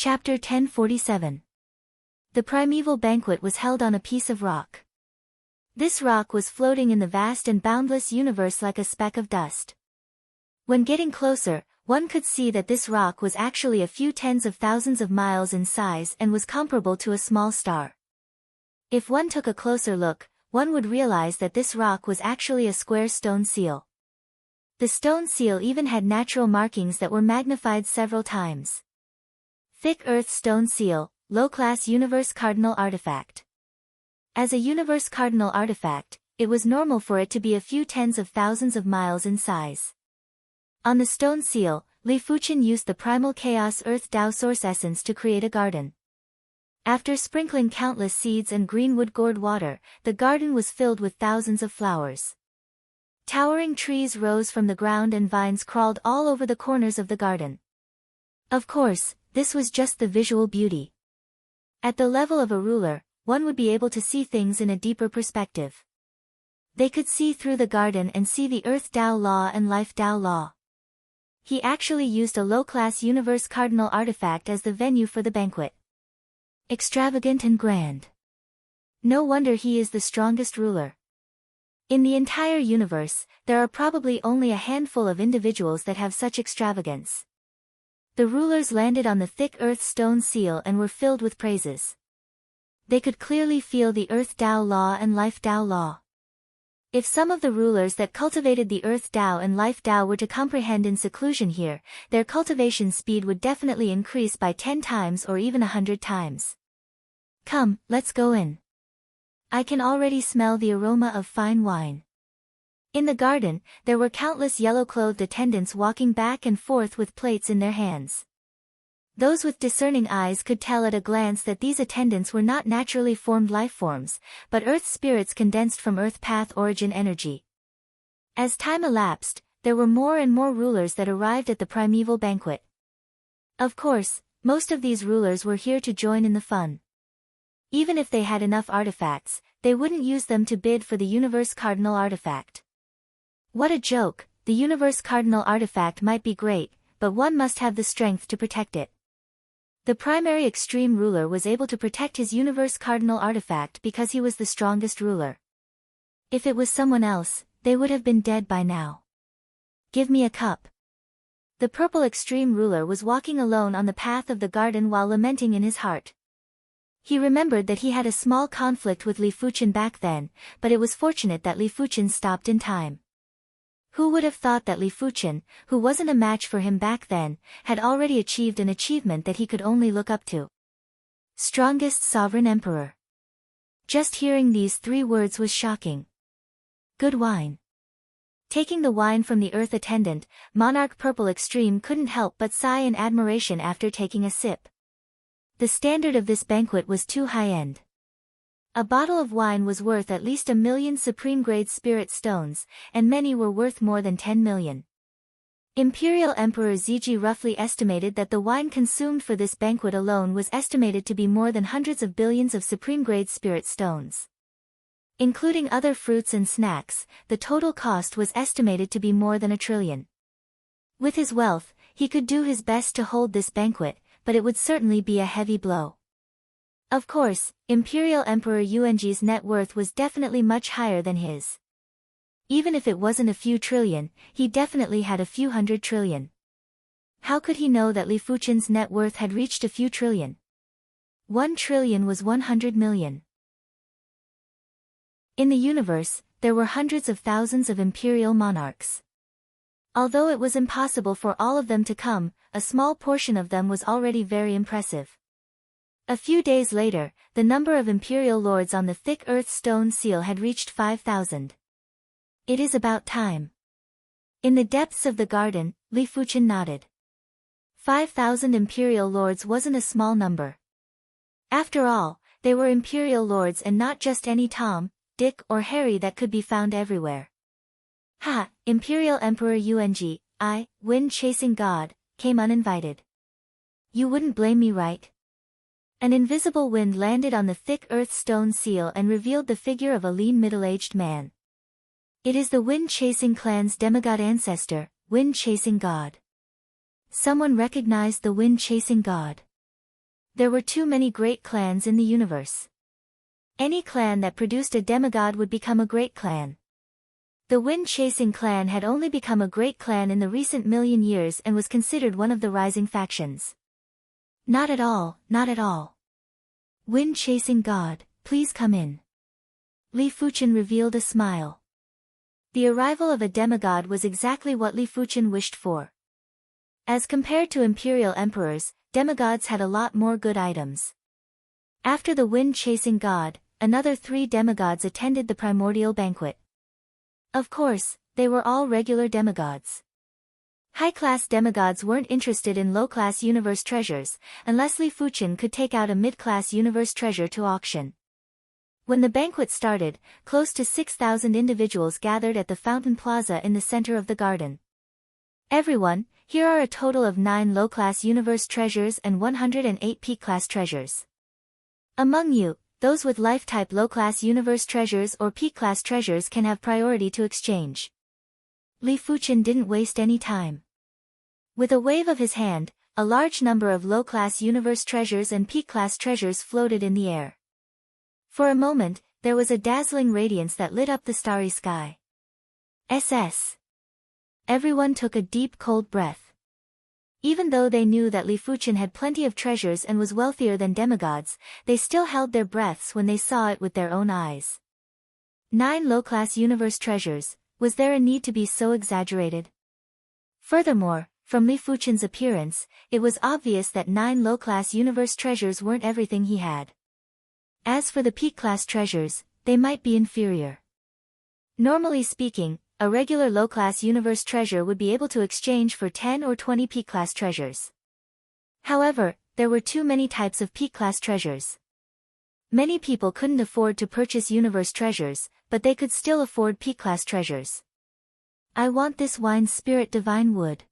Chapter 1047. The primeval banquet was held on a piece of rock. This rock was floating in the vast and boundless universe like a speck of dust. When getting closer, one could see that this rock was actually a few tens of thousands of miles in size and was comparable to a small star. If one took a closer look, one would realize that this rock was actually a square stone seal. The stone seal even had natural markings that were magnified several times. Thick Earth Stone Seal, Low-Class Universe Cardinal Artifact. As a Universe Cardinal Artifact, it was normal for it to be a few tens of thousands of miles in size. On the stone seal, Li Fuchen used the primal chaos Earth Tao Source Essence to create a garden. After sprinkling countless seeds and greenwood gourd water, the garden was filled with thousands of flowers. Towering trees rose from the ground and vines crawled all over the corners of the garden. Of course, this was just the visual beauty. At the level of a ruler, one would be able to see things in a deeper perspective. They could see through the garden and see the Earth Tao Law and Life Tao Law. He actually used a low-class Universe Cardinal Artifact as the venue for the banquet. Extravagant and grand. No wonder he is the strongest ruler. In the entire universe, there are probably only a handful of individuals that have such extravagance. The rulers landed on the thick Earth Stone Seal and were filled with praises. They could clearly feel the Earth Tao Law and Life Tao Law. If some of the rulers that cultivated the Earth Tao and Life Tao were to comprehend in seclusion here, their cultivation speed would definitely increase by 10 times or even 100 times. Come, let's go in. I can already smell the aroma of fine wine. In the garden, there were countless yellow-clothed attendants walking back and forth with plates in their hands. Those with discerning eyes could tell at a glance that these attendants were not naturally formed life forms, but earth spirits condensed from earth path origin energy. As time elapsed, there were more and more rulers that arrived at the primeval banquet. Of course, most of these rulers were here to join in the fun. Even if they had enough artifacts, they wouldn't use them to bid for the Universe Cardinal Artifact. What a joke! The Universe Cardinal Artifact might be great, but one must have the strength to protect it. The primary extreme ruler was able to protect his Universe Cardinal Artifact because he was the strongest ruler. If it was someone else, they would have been dead by now. Give me a cup. The purple extreme ruler was walking alone on the path of the garden while lamenting in his heart. He remembered that he had a small conflict with Li Fuchen back then, but it was fortunate that Li Fuchen stopped in time. Who would have thought that Li Fuchen, who wasn't a match for him back then, had already achieved an achievement that he could only look up to? Strongest Sovereign Emperor. Just hearing these 3 words was shocking. Good wine. Taking the wine from the earth attendant, Monarch Purple Extreme couldn't help but sigh in admiration after taking a sip. The standard of this banquet was too high-end. A bottle of wine was worth at least 1 million supreme-grade spirit stones, and many were worth more than 10 million. Imperial Emperor Ziji roughly estimated that the wine consumed for this banquet alone was estimated to be more than hundreds of billions of supreme-grade spirit stones. Including other fruits and snacks, the total cost was estimated to be more than 1 trillion. With his wealth, he could do his best to hold this banquet, but it would certainly be a heavy blow. Of course, Imperial Emperor Yuanji's net worth was definitely much higher than his. Even if it wasn't a few trillion, he definitely had a few 100 trillion. How could he know that Li Fuchen's net worth had reached a few trillion? 1 trillion was 100 million. In the universe, there were hundreds of thousands of imperial monarchs. Although it was impossible for all of them to come, a small portion of them was already very impressive. A few days later, the number of imperial lords on the thick Earth Stone Seal had reached 5,000. It is about time. In the depths of the garden, Li Fuchen nodded. 5,000 imperial lords wasn't a small number. After all, they were imperial lords and not just any Tom, Dick or Harry that could be found everywhere. Ha! Imperial Emperor Yuanji, I, wind-chasing god, came uninvited. You wouldn't blame me, right? An invisible wind landed on the thick Earth Stone Seal and revealed the figure of a lean middle-aged man. It is the wind-chasing clan's demigod ancestor, wind-chasing god. Someone recognized the wind-chasing god. There were too many great clans in the universe. Any clan that produced a demigod would become a great clan. The wind-chasing clan had only become a great clan in the recent million years and was considered one of the rising factions. Not at all, not at all. Wind-chasing god, please come in. Li Fuchen revealed a smile. The arrival of a demigod was exactly what Li Fuchen wished for. As compared to imperial emperors, demigods had a lot more good items. After the wind-chasing god, another 3 demigods attended the primordial banquet. Of course, they were all regular demigods. High-class demigods weren't interested in low-class universe treasures, unless Li Fuchen could take out a mid-class universe treasure to auction. When the banquet started, close to 6,000 individuals gathered at the fountain plaza in the center of the garden. Everyone, here are a total of 9 low-class universe treasures and 108 peak-class treasures. Among you, those with life-type low-class universe treasures or peak-class treasures can have priority to exchange. Li Fuchen didn't waste any time. With a wave of his hand, a large number of low-class universe treasures and peak-class treasures floated in the air. For a moment, there was a dazzling radiance that lit up the starry sky. SS. Everyone took a deep cold breath. Even though they knew that Li Fuchen had plenty of treasures and was wealthier than demigods, they still held their breaths when they saw it with their own eyes. 9 low-class universe treasures, was there a need to be so exaggerated? Furthermore, from Li Fuchen's appearance, it was obvious that 9 low-class universe treasures weren't everything he had. As for the peak-class treasures, they might be inferior. Normally speaking, a regular low-class universe treasure would be able to exchange for 10 or 20 peak-class treasures. However, there were too many types of peak-class treasures. Many people couldn't afford to purchase universe treasures, but they could still afford peak-class treasures. I want this wine spirit divine wood.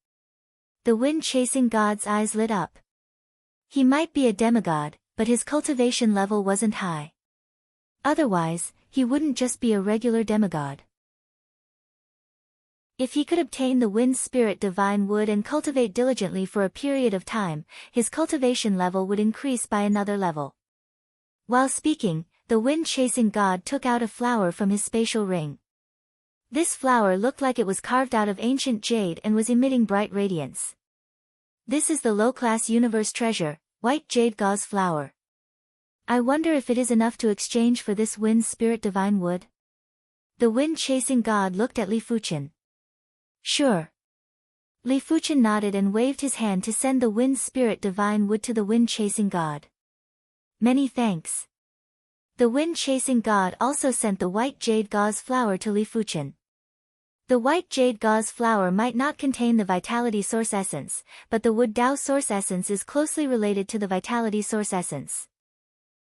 The wind-chasing god's eyes lit up. He might be a demigod, but his cultivation level wasn't high. Otherwise, he wouldn't just be a regular demigod. If he could obtain the wind spirit divine wood and cultivate diligently for a period of time, his cultivation level would increase by another level. While speaking, the wind-chasing god took out a flower from his spatial ring. This flower looked like it was carved out of ancient jade and was emitting bright radiance. This is the low-class universe treasure, white jade gauze flower. I wonder if it is enough to exchange for this wind spirit divine wood? The wind-chasing god looked at Li Fuchen. Sure. Li Fuchen nodded and waved his hand to send the wind spirit divine wood to the wind-chasing god. Many thanks. The wind-chasing god also sent the white jade gauze flower to Li Fuchen. The white jade gauze flower might not contain the vitality source essence, but the wood Dao source essence is closely related to the vitality source essence.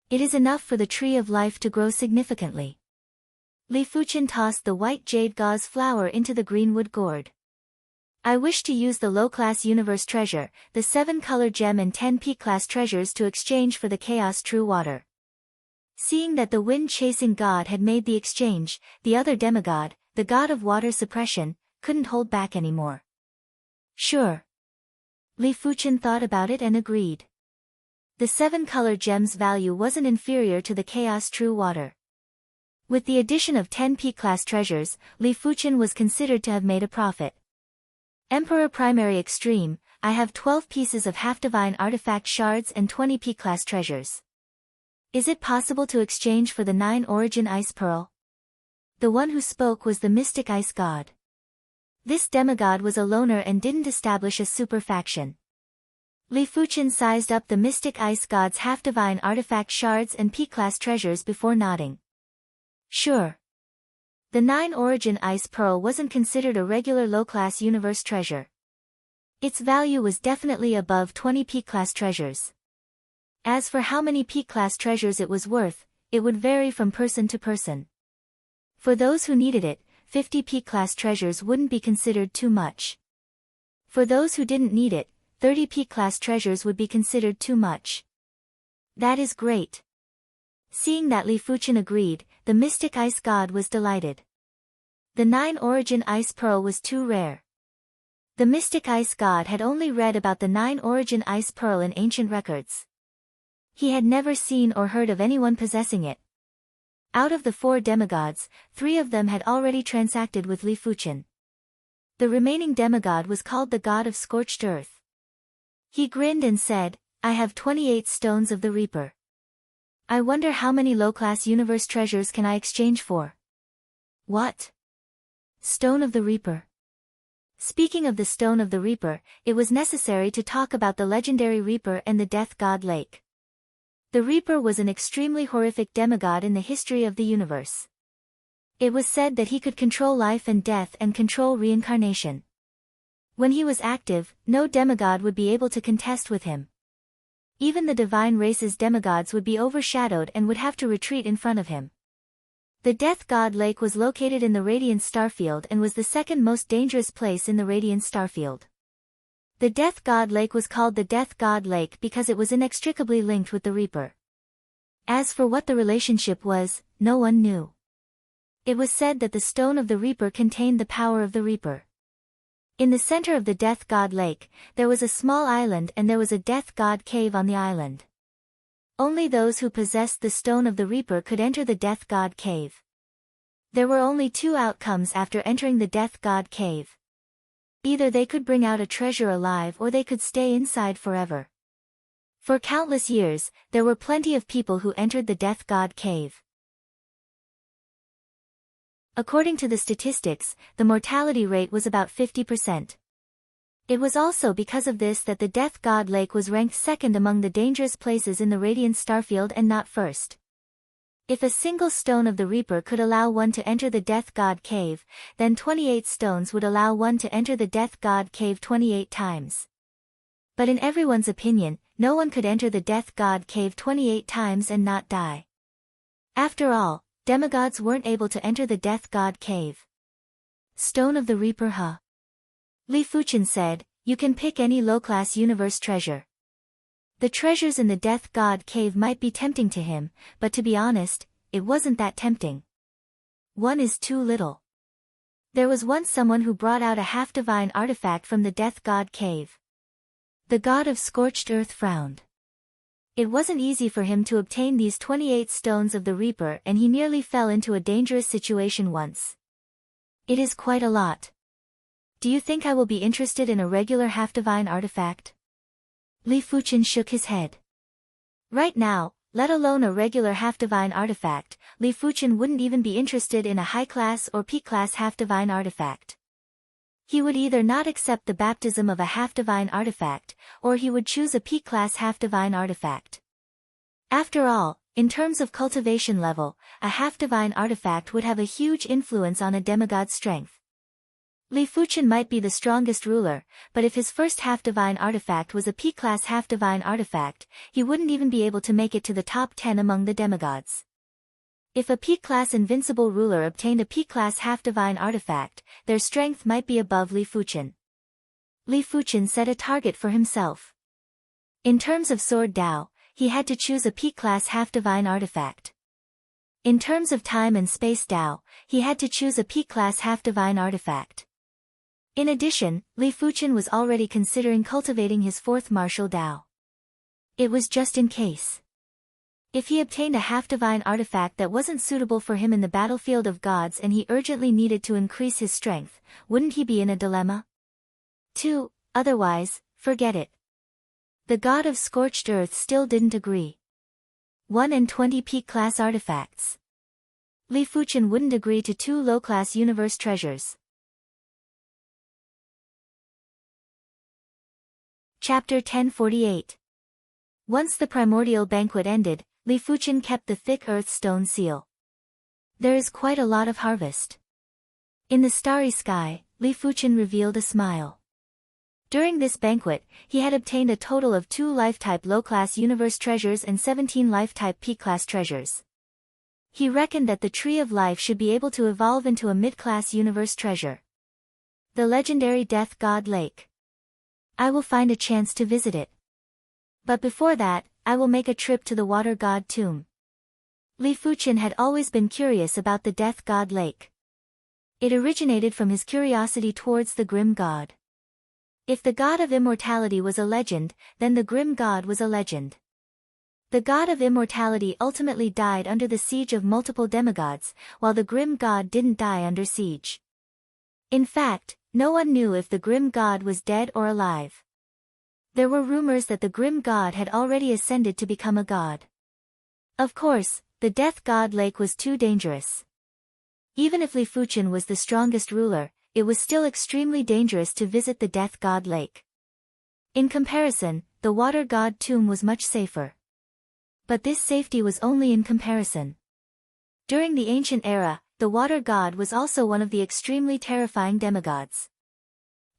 It is enough for the tree of life to grow significantly. Li Fuchen tossed the white jade gauze flower into the greenwood gourd. I wish to use the low-class universe treasure, the 7-color gem and 10 peak-class treasures to exchange for the chaos true water. Seeing that the wind-chasing god had made the exchange, the other demigod, the god of water suppression, couldn't hold back anymore. Sure. Li Fuchen thought about it and agreed. The 7-color gem's value wasn't inferior to the chaos true water. With the addition of 10 peak-class treasures, Li Fuchen was considered to have made a profit. Emperor Primary Extreme, I have 12 pieces of half-divine artifact shards and 20 peak-class treasures. Is it possible to exchange for the 9 origin ice pearl? The one who spoke was the mystic ice god. This demigod was a loner and didn't establish a super faction. Li Fuchen sized up the mystic ice god's half-divine artifact shards and peak-class treasures before nodding. Sure. The 9 origin ice pearl wasn't considered a regular low-class universe treasure. Its value was definitely above 20 peak-class treasures. As for how many peak-class treasures it was worth, it would vary from person to person. For those who needed it, 50 peak-class treasures wouldn't be considered too much. For those who didn't need it, 30 peak-class treasures would be considered too much. That is great. Seeing that Li Fuchen agreed, the mystic ice god was delighted. The 9 origin ice pearl was too rare. The mystic ice god had only read about the 9 origin ice pearl in ancient records. He had never seen or heard of anyone possessing it. Out of the 4 demigods, 3 of them had already transacted with Li Fuchen. The remaining demigod was called the god of scorched earth. He grinned and said, I have 28 stones of the Reaper. I wonder how many low-class universe treasures can I exchange for? What? Stone of the Reaper. Speaking of the Stone of the Reaper, it was necessary to talk about the legendary Reaper and the Death God Lake. The Reaper was an extremely horrific demigod in the history of the universe. It was said that he could control life and death and control reincarnation. When he was active, no demigod would be able to contest with him. Even the divine race's demigods would be overshadowed and would have to retreat in front of him. The Death God Lake was located in the Radiant Starfield and was the second most dangerous place in the Radiant Starfield. The Death God Lake was called the Death God Lake because it was inextricably linked with the Reaper. As for what the relationship was, no one knew. It was said that the Stone of the Reaper contained the power of the Reaper. In the center of the Death God Lake, there was a small island and there was a Death God cave on the island. Only those who possessed the Stone of the Reaper could enter the Death God cave. There were only 2 outcomes after entering the Death God cave. Either they could bring out a treasure alive or they could stay inside forever. For countless years, there were plenty of people who entered the Death God cave. According to the statistics, the mortality rate was about 50%. It was also because of this that the Death God Lake was ranked second among the dangerous places in the Radiant Starfield and not first. If a single stone of the Reaper could allow one to enter the Death God cave, then 28 stones would allow one to enter the Death God cave 28 times. But in everyone's opinion, no one could enter the Death God cave 28 times and not die. After all, demigods weren't able to enter the Death God cave. Stone of the Reaper, huh? Li Fuchen said, you can pick any low-class universe treasure. The treasures in the Death God cave might be tempting to him, but to be honest, it wasn't that tempting. 1 is too little. There was once someone who brought out a half-divine artifact from the Death God cave. The god of scorched earth frowned. It wasn't easy for him to obtain these 28 stones of the Reaper and he nearly fell into a dangerous situation once. It is quite a lot. Do you think I will be interested in a regular half-divine artifact? Li Fuchen shook his head. Right now, let alone a regular half-divine artifact, Li Fuchen wouldn't even be interested in a high-class or peak-class half-divine artifact. He would either not accept the baptism of a half-divine artifact, or he would choose a peak-class half-divine artifact. After all, in terms of cultivation level, a half-divine artifact would have a huge influence on a demigod's strength. Li Fuchen might be the strongest ruler, but if his first half-divine artifact was a P-class half-divine artifact, he wouldn't even be able to make it to the top 10 among the demigods. If a P-class invincible ruler obtained a P-class half-divine artifact, their strength might be above Li Fuchen. Li Fuchen set a target for himself. In terms of Sword Dao, he had to choose a P-class half-divine artifact. In terms of Time and Space Dao, he had to choose a P-class half-divine artifact. In addition, Li Fuchen was already considering cultivating his 4th martial Dao. It was just in case. If he obtained a half-divine artifact that wasn't suitable for him in the battlefield of gods and he urgently needed to increase his strength, wouldn't he be in a dilemma? 2. Otherwise, forget it. The god of scorched earth still didn't agree. 1 and 20 peak-class artifacts. Li Fuchen wouldn't agree to 2 low-class universe treasures. Chapter 1048. Once the primordial banquet ended, Li Fuchen kept the thick earth stone seal. There is quite a lot of harvest. In the starry sky, Li Fuchen revealed a smile. During this banquet, he had obtained a total of 2 life-type low-class universe treasures and 17 life-type peak-class treasures. He reckoned that the Tree of Life should be able to evolve into a mid-class universe treasure. The legendary Death God Lake. I will find a chance to visit it. But before that, I will make a trip to the Water God Tomb. Li Fuchen had always been curious about the Death God Lake. It originated from his curiosity towards the Grim God. If the god of immortality was a legend, then the Grim God was a legend. The god of immortality ultimately died under the siege of multiple demigods, while the grim god didn't die under siege. In fact, no one knew if the grim god was dead or alive. There were rumors that the grim god had already ascended to become a god. Of course, the death god lake was too dangerous. Even if Li Fuchen was the strongest ruler, it was still extremely dangerous to visit the death god lake. In comparison, the water god tomb was much safer. But this safety was only in comparison. During the ancient era, the water god was also one of the extremely terrifying demigods.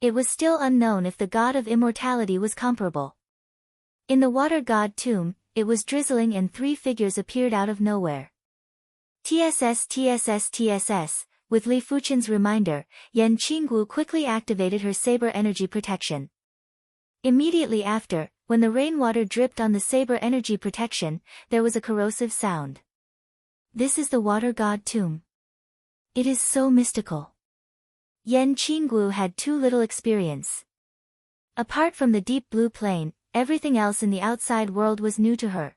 It was still unknown if the god of immortality was comparable. In the water god tomb, it was drizzling and 3 figures appeared out of nowhere. TSS. With Li Fuchen's reminder, Yan Qinggu quickly activated her saber energy protection. Immediately after, when the rainwater dripped on the saber energy protection, there was a corrosive sound. This is the water god tomb. It is so mystical. Yan Qinggu had too little experience. Apart from the deep blue plain, everything else in the outside world was new to her.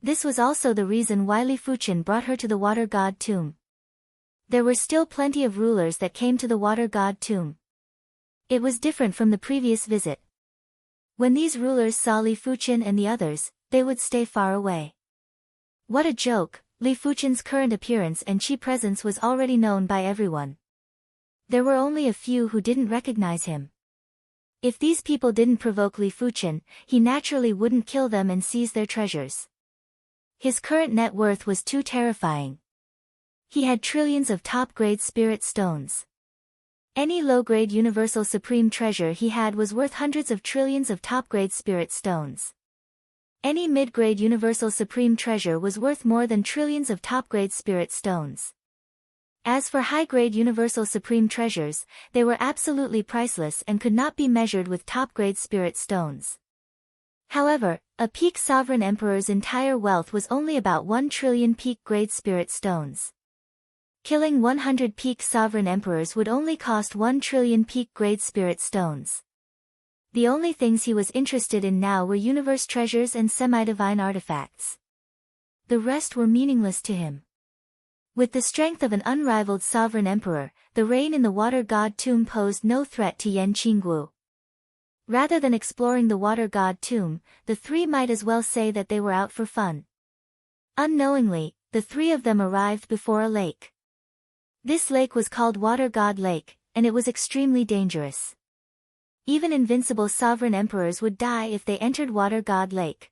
This was also the reason why Li Fuchen brought her to the water god tomb. There were still plenty of rulers that came to the water god tomb. It was different from the previous visit. When these rulers saw Li Fuchen and the others, they would stay far away. What a joke, Li Fuchen's current appearance and chi presence was already known by everyone. There were only a few who didn't recognize him. If these people didn't provoke Li Fuchen, he naturally wouldn't kill them and seize their treasures. His current net worth was too terrifying. He had trillions of top-grade spirit stones. Any low-grade universal supreme treasure he had was worth hundreds of trillions of top-grade spirit stones. Any mid-grade universal supreme treasure was worth more than trillions of top-grade spirit stones. As for high-grade universal supreme treasures, they were absolutely priceless and could not be measured with top-grade spirit stones. However, a peak sovereign emperor's entire wealth was only about 1 trillion peak-grade spirit stones. Killing 100 peak sovereign emperors would only cost 1 trillion peak-grade spirit stones. The only things he was interested in now were universe treasures and semi-divine artifacts. The rest were meaningless to him. With the strength of an unrivaled sovereign emperor, the reign in the water god tomb posed no threat to Yan Qinggu. Rather than exploring the water god tomb, the 3 might as well say that they were out for fun. Unknowingly, the 3 of them arrived before a lake. This lake was called Water God Lake, and it was extremely dangerous. Even invincible sovereign emperors would die if they entered Water God Lake.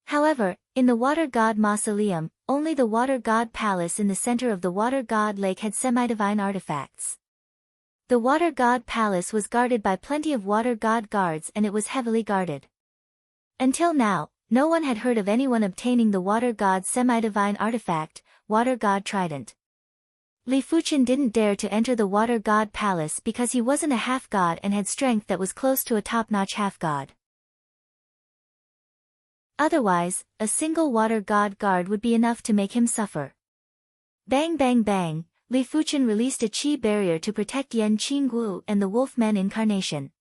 However, in the Water God Mausoleum, only the Water God Palace in the center of the Water God Lake had semi-divine artifacts. The Water God Palace was guarded by plenty of Water God guards and it was heavily guarded. Until now, no one had heard of anyone obtaining the Water God's semi-divine artifact, Water God Trident. Li Fuchen didn't dare to enter the Water God Palace because he wasn't a half-god and had strength that was close to a top-notch half-god. Otherwise, a single Water God guard would be enough to make him suffer. Bang bang bang, Li Fuchen released a chi barrier to protect Yan Qinggu and the Wolfman incarnation.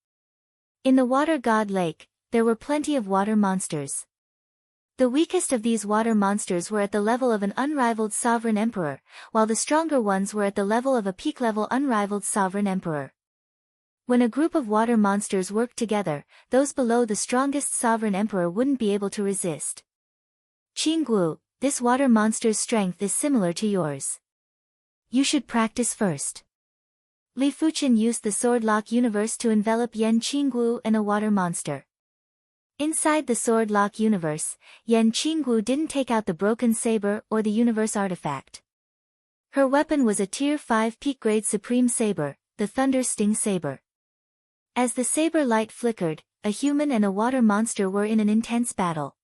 In the Water God Lake, there were plenty of water monsters. The weakest of these water monsters were at the level of an unrivaled sovereign emperor, while the stronger ones were at the level of a peak-level unrivaled sovereign emperor. When a group of water monsters worked together, those below the strongest sovereign emperor wouldn't be able to resist. Qinggu, this water monster's strength is similar to yours. You should practice first. Li Fuchen used the sword lock universe to envelop Yan Qinggu and a water monster. Inside the sword lock universe, Yan Qinggu didn't take out the broken saber or the universe artifact. Her weapon was a tier 5 peak-grade supreme saber, the Thunder Sting Saber. As the saber light flickered, a human and a water monster were in an intense battle.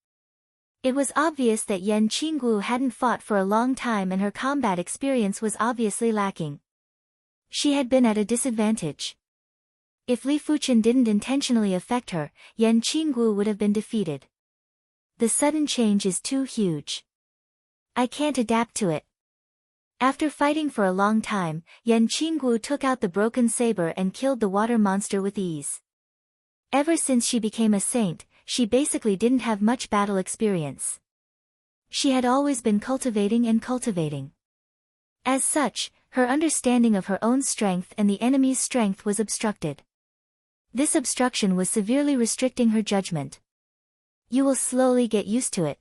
It was obvious that Yan Qinggu hadn't fought for a long time and her combat experience was obviously lacking. She had been at a disadvantage. If Li Fuchen didn't intentionally affect her, Yan Qinggu would have been defeated. The sudden change is too huge. I can't adapt to it. After fighting for a long time, Yan Qinggu took out the broken saber and killed the water monster with ease. Ever since she became a saint, she basically didn't have much battle experience. She had always been cultivating and cultivating. As such, her understanding of her own strength and the enemy's strength was obstructed. This obstruction was severely restricting her judgment. You will slowly get used to it.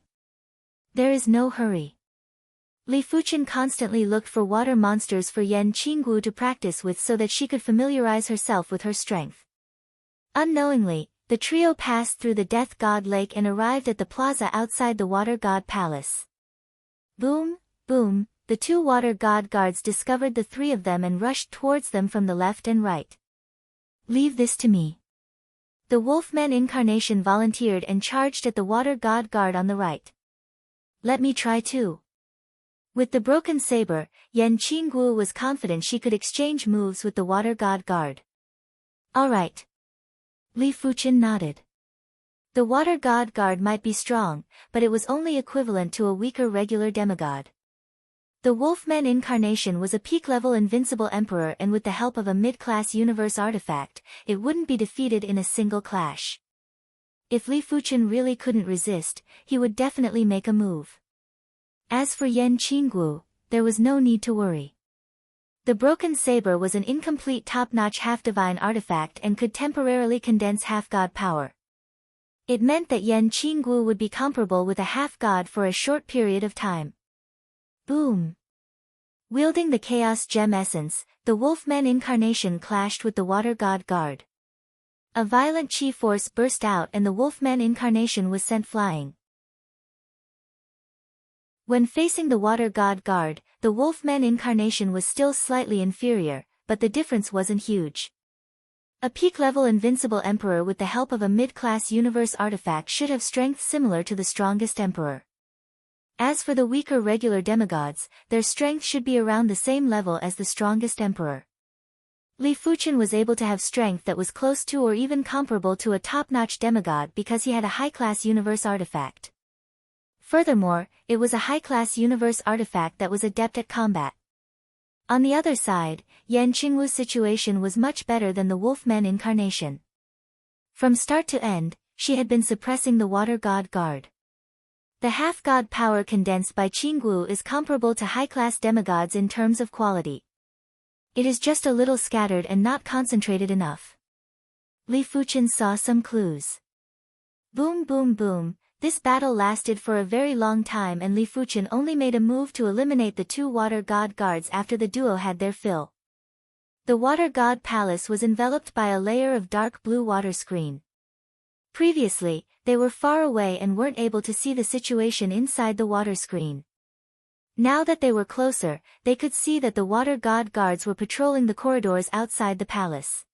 There is no hurry. Li Fuchen constantly looked for water monsters for Yan Qingguo to practice with so that she could familiarize herself with her strength. Unknowingly, the trio passed through the Death God Lake and arrived at the plaza outside the Water God Palace. Boom, boom, the two Water God guards discovered the three of them and rushed towards them from the left and right. Leave this to me. The Wolfman incarnation volunteered and charged at the Water God guard on the right. Let me try too. With the broken saber, Yan Qingguo was confident she could exchange moves with the Water God guard. Alright. Li Fuchen nodded. The Water God guard might be strong, but it was only equivalent to a weaker regular demigod. The Wolfman incarnation was a peak-level invincible emperor, and with the help of a mid-class universe artifact, it wouldn't be defeated in a single clash. If Li Fuchen really couldn't resist, he would definitely make a move. As for Yan Qingguo, there was no need to worry. The broken saber was an incomplete top-notch half-divine artifact and could temporarily condense half-god power. It meant that Yan Qingguo would be comparable with a half-god for a short period of time. Boom! Wielding the Chaos Gem essence, the Wolfman incarnation clashed with the Water God guard. A violent chi force burst out and the Wolfman incarnation was sent flying. When facing the Water God guard, the Wolfman incarnation was still slightly inferior, but the difference wasn't huge. A peak-level invincible emperor with the help of a mid-class universe artifact should have strength similar to the strongest emperor. As for the weaker regular demigods, their strength should be around the same level as the strongest emperor. Li Fuchen was able to have strength that was close to or even comparable to a top-notch demigod because he had a high-class universe artifact. Furthermore, it was a high-class universe artifact that was adept at combat. On the other side, Yan Qingguo's situation was much better than the Wolfman incarnation. From start to end, she had been suppressing the Water God guard. The half-god power condensed by Qingguo is comparable to high-class demigods in terms of quality. It is just a little scattered and not concentrated enough. Li Fuchen saw some clues. Boom boom boom. This battle lasted for a very long time and Li Fuchen only made a move to eliminate the two Water God guards after the duo had their fill. The Water God Palace was enveloped by a layer of dark blue water screen. Previously, they were far away and weren't able to see the situation inside the water screen. Now that they were closer, they could see that the Water God guards were patrolling the corridors outside the palace.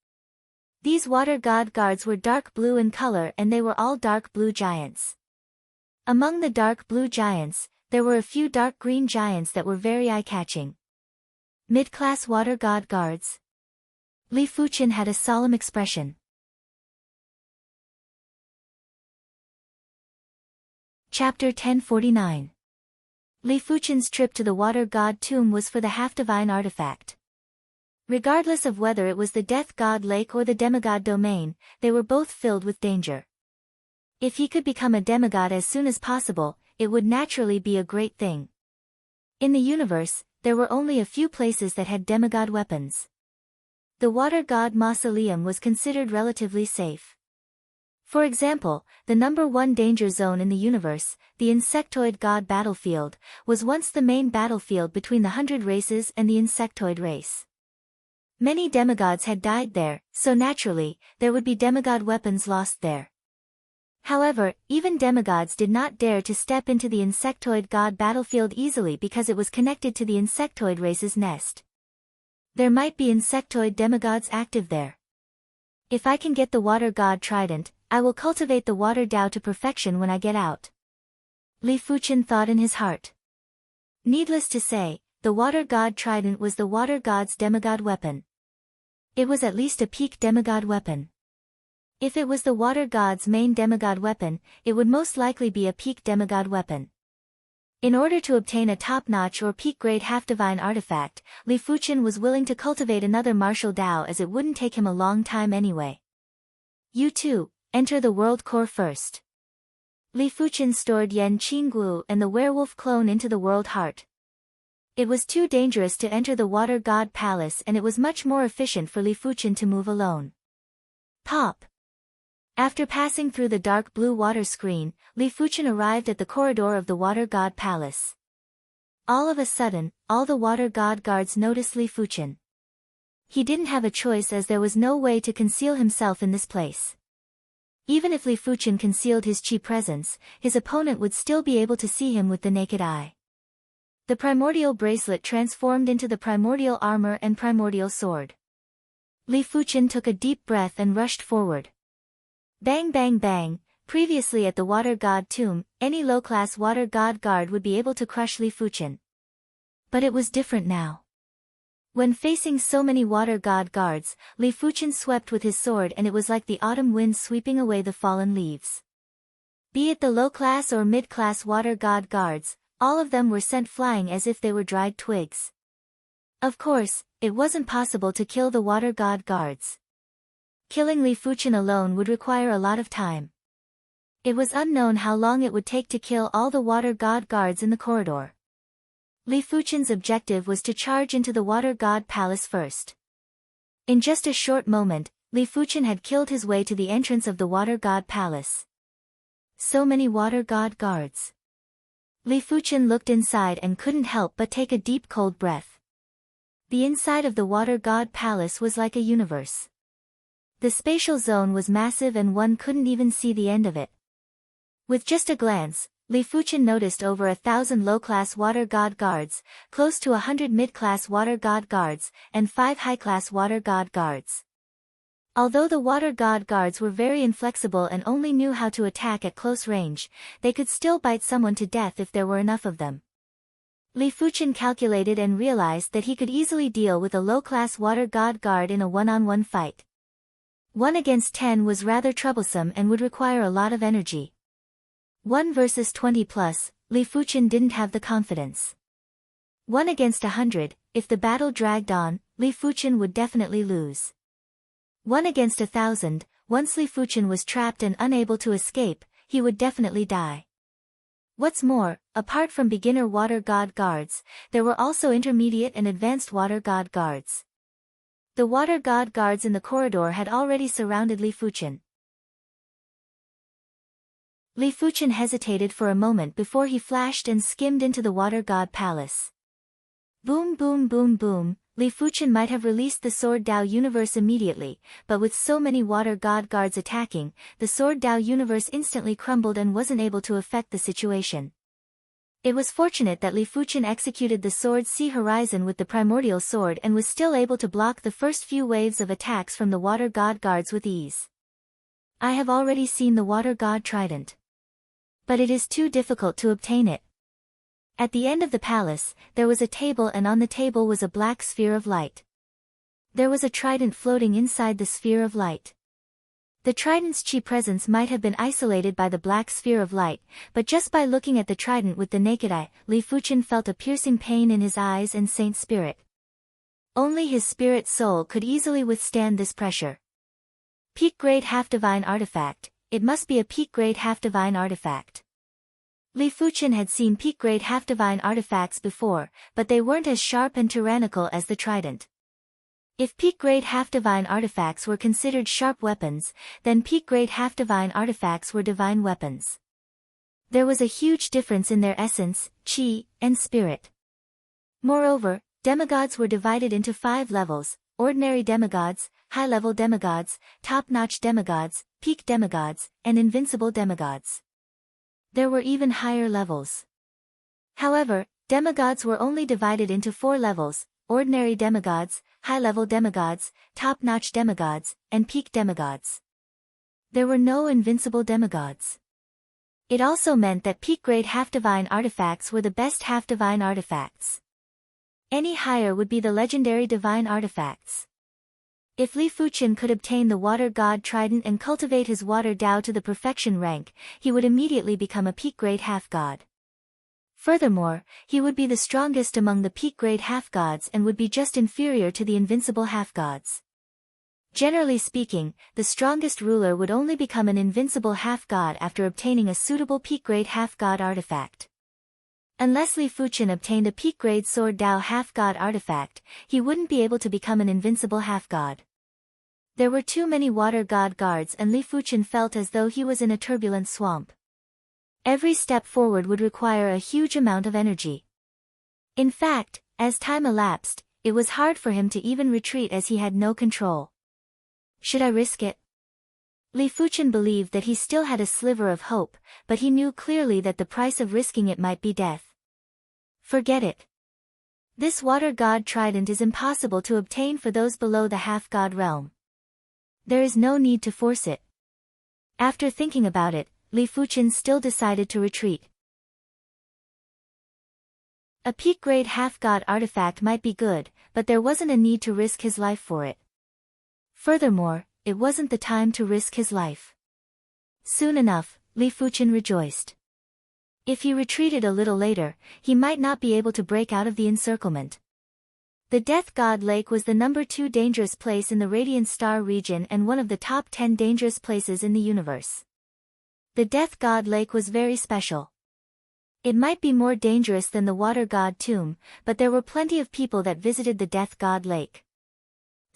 These Water God guards were dark blue in color and they were all dark blue giants. Among the dark blue giants, there were a few dark green giants that were very eye-catching. Mid-class Water God guards. Li Fuchen had a solemn expression. Chapter 1049. Li Fuchen's trip to the Water God tomb was for the half-divine artifact. Regardless of whether it was the Death God Lake or the demigod domain, they were both filled with danger. If he could become a demigod as soon as possible, it would naturally be a great thing. In the universe, there were only a few places that had demigod weapons. The Water God Mausoleum was considered relatively safe. For example, the #1 danger zone in the universe, the Insectoid God Battlefield, was once the main battlefield between the 100 races and the Insectoid race. Many demigods had died there, so naturally, there would be demigod weapons lost there. However, even demigods did not dare to step into the Insectoid God Battlefield easily because it was connected to the Insectoid race's nest. There might be Insectoid demigods active there. If I can get the Water God Trident, I will cultivate the Water Dao to perfection when I get out. Li Fuchen thought in his heart. Needless to say, the Water God Trident was the Water God's demigod weapon. It was at least a peak demigod weapon. If it was the Water God's main demigod weapon, it would most likely be a peak demigod weapon. In order to obtain a top-notch or peak-grade half-divine artifact, Li Fuchen was willing to cultivate another martial Dao as it wouldn't take him a long time anyway. You too, enter the world core first. Li Fuchen stored Yan Qingguo and the werewolf clone into the world heart. It was too dangerous to enter the water god palace, and it was much more efficient for Li Fuchen to move alone. Pop! After passing through the dark blue water screen, Li Fuchen arrived at the corridor of the water god palace. All of a sudden, all the water god guards noticed Li Fuchen. He didn't have a choice, as there was no way to conceal himself in this place. Even if Li Fuchen concealed his chi presence, his opponent would still be able to see him with the naked eye. The primordial bracelet transformed into the primordial armor and primordial sword. Li Fuchen took a deep breath and rushed forward. Bang bang bang! Previously at the water god tomb, any low-class water god guard would be able to crush Li Fuchen. But it was different now. When facing so many water god guards, Li Fuchen swept with his sword, and it was like the autumn wind sweeping away the fallen leaves. Be it the low-class or mid-class water god guards, all of them were sent flying as if they were dried twigs. Of course, it wasn't possible to kill the water god guards. Killing Li Fuchen alone would require a lot of time. It was unknown how long it would take to kill all the water god guards in the corridor. Li Fuchen's objective was to charge into the water god palace first. In just a short moment, Li Fuchen had killed his way to the entrance of the water god palace. So many water god guards. Li Fuchen looked inside and couldn't help but take a deep cold breath. The inside of the water god palace was like a universe. The spatial zone was massive and one couldn't even see the end of it. With just a glance, Li Fuchen noticed over 1,000 low-class water god guards, close to 100 mid-class water god guards, and 5 high-class water god guards. Although the water god guards were very inflexible and only knew how to attack at close range, they could still bite someone to death if there were enough of them. Li Fuchen calculated and realized that he could easily deal with a low-class water god guard in a one-on-one fight. 1 against 10 was rather troublesome and would require a lot of energy. 1 versus 20 plus, Li Fuchen didn't have the confidence. 1 against 100, if the battle dragged on, Li Fuchen would definitely lose. 1 against 1,000, once Li Fuchen was trapped and unable to escape, he would definitely die. What's more, apart from beginner water god guards, there were also intermediate and advanced water god guards. The water god guards in the corridor had already surrounded Li Fuchen. Li Fuchen hesitated for a moment before he flashed and skimmed into the water god palace. Boom boom boom boom, Li Fuchen might have released the Sword Dao universe immediately, but with so many water god guards attacking, the Sword Dao universe instantly crumbled and wasn't able to affect the situation. It was fortunate that Li Fuchen executed the Sword Sea Horizon with the primordial sword and was still able to block the first few waves of attacks from the water god guards with ease. I have already seen the water god trident. But it is too difficult to obtain it. At the end of the palace, there was a table, and on the table was a black sphere of light. There was a trident floating inside the sphere of light. The trident's chi presence might have been isolated by the black sphere of light, but just by looking at the trident with the naked eye, Li Fuchen felt a piercing pain in his eyes and saint spirit. Only his spirit soul could easily withstand this pressure. Peak grade half-divine artifact, it must be a peak grade half-divine artifact. Li Fuchen had seen peak grade half-divine artifacts before, but they weren't as sharp and tyrannical as the trident. If peak-grade half-divine artifacts were considered sharp weapons, then peak-grade half-divine artifacts were divine weapons. There was a huge difference in their essence, chi, and spirit. Moreover, demigods were divided into 5 levels: ordinary demigods, high-level demigods, top-notch demigods, peak demigods, and invincible demigods. There were even higher levels. However, demigods were only divided into 4 levels: ordinary demigods, high-level demigods, top-notch demigods, and peak demigods. There were no invincible demigods. It also meant that peak-grade half-divine artifacts were the best half-divine artifacts. Any higher would be the legendary divine artifacts. If Li Fuchen could obtain the water god trident and cultivate his water Dao to the perfection rank, he would immediately become a peak-grade half-god. Furthermore, he would be the strongest among the peak-grade half-gods and would be just inferior to the invincible half-gods. Generally speaking, the strongest ruler would only become an invincible half-god after obtaining a suitable peak-grade half-god artifact. Unless Li Fuchen obtained a peak-grade Sword Dao half-god artifact, he wouldn't be able to become an invincible half-god. There were too many water god guards and Li Fuchen felt as though he was in a turbulent swamp. Every step forward would require a huge amount of energy. In fact, as time elapsed, it was hard for him to even retreat as he had no control. Should I risk it? Li Fuchen believed that he still had a sliver of hope, but he knew clearly that the price of risking it might be death. Forget it. This water god trident is impossible to obtain for those below the half-god realm. There is no need to force it. After thinking about it, Li Fuchen still decided to retreat. A peak-grade half-god artifact might be good, but there wasn't a need to risk his life for it. Furthermore, it wasn't the time to risk his life. Soon enough, Li Fuchen rejoiced. If he retreated a little later, he might not be able to break out of the encirclement. The Death God Lake was the number 2 dangerous place in the Radiant Star region and one of the top 10 dangerous places in the universe. The Death God Lake was very special. It might be more dangerous than the Water God Tomb, but there were plenty of people that visited the Death God Lake.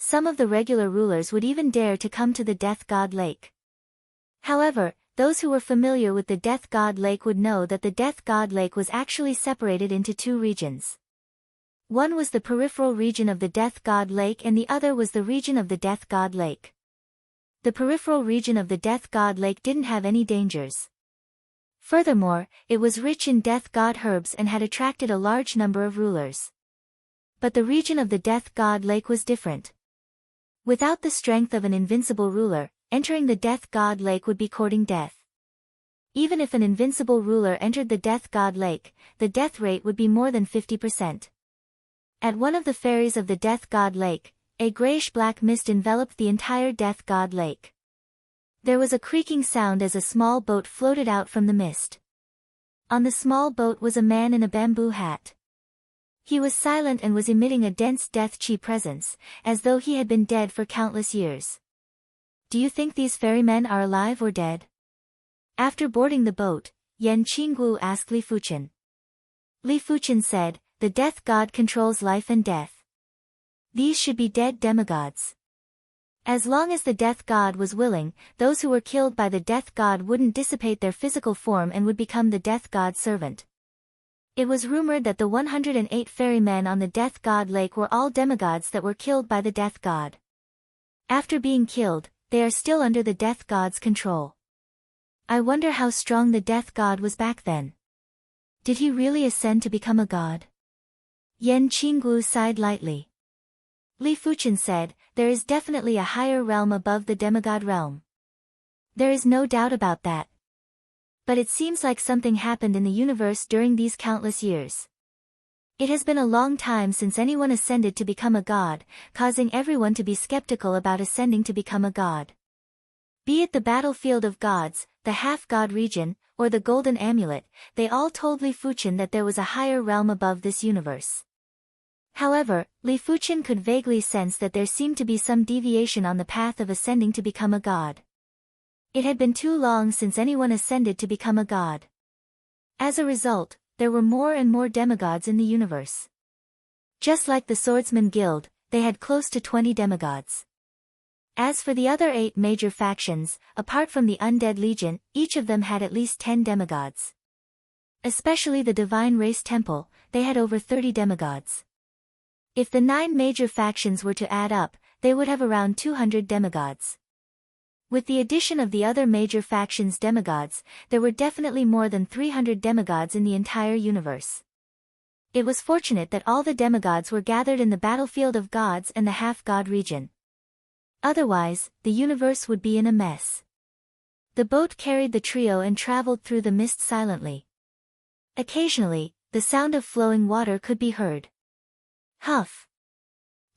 Some of the regular rulers would even dare to come to the Death God Lake. However, those who were familiar with the Death God Lake would know that the Death God Lake was actually separated into 2 regions. One was the peripheral region of the Death God Lake and the other was the region of the Death God Lake. The peripheral region of the Death God Lake didn't have any dangers. Furthermore, it was rich in Death God herbs and had attracted a large number of rulers. But the region of the Death God Lake was different. Without the strength of an invincible ruler, entering the Death God Lake would be courting death. Even if an invincible ruler entered the Death God Lake, the death rate would be more than 50%. At one of the ferries of the Death God Lake, a grayish-black mist enveloped the entire Death God Lake. There was a creaking sound as a small boat floated out from the mist. On the small boat was a man in a bamboo hat. He was silent and was emitting a dense death chi presence, as though he had been dead for countless years. Do you think these ferrymen are alive or dead? After boarding the boat, Yan Qinggu asked Li Fuchen. Li Fuchen said, the Death God controls life and death. These should be dead demigods. As long as the Death God was willing, those who were killed by the Death God wouldn't dissipate their physical form and would become the Death God's servant. It was rumored that the 108 ferrymen on the Death God Lake were all demigods that were killed by the Death God. After being killed, they are still under the Death God's control. I wonder how strong the Death God was back then. Did he really ascend to become a god? Yan Qinggu sighed lightly. Li Fuchen said, there is definitely a higher realm above the demigod realm. There is no doubt about that. But it seems like something happened in the universe during these countless years. It has been a long time since anyone ascended to become a god, causing everyone to be skeptical about ascending to become a god. Be it the battlefield of gods, the half-god region, or the golden amulet, they all told Li Fuchen that there was a higher realm above this universe. However, Li Fuchen could vaguely sense that there seemed to be some deviation on the path of ascending to become a god. It had been too long since anyone ascended to become a god. As a result, there were more and more demigods in the universe. Just like the Swordsman Guild, they had close to 20 demigods. As for the other 8 major factions, apart from the Undead Legion, each of them had at least 10 demigods. Especially the Divine Race Temple, they had over 30 demigods. If the 9 major factions were to add up, they would have around 200 demigods. With the addition of the other major factions' demigods, there were definitely more than 300 demigods in the entire universe. It was fortunate that all the demigods were gathered in the battlefield of gods and the half-god region. Otherwise, the universe would be in a mess. The boat carried the trio and traveled through the mist silently. Occasionally, the sound of flowing water could be heard. Huff!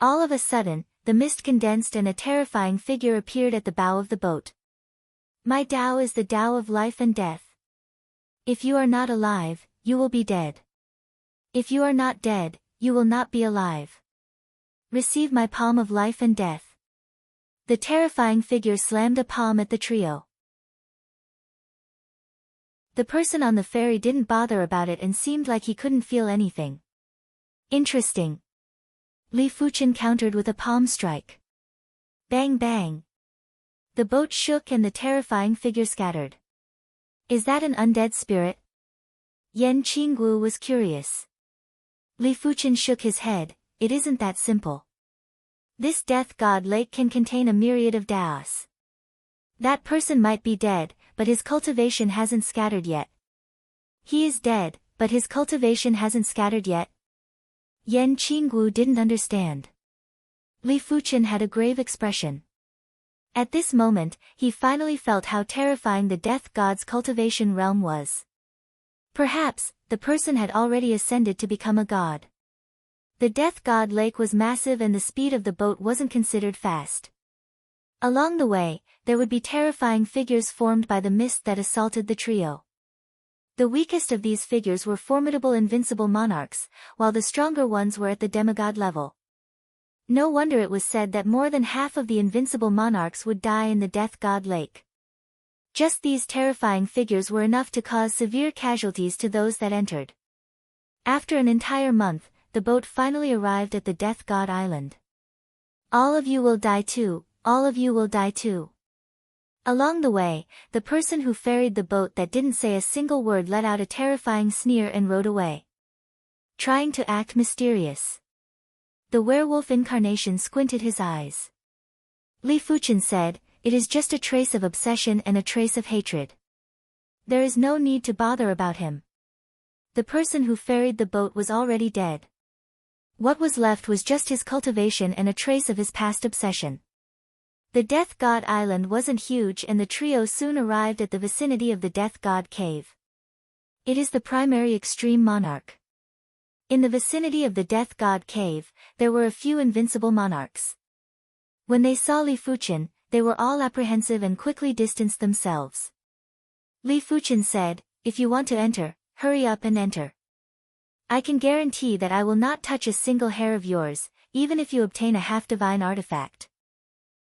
All of a sudden, the mist condensed and a terrifying figure appeared at the bow of the boat. My Tao is the Tao of life and death. If you are not alive, you will be dead. If you are not dead, you will not be alive. Receive my palm of life and death. The terrifying figure slammed a palm at the trio. The person on the ferry didn't bother about it and seemed like he couldn't feel anything. Interesting. Li Fuchen countered with a palm strike. Bang bang. The boat shook and the terrifying figure scattered. Is that an undead spirit? Yan Qinggu was curious. Li Fuchen shook his head. It isn't that simple. This death god lake can contain a myriad of Daos. That person might be dead, but his cultivation hasn't scattered yet. He is dead, but his cultivation hasn't scattered yet. Yan Qinggu didn't understand. Li Fuchen had a grave expression. At this moment, he finally felt how terrifying the death god's cultivation realm was. Perhaps, the person had already ascended to become a god. The death god lake was massive and the speed of the boat wasn't considered fast. Along the way, there would be terrifying figures formed by the mist that assaulted the trio. The weakest of these figures were formidable invincible monarchs, while the stronger ones were at the demigod level. No wonder it was said that more than half of the invincible monarchs would die in the death god lake. Just these terrifying figures were enough to cause severe casualties to those that entered. After an entire month, the boat finally arrived at the death god island. All of you will die too, all of you will die too. Along the way, the person who ferried the boat that didn't say a single word let out a terrifying sneer and rowed away. Trying to act mysterious. The werewolf incarnation squinted his eyes. Li Fuchen said, "It is just a trace of obsession and a trace of hatred. There is no need to bother about him." The person who ferried the boat was already dead. What was left was just his cultivation and a trace of his past obsession. The Death God Island wasn't huge and the trio soon arrived at the vicinity of the Death God Cave. It is the primary extreme monarch. In the vicinity of the Death God Cave, there were a few invincible monarchs. When they saw Li Fuchen, they were all apprehensive and quickly distanced themselves. Li Fuchen said, "If you want to enter, hurry up and enter. I can guarantee that I will not touch a single hair of yours, even if you obtain a half-divine artifact.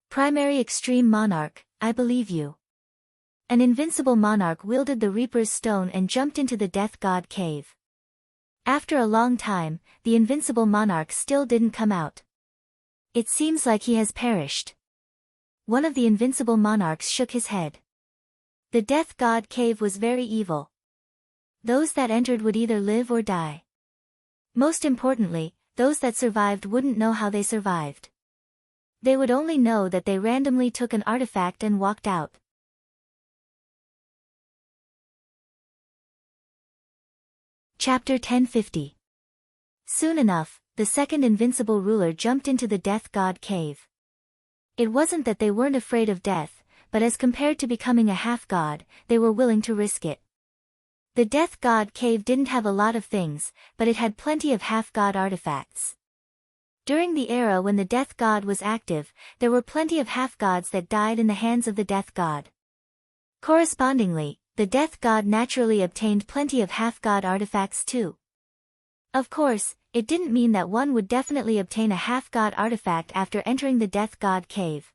Primary extreme monarch, I believe you." An invincible monarch wielded the Reaper's Stone and jumped into the Death God Cave. After a long time, the invincible monarch still didn't come out. "It seems like he has perished." One of the invincible monarchs shook his head. The Death God Cave was very evil. Those that entered would either live or die. Most importantly, those that survived wouldn't know how they survived. They would only know that they randomly took an artifact and walked out. Chapter 1050. Soon enough, the second invincible ruler jumped into the Death God Cave. It wasn't that they weren't afraid of death, but as compared to becoming a half-god, they were willing to risk it. The Death God Cave didn't have a lot of things, but it had plenty of half-god artifacts. During the era when the Death God was active, there were plenty of half-gods that died in the hands of the Death God. Correspondingly, the Death God naturally obtained plenty of half-god artifacts too. Of course, it didn't mean that one would definitely obtain a half-god artifact after entering the Death God Cave.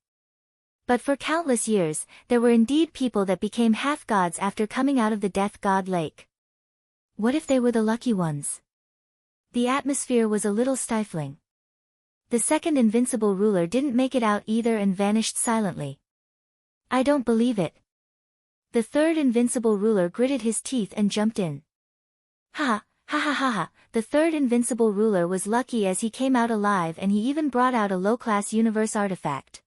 But for countless years, there were indeed people that became half-gods after coming out of the Death God Lake. What if they were the lucky ones? The atmosphere was a little stifling. The second invincible ruler didn't make it out either and vanished silently. "I don't believe it." The third invincible ruler gritted his teeth and jumped in. Ha, ha ha ha ha, the third invincible ruler was lucky as he came out alive and he even brought out a low-class universe artifact.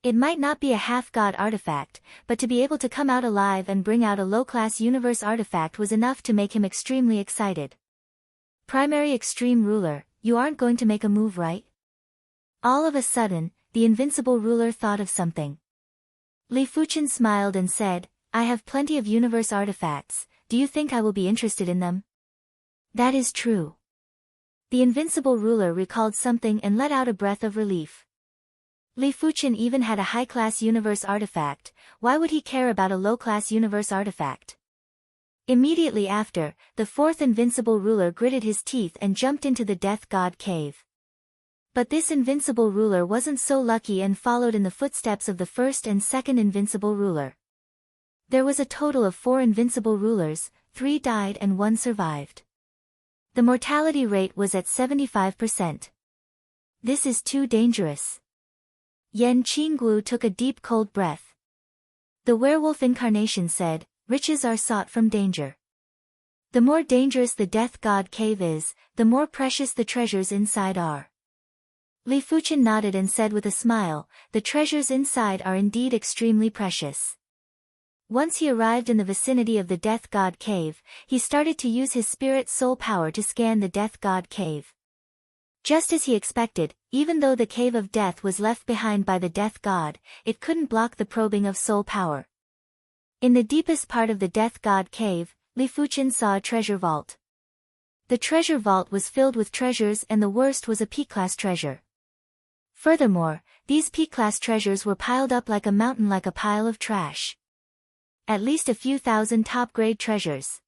It might not be a half-god artifact, but to be able to come out alive and bring out a low-class universe artifact was enough to make him extremely excited. "Primary extreme ruler, you aren't going to make a move, right?" All of a sudden, the invincible ruler thought of something. Li Fuchen smiled and said, "I have plenty of universe artifacts, do you think I will be interested in them?" "That is true." The invincible ruler recalled something and let out a breath of relief. Li Fuchen even had a high-class universe artifact, why would he care about a low-class universe artifact? Immediately after, the fourth invincible ruler gritted his teeth and jumped into the Death God Cave. But this invincible ruler wasn't so lucky and followed in the footsteps of the first and second invincible ruler. There was a total of 4 invincible rulers, 3 died and 1 survived. The mortality rate was at 75%. This is too dangerous. Yan Qingguo took a deep cold breath. The werewolf incarnation said, riches are sought from danger. The more dangerous the death god cave is, the more precious the treasures inside are. Li Fuchen nodded and said with a smile, the treasures inside are indeed extremely precious. Once he arrived in the vicinity of the death god cave, he started to use his spirit soul power to scan the death god cave. Just as he expected, even though the cave of death was left behind by the death god, it couldn't block the probing of soul power. In the deepest part of the death god cave, Li Fuchen saw a treasure vault. The treasure vault was filled with treasures and the worst was a P-class treasure. Furthermore, these P-class treasures were piled up like a mountain, like a pile of trash. At least a few thousand top-grade treasures.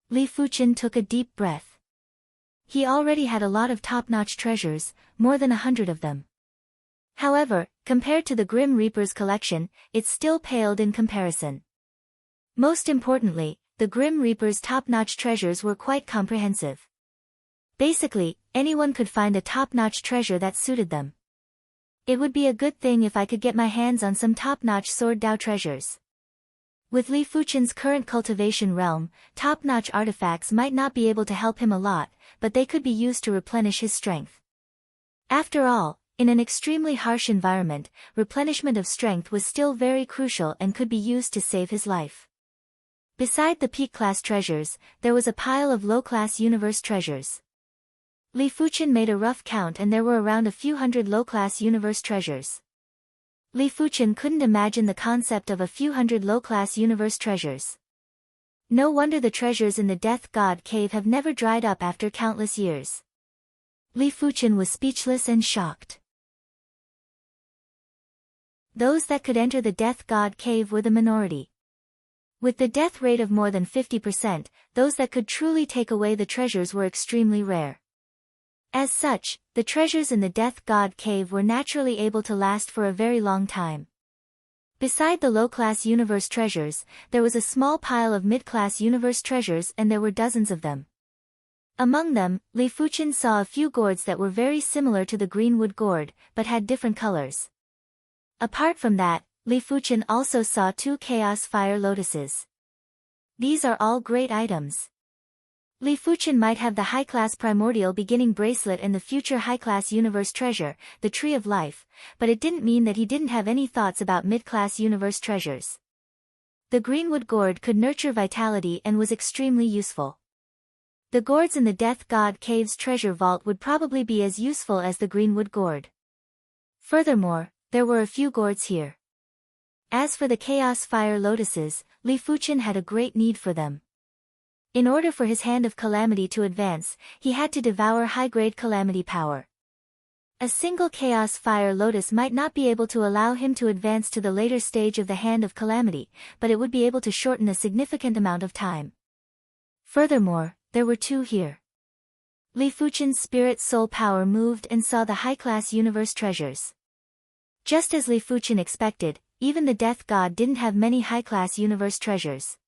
Li Fuchen took a deep breath. He already had a lot of top-notch treasures, more than 100 of them. However, compared to the Grim Reaper's collection, it still paled in comparison. Most importantly, the Grim Reaper's top-notch treasures were quite comprehensive. Basically, anyone could find a top-notch treasure that suited them. It would be a good thing if I could get my hands on some top-notch Sword Dao treasures. With Li Fuchen's current cultivation realm, top-notch artifacts might not be able to help him a lot, but they could be used to replenish his strength. After all, in an extremely harsh environment, replenishment of strength was still very crucial and could be used to save his life. Beside the peak-class treasures, there was a pile of low-class universe treasures. Li Fuchen made a rough count and there were around a few hundred low-class universe treasures. Li Fuchen couldn't imagine the concept of a few hundred low-class universe treasures. No wonder the treasures in the Death God Cave have never dried up after countless years. Li Fuchen was speechless and shocked. Those that could enter the Death God Cave were the minority. With the death rate of more than 50%, those that could truly take away the treasures were extremely rare. As such, the treasures in the Death God Cave were naturally able to last for a very long time. Beside the low-class universe treasures, there was a small pile of mid-class universe treasures and there were dozens of them. Among them, Li Fuchen saw a few gourds that were very similar to the greenwood gourd, but had different colors. Apart from that, Li Fuchen also saw 2 chaos fire lotuses. These are all great items. Li Fuchen might have the high-class primordial beginning bracelet and the future high-class universe treasure, the Tree of Life, but it didn't mean that he didn't have any thoughts about mid-class universe treasures. The greenwood gourd could nurture vitality and was extremely useful. The gourds in the Death God Cave's treasure vault would probably be as useful as the greenwood gourd. Furthermore, there were a few gourds here. As for the chaos fire lotuses, Li Fuchen had a great need for them. In order for his hand of calamity to advance, he had to devour high-grade calamity power. A single chaos fire lotus might not be able to allow him to advance to the later stage of the hand of calamity, but it would be able to shorten a significant amount of time. Furthermore, there were 2 here. Li Fuchen's spirit soul power moved and saw the high-class universe treasures. Just as Li Fuchen expected, even the Death God didn't have many high-class universe treasures.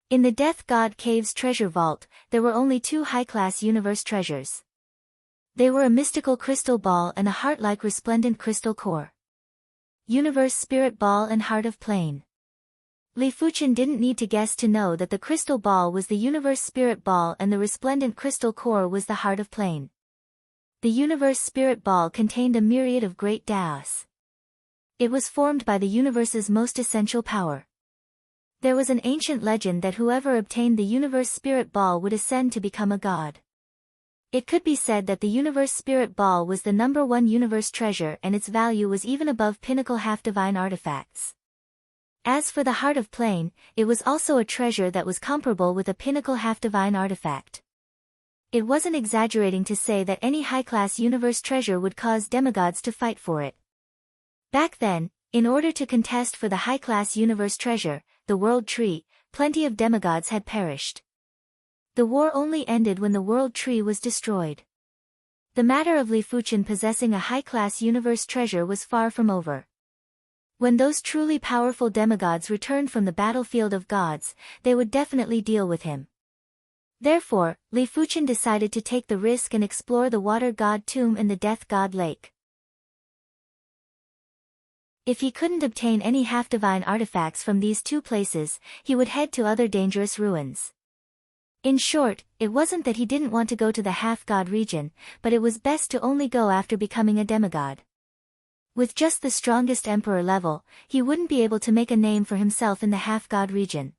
In the Death God Cave's treasure vault, there were only 2 high-class universe treasures. They were a mystical crystal ball and a heart-like resplendent crystal core. Universe Spirit Ball and Heart of Plane. Li Fuchen didn't need to guess to know that the crystal ball was the Universe Spirit Ball and the resplendent crystal core was the Heart of Plane. The Universe Spirit Ball contained a myriad of great Daos. It was formed by the universe's most essential power. There was an ancient legend that whoever obtained the Universe Spirit Ball would ascend to become a god. It could be said that the Universe Spirit Ball was the #1 universe treasure and its value was even above pinnacle half-divine artifacts. As for the Heart of Plane, it was also a treasure that was comparable with a pinnacle half-divine artifact. It wasn't exaggerating to say that any high-class universe treasure would cause demigods to fight for it. Back then, in order to contest for the high-class universe treasure, the World Tree, plenty of demigods had perished. The war only ended when the World Tree was destroyed. The matter of Li Fuchen possessing a high-class universe treasure was far from over. When those truly powerful demigods returned from the battlefield of gods, they would definitely deal with him. Therefore, Li Fuchen decided to take the risk and explore the Water God Tomb and the Death God Lake. If he couldn't obtain any half-divine artifacts from these two places, he would head to other dangerous ruins. In short, it wasn't that he didn't want to go to the half-god region, but it was best to only go after becoming a demigod. With just the strongest emperor level, he wouldn't be able to make a name for himself in the half-god region.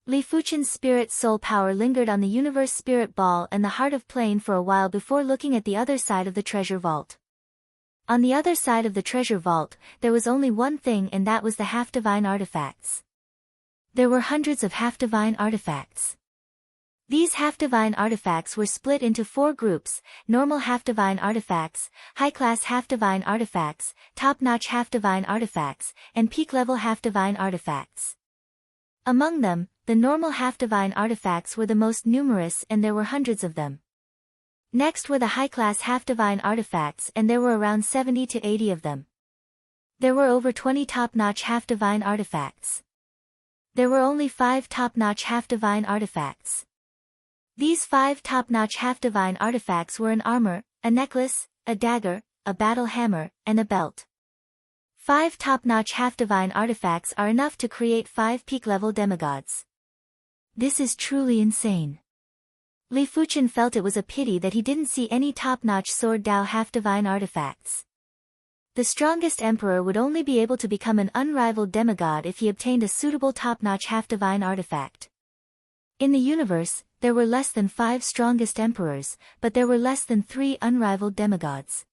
Li Fuchen's spirit soul power lingered on the universe spirit ball and the heart of plane for a while before looking at the other side of the treasure vault. On the other side of the treasure vault, there was only one thing, and that was the half-divine artifacts. There were hundreds of half-divine artifacts. These half-divine artifacts were split into 4 groups: normal half-divine artifacts, high-class half-divine artifacts, top-notch half-divine artifacts, and peak-level half-divine artifacts. Among them, the normal half-divine artifacts were the most numerous, and there were hundreds of them. Next were the high-class half-divine artifacts, and there were around 70 to 80 of them. There were over 20 top-notch half-divine artifacts. There were only 5 top-notch half-divine artifacts. These 5 top-notch half-divine artifacts were an armor, a necklace, a dagger, a battle hammer, and a belt. 5 top-notch half-divine artifacts are enough to create 5 peak-level demigods. This is truly insane. Li Fuchen felt it was a pity that he didn't see any top-notch sword Dao half-divine artifacts. The strongest emperor would only be able to become an unrivaled demigod if he obtained a suitable top-notch half-divine artifact. In the universe, there were less than 5 strongest emperors, but there were less than 3 unrivaled demigods.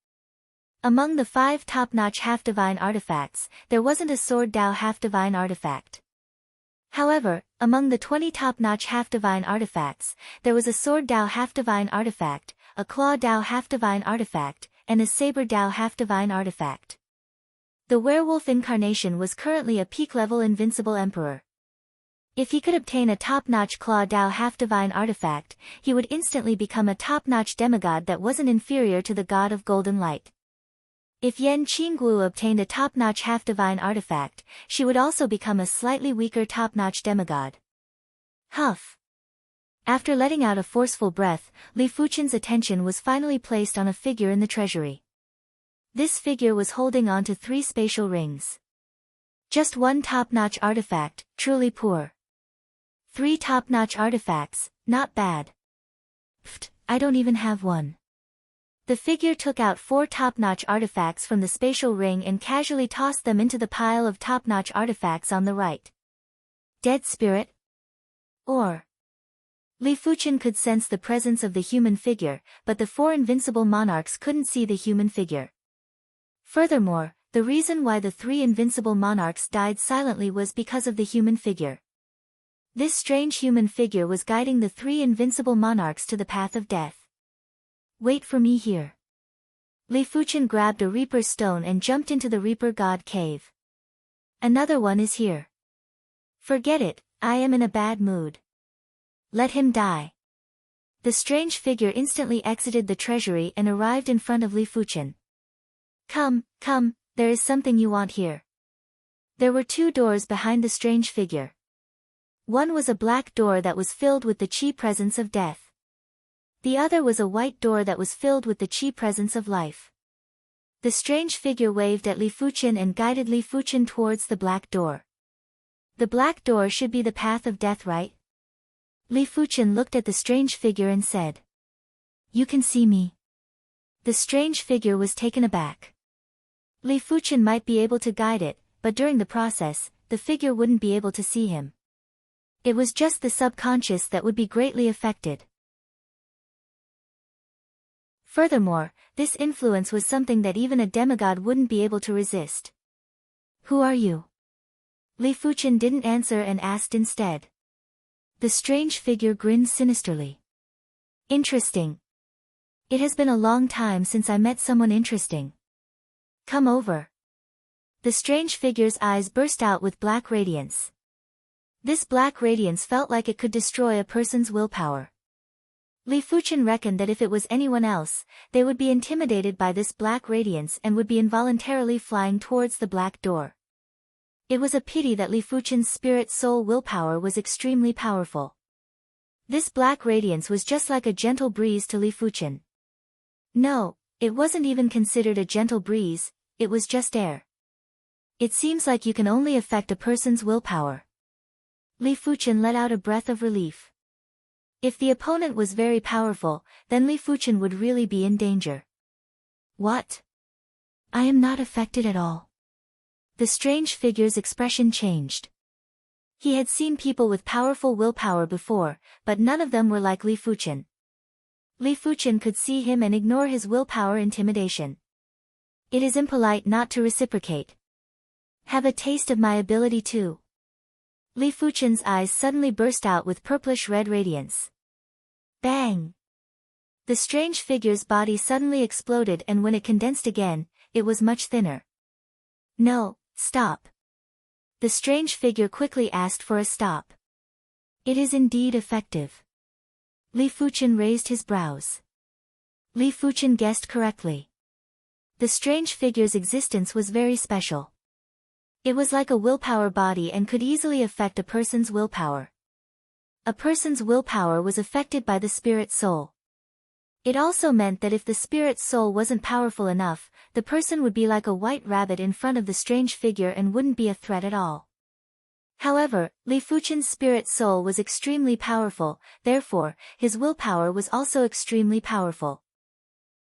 Among the 5 top-notch half-divine artifacts, there wasn't a sword Dao half-divine artifact. However, among the 20 top-notch half-divine artifacts, there was a sword Dao half-divine artifact, a claw Dao half-divine artifact, and a saber Dao half-divine artifact. The werewolf incarnation was currently a peak-level invincible emperor. If he could obtain a top-notch claw Dao half-divine artifact, he would instantly become a top-notch demigod that wasn't inferior to the god of golden light. If Yan Qingguo obtained a top-notch half-divine artifact, she would also become a slightly weaker top-notch demigod. Huff. After letting out a forceful breath, Li Fuchen's attention was finally placed on a figure in the treasury. This figure was holding on to 3 spatial rings. Just 1 top-notch artifact, truly poor. 3 top-notch artifacts, not bad. Pfft, I don't even have one. The figure took out 4 top-notch artifacts from the spatial ring and casually tossed them into the pile of top-notch artifacts on the right. Dead spirit? Or? Li Fuchen could sense the presence of the human figure, but the 4 invincible monarchs couldn't see the human figure. Furthermore, the reason why the 3 invincible monarchs died silently was because of the human figure. This strange human figure was guiding the 3 invincible monarchs to the path of death. Wait for me here. Li Fuchen grabbed a Reaper stone and jumped into the Reaper God cave. Another one is here. Forget it, I am in a bad mood. Let him die. The strange figure instantly exited the treasury and arrived in front of Li Fuchen. Come, come, there is something you want here. There were 2 doors behind the strange figure. One was a black door that was filled with the qi presence of death. The other was a white door that was filled with the qi presence of life. The strange figure waved at Li Fuchen and guided Li Fuchen towards the black door. The black door should be the path of death, right? Li Fuchen looked at the strange figure and said. You can see me. The strange figure was taken aback. Li Fuchen might be able to guide it, but during the process, the figure wouldn't be able to see him. It was just the subconscious that would be greatly affected. Furthermore, this influence was something that even a demigod wouldn't be able to resist. Who are you? Li Fuchen didn't answer and asked instead. The strange figure grinned sinisterly. Interesting. It has been a long time since I met someone interesting. Come over. The strange figure's eyes burst out with black radiance. This black radiance felt like it could destroy a person's willpower. Li Fuchen reckoned that if it was anyone else, they would be intimidated by this black radiance and would be involuntarily flying towards the black door. It was a pity that Li Fuchen's spirit soul willpower was extremely powerful. This black radiance was just like a gentle breeze to Li Fuchen. No, it wasn't even considered a gentle breeze, it was just air. It seems like you can only affect a person's willpower. Li Fuchen let out a breath of relief. If the opponent was very powerful, then Li Fuchen would really be in danger. What? I am not affected at all. The strange figure's expression changed. He had seen people with powerful willpower before, but none of them were like Li Fuchen. Li Fuchen could see him and ignore his willpower intimidation. It is impolite not to reciprocate. Have a taste of my ability too. Li Fuchen's eyes suddenly burst out with purplish-red radiance. Bang! The strange figure's body suddenly exploded, and when it condensed again, it was much thinner. No, stop. The strange figure quickly asked for a stop. It is indeed effective. Li Fuchen raised his brows. Li Fuchen guessed correctly. The strange figure's existence was very special. It was like a willpower body and could easily affect a person's willpower. A person's willpower was affected by the spirit soul. It also meant that if the spirit soul wasn't powerful enough, the person would be like a white rabbit in front of the strange figure and wouldn't be a threat at all. However, Li Fuchen's spirit soul was extremely powerful, therefore, his willpower was also extremely powerful.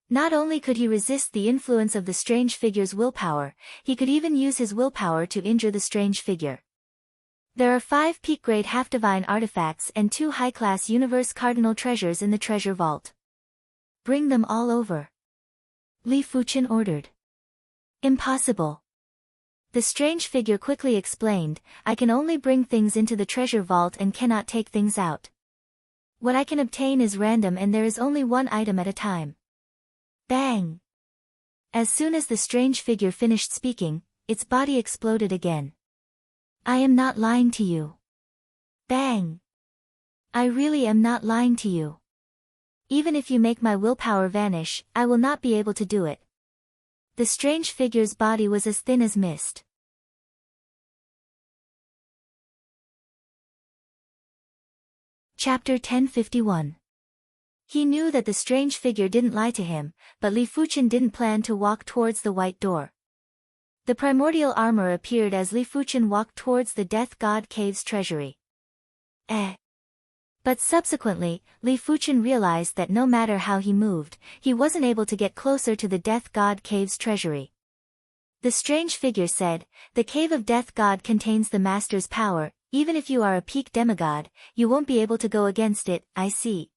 Not only could he resist the influence of the strange figure's willpower, he could even use his willpower to injure the strange figure. There are 5 peak-grade half-divine artifacts and 2 high-class universe cardinal treasures in the treasure vault. Bring them all over. Li Fuchen ordered. Impossible. The strange figure quickly explained, I can only bring things into the treasure vault and cannot take things out. What I can obtain is random and there is only one item at a time. Bang! As soon as the strange figure finished speaking, its body exploded again. I am not lying to you. Bang! I really am not lying to you. Even if you make my willpower vanish, I will not be able to do it. The strange figure's body was as thin as mist. Chapter 1051. He knew that the strange figure didn't lie to him, but Li Fuchen didn't plan to walk towards the white door. The primordial armor appeared as Li Fuchen walked towards the Death God Cave's treasury. But subsequently, Li Fuchen realized that no matter how he moved, he wasn't able to get closer to the Death God Cave's treasury. The strange figure said, the Cave of Death God contains the Master's power, even if you are a peak demigod, you won't be able to go against it, I see.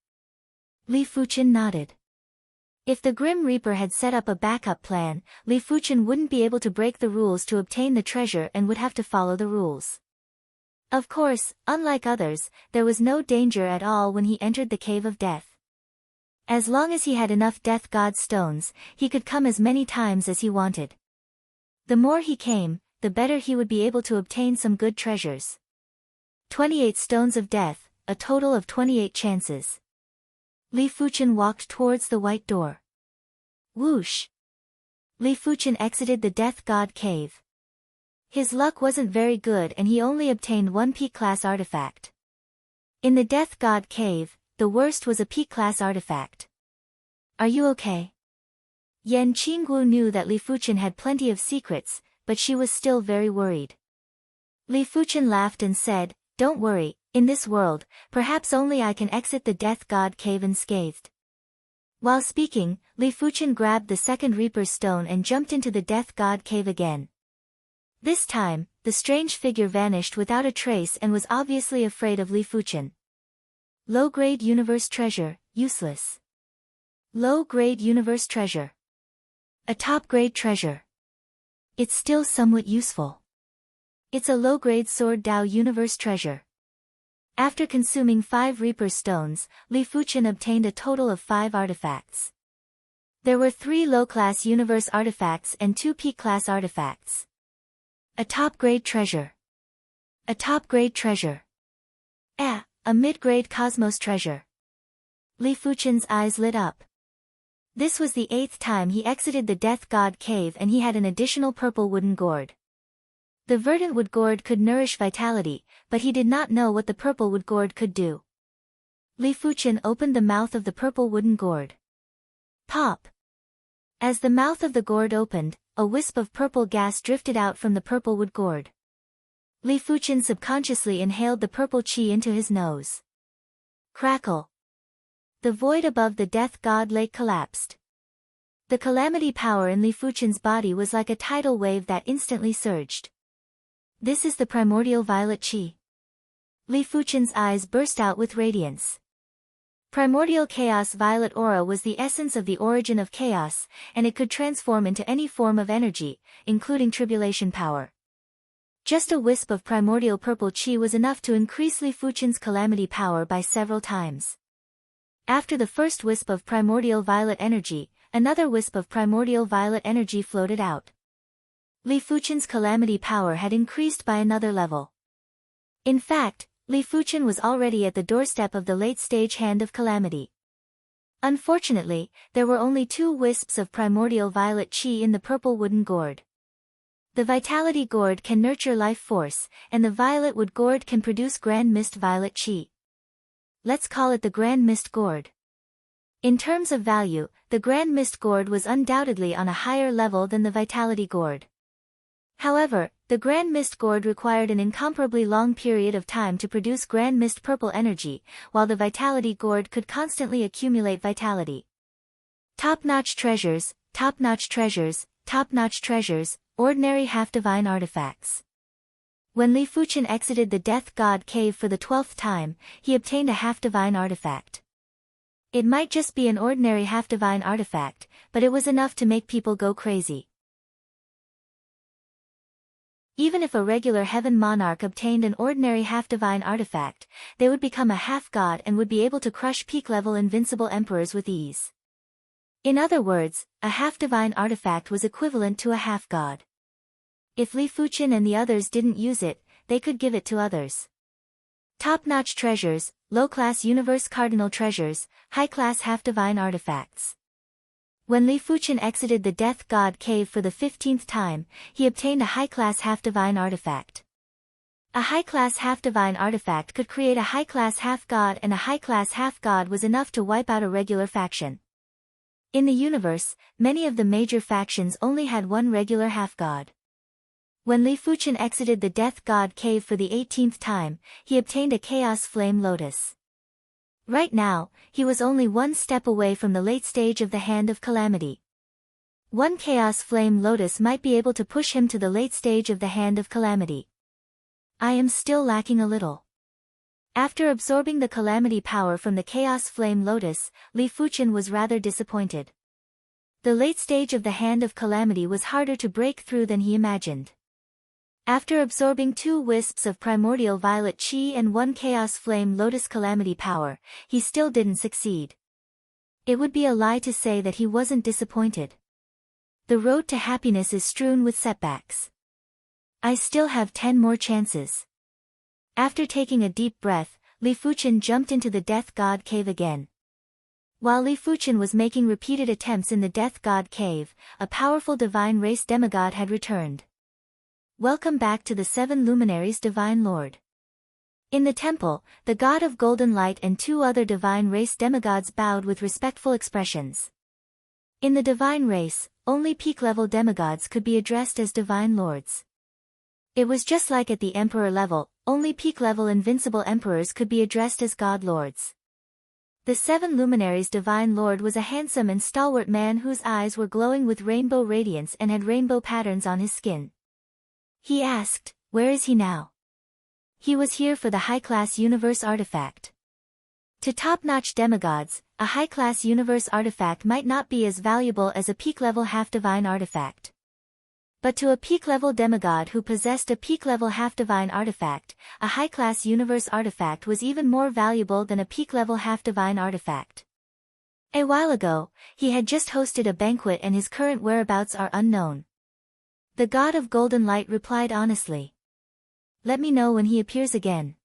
Li Fuchen nodded. If the Grim Reaper had set up a backup plan, Li Fuchen wouldn't be able to break the rules to obtain the treasure and would have to follow the rules. Of course, unlike others, there was no danger at all when he entered the Cave of Death. As long as he had enough Death God stones, he could come as many times as he wanted. The more he came, the better he would be able to obtain some good treasures. 28 stones of death, a total of 28 chances. Li Fuchen walked towards the white door. Whoosh! Li Fuchen exited the Death God Cave. His luck wasn't very good and he only obtained 1 peak-class artifact. In the Death God Cave, the worst was a peak-class artifact. Are you okay? Yan Qinggu knew that Li Fuchen had plenty of secrets, but she was still very worried. Li Fuchen laughed and said, don't worry, in this world, perhaps only I can exit the Death God Cave unscathed. While speaking, Li Fuchen grabbed the second Reaper stone and jumped into the Death God Cave again. This time, the strange figure vanished without a trace and was obviously afraid of Li Fuchen. Low-grade universe treasure, useless. Low-grade universe treasure. A top-grade treasure. It's still somewhat useful. It's a low-grade Sword Dao universe treasure. After consuming 5 Reaper stones, Li Fuchen obtained a total of 5 artifacts. There were 3 low-class universe artifacts and 2 peak-class artifacts. A top-grade treasure. A top-grade treasure. A mid-grade cosmos treasure. Li Fuchen's eyes lit up. This was the 8th time he exited the Death God cave, and he had an additional purple wooden gourd. The verdant wood gourd could nourish vitality, but he did not know what the purple wood gourd could do. Li Fuchen opened the mouth of the purple wooden gourd. Pop! As the mouth of the gourd opened, a wisp of purple gas drifted out from the purple wood gourd. Li Fuchen subconsciously inhaled the purple qi into his nose. Crackle! The void above the Death God lake collapsed. The calamity power in Li Fuchen's body was like a tidal wave that instantly surged. This is the primordial violet qi. Li Fuchen's eyes burst out with radiance. Primordial chaos violet aura was the essence of the origin of chaos, and it could transform into any form of energy, including tribulation power. Just a wisp of primordial purple qi was enough to increase Li Fuchen's calamity power by several times. After the first wisp of primordial violet energy, another wisp of primordial violet energy floated out. Li Fuchen's calamity power had increased by another level. In fact, Li Fuchen was already at the doorstep of the late-stage hand of calamity. Unfortunately, there were only 2 wisps of primordial violet qi in the purple wooden gourd. The vitality gourd can nurture life force, and the violet wood gourd can produce grand mist violet qi. Let's call it the Grand Mist Gourd. In terms of value, the Grand Mist Gourd was undoubtedly on a higher level than the Vitality Gourd. However, the Grand Mist Gourd required an incomparably long period of time to produce Grand Mist Purple energy, while the Vitality Gourd could constantly accumulate vitality. Top-notch treasures, top-notch treasures, top-notch treasures, ordinary half-divine artifacts. When Li Fuchen exited the Death God cave for the 12th time, he obtained a half-divine artifact. It might just be an ordinary half-divine artifact, but it was enough to make people go crazy. Even if a regular heaven monarch obtained an ordinary half-divine artifact, they would become a half-god and would be able to crush peak-level invincible emperors with ease. In other words, a half-divine artifact was equivalent to a half-god. If Li Fuchen and the others didn't use it, they could give it to others. Top-notch treasures, low-class universe cardinal treasures, high-class half-divine artifacts. When Li Fuchen exited the Death God cave for the 15th time, he obtained a high-class half-divine artifact. A high-class half-divine artifact could create a high-class half-god, and a high-class half-god was enough to wipe out a regular faction. In the universe, many of the major factions only had one regular half-god. When Li Fuchen exited the Death God cave for the 18th time, he obtained a Chaos Flame Lotus. Right now, he was only one step away from the late stage of the Hand of Calamity. One Chaos Flame Lotus might be able to push him to the late stage of the Hand of Calamity. I am still lacking a little. After absorbing the Calamity power from the Chaos Flame Lotus, Li Fuchen was rather disappointed. The late stage of the Hand of Calamity was harder to break through than he imagined. After absorbing 2 wisps of primordial violet qi and 1 chaos flame lotus calamity power, he still didn't succeed. It would be a lie to say that he wasn't disappointed. The road to happiness is strewn with setbacks. I still have 10 more chances. After taking a deep breath, Li Fuchen jumped into the Death God cave again. While Li Fuchen was making repeated attempts in the Death God cave, a powerful divine race demigod had returned. Welcome back to the 7 luminaries, Divine Lord. In the temple, the God of Golden Light and 2 other divine race demigods bowed with respectful expressions. In the divine race, only peak-level demigods could be addressed as divine lords. It was just like at the emperor level, only peak-level invincible emperors could be addressed as god lords. The 7 luminaries' divine lord was a handsome and stalwart man whose eyes were glowing with rainbow radiance and had rainbow patterns on his skin. He asked, "Where is he now?" He was here for the high-class universe artifact. To top-notch demigods, a high-class universe artifact might not be as valuable as a peak-level half-divine artifact. But to a peak-level demigod who possessed a peak-level half-divine artifact, a high-class universe artifact was even more valuable than a peak-level half-divine artifact. A while ago, he had just hosted a banquet and his current whereabouts are unknown. The God of Golden Light replied honestly. Let me know when he appears again.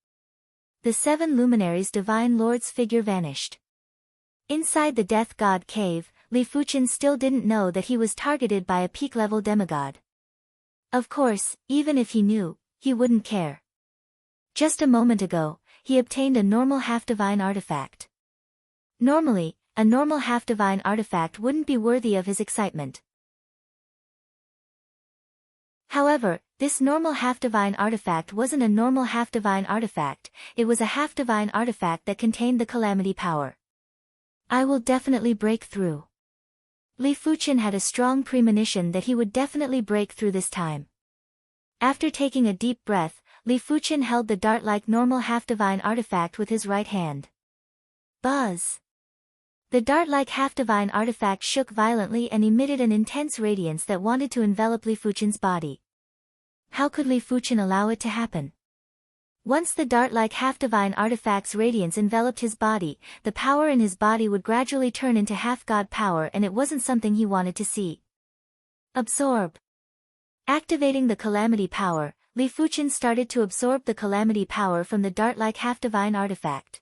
The 7 luminaries' divine lord's figure vanished. Inside the Death God cave, Li Fuchen still didn't know that he was targeted by a peak-level demigod. Of course, even if he knew, he wouldn't care. Just a moment ago, he obtained a normal half-divine artifact. Normally, a normal half-divine artifact wouldn't be worthy of his excitement. However, this normal half-divine artifact wasn't a normal half-divine artifact, it was a half-divine artifact that contained the calamity power. I will definitely break through. Li Fuchen had a strong premonition that he would definitely break through this time. After taking a deep breath, Li Fuchen held the dart-like normal half-divine artifact with his right hand. Buzz! The dart-like half-divine artifact shook violently and emitted an intense radiance that wanted to envelop Li Fuchen's body. How could Li Fuchen allow it to happen? Once the dart-like half-divine artifact's radiance enveloped his body, the power in his body would gradually turn into half-god power, and it wasn't something he wanted to see. Absorb. Activating the calamity power, Li Fuchen started to absorb the calamity power from the dart-like half-divine artifact.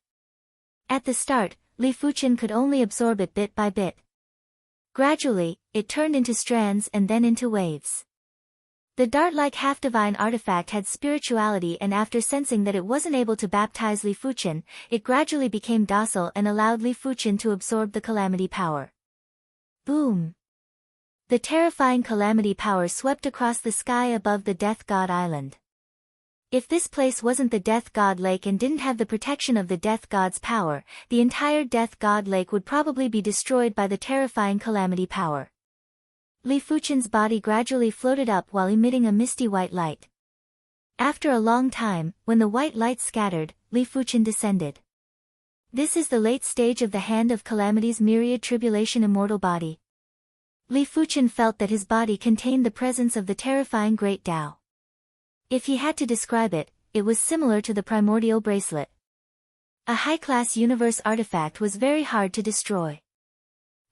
At the start, Li Fuchen could only absorb it bit by bit. Gradually, it turned into strands and then into waves. The dart-like half-divine artifact had spirituality, and after sensing that it wasn't able to baptize Li Fuchen, it gradually became docile and allowed Li Fuchen to absorb the calamity power. Boom! The terrifying calamity power swept across the sky above the Death God Island. If this place wasn't the Death God Lake and didn't have the protection of the Death God's power, the entire Death God Lake would probably be destroyed by the terrifying calamity power. Li Fuchen's body gradually floated up while emitting a misty white light. After a long time, when the white light scattered, Li Fuchen descended. This is the late stage of the Hand of Calamity's myriad tribulation immortal body. Li Fuchen felt that his body contained the presence of the terrifying Great Tao. If he had to describe it, it was similar to the primordial bracelet. A high-class universe artifact was very hard to destroy.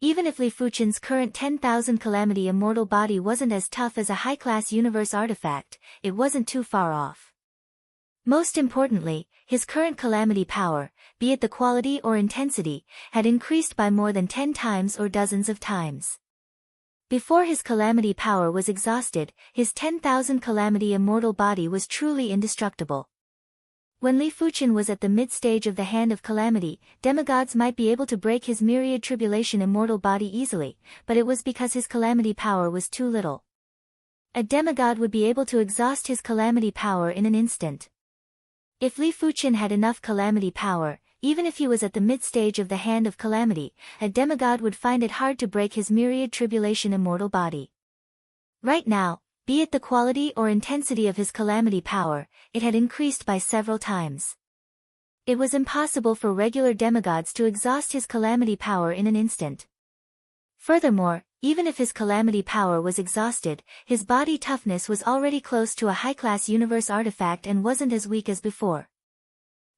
Even if Li Fuchen's current 10,000 calamity immortal body wasn't as tough as a high-class universe artifact, it wasn't too far off. Most importantly, his current calamity power, be it the quality or intensity, had increased by more than 10 times or dozens of times. Before his calamity power was exhausted, his 10,000 calamity immortal body was truly indestructible. When Li Fuchen was at the mid-stage of the Hand of Calamity, demigods might be able to break his myriad tribulation immortal body easily, but it was because his calamity power was too little. A demigod would be able to exhaust his calamity power in an instant. If Li Fuchen had enough calamity power, even if he was at the mid-stage of the Hand of Calamity, a demigod would find it hard to break his myriad tribulation immortal body. Right now, be it the quality or intensity of his calamity power, it had increased by several times. It was impossible for regular demigods to exhaust his calamity power in an instant. Furthermore, even if his calamity power was exhausted, his body toughness was already close to a high-class universe artifact and wasn't as weak as before.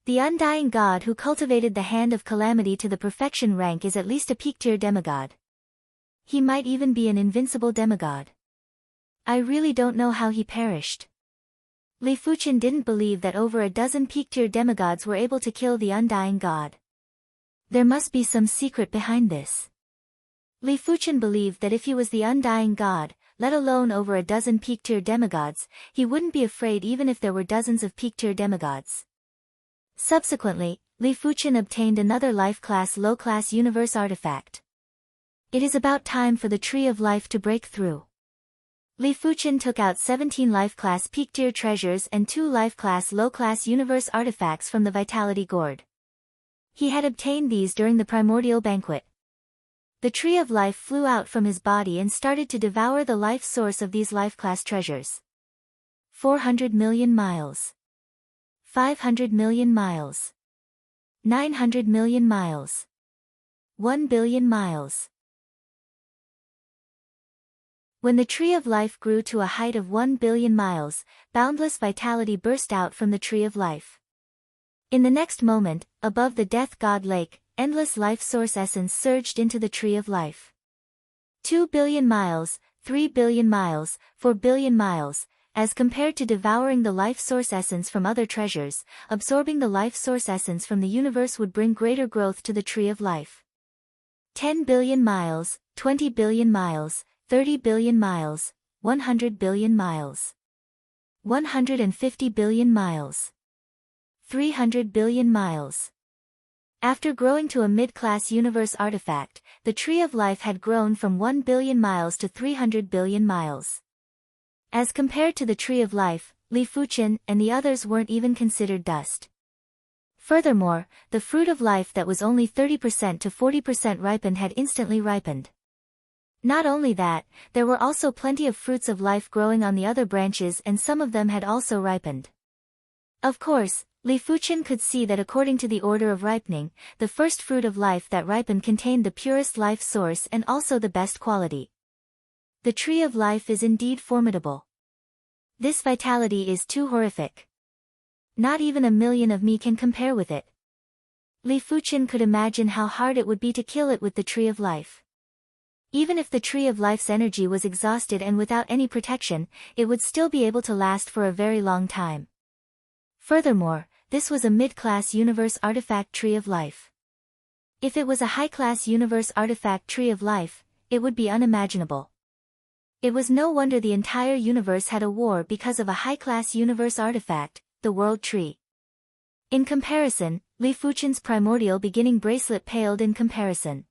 The undying god who cultivated the Hand of Calamity to the perfection rank is at least a peak-tier demigod. He might even be an invincible demigod. I really don't know how he perished. Li Fuchen didn't believe that over a dozen peak-tier demigods were able to kill the undying god. There must be some secret behind this. Li Fuchen believed that if he was the undying god, let alone over a dozen peak-tier demigods, he wouldn't be afraid even if there were dozens of peak-tier demigods. Subsequently, Li Fuchen obtained another life-class low-class universe artifact. It is about time for the Tree of Life to break through. Li Fuchen took out 17 life-class peak-tier treasures and 2 life-class low-class universe artifacts from the Vitality Gourd. He had obtained these during the primordial banquet. The Tree of Life flew out from his body and started to devour the life source of these life-class treasures. 400 million miles. 500 million miles. 900 million miles. 1 billion miles. When the Tree of Life grew to a height of 1 billion miles, boundless vitality burst out from the Tree of Life. In the next moment, above the Death God Lake, endless life source essence surged into the Tree of Life. 2 billion miles, 3 billion miles, 4 billion miles, as compared to devouring the life source essence from other treasures, absorbing the life source essence from the universe would bring greater growth to the Tree of Life. 10 billion miles, 20 billion miles, 30 billion miles, 100 billion miles. 150 billion miles. 300 billion miles. After growing to a mid-class universe artifact, the Tree of Life had grown from 1 billion miles to 300 billion miles. As compared to the Tree of Life, Li Fuchen and the others weren't even considered dust. Furthermore, the fruit of life that was only 30% to 40% ripened had instantly ripened. Not only that, there were also plenty of fruits of life growing on the other branches, and some of them had also ripened. Of course, Li Fuchen could see that according to the order of ripening, the first fruit of life that ripened contained the purest life source and also the best quality. The Tree of Life is indeed formidable. This vitality is too horrific. Not even a million of me can compare with it. Li Fuchen could imagine how hard it would be to kill it with the Tree of Life. Even if the Tree of Life's energy was exhausted and without any protection, it would still be able to last for a very long time. Furthermore, this was a mid-class universe artifact Tree of Life. If it was a high-class universe artifact Tree of Life, it would be unimaginable. It was no wonder the entire universe had a war because of a high-class universe artifact, the World Tree. In comparison, Li Fuchen's primordial beginning bracelet paled in comparison.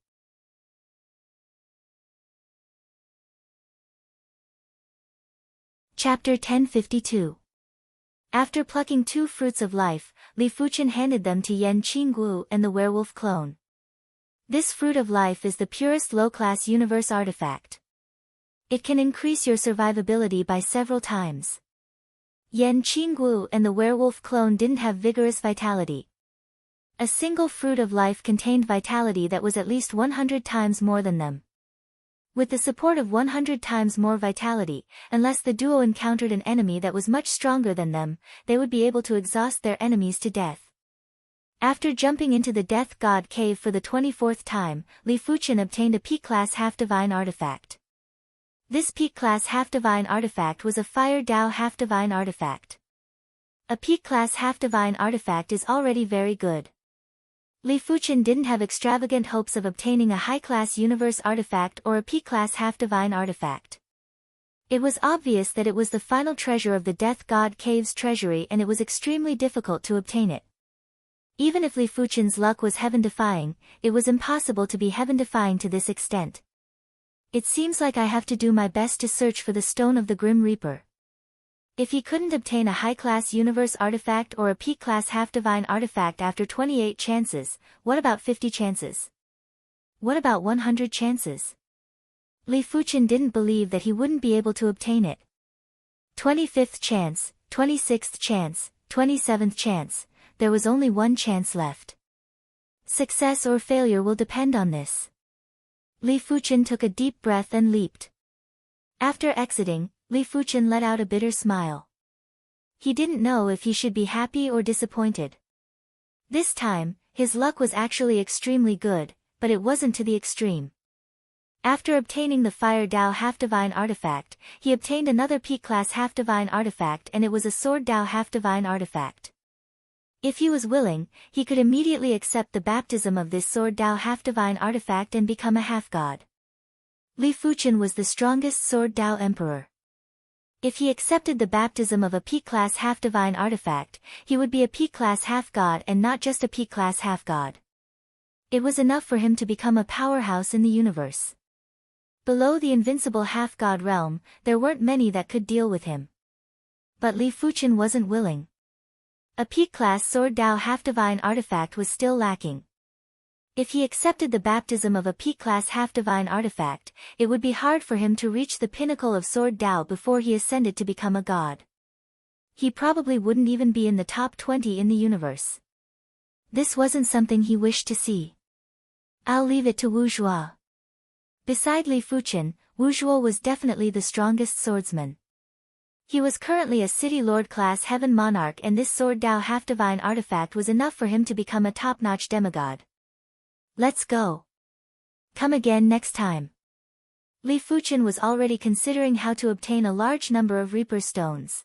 Chapter 1052. After plucking 2 fruits of life, Li Fuchen handed them to Yan Qinggu and the werewolf clone. This fruit of life is the purest low-class universe artifact. It can increase your survivability by several times. Yan Qinggu and the werewolf clone didn't have vigorous vitality. A single fruit of life contained vitality that was at least 100 times more than them. With the support of 100 times more vitality, unless the duo encountered an enemy that was much stronger than them, they would be able to exhaust their enemies to death. After jumping into the Death God Cave for the 24th time, Li Fuchen obtained a Peak-class half-divine artifact. This Peak-class half-divine artifact was a Fire Dao half-divine artifact. A Peak-class half-divine artifact is already very good. Li Fuchen didn't have extravagant hopes of obtaining a high-class universe artifact or a P-class half-divine artifact. It was obvious that it was the final treasure of the Death God Cave's treasury and it was extremely difficult to obtain it. Even if Li Fuchen's luck was heaven-defying, it was impossible to be heaven-defying to this extent. It seems like I have to do my best to search for the Stone of the Grim Reaper. If he couldn't obtain a high-class universe artifact or a Peak-class half-divine artifact after 28 chances, what about 50 chances? What about 100 chances? Li Fuchen didn't believe that he wouldn't be able to obtain it. 25th chance, 26th chance, 27th chance, there was only 1 chance left. Success or failure will depend on this. Li Fuchen took a deep breath and leaped. After exiting, Li Fuchen let out a bitter smile. He didn't know if he should be happy or disappointed. This time, his luck was actually extremely good, but it wasn't to the extreme. After obtaining the Fire Dao half-divine artifact, he obtained another Peak-class half-divine artifact and it was a Sword Dao half-divine artifact. If he was willing, he could immediately accept the baptism of this Sword Dao half-divine artifact and become a half-god. Li Fuchen was the strongest Sword Dao emperor. If he accepted the baptism of a Peak-class half-divine artifact, he would be a Peak-class half-god and not just a Peak-class half-god. It was enough for him to become a powerhouse in the universe. Below the invincible half-god realm, there weren't many that could deal with him. But Li Fuchen wasn't willing. A Peak-class Sword Dao half-divine artifact was still lacking. If he accepted the baptism of a Peak-class half-divine artifact, it would be hard for him to reach the pinnacle of Sword Dao before he ascended to become a god. He probably wouldn't even be in the top 20 in the universe. This wasn't something he wished to see. I'll leave it to Wu Zhuo. Beside Li Fuchen, Wu Zhuo was definitely the strongest swordsman. He was currently a City Lord-class Heaven Monarch and this Sword Dao half-divine artifact was enough for him to become a top-notch demigod. Let's go. Come again next time. Li Fuchen was already considering how to obtain a large number of Reaper stones.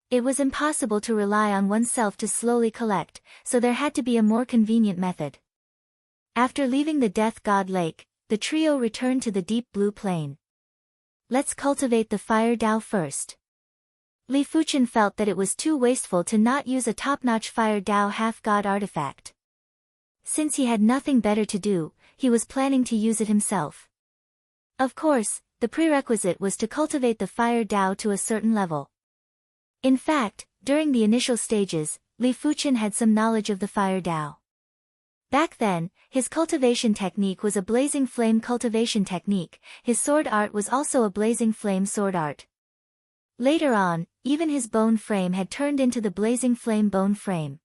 It was impossible to rely on oneself to slowly collect, so there had to be a more convenient method. After leaving the Death God Lake, the trio returned to the deep blue plain. Let's cultivate the fire Dao first. Li Fuchen felt that it was too wasteful to not use a top-notch fire Dao half-god artifact. Since he had nothing better to do, he was planning to use it himself. Of course, the prerequisite was to cultivate the fire Dao to a certain level. In fact, during the initial stages, Li Fuchen had some knowledge of the fire Dao. Back then, his cultivation technique was a blazing flame cultivation technique, his sword art was also a blazing flame sword art. Later on, even his bone frame had turned into the blazing flame bone frame.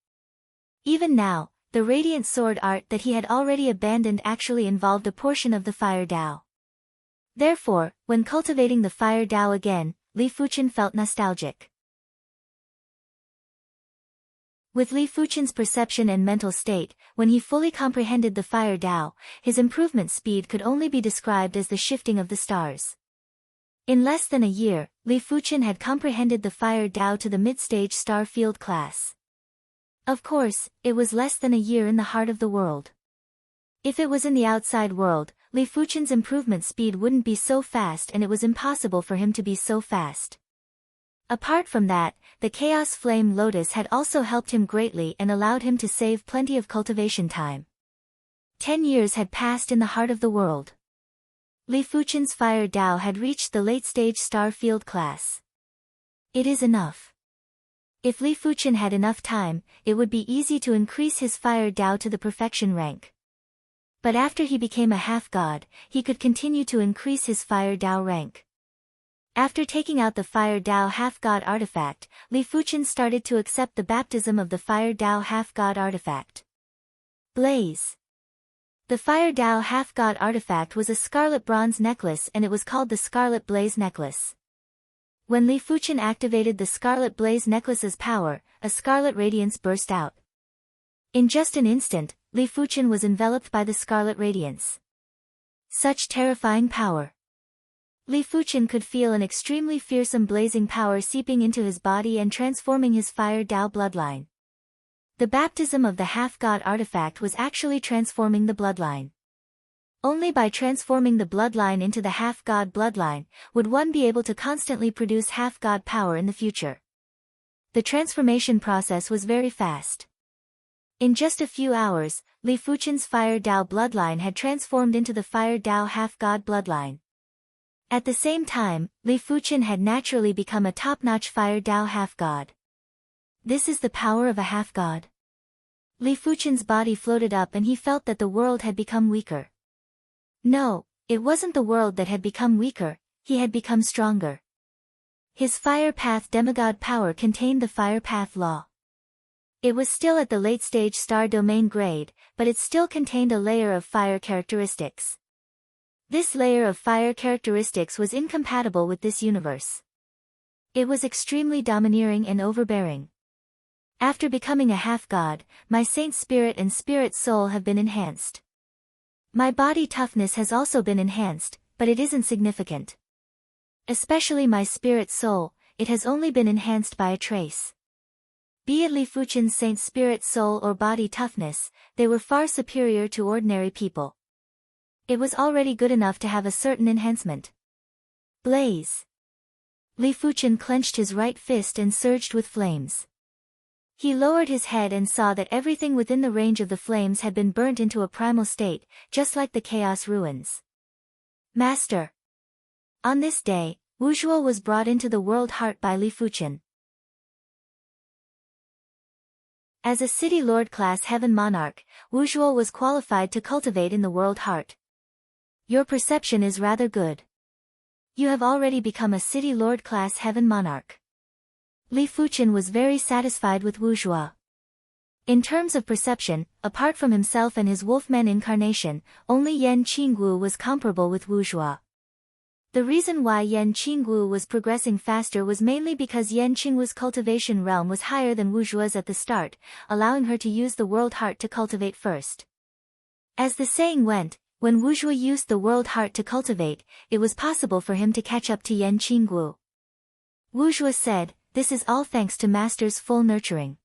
Even now, the radiant sword art that he had already abandoned actually involved a portion of the fire Dao. Therefore, when cultivating the fire Dao again, Li Fuchen felt nostalgic. With Li Fuchen's perception and mental state, when he fully comprehended the fire Dao, his improvement speed could only be described as the shifting of the stars. In less than a year, Li Fuchen had comprehended the fire Dao to the mid-stage star field class. Of course, it was less than a year in the heart of the world. If it was in the outside world, Li Fuchen's improvement speed wouldn't be so fast and it was impossible for him to be so fast. Apart from that, the Chaos Flame Lotus had also helped him greatly and allowed him to save plenty of cultivation time. 10 years had passed in the heart of the world. Li Fuchen's fire Dao had reached the late-stage star field class. It is enough. If Li Fuchen had enough time, it would be easy to increase his fire Dao to the perfection rank. But after he became a half-god, he could continue to increase his fire Dao rank. After taking out the fire Dao half-god artifact, Li Fuchen started to accept the baptism of the fire Dao half-god artifact. Blaze. The fire Dao half-god artifact was a scarlet bronze necklace and it was called the Scarlet Blaze Necklace. When Li Fuchen activated the Scarlet Blaze Necklace's power, a scarlet radiance burst out. In just an instant, Li Fuchen was enveloped by the scarlet radiance. Such terrifying power. Li Fuchen could feel an extremely fearsome blazing power seeping into his body and transforming his fire Dao bloodline. The baptism of the half-god artifact was actually transforming the bloodline. Only by transforming the bloodline into the half-god bloodline, would one be able to constantly produce half-god power in the future. The transformation process was very fast. In just a few hours, Li Fuchen's fire Dao bloodline had transformed into the fire Dao half-god bloodline. At the same time, Li Fuchen had naturally become a top-notch fire Dao half-god. This is the power of a half-god. Li Fuchen's body floated up and he felt that the world had become weaker. No, it wasn't the world that had become weaker, he had become stronger. His fire path demigod power contained the fire path law. It was still at the late-stage star domain grade, but it still contained a layer of fire characteristics. This layer of fire characteristics was incompatible with this universe. It was extremely domineering and overbearing. After becoming a half-god, my saint spirit and spirit soul have been enhanced. My body toughness has also been enhanced, but it isn't significant. Especially my spirit soul, it has only been enhanced by a trace. Be it Li Fuchen's saint spirit soul or body toughness, they were far superior to ordinary people. It was already good enough to have a certain enhancement. Blaze. Li Fuchen clenched his right fist and surged with flames. He lowered his head and saw that everything within the range of the flames had been burnt into a primal state, just like the chaos ruins. Master. On this day, Wuzhuo was brought into the world heart by Li Fuchen. As a city lord-class heaven monarch, Wuzhuo was qualified to cultivate in the world heart. Your perception is rather good. You have already become a city lord-class heaven monarch. Li Fuchen was very satisfied with Wuzhuo. In terms of perception, apart from himself and his wolfman incarnation, only Yan Qingwu was comparable with Wuzhuo. The reason why Yan Qingwu was progressing faster was mainly because Yan Qingwu's cultivation realm was higher than Wuzhuo's at the start, allowing her to use the world heart to cultivate first. As the saying went, when Wuzhuo used the world heart to cultivate, it was possible for him to catch up to Yan Qingwu. Wuzhuo said, "This is all thanks to Master's full nurturing.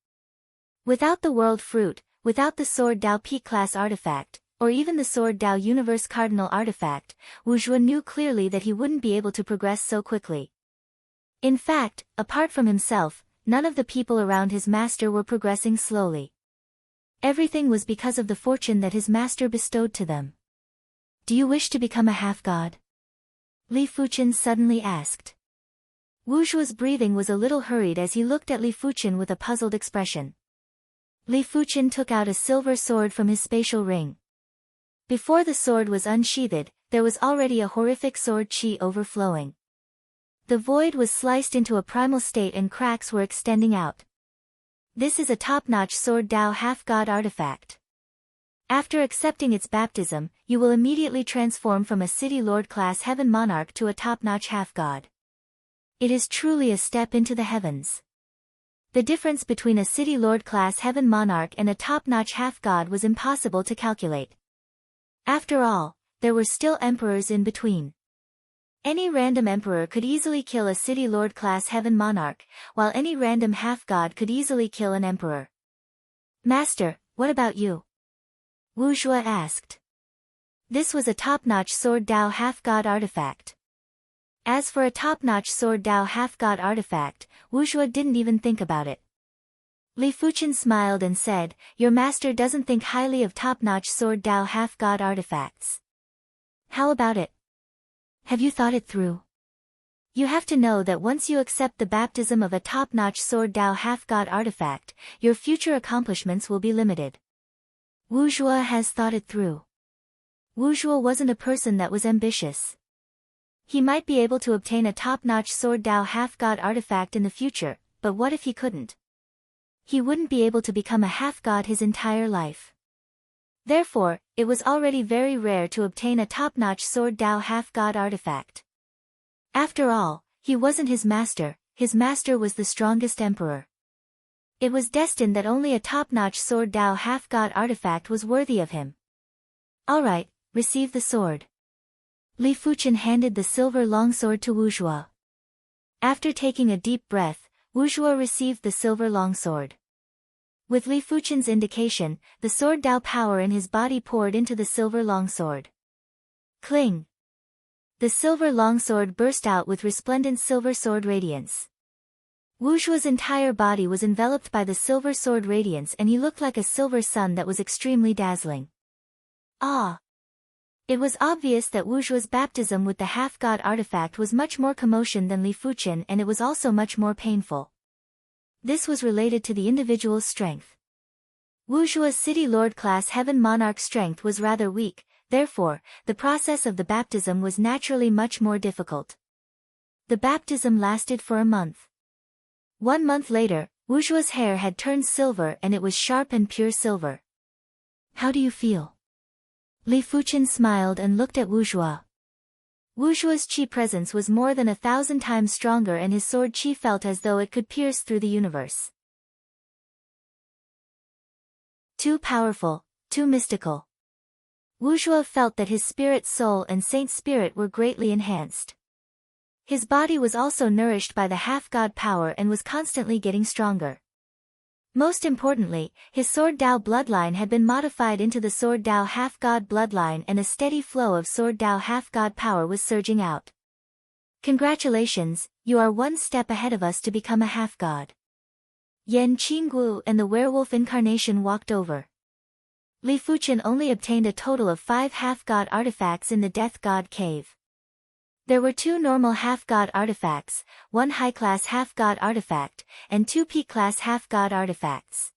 Without the world fruit, without the sword Dao Peak class artifact, or even the Sword Dao Universe Cardinal artifact, Wu Zhuo knew clearly that he wouldn't be able to progress so quickly. In fact, apart from himself, none of the people around his master were progressing slowly. Everything was because of the fortune that his master bestowed to them. Do you wish to become a half-god? Li Fuchen suddenly asked. Wu Zhuo's breathing was a little hurried as he looked at Li Fuchen with a puzzled expression. Li Fuchen took out a silver sword from his spatial ring. Before the sword was unsheathed, there was already a horrific sword qi overflowing. The void was sliced into a primal state and cracks were extending out. This is a top-notch Sword Dao half-god artifact. After accepting its baptism, you will immediately transform from a City Lord class Heaven Monarch to a top-notch half-god. It is truly a step into the heavens. The difference between a City Lord class Heaven Monarch and a top-notch half-god was impossible to calculate. After all, there were still emperors in between. Any random emperor could easily kill a City Lord class Heaven Monarch, while any random half-god could easily kill an emperor. Master, what about you? Wu Zhuo asked. This was a top-notch Sword Dao half-god artifact. As for a top-notch Sword Dao half-god artifact, Wu Zhuo didn't even think about it. Li Fuchen smiled and said, your master doesn't think highly of top-notch Sword Dao half-god artifacts. How about it? Have you thought it through? You have to know that once you accept the baptism of a top-notch Sword Dao half-god artifact, your future accomplishments will be limited. Wu Zhuo has thought it through. Wu Zhuo wasn't a person that was ambitious. He might be able to obtain a top-notch Sword Dao half-god artifact in the future, but what if he couldn't? He wouldn't be able to become a half-god his entire life. Therefore, it was already very rare to obtain a top-notch Sword Dao half-god artifact. After all, he wasn't his master was the strongest emperor. It was destined that only a top-notch Sword Dao half-god artifact was worthy of him. Alright, receive the sword. Li Fuchen handed the silver longsword to Wu Zhuo. After taking a deep breath, Wu Zhuo received the silver longsword. With Li Fuchen's indication, the Sword Dao power in his body poured into the silver longsword. Cling! The silver longsword burst out with resplendent silver sword radiance. Wu Zhuo's entire body was enveloped by the silver sword radiance and he looked like a silver sun that was extremely dazzling. Ah! It was obvious that Wu Zhuo's baptism with the half-god artifact was much more commotion than Li Fuchen and it was also much more painful. This was related to the individual's strength. Wu Zhuo's City Lord class Heaven Monarch strength was rather weak, therefore, the process of the baptism was naturally much more difficult. The baptism lasted for a month. 1 month later, Wu Zhuo's hair had turned silver and it was sharp and pure silver. How do you feel? Li Fuchen smiled and looked at Wu Zhuo. Wu Zhuo's qi presence was more than 1,000 times stronger and his sword qi felt as though it could pierce through the universe. Too powerful, too mystical. Wu Zhuo felt that his spirit soul and saint spirit were greatly enhanced. His body was also nourished by the half-god power and was constantly getting stronger. Most importantly, his Sword Dao bloodline had been modified into the Sword Dao half-god bloodline and a steady flow of Sword Dao half-god power was surging out. Congratulations, you are one step ahead of us to become a half-god. Yan Qinggu and the werewolf incarnation walked over. Li Fuchen only obtained a total of 5 half-god artifacts in the Death God Cave. There were 2 normal half-god artifacts, 1 high-class half-god artifact, and 2 peak-class half-god artifacts.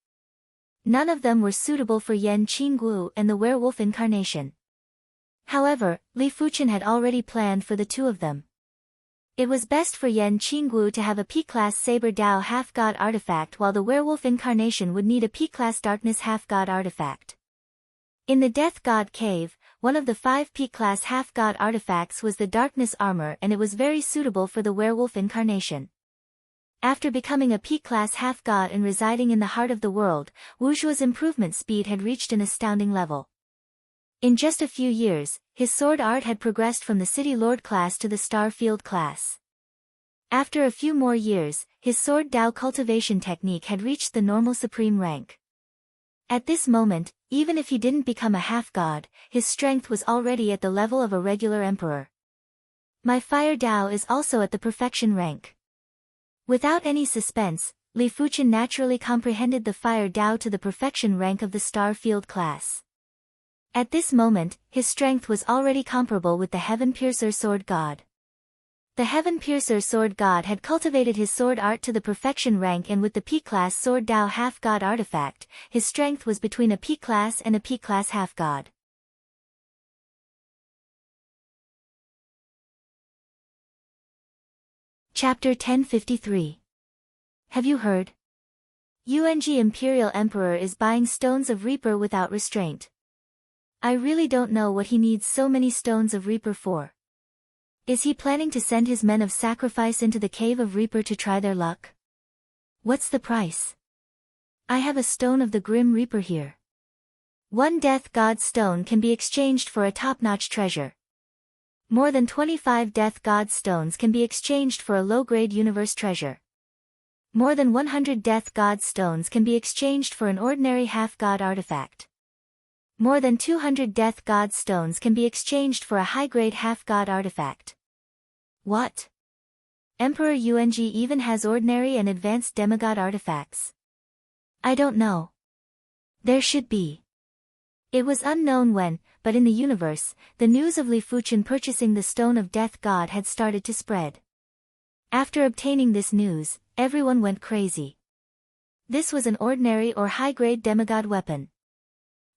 None of them were suitable for Yan Qinggu and the werewolf incarnation. However, Li Fuchen had already planned for the 2 of them. It was best for Yan Qinggu to have a peak-class Saber Dao half-god artifact while the werewolf incarnation would need a peak-class darkness half-god artifact. In the Death God Cave, one of the 5 peak-class half-god artifacts was the darkness armor and it was very suitable for the werewolf incarnation. After becoming a peak-class half-god and residing in the heart of the world, Wu Zhuo's improvement speed had reached an astounding level. In just a few years, his sword art had progressed from the City Lord class to the Star Field class. After a few more years, his Sword Dao cultivation technique had reached the normal supreme rank. At this moment, even if he didn't become a half-god, his strength was already at the level of a regular emperor. My fire Dao is also at the perfection rank. Without any suspense, Li Fuchen naturally comprehended the fire Dao to the perfection rank of the star field class. At this moment, his strength was already comparable with the Heaven Piercer Sword God. The Heaven Piercer Sword God had cultivated his sword art to the perfection rank, and with the P-class Sword Dao half-god artifact, his strength was between a P-class and a P-class half-god. Chapter 1053. Have you heard? Yung Imperial Emperor is buying stones of Reaper without restraint. I really don't know what he needs so many stones of Reaper for. Is he planning to send his men of sacrifice into the cave of Reaper to try their luck? What's the price? I have a stone of the Grim Reaper here. 1 Death God stone can be exchanged for a top-notch treasure. More than 25 Death God stones can be exchanged for a low-grade universe treasure. More than 100 Death God stones can be exchanged for an ordinary half-god artifact. More than 200 Death God stones can be exchanged for a high-grade half-god artifact. What? Emperor Yung even has ordinary and advanced demigod artifacts. I don't know. There should be. It was unknown when, but in the universe, the news of Li Fuchen purchasing the Stone of Death God had started to spread. After obtaining this news, everyone went crazy. This was an ordinary or high-grade demigod weapon.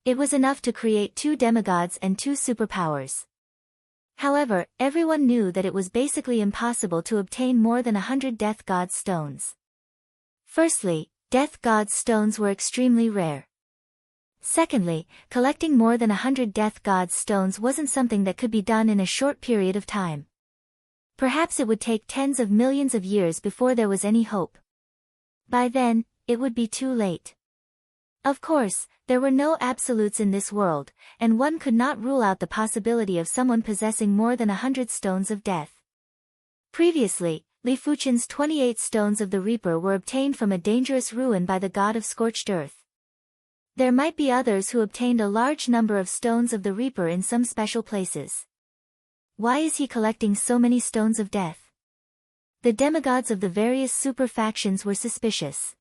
It was enough to create 2 demigods and 2 superpowers. However, everyone knew that it was basically impossible to obtain more than 100 Death God stones. Firstly, Death God stones were extremely rare. Secondly, collecting more than 100 Death God stones wasn't something that could be done in a short period of time. Perhaps it would take tens of millions of years before there was any hope. By then, it would be too late. Of course, there were no absolutes in this world, and one could not rule out the possibility of someone possessing more than 100 stones of death. Previously, Li Fuchen's 28 stones of the Reaper were obtained from a dangerous ruin by the god of scorched earth. There might be others who obtained a large number of stones of the Reaper in some special places. Why is he collecting so many stones of death? The demigods of the various super factions were suspicious.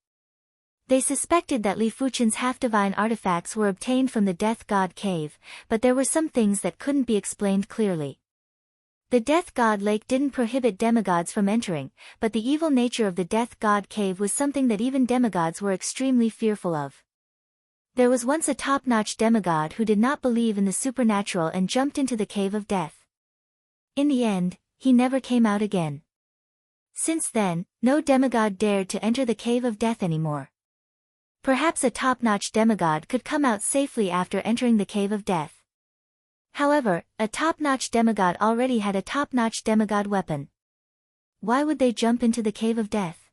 They suspected that Li Fuchen's half-divine artifacts were obtained from the Death God Cave, but there were some things that couldn't be explained clearly. The Death God Lake didn't prohibit demigods from entering, but the evil nature of the Death God Cave was something that even demigods were extremely fearful of. There was once a top-notch demigod who did not believe in the supernatural and jumped into the Cave of Death. In the end, he never came out again. Since then, no demigod dared to enter the Cave of Death anymore. Perhaps a top-notch demigod could come out safely after entering the Cave of Death. However, a top-notch demigod already had a top-notch demigod weapon. Why would they jump into the Cave of Death?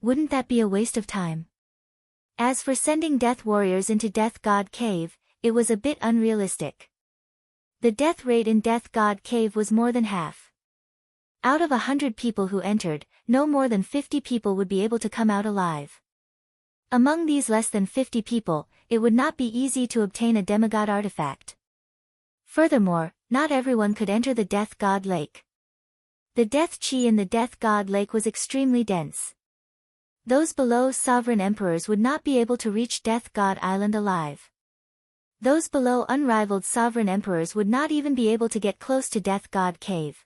Wouldn't that be a waste of time? As for sending death warriors into Death God Cave, it was a bit unrealistic. The death rate in Death God Cave was more than half. Out of 100 people who entered, no more than 50 people would be able to come out alive. Among these less than 50 people, it would not be easy to obtain a demigod artifact. Furthermore, not everyone could enter the Death God Lake. The death chi in the Death God Lake was extremely dense. Those below sovereign emperors would not be able to reach Death God Island alive. Those below unrivaled sovereign emperors would not even be able to get close to Death God Cave.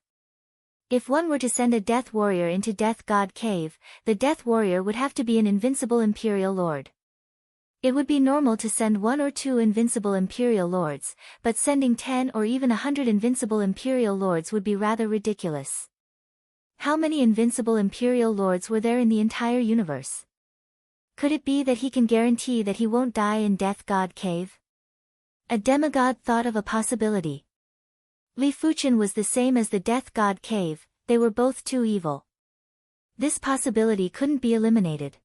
If one were to send a death warrior into Death God Cave, the death warrior would have to be an invincible imperial lord. It would be normal to send 1 or 2 invincible imperial lords, but sending 10 or even 100 invincible imperial lords would be rather ridiculous. How many invincible imperial lords were there in the entire universe? Could it be that he can guarantee that he won't die in Death God Cave? A demigod thought of a possibility. Li Fuchen was the same as the Death God Cave, they were both too evil. This possibility couldn't be eliminated.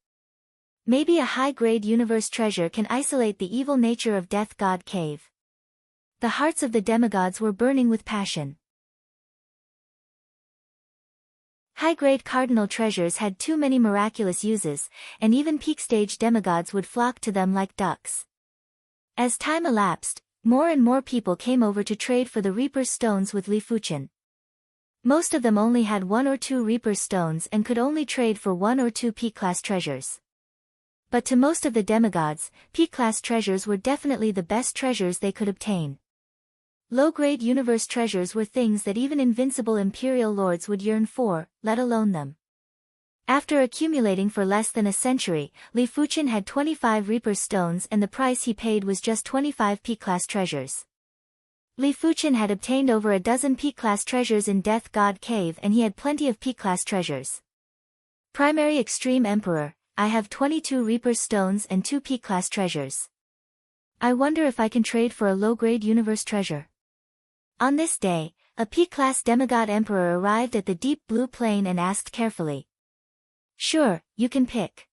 Maybe a high-grade universe treasure can isolate the evil nature of Death God Cave. The hearts of the demigods were burning with passion. High-grade cardinal treasures had too many miraculous uses, and even peak-stage demigods would flock to them like ducks. As time elapsed, more and more people came over to trade for the Reaper's stones with Li Fuqian. Most of them only had 1 or 2 Reaper's stones and could only trade for 1 or 2 P-class treasures. But to most of the demigods, P-class treasures were definitely the best treasures they could obtain. Low-grade universe treasures were things that even invincible imperial lords would yearn for, let alone them. After accumulating for less than a century, Li Fuqian had 25 Reaper stones and the price he paid was just 25 P-class treasures. Li Fuqian had obtained over a dozen P-class treasures in Death God Cave and he had plenty of P-class treasures. Primary Extreme Emperor, I have 22 Reaper stones and 2 P-class treasures. I wonder if I can trade for a low-grade universe treasure. On this day, a P-class demigod emperor arrived at the deep blue plain and asked carefully. Sure, you can pick.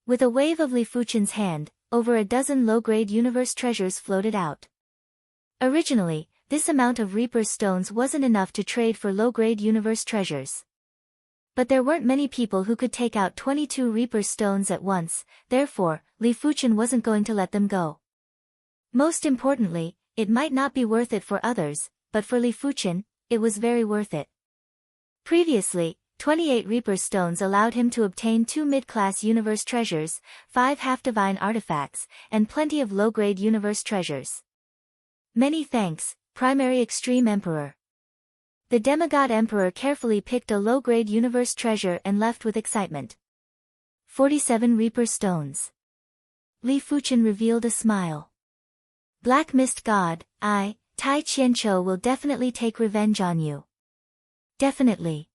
With a wave of Li Fuqian's hand, over a dozen low-grade universe treasures floated out. Originally, this amount of Reaper stones wasn't enough to trade for low-grade universe treasures. But there weren't many people who could take out 22 Reaper stones at once, therefore, Li Fuqian wasn't going to let them go. Most importantly, it might not be worth it for others, but for Li Fuqian, it was very worth it. Previously, 28 Reaper stones allowed him to obtain 2 mid-class universe treasures, 5 half-divine artifacts, and plenty of low-grade universe treasures. Many thanks, Primary Extreme Emperor. The demigod emperor carefully picked a low-grade universe treasure and left with excitement. 47 Reaper stones. Li Fuqian revealed a smile. Black Mist God, I, Tai Qianqiu will definitely take revenge on you. Definitely.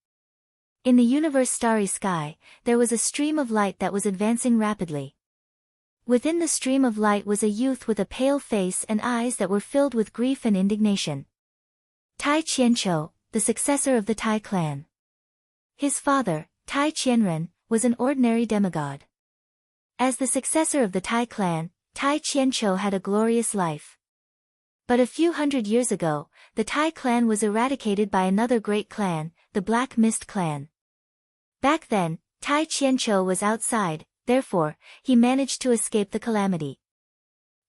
In the universe starry sky, there was a stream of light that was advancing rapidly. Within the stream of light was a youth with a pale face and eyes that were filled with grief and indignation. Tai Qianqiu, the successor of the Tai clan. His father, Tai Qianren, was an ordinary demigod. As the successor of the Tai clan, Tai Qianqiu had a glorious life. But a few hundred years ago, the Tai clan was eradicated by another great clan, the Black Mist clan. Back then, Tai Qianqiu was outside, therefore, he managed to escape the calamity.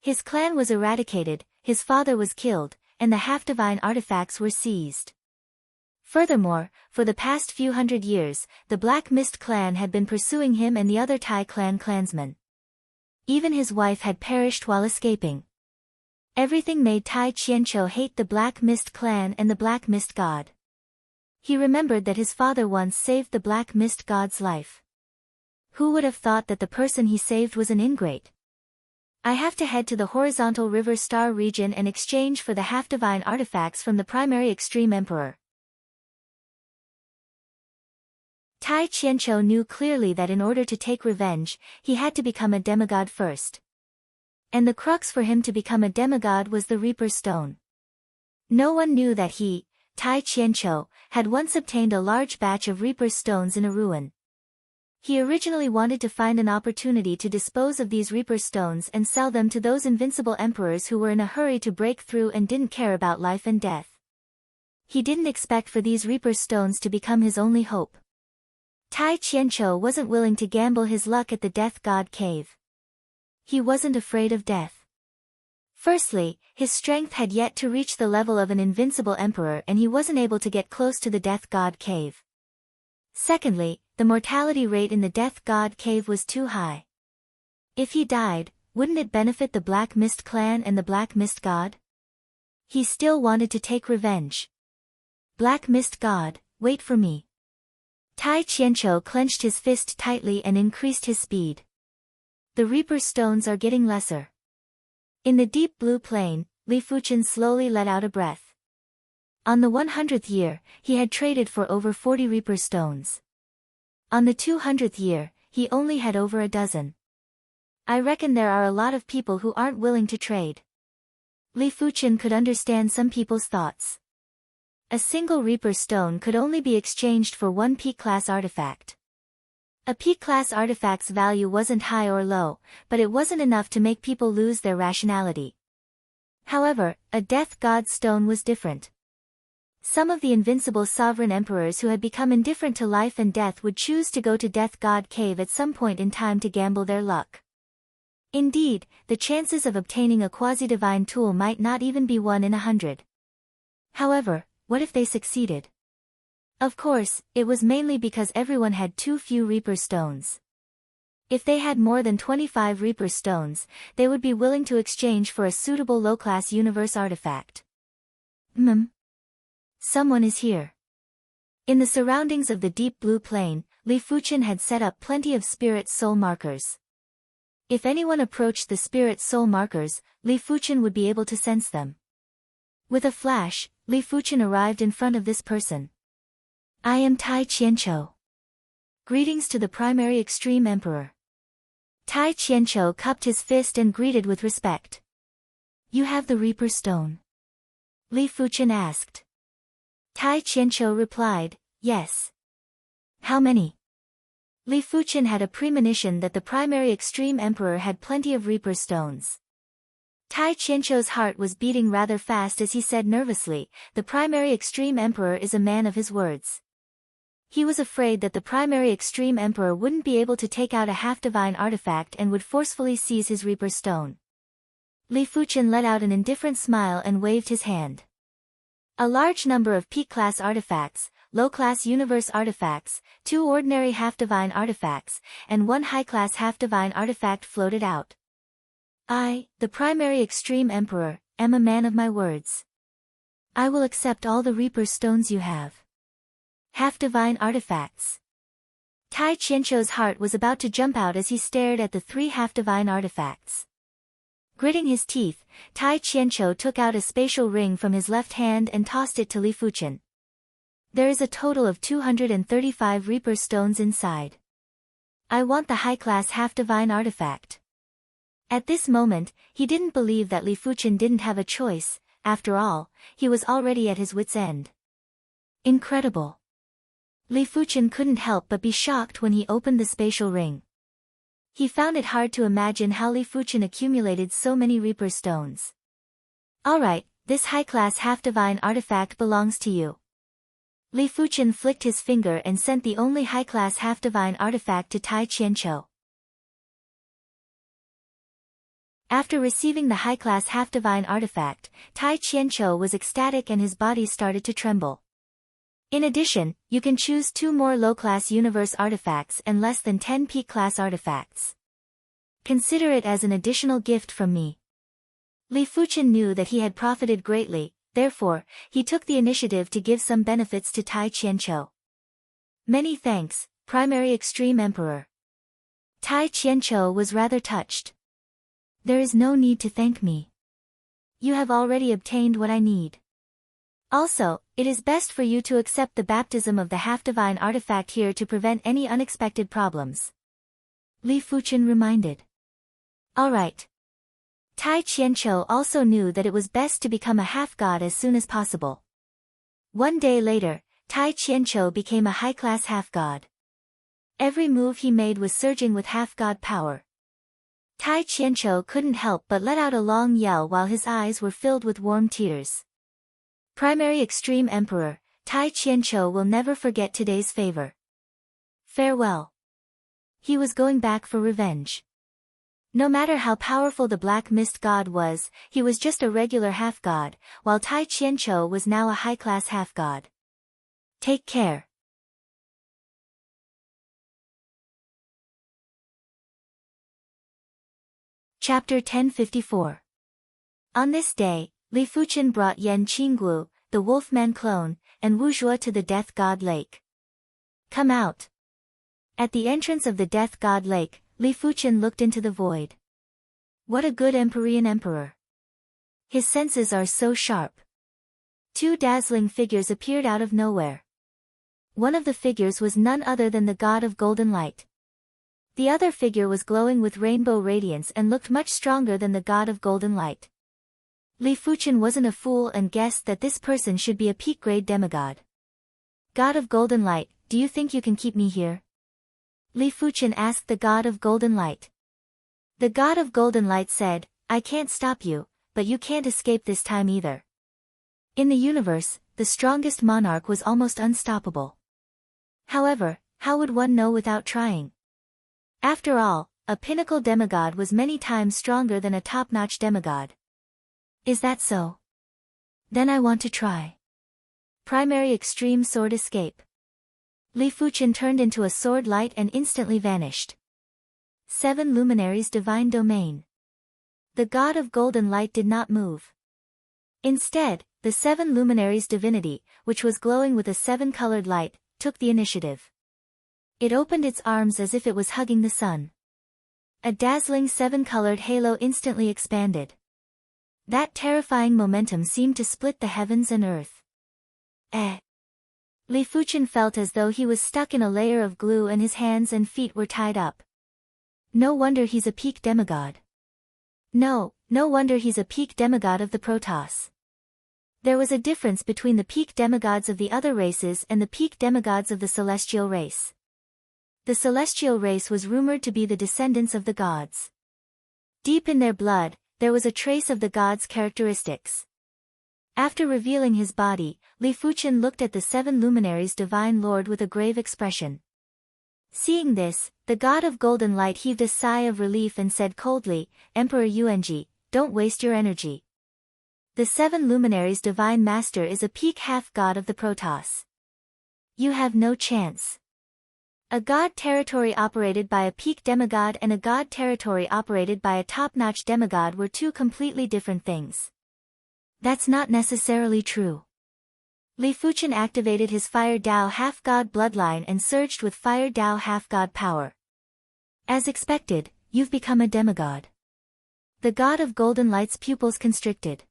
His clan was eradicated, his father was killed, and the half-divine artifacts were seized. Furthermore, for the past few hundred years, the Black Mist clan had been pursuing him and the other Tai clan clansmen. Even his wife had perished while escaping. Everything made Tai Qianqiu hate the Black Mist clan and the Black Mist god. He remembered that his father once saved the Black Mist god's life. Who would have thought that the person he saved was an ingrate? I have to head to the horizontal river star region and exchange for the half-divine artifacts from the Primary Extreme Emperor. Tai Qianqiu knew clearly that in order to take revenge, he had to become a demigod first. And the crux for him to become a demigod was the Reaper Stone. No one knew that he, Tai Qianqiu, had once obtained a large batch of Reaper Stones in a ruin. He originally wanted to find an opportunity to dispose of these Reaper Stones and sell them to those invincible emperors who were in a hurry to break through and didn't care about life and death. He didn't expect for these Reaper Stones to become his only hope. Tai Qianqiu wasn't willing to gamble his luck at the Death God Cave. He wasn't afraid of death. Firstly, his strength had yet to reach the level of an invincible emperor and he wasn't able to get close to the Death God Cave. Secondly, the mortality rate in the Death God Cave was too high. If he died, wouldn't it benefit the Black Mist clan and the Black Mist god? He still wanted to take revenge. Black Mist god, wait for me. Tai Qianqiu clenched his fist tightly and increased his speed. The Reaper Stones are getting lesser. In the deep blue plain, Li Fuqian slowly let out a breath. On the 100th year, he had traded for over 40 Reaper Stones. On the 200th year, he only had over a dozen. I reckon there are a lot of people who aren't willing to trade. Li Fuqian could understand some people's thoughts. A single Reaper Stone could only be exchanged for one P-class artifact. A P-class artifact's value wasn't high or low, but it wasn't enough to make people lose their rationality. However, a Death God Stone was different. Some of the invincible sovereign emperors who had become indifferent to life and death would choose to go to Death God Cave at some point in time to gamble their luck. Indeed, the chances of obtaining a quasi-divine tool might not even be 1 in 100. However, what if they succeeded? Of course, it was mainly because everyone had too few Reaper stones. If they had more than 25 Reaper stones, they would be willing to exchange for a suitable low-class universe artifact. Someone is here. In the surroundings of the deep blue plain, Li Fuchen had set up plenty of spirit soul markers. If anyone approached the spirit soul markers, Li Fuchen would be able to sense them. With a flash, Li Fuchen arrived in front of this person. I am Tai Qianqiu. Greetings to the primary extreme emperor. Tai Qianqiu cupped his fist and greeted with respect. You have the Reaper Stone? Li Fuchen asked. Tai Qianqiu replied, yes. How many? Li Fuchen had a premonition that the primary extreme emperor had plenty of Reaper stones. Tai Qianqiu's heart was beating rather fast as he said nervously, the primary extreme emperor is a man of his words. He was afraid that the primary extreme emperor wouldn't be able to take out a half-divine artifact and would forcefully seize his Reaper stone. Li Fuchen let out an indifferent smile and waved his hand. A large number of peak-class artifacts, low-class universe artifacts, 2 ordinary half-divine artifacts, and 1 high-class half-divine artifact floated out. I, the primary extreme emperor, am a man of my words. I will accept all the Reaper stones you have. Half-divine artifacts. Tai Qianqiu's heart was about to jump out as he stared at the 3 half-divine artifacts. Gritting his teeth, Tai Qianqiu took out a spatial ring from his left hand and tossed it to Li Fuchen. There is a total of 235 Reaper stones inside. I want the high-class half-divine artifact. At this moment, he didn't believe that Li Fuchen didn't have a choice. After all, he was already at his wit's end. Incredible. Li Fuchen couldn't help but be shocked when he opened the spatial ring. He found it hard to imagine how Li Fuchen accumulated so many Reaper stones. Alright, this high-class half-divine artifact belongs to you. Li Fuchen flicked his finger and sent the only high-class half-divine artifact to Tai Qianqiu. After receiving the high-class half-divine artifact, Tai Qianqiu was ecstatic and his body started to tremble. In addition, you can choose 2 more low-class universe artifacts and less than 10 peak-class artifacts. Consider it as an additional gift from me. Li Fuchen knew that he had profited greatly, therefore, he took the initiative to give some benefits to Tai Qianqiu. Many thanks, primary extreme emperor. Tai Qianqiu was rather touched. There is no need to thank me. You have already obtained what I need. Also, it is best for you to accept the baptism of the half-divine artifact here to prevent any unexpected problems. Li Fuchen reminded. Alright. Tai Qianqiu also knew that it was best to become a half-god as soon as possible. One day later, Tai Qianqiu became a high-class half-god. Every move he made was surging with half-god power. Tai Qianqiu couldn't help but let out a long yell while his eyes were filled with warm tears. Primary Extreme Emperor, Tai Qianqiu will never forget today's favor. Farewell. He was going back for revenge. No matter how powerful the Black Mist God was, he was just a regular half-god, while Tai Qianqiu was now a high-class half-god. Take care. Chapter 1054. On this day, Li Fuchen brought Yan Qinggu, the Wolfman clone, and Wu Zhuo to the Death God Lake. Come out. At the entrance of the Death God Lake, Li Fuchen looked into the void. What a good Empyrean emperor. His senses are so sharp. 2 dazzling figures appeared out of nowhere. One of the figures was none other than the god of golden light. The other figure was glowing with rainbow radiance and looked much stronger than the god of golden light. Li Fuchen wasn't a fool and guessed that this person should be a peak-grade demigod. God of golden light, do you think you can keep me here? Li Fuchen asked the god of golden light. The god of golden light said, I can't stop you, but you can't escape this time either. In the universe, the strongest monarch was almost unstoppable. However, how would one know without trying? After all, a pinnacle demigod was many times stronger than a top-notch demigod. Is that so? Then I want to try. Primary Extreme Sword Escape. Li Fuqian turned into a sword light and instantly vanished. 7 Luminaries Divine Domain. The god of golden light did not move. Instead, the 7 Luminaries divinity, which was glowing with a 7-colored light, took the initiative. It opened its arms as if it was hugging the sun. A dazzling 7-colored halo instantly expanded. That terrifying momentum seemed to split the heavens and earth. Li Fuqian felt as though he was stuck in a layer of glue and his hands and feet were tied up. No wonder he's a peak demigod. No wonder he's a peak demigod of the Protoss. There was a difference between the peak demigods of the other races and the peak demigods of the celestial race. The celestial race was rumored to be the descendants of the gods. Deep in their blood, there was a trace of the gods' characteristics. After revealing his body, Li Fuqian looked at the 7 Luminaries Divine Lord with a grave expression. Seeing this, the god of golden light heaved a sigh of relief and said coldly, "Emperor Yuanji, don't waste your energy. The 7 Luminaries Divine Master is a peak half-god of the Protoss. You have no chance." A god territory operated by a peak demigod and a god territory operated by a top-notch demigod were two completely different things. That's not necessarily true. Li Fuqian activated his Fire Dao half-god bloodline and surged with Fire Dao half-god power. As expected, you've become a demigod. The god of golden light's pupils constricted.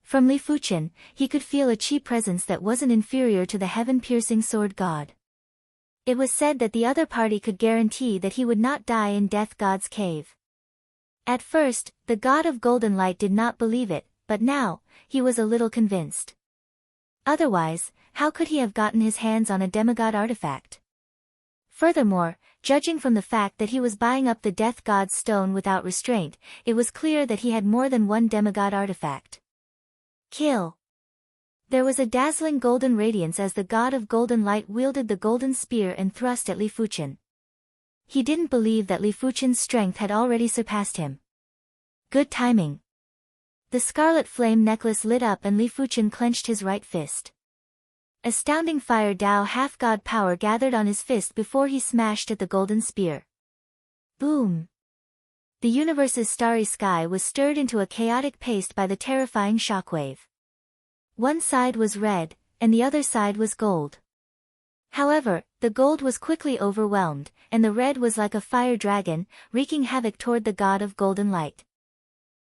From Li Fuqian, he could feel a chi presence that wasn't inferior to the heaven-piercing sword god. It was said that the other party could guarantee that he would not die in Death God's cave. At first, the god of golden light did not believe it, but now, he was a little convinced. Otherwise, how could he have gotten his hands on a demigod artifact? Furthermore, judging from the fact that he was buying up the Death God's stone without restraint, it was clear that he had more than one demigod artifact. Kill. There was a dazzling golden radiance as the god of golden light wielded the golden spear and thrust at Li Fuqian. He didn't believe that Li Fuqian's strength had already surpassed him. Good timing. The scarlet flame necklace lit up and Li Fuqian clenched his right fist. Astounding Fire Dao half-god power gathered on his fist before he smashed at the golden spear. Boom! The universe's starry sky was stirred into a chaotic paste by the terrifying shockwave. One side was red, and the other side was gold. However, the gold was quickly overwhelmed, and the red was like a fire dragon, wreaking havoc toward the god of golden light.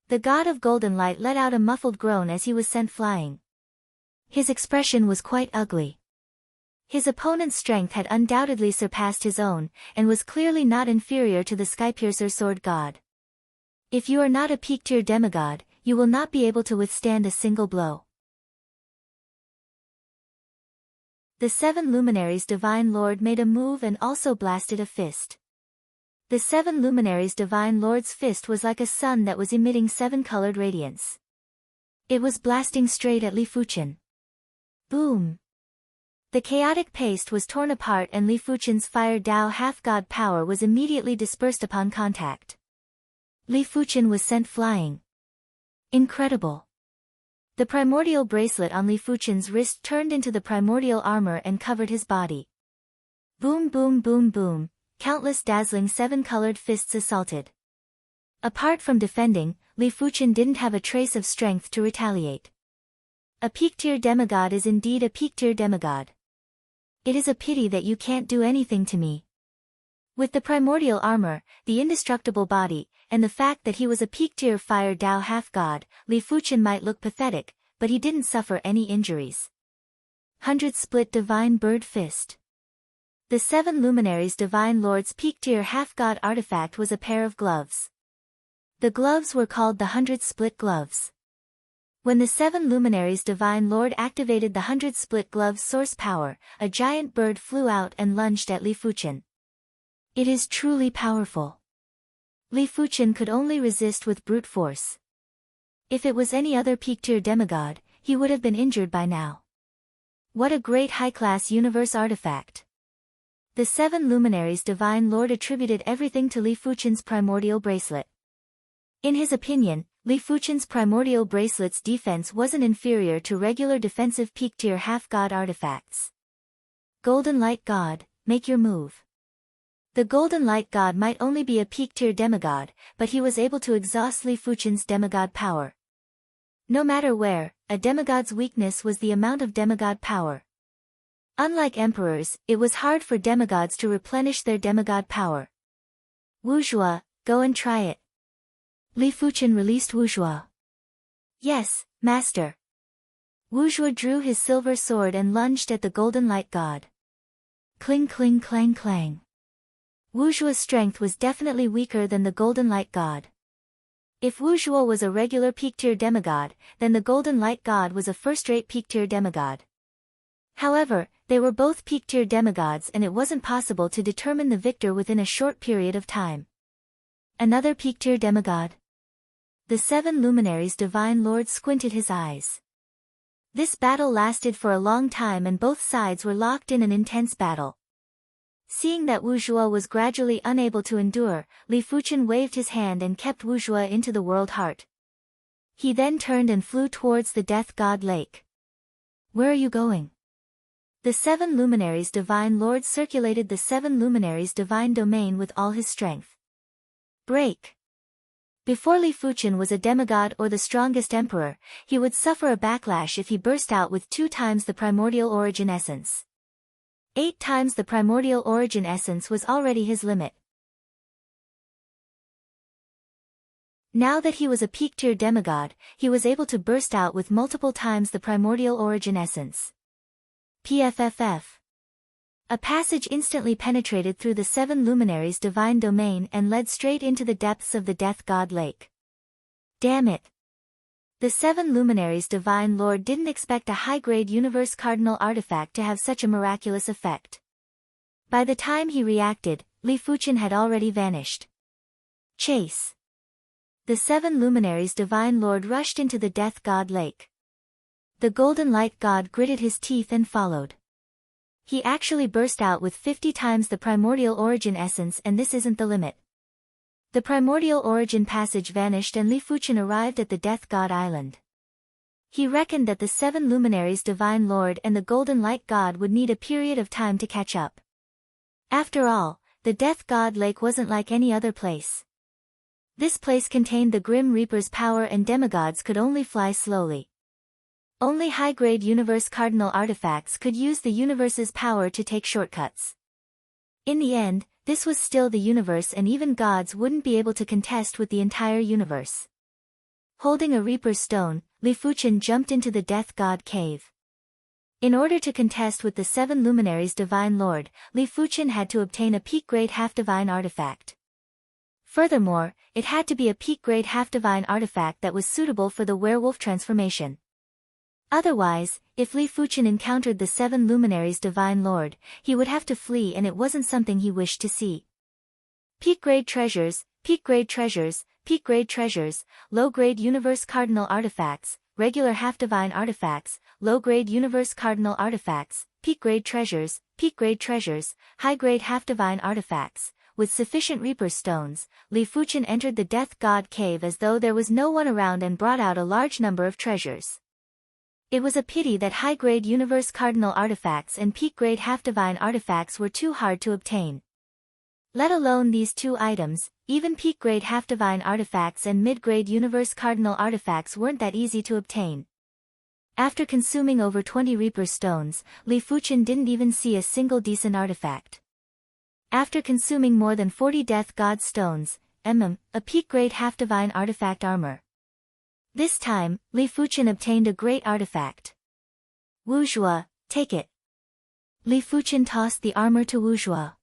The god of golden light let out a muffled groan as he was sent flying. His expression was quite ugly. His opponent's strength had undoubtedly surpassed his own, and was clearly not inferior to the Skypiercer sword god. If you are not a peak-tier demigod, you will not be able to withstand a single blow. The 7 Luminaries Divine Lord made a move and also blasted a fist. The 7 Luminaries Divine Lord's fist was like a sun that was emitting 7-colored radiance. It was blasting straight at Li Fuqian. Boom! The chaotic paste was torn apart and Li Fuqian's Fire Dao half-god power was immediately dispersed upon contact. Li Fuqian was sent flying. Incredible! The primordial bracelet on Li Fuqian's wrist turned into the primordial armor and covered his body. Boom boom boom boom, countless dazzling 7-colored fists assaulted. Apart from defending, Li Fuqian didn't have a trace of strength to retaliate. A peak-tier demigod is indeed a peak-tier demigod. It is a pity that you can't do anything to me. With the primordial armor, the indestructible body, and the fact that he was a peak-tier Fire Dao half-god, Li Fuqian might look pathetic, but he didn't suffer any injuries. 100 Split Divine Bird Fist. The 7 Luminaries Divine Lord's peak-tier half-god artifact was a pair of gloves. The gloves were called the 100 Split Gloves. When the 7 Luminaries Divine Lord activated the 100 Split Gloves source power, a giant bird flew out and lunged at Li Fuqian. It is truly powerful. Li Fuqian could only resist with brute force. If it was any other peak-tier demigod, he would have been injured by now. What a great high-class universe artifact. The 7 luminaries Divine Lord attributed everything to Li Fuchen's primordial bracelet. In his opinion, Li Fuchen's primordial bracelet's defense wasn't inferior to regular defensive peak-tier half-god artifacts. Golden Light God, make your move. The Golden Light God might only be a peak-tier demigod, but he was able to exhaust Li Fuchen's demigod power. No matter where, a demigod's weakness was the amount of demigod power. Unlike emperors, it was hard for demigods to replenish their demigod power. Wuzhua, go and try it. Li Fuchen released Wuzhua. Yes, master. Wuzhua drew his silver sword and lunged at the Golden Light God. Cling cling clang clang. Wuzhua's strength was definitely weaker than the Golden Light God. If Wuzhua was a regular peak-tier demigod, then the Golden Light God was a first-rate peak-tier demigod. However, they were both peak-tier demigods and it wasn't possible to determine the victor within a short period of time. Another peak-tier demigod? The 7 luminaries Divine Lord squinted his eyes. This battle lasted for a long time and both sides were locked in an intense battle. Seeing that Wuzhua was gradually unable to endure, Li Fuchen waved his hand and kept Wuzhua into the world heart. He then turned and flew towards the Death God Lake. Where are you going? The 7 luminaries Divine Lord circulated the 7 luminaries Divine Domain with all his strength. Break! Before Li Fuchen was a demigod or the strongest emperor, he would suffer a backlash if he burst out with 2 times the primordial origin essence. 8 times the primordial origin essence was already his limit. Now that he was a peak-tier demigod, he was able to burst out with multiple times the primordial origin essence. PFFF. A passage instantly penetrated through the 7 luminaries' divine domain and led straight into the depths of the Death God Lake. Damn it! The 7 luminaries' Divine Lord didn't expect a high-grade universe cardinal artifact to have such a miraculous effect. By the time he reacted, Li Fuchen had already vanished. Chase! The 7 luminaries' Divine Lord rushed into the Death God Lake. The Golden Light God gritted his teeth and followed. He actually burst out with 50 times the primordial origin essence, and this isn't the limit. The primordial origin passage vanished and Li Fuchen arrived at the Death God Island. He reckoned that the 7 luminaries Divine Lord and the Golden Light God would need a period of time to catch up. After all, the Death God Lake wasn't like any other place. This place contained the Grim Reaper's power and demigods could only fly slowly. Only high-grade universe cardinal artifacts could use the universe's power to take shortcuts. In the end, this was still the universe and even gods wouldn't be able to contest with the entire universe. Holding a Reaper's stone, Li Fuchen jumped into the Death God cave. In order to contest with the 7 luminaries Divine Lord, Li Fuchen had to obtain a peak-grade half-divine artifact. Furthermore, it had to be a peak-grade half-divine artifact that was suitable for the werewolf transformation. Otherwise, if Li Fuchen encountered the 7 luminaries Divine Lord, he would have to flee and it wasn't something he wished to see. Peak-grade treasures, peak-grade treasures, peak-grade treasures, low-grade universe cardinal artifacts, regular half-divine artifacts, low-grade universe cardinal artifacts, peak-grade treasures, high-grade half-divine artifacts. With sufficient Reaper stones, Li Fuchen entered the Death God cave as though there was no one around and brought out a large number of treasures. It was a pity that high-grade universe cardinal artifacts and peak-grade half-divine artifacts were too hard to obtain. Let alone these 2 items, even peak-grade half-divine artifacts and mid-grade universe cardinal artifacts weren't that easy to obtain. After consuming over 20 Reaper stones, Li Fuchen didn't even see a single decent artifact. After consuming more than 40 Death God stones, a peak-grade half-divine artifact armor. This time, Li Fuchen obtained a great artifact. Wuzhua, take it. Li Fuchen tossed the armor to Wuzhua.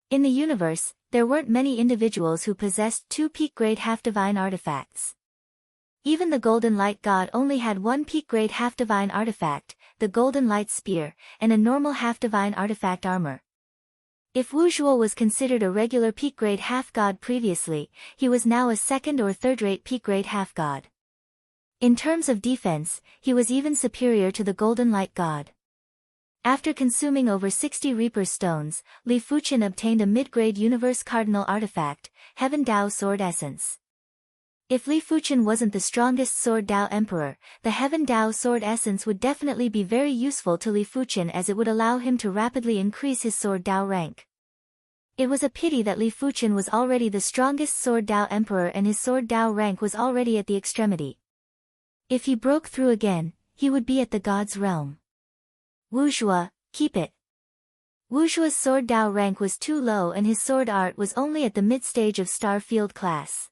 In the universe, there weren't many individuals who possessed 2 peak-grade half-divine artifacts. Even the Golden Light God only had 1 peak-grade half-divine artifact, the Golden Light Spear, and a normal half-divine artifact armor. If Wuzhua was considered a regular peak-grade half-god previously, he was now a second or third-rate peak-grade half-god. In terms of defense, he was even superior to the Golden Light God. After consuming over 60 Reaper stones, Li Fuchen obtained a mid-grade Universe Cardinal artifact, Heaven Dao Sword Essence. If Li Fuchen wasn't the strongest Sword Dao Emperor, the Heaven Dao Sword Essence would definitely be very useful to Li Fuchen as it would allow him to rapidly increase his Sword Dao rank. It was a pity that Li Fuchen was already the strongest Sword Dao Emperor and his Sword Dao rank was already at the extremity. If he broke through again, he would be at the God's realm. Wuzhua, keep it. Wuzhua's Sword Dao rank was too low and his sword art was only at the mid-stage of Star Field class.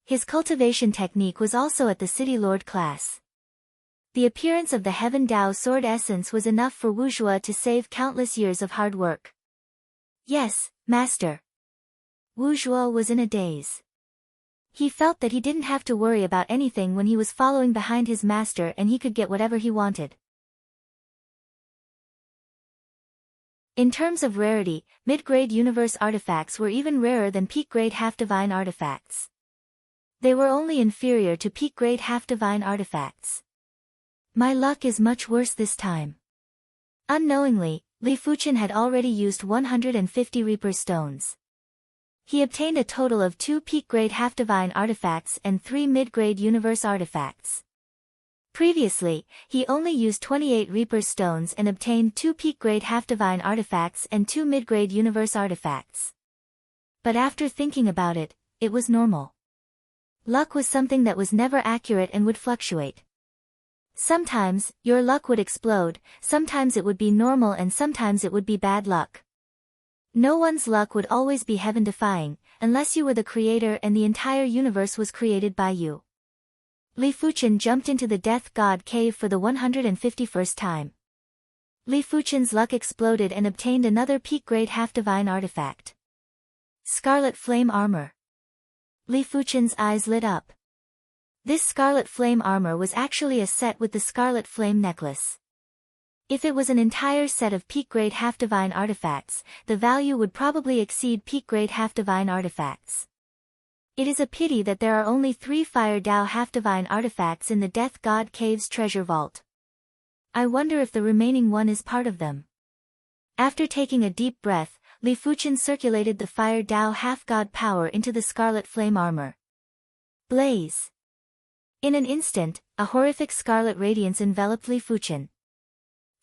His cultivation technique was also at the City Lord class. The appearance of the Heaven Dao Sword Essence was enough for Wuzhua to save countless years of hard work. Yes, Master. Wuzhua was in a daze. He felt that he didn't have to worry about anything when he was following behind his master and he could get whatever he wanted. In terms of rarity, mid-grade universe artifacts were even rarer than peak-grade half-divine artifacts. They were only inferior to peak-grade half-divine artifacts. My luck is much worse this time. Unknowingly, Li Fuchen had already used 150 Reaper stones. He obtained a total of 2 peak-grade half-divine artifacts and 3 mid-grade universe artifacts. Previously, he only used 28 Reaper stones and obtained 2 peak-grade half-divine artifacts and 2 mid-grade universe artifacts. But after thinking about it, it was normal. Luck was something that was never accurate and would fluctuate. Sometimes, your luck would explode, sometimes it would be normal and sometimes it would be bad luck. No one's luck would always be heaven-defying, unless you were the creator and the entire universe was created by you. Li Fuchen jumped into the Death God Cave for the 151st time. Li Fuchen's luck exploded and obtained another peak-grade half-divine artifact. Scarlet Flame Armor. Li Fuchen's eyes lit up. This Scarlet Flame Armor was actually a set with the Scarlet Flame Necklace. If it was an entire set of peak-grade half-divine artifacts, the value would probably exceed peak-grade half-divine artifacts. It is a pity that there are only 3 Fire Dao half-divine artifacts in the Death God Cave's treasure vault. I wonder if the remaining one is part of them. After taking a deep breath, Li Fuchen circulated the Fire Dao half-god power into the Scarlet Flame Armor. Blaze! In an instant, a horrific scarlet radiance enveloped Li Fuchen.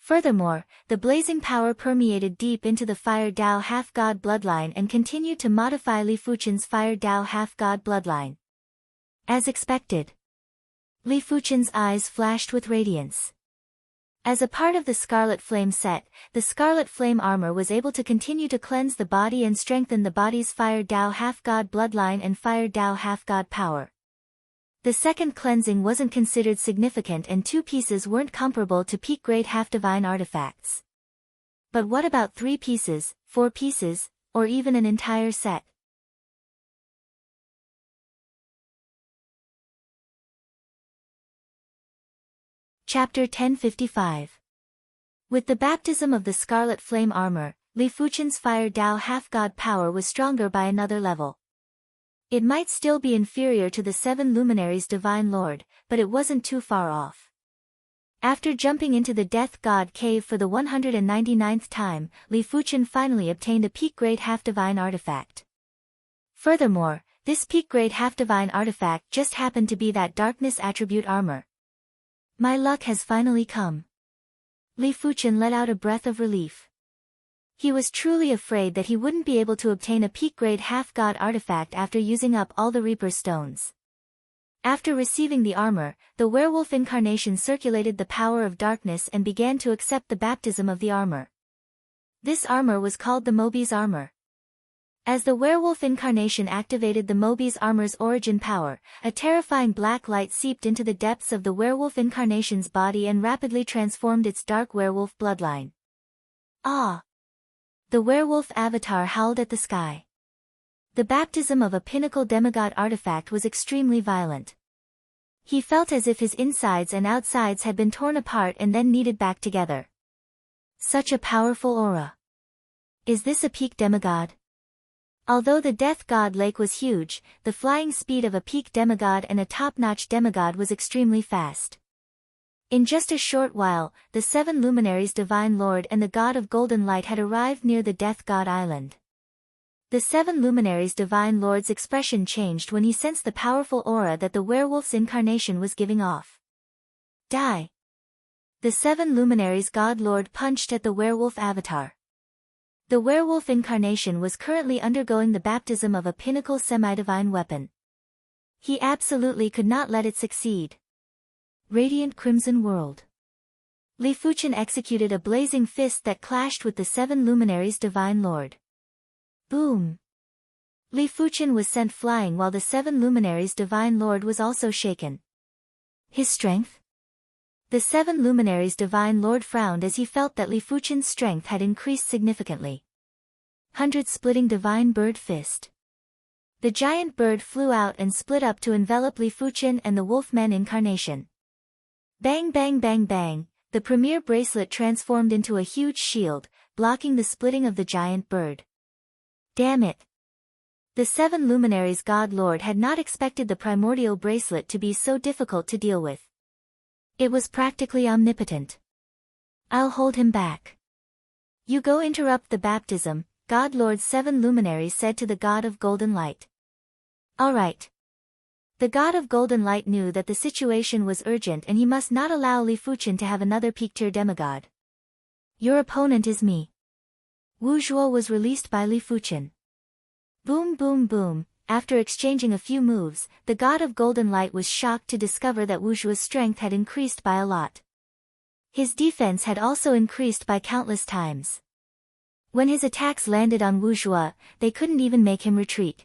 Furthermore, the blazing power permeated deep into the Fire Dao half-god bloodline and continued to modify Li Fuchen's Fire Dao half-god bloodline. As expected, Li Fuchen's eyes flashed with radiance. As a part of the Scarlet Flame set, the Scarlet Flame Armor was able to continue to cleanse the body and strengthen the body's Fire Dao half-god bloodline and Fire Dao half-god power. The second cleansing wasn't considered significant and 2 pieces weren't comparable to peak-grade half-divine artifacts. But what about 3 pieces, 4 pieces, or even an entire set? Chapter 1055. With the baptism of the Scarlet Flame Armor, Li Fuchen's Fire Dao half-god power was stronger by another level. It might still be inferior to the 7 Luminaries' Divine Lord, but it wasn't too far off. After jumping into the Death God Cave for the 199th time, Li Fuchen finally obtained a peak-grade half-divine artifact. Furthermore, this peak-grade half-divine artifact just happened to be that Darkness Attribute Armor. My luck has finally come. Li Fuchen let out a breath of relief. He was truly afraid that he wouldn't be able to obtain a peak-grade half-god artifact after using up all the Reaper stones. After receiving the armor, the werewolf incarnation circulated the power of darkness and began to accept the baptism of the armor. This armor was called the Mobi's Armor. As the werewolf incarnation activated the Mobi's Armor's origin power, a terrifying black light seeped into the depths of the werewolf incarnation's body and rapidly transformed its dark werewolf bloodline. Ah! The werewolf avatar howled at the sky. The baptism of a pinnacle demigod artifact was extremely violent. He felt as if his insides and outsides had been torn apart and then kneaded back together. Such a powerful aura. Is this a peak demigod? Although the Death God Lake was huge, the flying speed of a peak demigod and a top-notch demigod was extremely fast. In just a short while, the 7 luminaries Divine Lord and the God of Golden Light had arrived near the Death God Island. The 7 luminaries Divine Lord's expression changed when he sensed the powerful aura that the werewolf's incarnation was giving off. Die! The 7 luminaries God Lord punched at the werewolf avatar. The werewolf incarnation was currently undergoing the baptism of a pinnacle semi-divine weapon. He absolutely could not let it succeed. Radiant Crimson World. Li Fuchen executed a blazing fist that clashed with the 7 luminaries Divine Lord. Boom! Li Fuchen was sent flying while the 7 luminaries Divine Lord was also shaken. His strength? The 7 luminaries Divine Lord frowned as he felt that Li Fuchen's strength had increased significantly. 100 splitting Divine Bird Fist. The giant bird flew out and split up to envelop Li Fuchen and the Wolfman incarnation. Bang bang bang bang, the premier bracelet transformed into a huge shield, blocking the splitting of the giant bird. Damn it! The 7 luminaries God Lord had not expected the primordial bracelet to be so difficult to deal with. It was practically omnipotent. I'll hold him back. You go interrupt the baptism, God Lord's 7 luminaries said to the God of Golden Light. All right. The God of Golden Light knew that the situation was urgent and he must not allow Li Fuchen to have another peak-tier demigod. Your opponent is me. Wu Zhuo was released by Li Fuchen. Boom boom boom, after exchanging a few moves, the God of Golden Light was shocked to discover that Wu Zhuo's strength had increased by a lot. His defense had also increased by countless times. When his attacks landed on Wu Zhuo, they couldn't even make him retreat.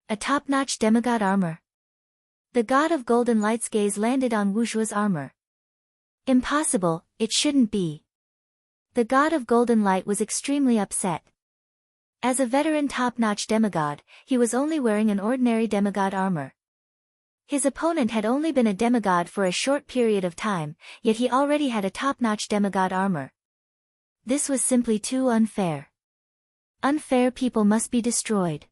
A top-notch demigod armor. The God of Golden Light's gaze landed on Wu Zhuo's armor. Impossible, it shouldn't be. The God of Golden Light was extremely upset. As a veteran top-notch demigod, he was only wearing an ordinary demigod armor. His opponent had only been a demigod for a short period of time, yet he already had a top-notch demigod armor. This was simply too unfair. Unfair people must be destroyed.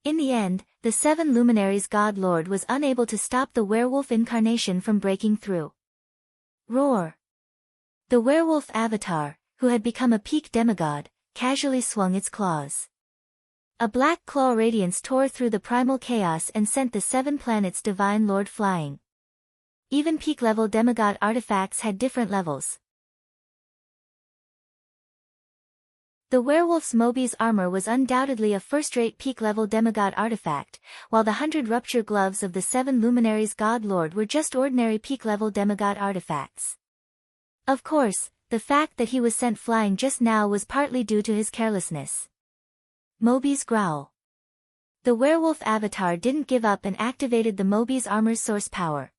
In the end, the 7 luminaries God Lord was unable to stop the werewolf incarnation from breaking through. Roar! The werewolf avatar, who had become a peak demigod, casually swung its claws. A black claw radiance tore through the primal chaos and sent the 7 planets Divine Lord flying. Even peak-level demigod artifacts had different levels. The werewolf's Mobi's armor was undoubtedly a first-rate peak-level demigod artifact, while the 100 rupture gloves of the 7 luminaries God Lord were just ordinary peak-level demigod artifacts. Of course, the fact that he was sent flying just now was partly due to his carelessness. Mobi's growl. The werewolf avatar didn't give up and activated the Mobi's armor's source power.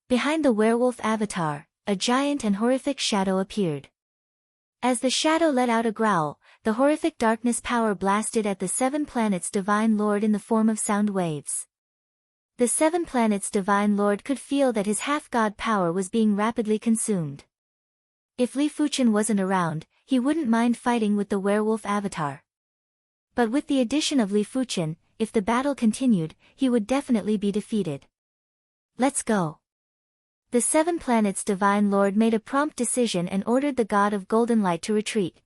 Behind the werewolf avatar, a giant and horrific shadow appeared. As the shadow let out a growl, the horrific darkness power blasted at the 7 planets Divine Lord in the form of sound waves. The 7 planets Divine Lord could feel that his half-god power was being rapidly consumed. If Li Fuchen wasn't around, he wouldn't mind fighting with the werewolf avatar. But with the addition of Li Fuchen, if the battle continued, he would definitely be defeated. Let's go. The 7 planets Divine Lord made a prompt decision and ordered the God of Golden Light to retreat.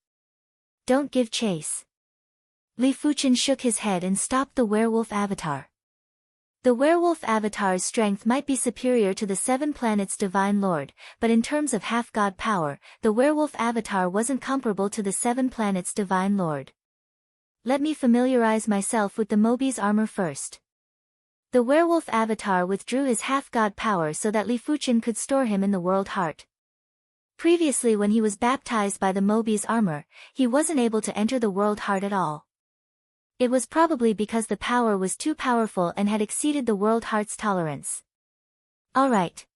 Don't give chase. Li Fuchen shook his head and stopped the werewolf avatar. The werewolf avatar's strength might be superior to the 7 planets Divine Lord, but in terms of half-god power, the werewolf avatar wasn't comparable to the 7 planets Divine Lord. Let me familiarize myself with the Mobi's armor first. The werewolf avatar withdrew his half-god power so that Li Fuchen could store him in the world heart. Previously, when he was baptized by the Mobi's armor, he wasn't able to enter the world heart at all. It was probably because the power was too powerful and had exceeded the world heart's tolerance. Alright.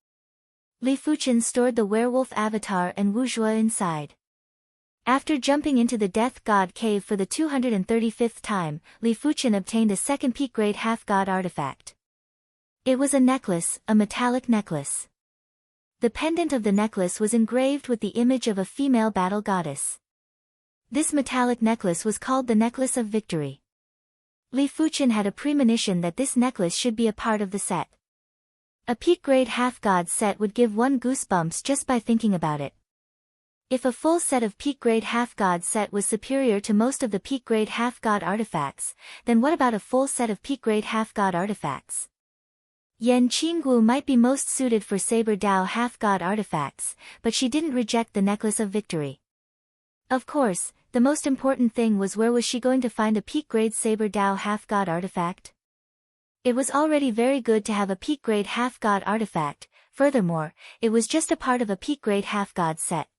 Li Fuchen stored the werewolf avatar and Wu Zhuo inside. After jumping into the Death God Cave for the 235th time, Li Fuchen obtained a second peak-grade half-god artifact. It was a necklace, a metallic necklace. The pendant of the necklace was engraved with the image of a female battle goddess. This metallic necklace was called the Necklace of Victory. Li Fuchen had a premonition that this necklace should be a part of the set. A peak-grade half-god set would give one goosebumps just by thinking about it. If a full set of peak-grade half-god set was superior to most of the peak-grade half-god artifacts, then what about a full set of peak-grade half-god artifacts? Yan Qinggu might be most suited for Saber Dao half-god artifacts, but she didn't reject the Necklace of Victory. Of course, the most important thing was where was she going to find a peak-grade Saber Dao half-god artifact? It was already very good to have a peak-grade half-god artifact, furthermore, it was just a part of a peak-grade half-god set.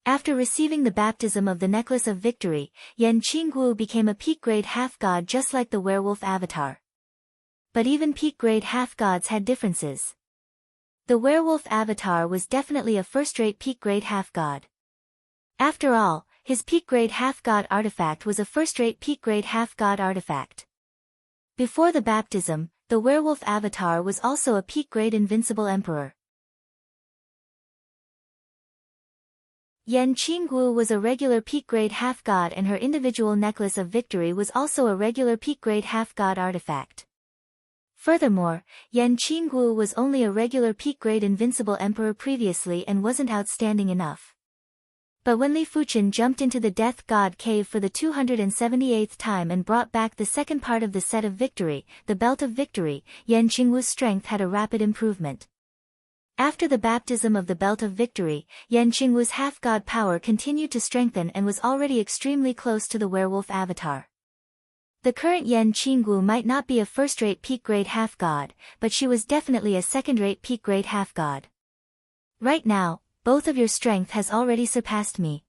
After receiving the baptism of the Necklace of Victory, Yan Qinggu became a peak-grade half-god just like the werewolf avatar. But even peak-grade half-gods had differences. The werewolf avatar was definitely a first-rate peak-grade half-god. After all, his peak-grade half-god artifact was a first-rate peak-grade half-god artifact. Before the baptism, the werewolf avatar was also a peak-grade invincible emperor. Yan Qinggu was a regular peak-grade half-god and her individual Necklace of Victory was also a regular peak-grade half-god artifact. Furthermore, Yan Qinggu was only a regular peak-grade invincible emperor previously and wasn't outstanding enough. But when Li Fuchen jumped into the Death God Cave for the 278th time and brought back the second part of the set of victory, the Belt of Victory, Yan Qinggu's strength had a rapid improvement. After the baptism of the Belt of Victory, Yan Qinggu's half-god power continued to strengthen and was already extremely close to the werewolf avatar. The current Yan Qinggu might not be a first-rate peak-grade half-god, but she was definitely a second-rate peak-grade half-god. Right now, both of your strength has already surpassed me.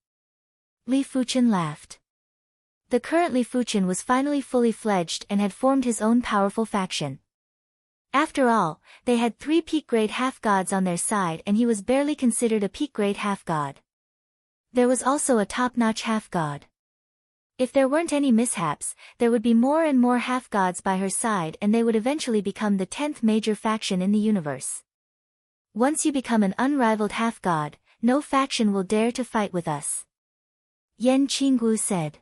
Li Fuchen laughed. The current Li Fuchen was finally fully fledged and had formed his own powerful faction. After all, they had 3 peak-grade half-gods on their side and he was barely considered a peak-grade half-god. There was also a top-notch half-god. If there weren't any mishaps, there would be more and more half-gods by her side and they would eventually become the 10th major faction in the universe. Once you become an unrivaled half-god, no faction will dare to fight with us. Yan Qinggu said.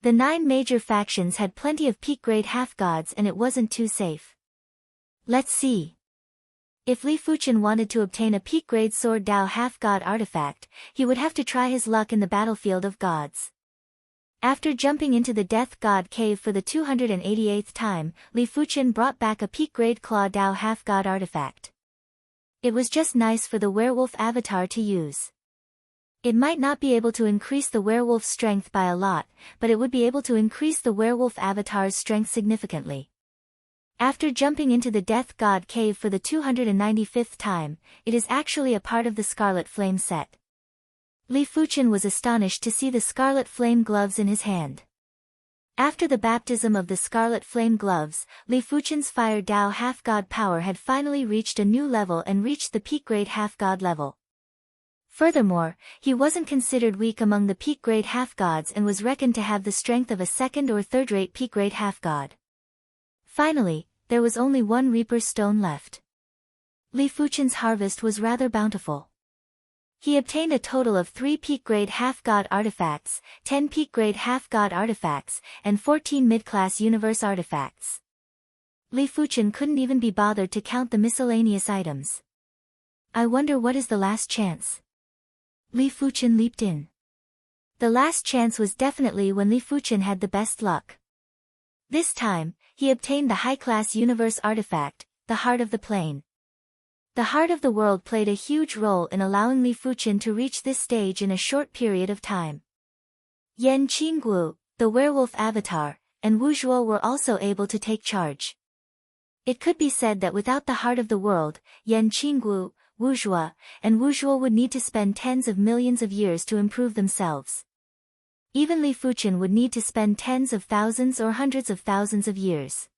The 9 major factions had plenty of peak-grade half-gods and it wasn't too safe. Let's see. If Li Fuchen wanted to obtain a peak-grade Sword Dao half-god artifact, he would have to try his luck in the battlefield of gods. After jumping into the Death God Cave for the 288th time, Li Fuchen brought back a peak-grade Claw Dao half-god artifact. It was just nice for the werewolf avatar to use. It might not be able to increase the werewolf's strength by a lot, but it would be able to increase the werewolf avatar's strength significantly. After jumping into the Death God Cave for the 295th time, it is actually a part of the Scarlet Flame set. Li Fuchen was astonished to see the Scarlet Flame gloves in his hand. After the baptism of the Scarlet Flame gloves, Li Fuchen's Fire Dao half-god power had finally reached a new level and reached the peak-grade half-god level. Furthermore, he wasn't considered weak among the peak-grade half-gods and was reckoned to have the strength of a second or third-rate peak-grade half-god. Finally, there was only one Reaper's Stone left. Li Fuchen's harvest was rather bountiful. He obtained a total of 3 peak-grade half-god artifacts, 10 peak-grade half-god artifacts, and 14 mid-class universe artifacts. Li Fuchen couldn't even be bothered to count the miscellaneous items. I wonder what is the last chance? Li Fuchen leaped in. The last chance was definitely when Li Fuchen had the best luck. This time, he obtained the high-class universe artifact, the Heart of the Plane. The Heart of the World played a huge role in allowing Li Fuchen to reach this stage in a short period of time. Yan Qinggu, the werewolf avatar, and Wu Zhuo were also able to take charge. It could be said that without the Heart of the World, Yan Qinggu, Wu Zhuo, and Wu Zhuo would need to spend tens of millions of years to improve themselves. Even Li Fuchen would need to spend tens of thousands or hundreds of thousands of years.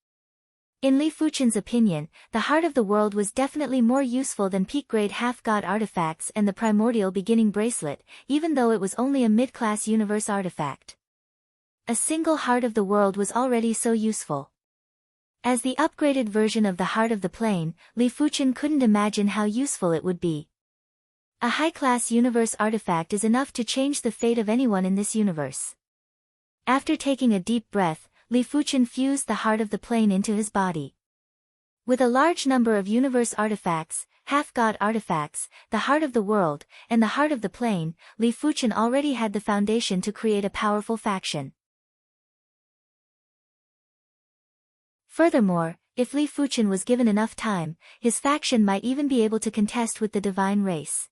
In Li Fuchen's opinion, the Heart of the World was definitely more useful than peak-grade half-god artifacts and the primordial beginning bracelet, even though it was only a mid-class universe artifact. A single Heart of the World was already so useful. As the upgraded version of the Heart of the Plane, Li Fuchen couldn't imagine how useful it would be. A high-class universe artifact is enough to change the fate of anyone in this universe. After taking a deep breath, Li Fuchen fused the Heart of the Plane into his body. With a large number of universe artifacts, half-god artifacts, the heart of the world, and the heart of the plane, Li Fuchen already had the foundation to create a powerful faction. Furthermore, if Li Fuchen was given enough time, his faction might even be able to contest with the divine race.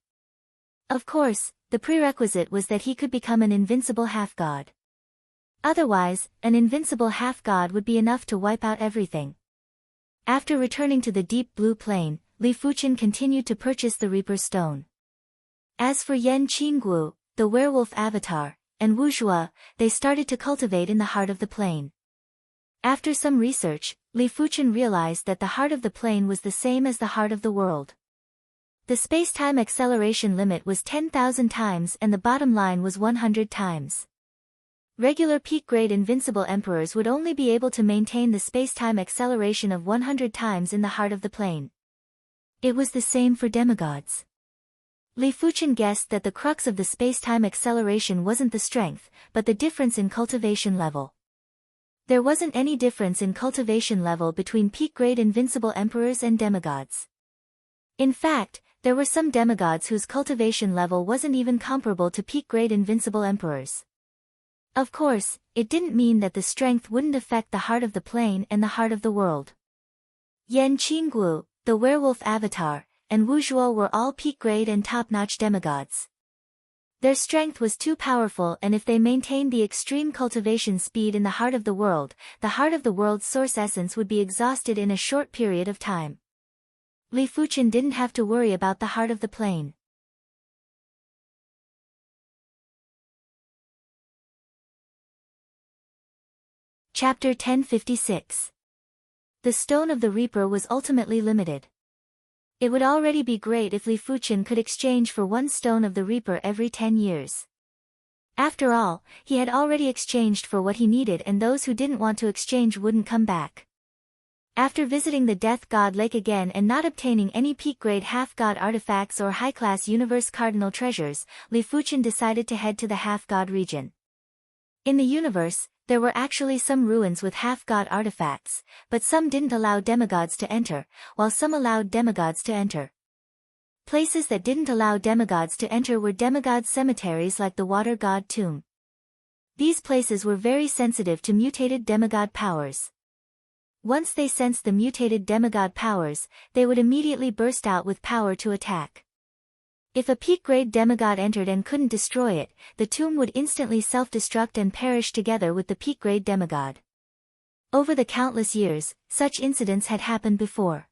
Of course, the prerequisite was that he could become an invincible half-god. Otherwise, an invincible half-god would be enough to wipe out everything. After returning to the deep blue plane, Li Fuchen continued to purchase the Reaper Stone. As for Yan Qingguo, the werewolf avatar, and Wu Zhuo, they started to cultivate in the heart of the plane. After some research, Li Fuchen realized that the heart of the plane was the same as the heart of the world. The space-time acceleration limit was 10,000 times and the bottom line was 100 times. Regular peak-grade invincible emperors would only be able to maintain the space-time acceleration of 100 times in the heart of the plane. It was the same for demigods. Li Fuchen guessed that the crux of the space-time acceleration wasn't the strength, but the difference in cultivation level. There wasn't any difference in cultivation level between peak-grade invincible emperors and demigods. In fact, there were some demigods whose cultivation level wasn't even comparable to peak-grade invincible emperors. Of course, it didn't mean that the strength wouldn't affect the heart of the plane and the heart of the world. Yan Qingguo, the werewolf avatar, and Wu Zhuo were all peak-grade and top-notch demigods. Their strength was too powerful, and if they maintained the extreme cultivation speed in the heart of the world's source essence would be exhausted in a short period of time. Li Fuchen didn't have to worry about the heart of the plane. Chapter 1056. The Stone of the Reaper was ultimately limited. It would already be great if Li Fuchen could exchange for one Stone of the Reaper every 10 years. After all, he had already exchanged for what he needed, and those who didn't want to exchange wouldn't come back. After visiting the Death God Lake again and not obtaining any peak-grade half-god artifacts or high-class universe cardinal treasures, Li Fuchen decided to head to the half-god region. In the universe, there were actually some ruins with half-god artifacts, but some didn't allow demigods to enter, while some allowed demigods to enter. Places that didn't allow demigods to enter were demigod cemeteries like the Water God Tomb. These places were very sensitive to mutated demigod powers. Once they sensed the mutated demigod powers, they would immediately burst out with power to attack. If a peak-grade demigod entered and couldn't destroy it, the tomb would instantly self-destruct and perish together with the peak-grade demigod. Over the countless years, such incidents had happened before.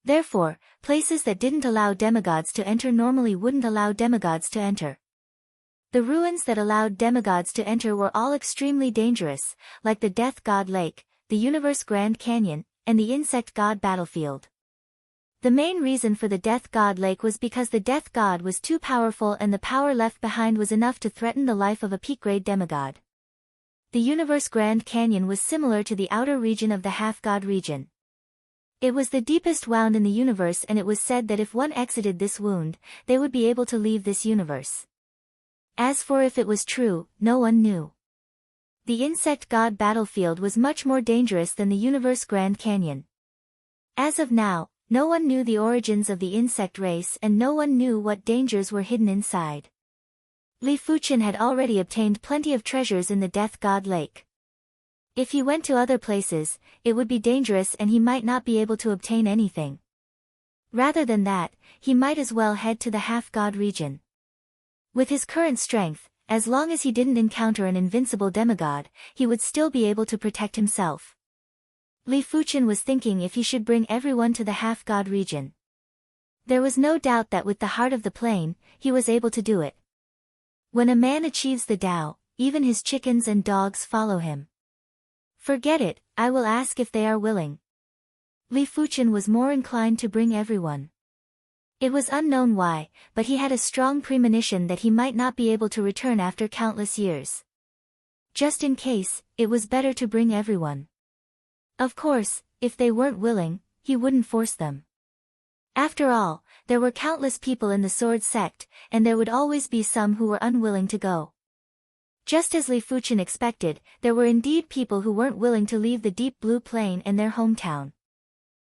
Therefore, places that didn't allow demigods to enter normally wouldn't allow demigods to enter. The ruins that allowed demigods to enter were all extremely dangerous, like the Death God Lake, the Universe Grand Canyon, and the Insect God Battlefield. The main reason for the Death God Lake was because the Death God was too powerful and the power left behind was enough to threaten the life of a peak-grade demigod. The Universe Grand Canyon was similar to the outer region of the half-god region. It was the deepest wound in the universe, and it was said that if one exited this wound, they would be able to leave this universe. As for if it was true, no one knew. The Insect God Battlefield was much more dangerous than the Universe Grand Canyon. As of now, no one knew the origins of the insect race and no one knew what dangers were hidden inside. Li Fuchen had already obtained plenty of treasures in the Death God Lake. If he went to other places, it would be dangerous and he might not be able to obtain anything. Rather than that, he might as well head to the half-god region. With his current strength, as long as he didn't encounter an invincible demigod, he would still be able to protect himself. Li Fuchen was thinking if he should bring everyone to the half-god region. There was no doubt that with the heart of the plane, he was able to do it. When a man achieves the Tao, even his chickens and dogs follow him. Forget it, I will ask if they are willing. Li Fuchen was more inclined to bring everyone. It was unknown why, but he had a strong premonition that he might not be able to return after countless years. Just in case, it was better to bring everyone. Of course, if they weren't willing, he wouldn't force them. After all, there were countless people in the Sword Sect, and there would always be some who were unwilling to go. Just as Li Fuchen expected, there were indeed people who weren't willing to leave the deep blue plane and their hometown.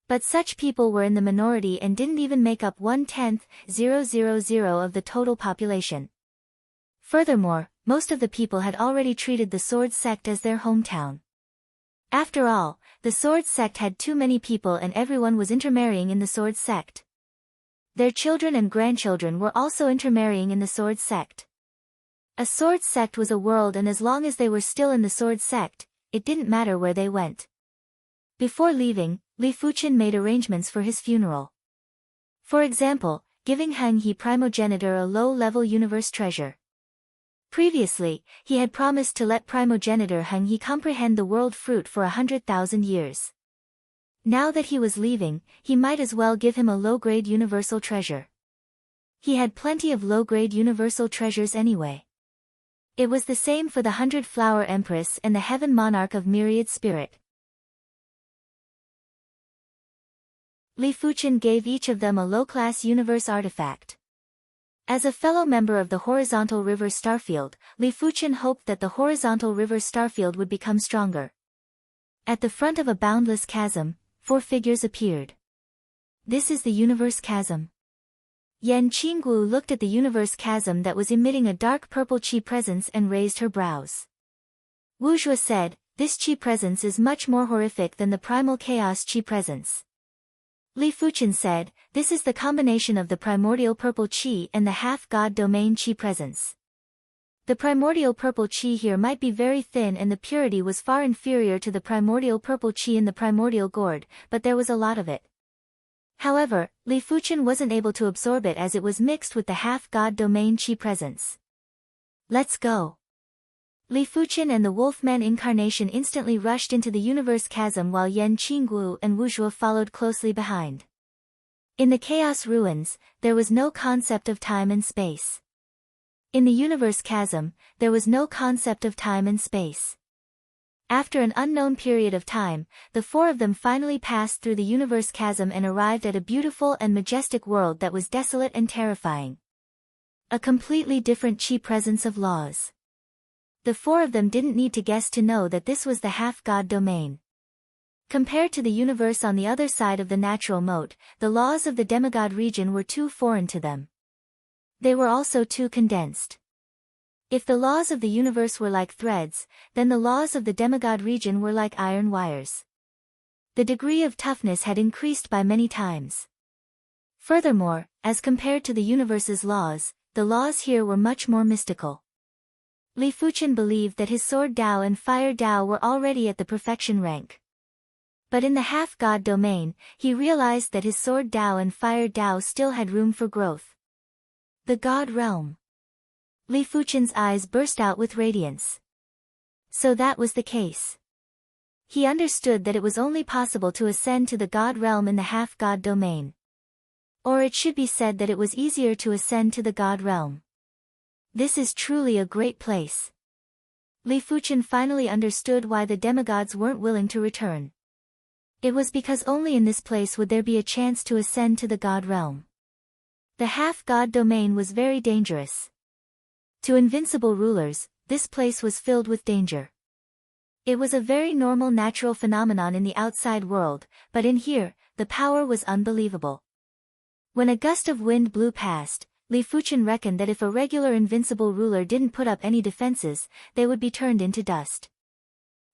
But such people were in the minority and didn't even make up 1/10,000 of the total population. Furthermore, most of the people had already treated the Sword Sect as their hometown. After all, the Sword Sect had too many people and everyone was intermarrying in the Sword Sect. Their children and grandchildren were also intermarrying in the Sword Sect. A Sword Sect was a world, and as long as they were still in the Sword Sect, it didn't matter where they went. Before leaving, Li Fuqian made arrangements for his funeral. For example, giving Heng He Primogenitor a low-level universe treasure. Previously, he had promised to let Primogenitor Heng He comprehend the world fruit for 100,000 years. Now that he was leaving, he might as well give him a low-grade universal treasure. He had plenty of low-grade universal treasures anyway. It was the same for the 100-Flower Empress and the Heaven Monarch of Myriad Spirit. Li Fuqian gave each of them a low-class universe artifact. As a fellow member of the Horizontal River Starfield, Li Fuqian hoped that the Horizontal River Starfield would become stronger. At the front of a boundless chasm, 4 figures appeared. This is the universe chasm. Yan Qinggu looked at the universe chasm that was emitting a dark purple qi presence and raised her brows. Wu Zhuo said, "This qi presence is much more horrific than the primal chaos qi presence." Li Fuqian said, "This is the combination of the primordial purple qi and the half-god domain qi presence. The primordial purple qi here might be very thin and the purity was far inferior to the primordial purple qi in the primordial gourd, but there was a lot of it. However, Li Fuqian wasn't able to absorb it as it was mixed with the half-god domain qi presence. Let's go." Li Fuqian and the Wolfman incarnation instantly rushed into the universe chasm while Yan Qinggu and Wu Zhuo followed closely behind. In the chaos ruins, there was no concept of time and space. In the universe chasm, there was no concept of time and space. After an unknown period of time, the 4 of them finally passed through the universe chasm and arrived at a beautiful and majestic world that was desolate and terrifying. A completely different qi presence of laws. The 4 of them didn't need to guess to know that this was the half-god domain. Compared to the universe on the other side of the natural moat, the laws of the demigod region were too foreign to them. They were also too condensed. If the laws of the universe were like threads, then the laws of the demigod region were like iron wires. The degree of toughness had increased by many times. Furthermore, as compared to the universe's laws, the laws here were much more mystical. Li Fuqian believed that his sword Dao and fire Dao were already at the perfection rank. But in the half-god domain, he realized that his sword Dao and fire Dao still had room for growth. The God Realm. Li Fuqian's eyes burst out with radiance. So that was the case. He understood that it was only possible to ascend to the God Realm in the half-god domain. Or it should be said that it was easier to ascend to the God Realm. This is truly a great place. Li Fuqian finally understood why the demigods weren't willing to return. It was because only in this place would there be a chance to ascend to the God Realm. The half-god domain was very dangerous. To invincible rulers, this place was filled with danger. It was a very normal natural phenomenon in the outside world, but in here, the power was unbelievable. When a gust of wind blew past, Li Fuqian reckoned that if a regular invincible ruler didn't put up any defenses, they would be turned into dust.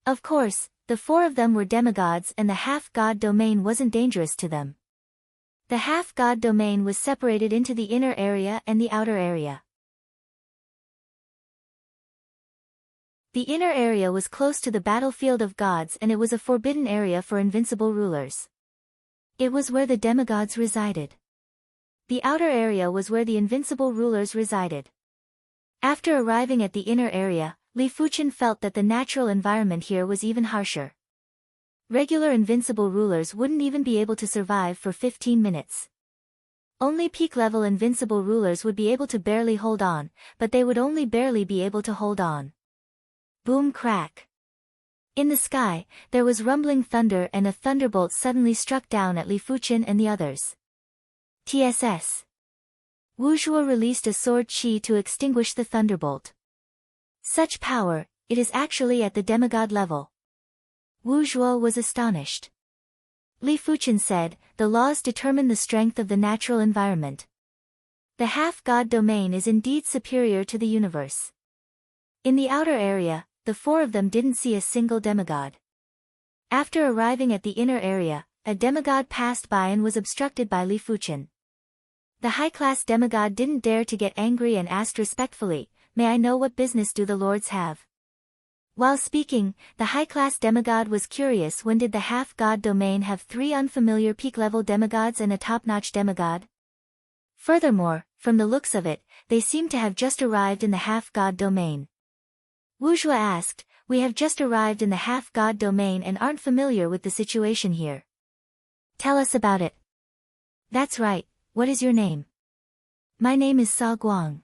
Of course, the 4 of them were demigods and the half-god domain wasn't dangerous to them. The half-god domain was separated into the inner area and the outer area. The inner area was close to the battlefield of gods and it was a forbidden area for invincible rulers. It was where the demigods resided. The outer area was where the invincible rulers resided. After arriving at the inner area, Li Fuqian felt that the natural environment here was even harsher. Regular invincible rulers wouldn't even be able to survive for 15 minutes. Only peak-level invincible rulers would be able to barely hold on, but they would only barely be able to hold on. Boom crack. In the sky, there was rumbling thunder and a thunderbolt suddenly struck down at Li Fuqian and the others. TSS. Wu Zhuo released a sword qi to extinguish the thunderbolt. Such power, it is actually at the demigod level. Wu Zhuo was astonished. Li Fuchen said, the laws determine the strength of the natural environment. The half-god domain is indeed superior to the universe. In the outer area, the four of them didn't see a single demigod. After arriving at the inner area, a demigod passed by and was obstructed by Li Fuchen. The high-class demigod didn't dare to get angry and asked respectfully, "May I know what business do the lords have?" While speaking, the high-class demigod was curious, when did the half-god domain have 3 unfamiliar peak-level demigods and a top-notch demigod? Furthermore, from the looks of it, they seemed to have just arrived in the half-god domain. Wu Zhuo asked, "We have just arrived in the half-god domain and aren't familiar with the situation here. Tell us about it." "That's right, what is your name?" "My name is Sa Guang.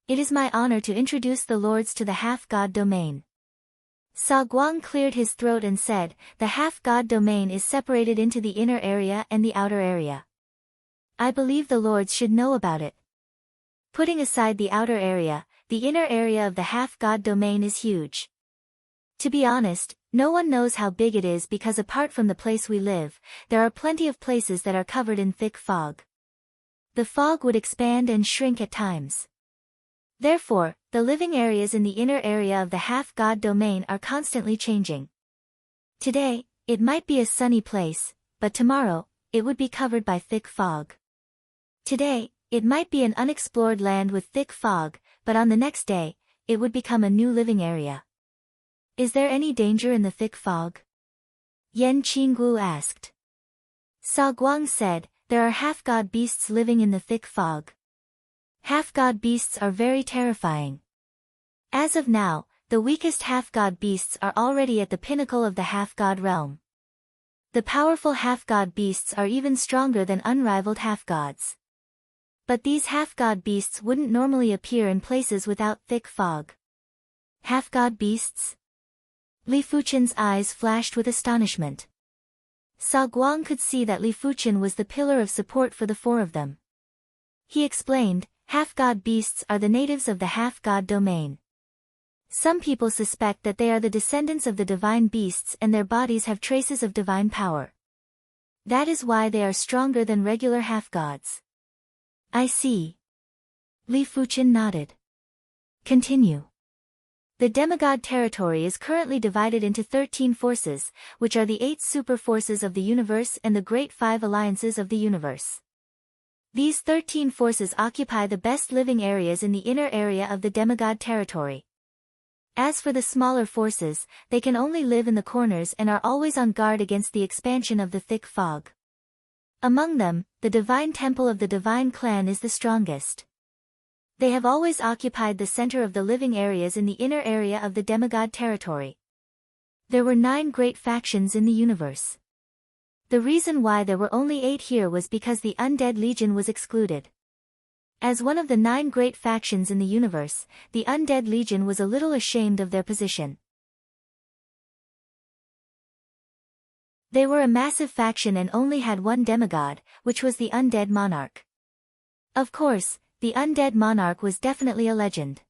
It is my honor to introduce the lords to the half-god domain." Sa Guang cleared his throat and said, "The half-god domain is separated into the inner area and the outer area. I believe the lords should know about it." Putting aside the outer area, the inner area of the half-god domain is huge. To be honest, no one knows how big it is, because apart from the place we live, there are plenty of places that are covered in thick fog. The fog would expand and shrink at times. Therefore, the living areas in the inner area of the half-god domain are constantly changing. Today, it might be a sunny place, but tomorrow, it would be covered by thick fog. Today, it might be an unexplored land with thick fog, but on the next day, it would become a new living area. "Is there any danger in the thick fog?" Yan Qinggu asked. Sa Guang said, "There are half-god beasts living in the thick fog. Half-god beasts are very terrifying. As of now, the weakest half-god beasts are already at the pinnacle of the half-god realm. The powerful half-god beasts are even stronger than unrivaled half-gods. But these half-god beasts wouldn't normally appear in places without thick fog." "Half-god beasts?" Li Fuchen's eyes flashed with astonishment. Sa Guang could see that Li Fuchen was the pillar of support for the four of them. He explained, "Half-god beasts are the natives of the half-god domain. Some people suspect that they are the descendants of the divine beasts and their bodies have traces of divine power. That is why they are stronger than regular half-gods." "I see." Li Fuchen nodded. Continue. The demigod territory is currently divided into 13 forces, which are the 8 super forces of the universe and the Great 5 alliances of the universe. These 13 forces occupy the best living areas in the inner area of the demigod territory. As for the smaller forces, they can only live in the corners and are always on guard against the expansion of the thick fog. Among them, the Divine Temple of the Divine Clan is the strongest. They have always occupied the center of the living areas in the inner area of the demigod territory. There were 9 great factions in the universe. The reason why there were only 8 here was because the Undead Legion was excluded. As one of the 9 great factions in the universe, the Undead Legion was a little ashamed of their position. They were a massive faction and only had one demigod, which was the Undead Monarch. Of course, the Undead Monarch was definitely a legend.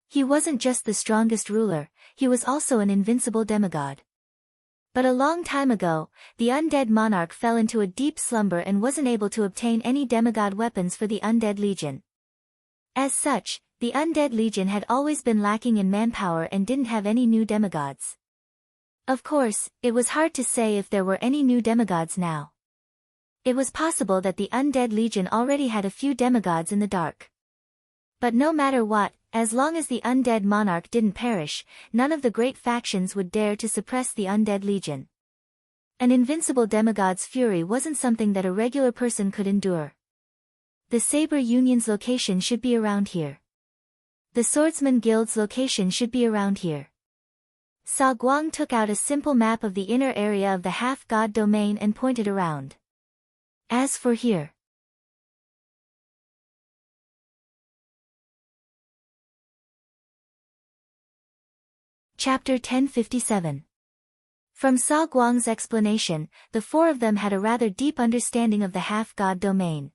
He wasn't just the strongest ruler, he was also an invincible demigod. But a long time ago, the Undead Monarch fell into a deep slumber and wasn't able to obtain any demigod weapons for the Undead Legion. As such, the Undead Legion had always been lacking in manpower and didn't have any new demigods. Of course, it was hard to say if there were any new demigods now. It was possible that the Undead Legion already had a few demigods in the dark. But no matter what, as long as the Undead Monarch didn't perish, none of the great factions would dare to suppress the Undead Legion. An invincible demigod's fury wasn't something that a regular person could endure. The Saber Union's location should be around here. The Swordsman Guild's location should be around here. Sa Guang took out a simple map of the inner area of the half-god domain and pointed around. As for here. Chapter 1057. From Sa Guang's explanation, the four of them had a rather deep understanding of the half-god domain.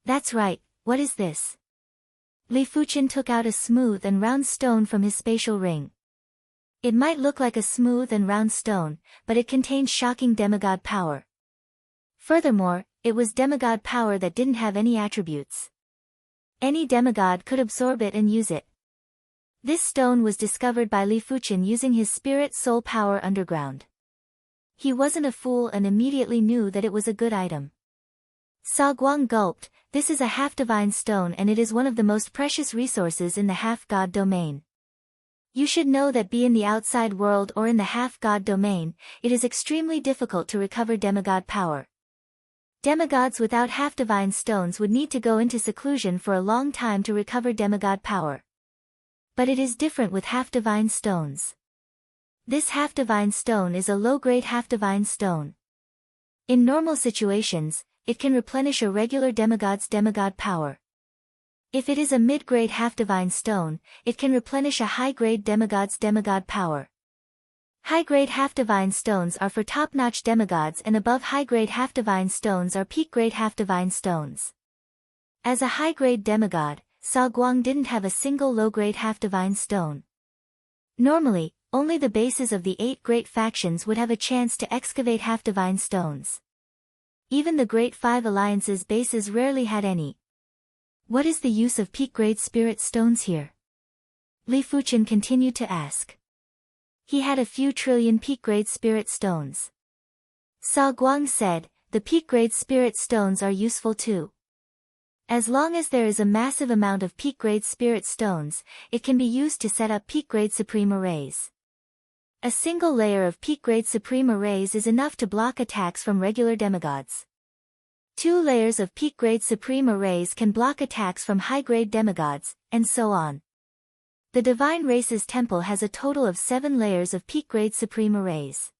"That's right, what is this?" Li Fuchen took out a smooth and round stone from his spatial ring. It might look like a smooth and round stone, but it contained shocking demigod power. Furthermore, it was demigod power that didn't have any attributes. Any demigod could absorb it and use it. This stone was discovered by Li Fuchen using his spirit soul power underground. He wasn't a fool and immediately knew that it was a good item. Sa Guang gulped. This is a half-divine stone and it is one of the most precious resources in the half-god domain. You should know that be in the outside world or in the half-god domain, it is extremely difficult to recover demigod power. Demigods without half-divine stones would need to go into seclusion for a long time to recover demigod power. But it is different with half-divine stones. This half-divine stone is a low-grade half-divine stone. In normal situations, it can replenish a regular demigod's demigod power. If it is a mid-grade half-divine stone, it can replenish a high-grade demigod's demigod power. High-grade half-divine stones are for top-notch demigods and above high-grade half-divine stones are peak-grade half-divine stones. As a high-grade demigod, Sa Guang didn't have a single low-grade half-divine stone. Normally, only the bases of the 8 great factions would have a chance to excavate half-divine stones. Even the Great Five Alliance's bases rarely had any. What is the use of peak-grade spirit stones here? Li Fuchen continued to ask. He had a few trillion peak-grade spirit stones. Sa Guang said, the peak-grade spirit stones are useful too. As long as there is a massive amount of peak-grade spirit stones, it can be used to set up peak-grade supreme arrays. A single layer of peak-grade supreme arrays is enough to block attacks from regular demigods. 2 layers of peak-grade supreme arrays can block attacks from high-grade demigods, and so on. The Divine Race's temple has a total of 7 layers of peak-grade supreme arrays.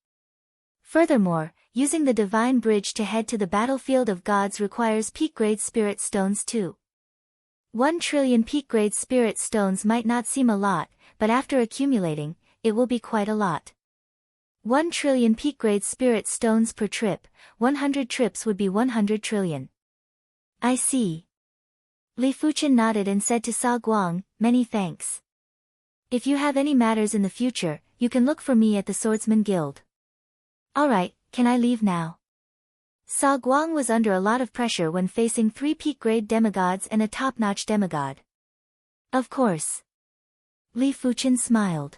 Furthermore, using the Divine Bridge to head to the battlefield of gods requires peak-grade spirit stones too. 1 trillion peak-grade spirit stones might not seem a lot, but after accumulating, it will be quite a lot. 1 trillion peak-grade spirit stones per trip, 100 trips would be 100 trillion. I see. Li Fuchen nodded and said to Sa Guang, many thanks. If you have any matters in the future, you can look for me at the Swordsman Guild. Alright, can I leave now? Sa Guang was under a lot of pressure when facing 3 peak-grade demigods and a top-notch demigod. Of course. Li Fuchen smiled.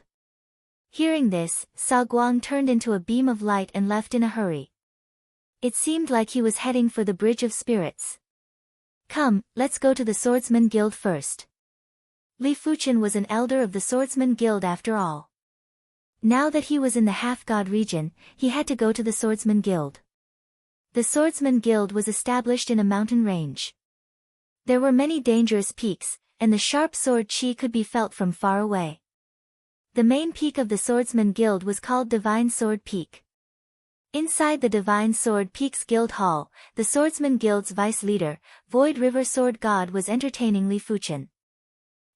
Hearing this, Sa Guang turned into a beam of light and left in a hurry. It seemed like he was heading for the Bridge of Spirits. Come, let's go to the Swordsman Guild first. Li Fuchen was an elder of the Swordsman Guild after all. Now that he was in the half-god region, he had to go to the Swordsman Guild. The Swordsman Guild was established in a mountain range. There were many dangerous peaks, and the sharp sword chi could be felt from far away. The main peak of the Swordsman Guild was called Divine Sword Peak. Inside the Divine Sword Peak's guild hall, the Swordsman Guild's vice leader, Void River Sword God was entertaining Li Fuchen.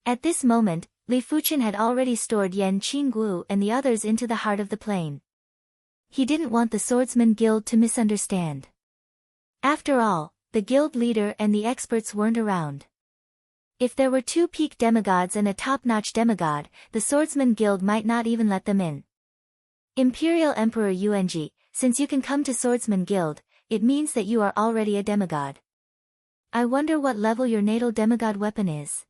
At this moment, Li Fuchen had already stored Yan Qingguo and the others into the heart of the plain. He didn't want the Swordsman Guild to misunderstand. After all, the guild leader and the experts weren't around. If there were 2 peak demigods and a top-notch demigod, the Swordsman Guild might not even let them in. Imperial Emperor Yuanji, since you can come to Swordsman Guild, it means that you are already a demigod. I wonder what level your natal demigod weapon is.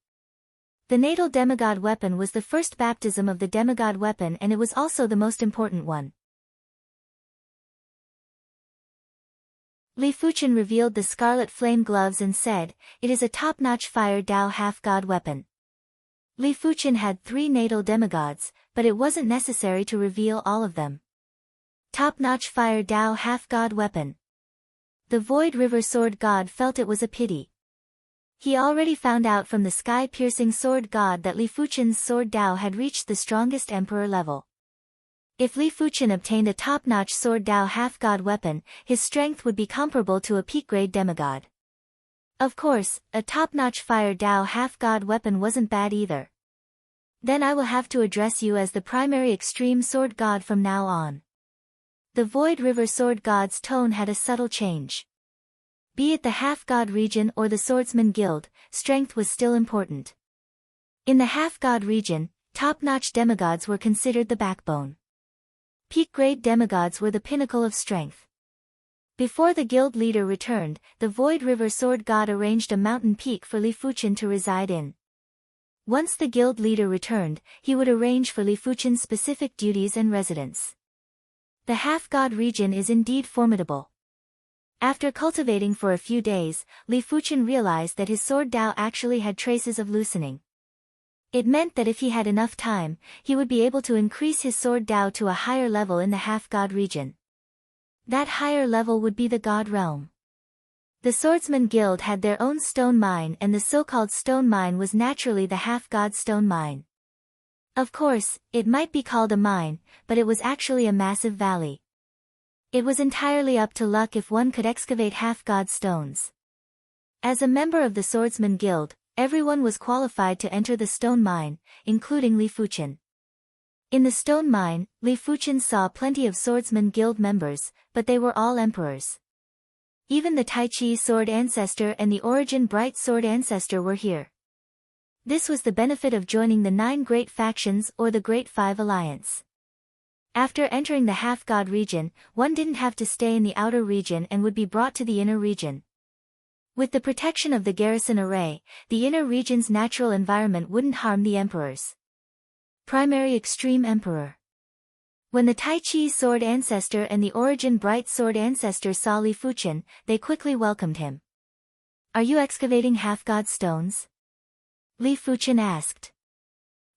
The natal demigod weapon was the first baptism of the demigod weapon and it was also the most important one. Li Fuchen revealed the scarlet flame gloves and said, it is a top-notch fire Dao half-god weapon. Li Fuchen had 3 natal demigods, but it wasn't necessary to reveal all of them. Top-notch fire Dao half-god weapon. The Void River Sword God felt it was a pity. He already found out from the sky-piercing sword god that Li Fuchen's sword Dao had reached the strongest emperor level. If Li Fuchen obtained a top-notch sword Dao half-god weapon, his strength would be comparable to a peak-grade demigod. Of course, a top-notch fire Dao half-god weapon wasn't bad either. Then I will have to address you as the primary extreme sword god from now on. The Void River Sword God's tone had a subtle change. Be it the half-god region or the Swordsman Guild, strength was still important. In the half-god region, Top-notch demigods were considered the backbone. Peak-grade demigods were the pinnacle of strength. Before the guild leader returned, the Void River Sword God arranged a mountain peak for Li Fuchen to reside in. Once the guild leader returned, he would arrange for Li Fuchen's specific duties and residence. The half-god region is indeed formidable. After cultivating for a few days, Li Fuchen realized that his sword Dao actually had traces of loosening. It meant that if he had enough time, he would be able to increase his sword Dao to a higher level in the half-god region. That higher level would be the God Realm. The Swordsman Guild had their own stone mine, and the so-called stone mine was naturally the half-god stone mine. Of course, it might be called a mine, but it was actually a massive valley. It was entirely up to luck if one could excavate half-god stones. As a member of the Swordsman Guild, everyone was qualified to enter the stone mine, including Li Fuchen. In the stone mine, Li Fuchen saw plenty of Swordsman Guild members, but they were all emperors. Even the Tai Chi Sword Ancestor and the Origin Bright Sword Ancestor were here. This was the benefit of joining the 9 Great Factions or the Great Five Alliance. After entering the half-god region, one didn't have to stay in the outer region and would be brought to the inner region. With the protection of the garrison array, the inner region's natural environment wouldn't harm the emperors. Primary Extreme Emperor. When the Tai Chi Sword Ancestor and the Origin Bright Sword Ancestor saw Li Fuchen, they quickly welcomed him. "Are you excavating half-god stones?" Li Fuchen asked.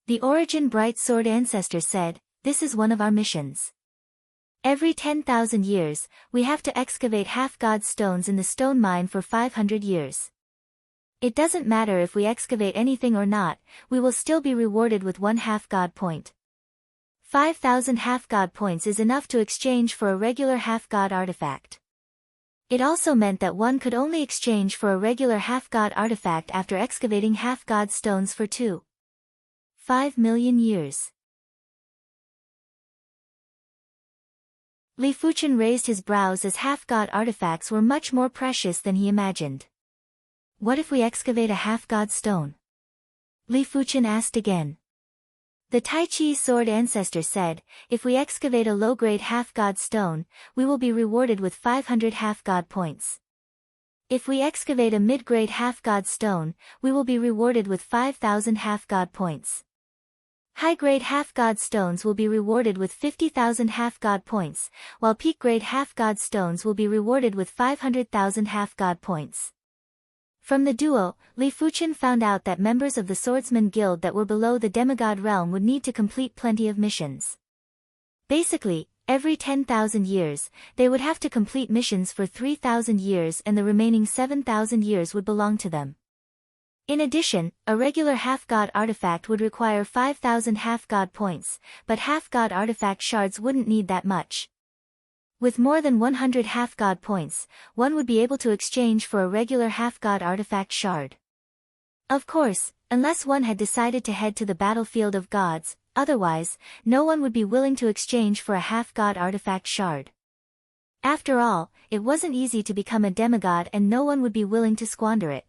The Origin Bright Sword Ancestor said, "This is one of our missions. Every 10,000 years, we have to excavate half-god stones in the stone mine for 500 years. It doesn't matter if we excavate anything or not, we will still be rewarded with 1 half-god point. 5,000 half-god points is enough to exchange for a regular half-god artifact." It also meant that one could only exchange for a regular half-god artifact after excavating half-god stones for 5 million years. Li Fuchen raised his brows as half-god artifacts were much more precious than he imagined. "What if we excavate a half-god stone?" Li Fuchen asked again. The Tai Chi Sword Ancestor said, "If we excavate a low-grade half-god stone, we will be rewarded with 500 half-god points. If we excavate a mid-grade half-god stone, we will be rewarded with 5,000 half-god points. High-grade half-god stones will be rewarded with 50,000 half-god points, while peak-grade half-god stones will be rewarded with 500,000 half-god points." From the duo, Li Fuchen found out that members of the Swordsman Guild that were below the demigod realm would need to complete plenty of missions. Basically, every 10,000 years, they would have to complete missions for 3,000 years, and the remaining 7,000 years would belong to them. In addition, a regular half-god artifact would require 5,000 half-god points, but half-god artifact shards wouldn't need that much. With more than 100 half-god points, one would be able to exchange for a regular half-god artifact shard. Of course, unless one had decided to head to the battlefield of gods, otherwise, no one would be willing to exchange for a half-god artifact shard. After all, it wasn't easy to become a demigod and no one would be willing to squander it.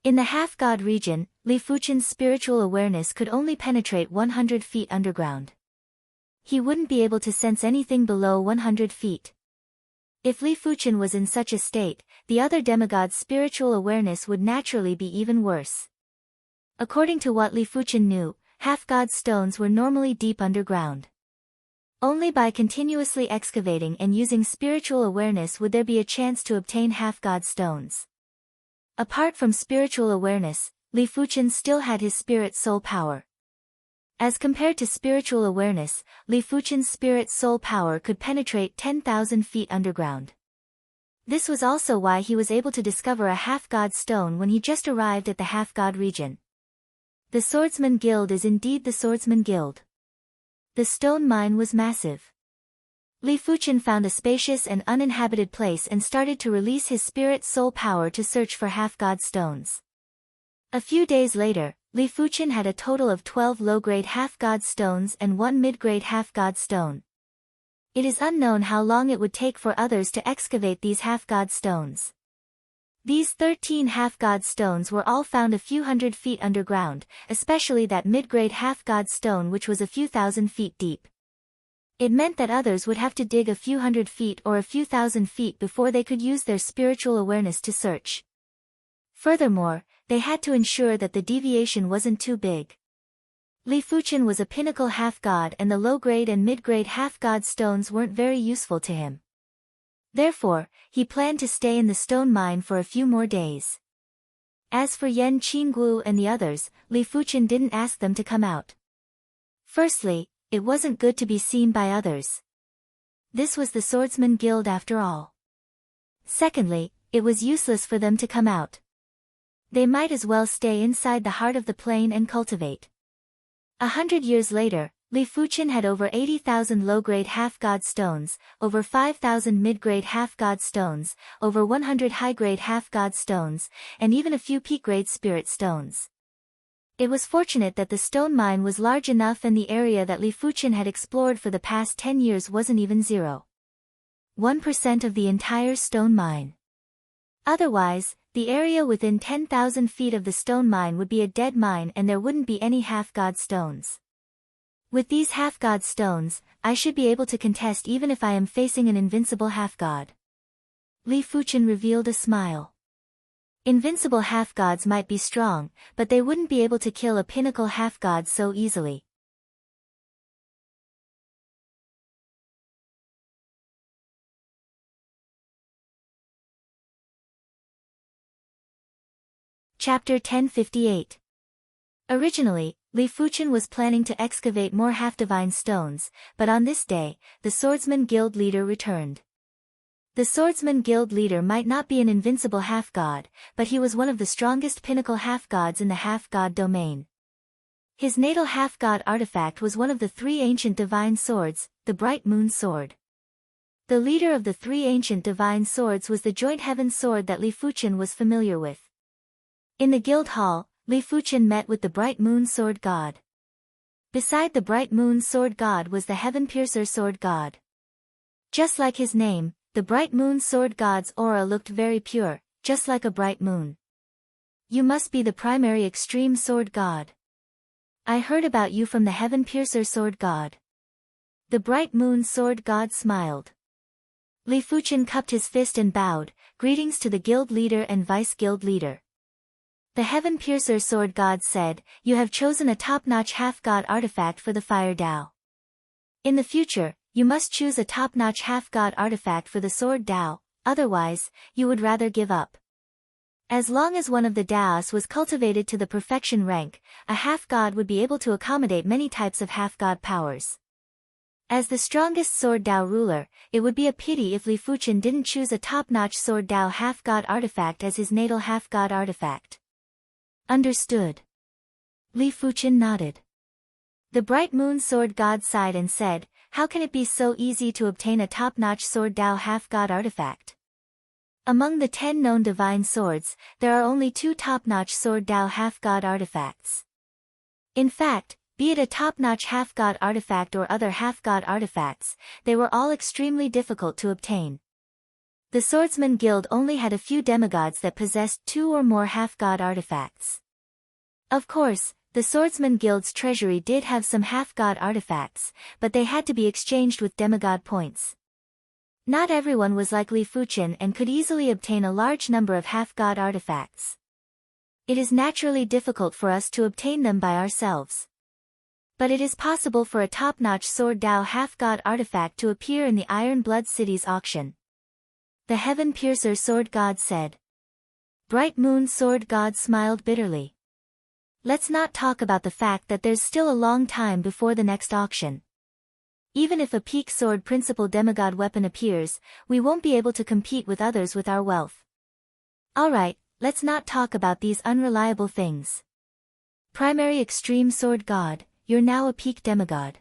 In the half-god region, Li Fuchen's spiritual awareness could only penetrate 100 feet underground. He wouldn't be able to sense anything below 100 feet. If Li Fuchen was in such a state, the other demigod's spiritual awareness would naturally be even worse. According to what Li Fuchen knew, half-god stones were normally deep underground. Only by continuously excavating and using spiritual awareness would there be a chance to obtain half-god stones. Apart from spiritual awareness, Li Fuchen still had his spirit soul power. As compared to spiritual awareness, Li Fuchen's spirit soul power could penetrate 10,000 feet underground. This was also why he was able to discover a half-god stone when he just arrived at the half-god region. The Swordsman Guild is indeed the Swordsman Guild. The stone mine was massive. Li Fuchen found a spacious and uninhabited place and started to release his spirit soul power to search for half-god stones. A few days later, Li Fuchen had a total of 12 low-grade half-god stones and 1 mid-grade half-god stone. It is unknown how long it would take for others to excavate these half-god stones. These 13 half-god stones were all found a few hundred feet underground, especially that mid-grade half-god stone which was a few thousand feet deep. It meant that others would have to dig a few hundred feet or a few thousand feet before they could use their spiritual awareness to search. Furthermore, they had to ensure that the deviation wasn't too big. Li Fuchen was a pinnacle half-god and the low-grade and mid-grade half-god stones weren't very useful to him. Therefore, he planned to stay in the stone mine for a few more days. As for Yan Qingguo and the others, Li Fuchen didn't ask them to come out. Firstly, it wasn't good to be seen by others. This was the Swordsman Guild after all. Secondly, it was useless for them to come out. They might as well stay inside the heart of the plain and cultivate. 100 years later, Li Fuchen had over 80,000 low-grade half-god stones, over 5,000 mid-grade half-god stones, over 100 high-grade half-god stones, and even a few peak-grade spirit stones. It was fortunate that the stone mine was large enough and the area that Li Fuchen had explored for the past 10 years wasn't even 0.1% of the entire stone mine. Otherwise, the area within 10,000 feet of the stone mine would be a dead mine and there wouldn't be any half-god stones. With these half-god stones, I should be able to contest even if I am facing an invincible half-god. Li Fuchen revealed a smile. Invincible half-gods might be strong, but they wouldn't be able to kill a pinnacle half-god so easily. Chapter 1058. Originally, Li Fuchen was planning to excavate more half-divine stones, but on this day, the Swordsman Guild leader returned. The Swordsman Guild leader might not be an invincible half-god, but he was one of the strongest pinnacle half-gods in the half-god domain. His natal half-god artifact was one of the 3 ancient divine swords, the Bright Moon Sword. The leader of the 3 ancient divine swords was the Joint Heaven Sword that Li Fuchen was familiar with. In the guild hall, Li Fuchen met with the Bright Moon Sword God. Beside the Bright Moon Sword God was the Heaven Piercer Sword God. Just like his name, the Bright Moon Sword God's aura looked very pure, just like a bright moon. You must be the primary extreme sword god. I heard about you from the Heaven Piercer Sword God. The Bright Moon Sword God smiled. Li Fuchen cupped his fist and bowed, greetings to the guild leader and vice-guild leader. The Heaven Piercer Sword God said, you have chosen a top-notch half-god artifact for the Fire Dao. In the future, you must choose a top-notch half-god artifact for the Sword Dao, otherwise, you would rather give up. As long as one of the Daos was cultivated to the perfection rank, a half-god would be able to accommodate many types of half-god powers. As the strongest Sword Dao ruler, it would be a pity if Li Fuchen didn't choose a top-notch Sword Dao half-god artifact as his natal half-god artifact. Understood. Li Fuchen nodded. The Bright Moon Sword God sighed and said, how can it be so easy to obtain a top-notch Sword Dao half-god artifact? Among the 10 known divine swords, there are only 2 top-notch Sword Dao half-god artifacts. In fact, be it a top-notch half-god artifact or other half-god artifacts, they were all extremely difficult to obtain. The Swordsman Guild only had a few demigods that possessed 2 or more half-god artifacts. Of course, the Swordsman Guild's treasury did have some half-god artifacts, but they had to be exchanged with demigod points. Not everyone was like Li Fuchen and could easily obtain a large number of half-god artifacts. It is naturally difficult for us to obtain them by ourselves. But it is possible for a top-notch Sword Dao half-god artifact to appear in the Iron Blood City's auction. The Heaven Piercer Sword God said. Bright Moon Sword God smiled bitterly. Let's not talk about the fact that there's still a long time before the next auction. Even if a peak sword principal demigod weapon appears, we won't be able to compete with others with our wealth. Alright, let's not talk about these unreliable things. Primary Extreme Sword God, you're now a peak demigod.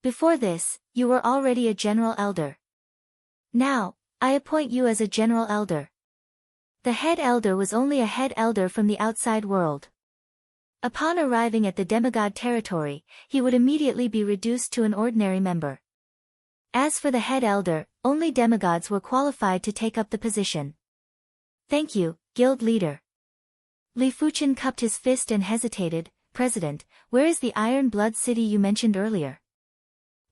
Before this, you were already a general elder. Now, I appoint you as a general elder. The head elder was only a head elder from the outside world. Upon arriving at the demigod territory, he would immediately be reduced to an ordinary member. As for the head elder, only demigods were qualified to take up the position. Thank you, guild leader. Li Fuchen cupped his fist and hesitated. President, where is the Iron Blood City you mentioned earlier?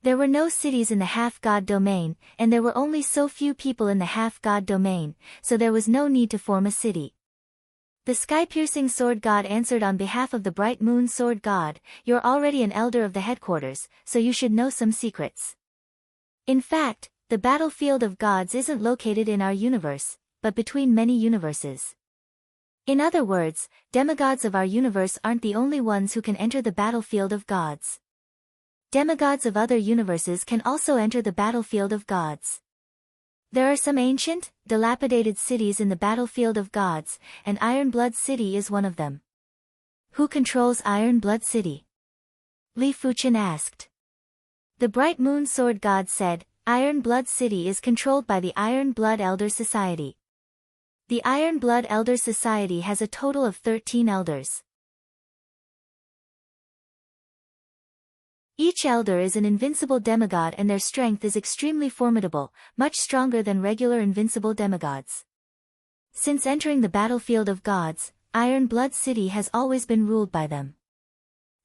There were no cities in the half-god domain, and there were only so few people in the half-god domain, so there was no need to form a city. The sky-piercing sword god answered on behalf of the bright moon sword god, you're already an elder of the headquarters, so you should know some secrets. In fact, the battlefield of gods isn't located in our universe, but between many universes. In other words, demigods of our universe aren't the only ones who can enter the battlefield of gods. Demigods of other universes can also enter the battlefield of gods. There are some ancient, dilapidated cities in the battlefield of gods, and Iron Blood City is one of them. Who controls Iron Blood City? Li Fuchen asked. The Bright Moon Sword God said, Iron Blood City is controlled by the Iron Blood Elder Society. The Iron Blood Elder Society has a total of 13 elders. Each elder is an invincible demigod and their strength is extremely formidable, much stronger than regular invincible demigods. Since entering the battlefield of gods, Iron Blood City has always been ruled by them.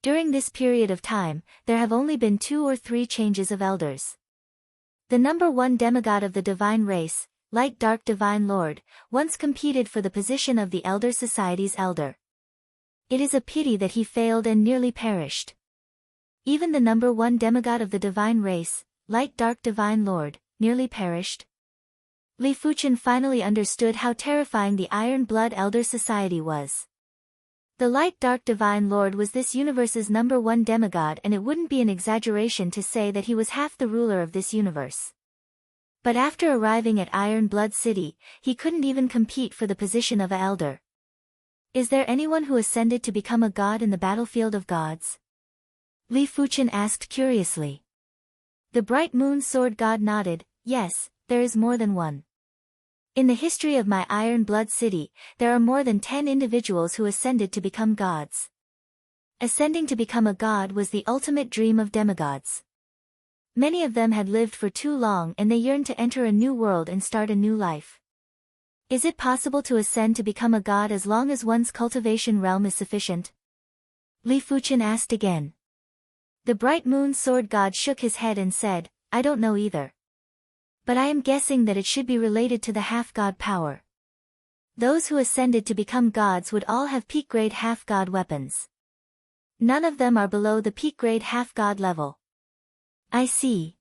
During this period of time, there have only been 2 or 3 changes of elders. The number 1 demigod of the divine race, Light Dark Divine Lord, once competed for the position of the Elder Society's elder. It is a pity that he failed and nearly perished. Even the number 1 demigod of the divine race, Light Dark Divine Lord, nearly perished. Li Fuchen finally understood how terrifying the Iron Blood Elder Society was. The Light Dark Divine Lord was this universe's number 1 demigod, and it wouldn't be an exaggeration to say that he was half the ruler of this universe. But after arriving at Iron Blood City, he couldn't even compete for the position of an elder. Is there anyone who ascended to become a god in the battlefield of gods? Li Fuchen asked curiously. The Bright Moon Sword God nodded, yes, there is more than one. In the history of my Iron Blood City, there are more than 10 individuals who ascended to become gods. Ascending to become a god was the ultimate dream of demigods. Many of them had lived for too long and they yearned to enter a new world and start a new life. Is it possible to ascend to become a god as long as one's cultivation realm is sufficient? Li Fuchen asked again. The Bright Moon Sword God shook his head and said, I don't know either. But I am guessing that it should be related to the half-god power. Those who ascended to become gods would all have peak-grade half-god weapons. None of them are below the peak-grade half-god level. I see.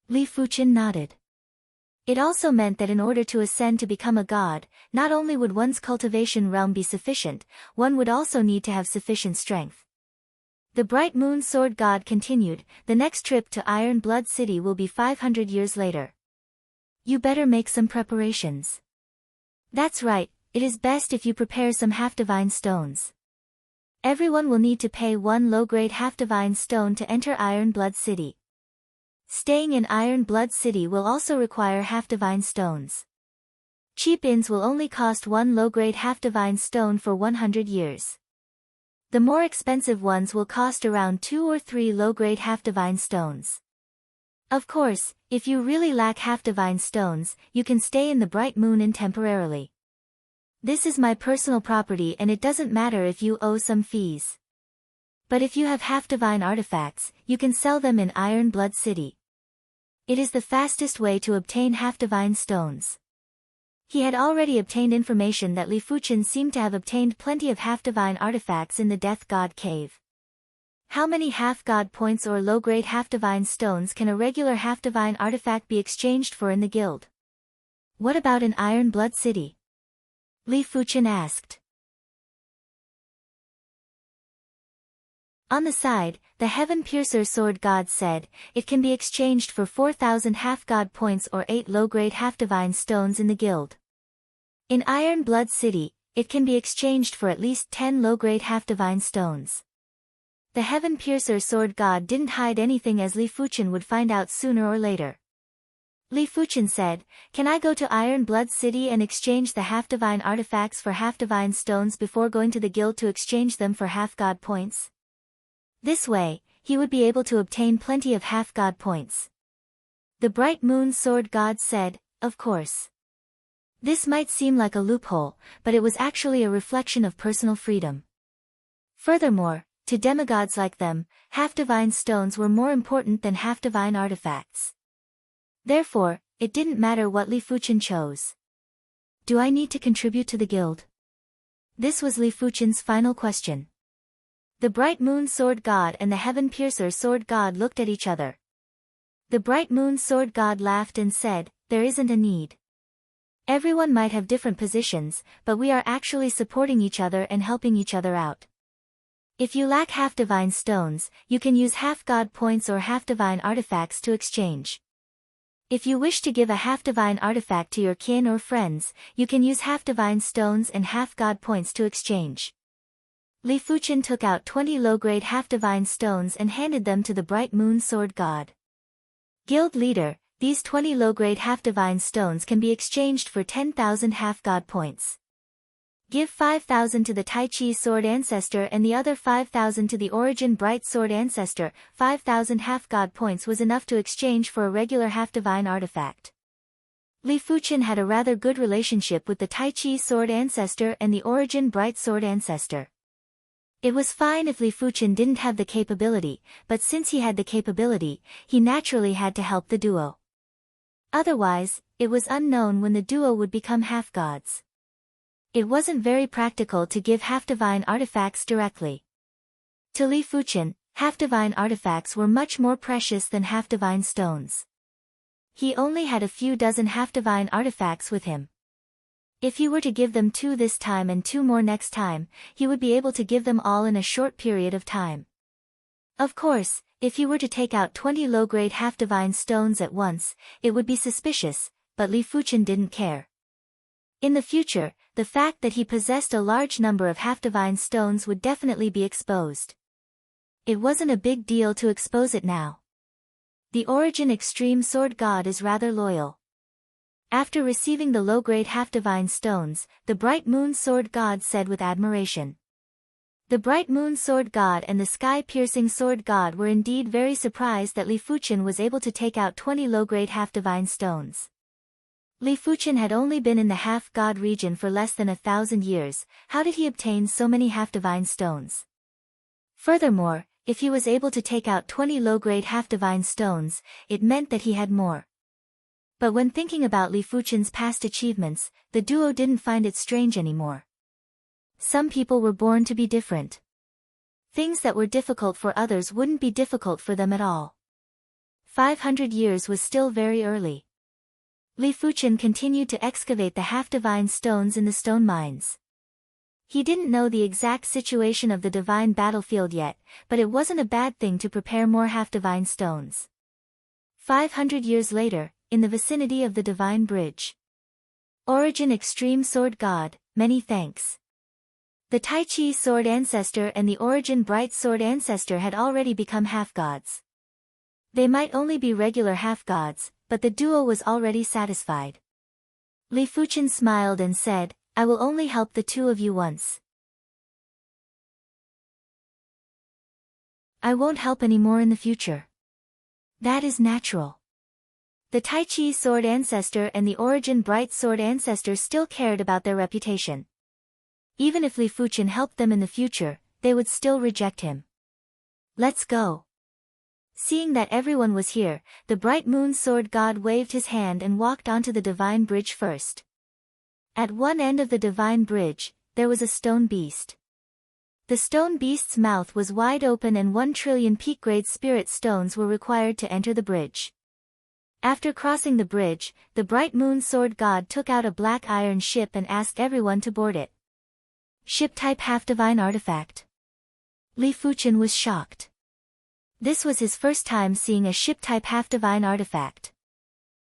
Li Fuchen nodded. It also meant that in order to ascend to become a god, not only would one's cultivation realm be sufficient, one would also need to have sufficient strength. The Bright Moon Sword God continued, the next trip to Iron Blood City will be 500 years later. You better make some preparations. That's right, it is best if you prepare some half-divine stones. Everyone will need to pay 1 low-grade half-divine stone to enter Iron Blood City. Staying in Iron Blood City will also require half-divine stones. Cheap inns will only cost 1 low-grade half-divine stone for 100 years. The more expensive ones will cost around 2 or 3 low-grade half-divine stones. Of course, if you really lack half-divine stones, you can stay in the Bright Moon Inn temporarily. This is my personal property and it doesn't matter if you owe some fees. But if you have half-divine artifacts, you can sell them in Iron Blood City. It is the fastest way to obtain half-divine stones. He had already obtained information that Li Fuchen seemed to have obtained plenty of half-divine artifacts in the Death God Cave. How many half-god points or low-grade half-divine stones can a regular half-divine artifact be exchanged for in the guild? What about in Iron Blood City? Li Fuchen asked. On the side, the Heaven Piercer Sword God said, it can be exchanged for 4,000 half-god points or 8 low-grade half-divine stones in the guild. In Iron Blood City, it can be exchanged for at least 10 low-grade half-divine stones. The Heaven Piercer Sword God didn't hide anything as Li Fuchen would find out sooner or later. Li Fuchen said, can I go to Iron Blood City and exchange the half-divine artifacts for half-divine stones before going to the guild to exchange them for half-god points? This way, he would be able to obtain plenty of half-god points. The Bright Moon Sword God said, of course. This might seem like a loophole, but it was actually a reflection of personal freedom. Furthermore, to demigods like them, half-divine stones were more important than half-divine artifacts. Therefore, it didn't matter what Li Fuchen chose. Do I need to contribute to the guild? This was Li Fuchen's final question. The Bright Moon Sword God and the Heaven Piercer Sword God looked at each other. The Bright Moon Sword God laughed and said, "There isn't a need. Everyone might have different positions, but we are actually supporting each other and helping each other out. If you lack half-divine stones, you can use half-god points or half-divine artifacts to exchange. If you wish to give a half-divine artifact to your kin or friends, you can use half-divine stones and half-god points to exchange." Li Fuchen took out 20 low-grade half-divine stones and handed them to the Bright Moon Sword God. Guild leader, these 20 low-grade half-divine stones can be exchanged for 10,000 half-god points. Give 5,000 to the Tai Chi Sword Ancestor and the other 5,000 to the Origin Bright Sword Ancestor. 5,000 half-god points was enough to exchange for a regular half-divine artifact. Li Fuchen had a rather good relationship with the Tai Chi Sword Ancestor and the Origin Bright Sword Ancestor. It was fine if Li Fuchen didn't have the capability, but since he had the capability, he naturally had to help the duo. Otherwise, it was unknown when the duo would become half-gods. It wasn't very practical to give half-divine artifacts directly. To Li Fuchen, half-divine artifacts were much more precious than half-divine stones. He only had a few dozen half-divine artifacts with him. If he were to give them 2 this time and 2 more next time, he would be able to give them all in a short period of time. Of course, if he were to take out 20 low-grade half-divine stones at once, it would be suspicious, but Li Fuchen didn't care. In the future, the fact that he possessed a large number of half-divine stones would definitely be exposed. It wasn't a big deal to expose it now. The Origin Extreme Sword God is rather loyal. After receiving the low-grade half-divine stones, the Bright Moon Sword God said with admiration. The Bright Moon Sword God and the Sky-Piercing Sword God were indeed very surprised that Li Fuchen was able to take out 20 low-grade half-divine stones. Li Fuchen had only been in the half-god region for less than 1,000 years. How did he obtain so many half-divine stones? Furthermore, if he was able to take out 20 low-grade half-divine stones, it meant that he had more. But when thinking about Li Fuchen's past achievements, the duo didn't find it strange anymore. Some people were born to be different. Things that were difficult for others wouldn't be difficult for them at all. 500 years was still very early. Li Fuchen continued to excavate the half-divine stones in the stone mines. He didn't know the exact situation of the divine battlefield yet, but it wasn't a bad thing to prepare more half-divine stones. 500 years later, in the vicinity of the Divine Bridge. Origin Extreme Sword God, many thanks. The Tai Chi Sword Ancestor and the Origin Bright Sword Ancestor had already become half-gods. They might only be regular half-gods, but the duo was already satisfied. Li Fuchen smiled and said, "I will only help the 2 of you once. I won't help any more in the future. That is natural." The Tai Chi Sword Ancestor and the Origin Bright Sword Ancestor still cared about their reputation. Even if Li Fuchen helped them in the future, they would still reject him. "Let's go." Seeing that everyone was here, the Bright Moon Sword God waved his hand and walked onto the Divine Bridge first. At one end of the Divine Bridge, there was a stone beast. The stone beast's mouth was wide open and 1 trillion peak-grade spirit stones were required to enter the bridge. After crossing the bridge, the Bright Moon Sword God took out a black iron ship and asked everyone to board it. Ship-type half-divine artifact. Li Fuchen was shocked. This was his first time seeing a ship-type half-divine artifact.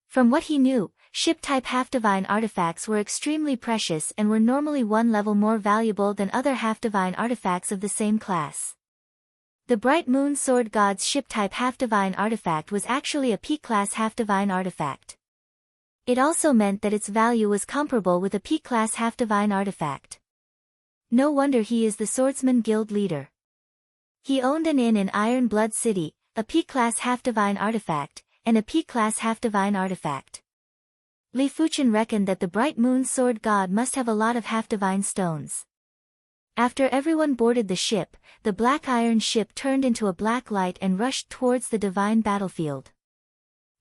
From what he knew, ship-type half-divine artifacts were extremely precious and were normally 1 level more valuable than other half-divine artifacts of the same class. The Bright Moon Sword God's ship-type half-divine artifact was actually a P-class half-divine artifact. It also meant that its value was comparable with a P-class half-divine artifact. No wonder he is the Swordsman Guild leader. He owned an inn in Iron Blood City, a P-class half-divine artifact, and a P-class half-divine artifact. Li Fuchen reckoned that the bright moon sword god must have a lot of half-divine stones. After everyone boarded the ship, the black iron ship turned into a black light and rushed towards the divine battlefield.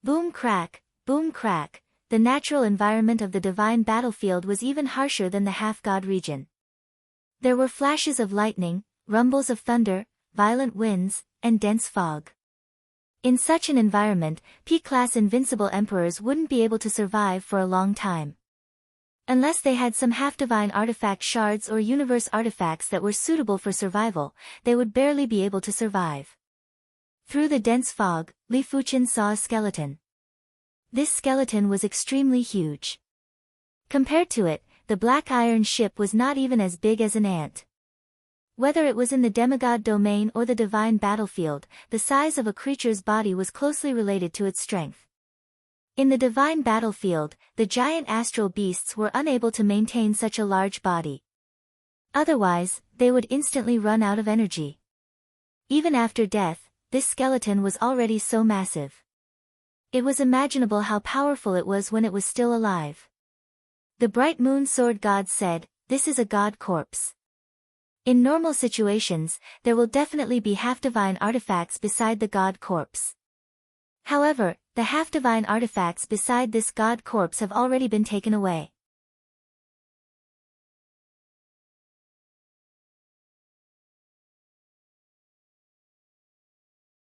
Boom crack, the natural environment of the divine battlefield was even harsher than the half-god region. There were flashes of lightning, rumbles of thunder, violent winds, and dense fog. In such an environment, P-class invincible emperors wouldn't be able to survive for a long time. Unless they had some half-divine artifact shards or universe artifacts that were suitable for survival, they would barely be able to survive. Through the dense fog, Li Fuchen saw a skeleton. This skeleton was extremely huge. Compared to it, the black iron ship was not even as big as an ant. Whether it was in the demigod domain or the divine battlefield, the size of a creature's body was closely related to its strength. In the divine battlefield, the giant astral beasts were unable to maintain such a large body. Otherwise, they would instantly run out of energy. Even after death, this skeleton was already so massive. It was imaginable how powerful it was when it was still alive. The bright moon sword god said, "This is a god corpse. In normal situations, there will definitely be half-divine artifacts beside the god corpse. However, the half-divine artifacts beside this god corpse have already been taken away."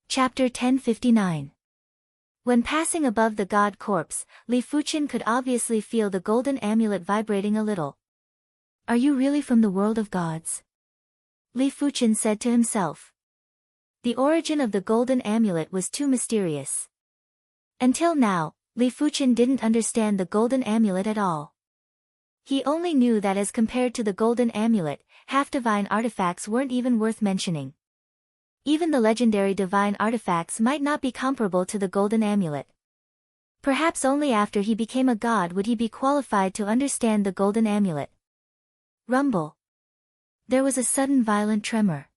Chapter 1059. When passing above the god corpse, Li Fuchen could obviously feel the golden amulet vibrating a little. "Are you really from the world of gods?" Li Fuchen said to himself. The origin of the golden amulet was too mysterious. Until now, Li Fuchen didn't understand the golden amulet at all. He only knew that as compared to the golden amulet, half-divine artifacts weren't even worth mentioning. Even the legendary divine artifacts might not be comparable to the golden amulet. Perhaps only after he became a god would he be qualified to understand the golden amulet. Rumble. There was a sudden violent tremor.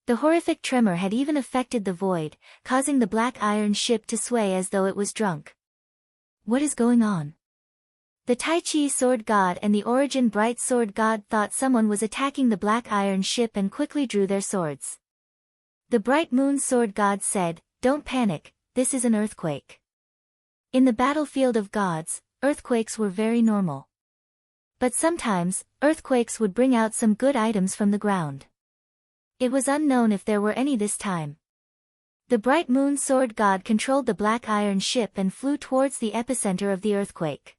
The horrific tremor had even affected the void, causing the black iron ship to sway as though it was drunk. What is going on? The Tai Chi sword god and the Origin bright sword god thought someone was attacking the black iron ship and quickly drew their swords. The bright moon sword god said, "Don't panic, this is an earthquake." In the battlefield of gods, earthquakes were very normal. But sometimes, earthquakes would bring out some good items from the ground. It was unknown if there were any this time. The bright moon sword god controlled the black iron ship and flew towards the epicenter of the earthquake.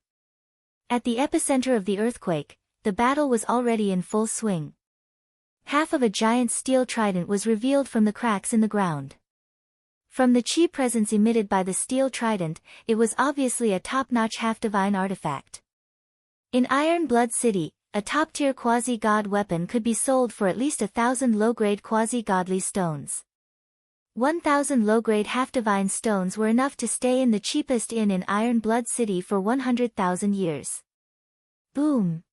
At the epicenter of the earthquake, the battle was already in full swing. Half of a giant steel trident was revealed from the cracks in the ground. From the chi presence emitted by the steel trident, it was obviously a top-notch half-divine artifact. In Iron Blood City, a top-tier quasi-god weapon could be sold for at least 1,000 low-grade quasi-godly stones. 1,000 low-grade half-divine stones were enough to stay in the cheapest inn in Iron Blood City for 100,000 years. Boom!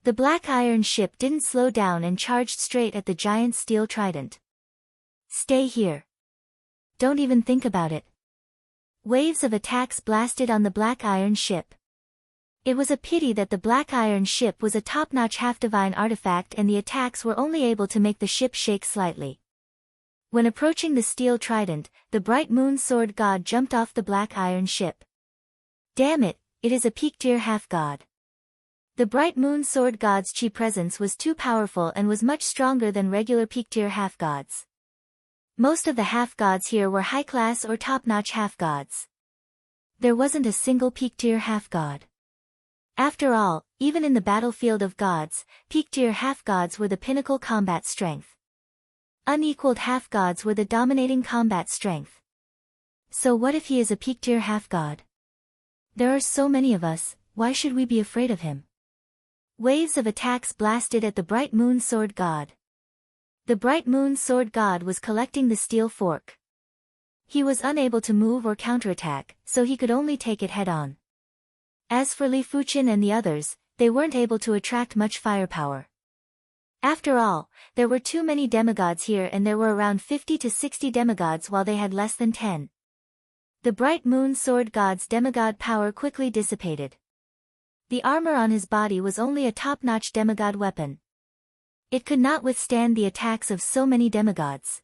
The black iron ship didn't slow down and charged straight at the giant steel trident. "Stay here. Don't even think about it." Waves of attacks blasted on the black iron ship. It was a pity that the black iron ship was a top-notch half-divine artifact and the attacks were only able to make the ship shake slightly. When approaching the steel trident, the bright moon sword god jumped off the black iron ship. Damn it, it is a peak-tier half-god. The bright moon sword god's chi presence was too powerful and was much stronger than regular peak-tier half-gods. Most of the half-gods here were high-class or top-notch half-gods. There wasn't a single peak-tier half-god. After all, even in the battlefield of gods, peak-tier half-gods were the pinnacle combat strength. Unequaled half-gods were the dominating combat strength. So what if he is a peak-tier half-god? There are so many of us, why should we be afraid of him? Waves of attacks blasted at the bright moon sword god. The bright moon sword god was collecting the steel fork. He was unable to move or counterattack, so he could only take it head-on. As for Li Fuchen and the others, they weren't able to attract much firepower. After all, there were too many demigods here and there were around 50 to 60 demigods while they had less than 10. The bright moon sword god's demigod power quickly dissipated. The armor on his body was only a top-notch demigod weapon. It could not withstand the attacks of so many demigods.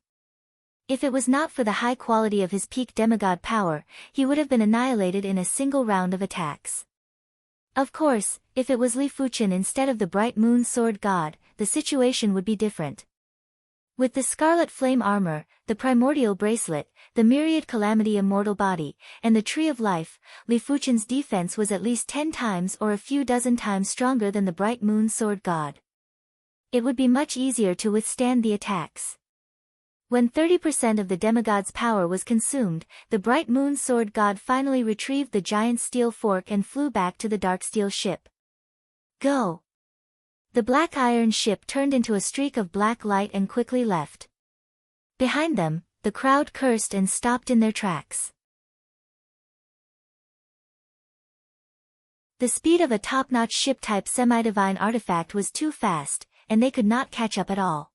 If it was not for the high quality of his peak demigod power, he would have been annihilated in a single round of attacks. Of course, if it was Li Fuchen instead of the bright moon sword god, the situation would be different. With the scarlet flame armor, the primordial bracelet, the myriad calamity immortal body, and the tree of life, Li Fuchen's defense was at least 10 times or a few dozen times stronger than the bright moon sword god. It would be much easier to withstand the attacks. When 30% of the demigod's power was consumed, the bright moon sword god finally retrieved the giant steel fork and flew back to the dark steel ship. Go! The black iron ship turned into a streak of black light and quickly left. Behind them, the crowd cursed and stopped in their tracks. The speed of a top-notch ship-type semi-divine artifact was too fast, and they could not catch up at all.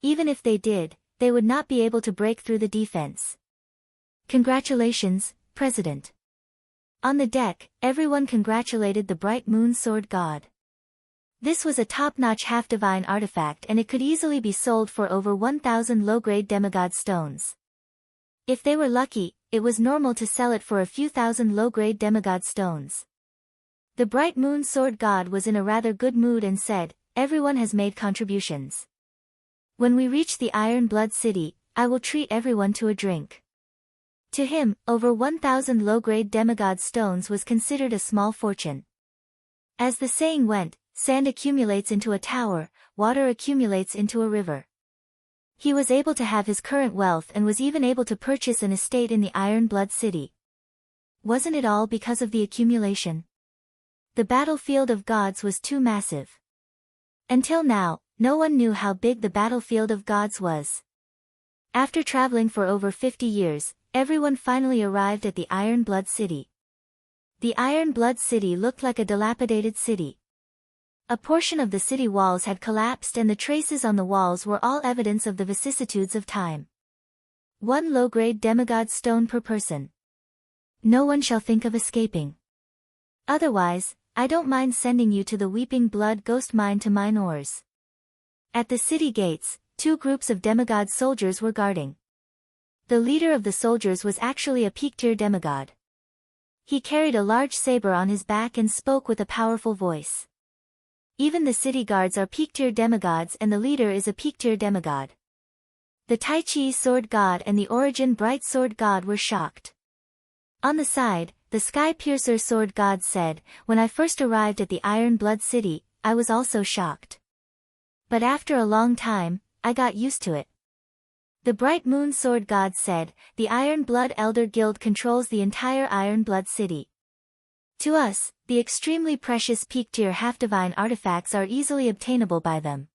Even if they did, they would not be able to break through the defense. Congratulations, President. On the deck, everyone congratulated the bright moon sword god. This was a top-notch half-divine artifact and it could easily be sold for over 1,000 low-grade demigod stones. If they were lucky, it was normal to sell it for a few thousand low-grade demigod stones. The bright moon sword god was in a rather good mood and said, "Everyone has made contributions. When we reach the Iron Blood City, I will treat everyone to a drink." To him, over 1,000 low-grade demigod stones was considered a small fortune. As the saying went, sand accumulates into a tower, water accumulates into a river. He was able to have his current wealth and was even able to purchase an estate in the Iron Blood City. Wasn't it all because of the accumulation? The battlefield of gods was too massive. Until now, no one knew how big the battlefield of gods was. After traveling for over 50 years, everyone finally arrived at the Iron Blood City. The Iron Blood City looked like a dilapidated city. A portion of the city walls had collapsed and the traces on the walls were all evidence of the vicissitudes of time. 1 low-grade demigod stone per person. No one shall think of escaping. Otherwise, I don't mind sending you to the Weeping Blood Ghost Mine to mine ores. At the city gates, 2 groups of demigod soldiers were guarding. The leader of the soldiers was actually a peak-tier demigod. He carried a large saber on his back and spoke with a powerful voice. Even the city guards are peak-tier demigods and the leader is a peak-tier demigod. The Tai Chi sword god and the Origin bright sword god were shocked. On the side, the Sky Piercer sword god said, "When I first arrived at the Iron Blood City, I was also shocked. But after a long time, I got used to it." The Bright Moon sword god said, "The Iron Blood Elder Guild controls the entire Iron Blood City. To us, the extremely precious peak-tier half-divine artifacts are easily obtainable by them.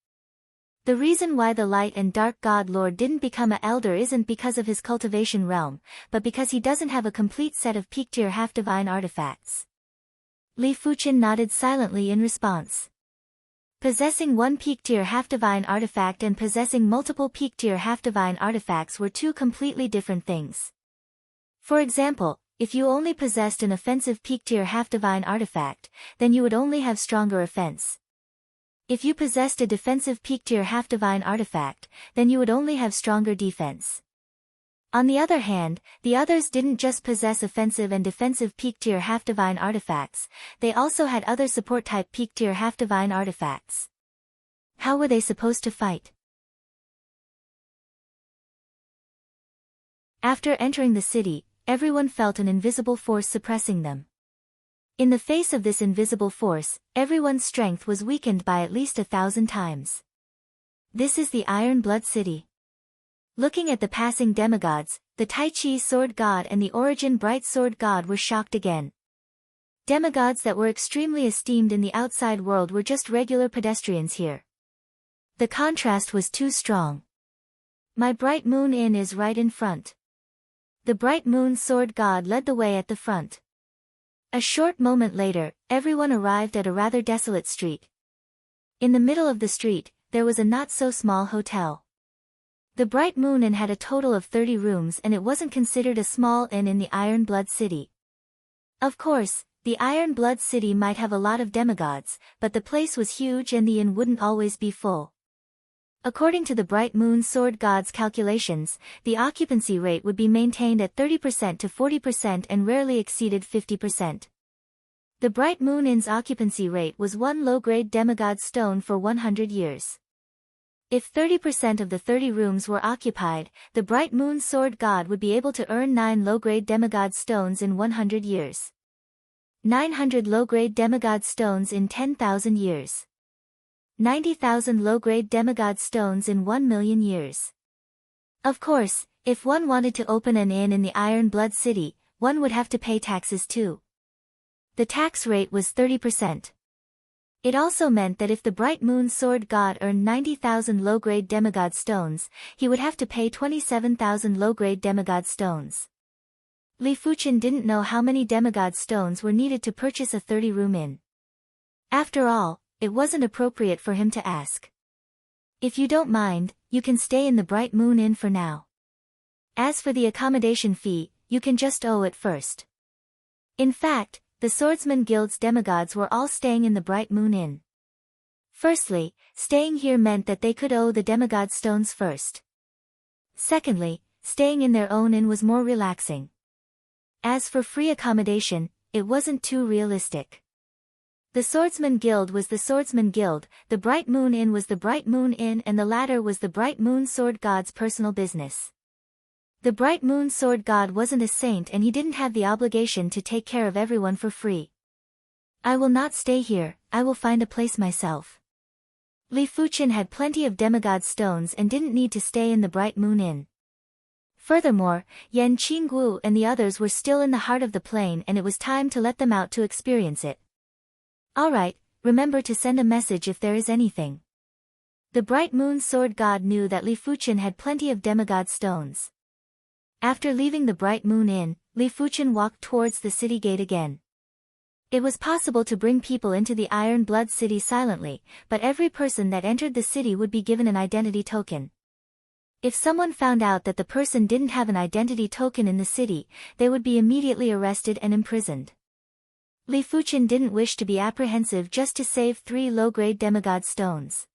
The reason why the Light and Dark God Lord didn't become an elder isn't because of his cultivation realm, but because he doesn't have a complete set of peak-tier half-divine artifacts." Li Fuchen nodded silently in response. Possessing one peak-tier half-divine artifact and possessing multiple peak-tier half-divine artifacts were 2 completely different things. For example, if you only possessed an offensive peak-tier half-divine artifact, then you would only have stronger offense. If you possessed a defensive peak-tier half-divine artifact, then you would only have stronger defense. On the other hand, the others didn't just possess offensive and defensive peak-tier half-divine artifacts, they also had other support-type peak-tier half-divine artifacts. How were they supposed to fight? After entering the city, everyone felt an invisible force suppressing them. In the face of this invisible force, everyone's strength was weakened by at least 1,000 times. This is the Iron Blood City. Looking at the passing demigods, the Tai Chi sword god and the Origin bright sword god were shocked again. Demigods that were extremely esteemed in the outside world were just regular pedestrians here. The contrast was too strong. "My Bright Moon Inn is right in front." The Bright Moon sword god led the way at the front. A short moment later, everyone arrived at a rather desolate street. In the middle of the street, there was a not-so-small hotel. The Bright Moon Inn had a total of 30 rooms and it wasn't considered a small inn in the Iron Blood City. Of course, the Iron Blood City might have a lot of demigods, but the place was huge and the inn wouldn't always be full. According to the Bright Moon Sword God's calculations, the occupancy rate would be maintained at 30% to 40% and rarely exceeded 50%. The Bright Moon Inn's occupancy rate was 1 low-grade demigod stone for 100 years. If 30% of the 30 rooms were occupied, the Bright Moon Sword God would be able to earn 9 low-grade demigod stones in 100 years. 900 low-grade demigod stones in 10,000 years. 90,000 low-grade demigod stones in 1 million years. Of course, if one wanted to open an inn in the Iron Blood City, one would have to pay taxes too. The tax rate was 30%. It also meant that if the Bright Moon Sword God earned 90,000 low-grade demigod stones, he would have to pay 27,000 low-grade demigod stones. Li Fuchen didn't know how many demigod stones were needed to purchase a 30-room inn. After all, it wasn't appropriate for him to ask. If you don't mind, you can stay in the Bright Moon Inn for now. As for the accommodation fee, you can just owe it first. In fact, the Swordsman Guild's demigods were all staying in the Bright Moon Inn. Firstly, staying here meant that they could owe the demigod stones first. Secondly, staying in their own inn was more relaxing. As for free accommodation, it wasn't too realistic. The Swordsman Guild was the Swordsman Guild, the Bright Moon Inn was the Bright Moon Inn and the latter was the Bright Moon Sword God's personal business. The Bright Moon Sword God wasn't a saint and he didn't have the obligation to take care of everyone for free. I will not stay here, I will find a place myself. Li Fuchen had plenty of demigod stones and didn't need to stay in the Bright Moon Inn. Furthermore, Yan Qingguo and the others were still in the heart of the plain and it was time to let them out to experience it. Alright, remember to send a message if there is anything. The Bright Moon Sword God knew that Li Fuchen had plenty of demigod stones. After leaving the Bright Moon Inn, Li Fuchen walked towards the city gate again. It was possible to bring people into the Iron Blood City silently, but every person that entered the city would be given an identity token. If someone found out that the person didn't have an identity token in the city, they would be immediately arrested and imprisoned. Li Fuchen didn't wish to be apprehensive just to save 3 low-grade demigod stones.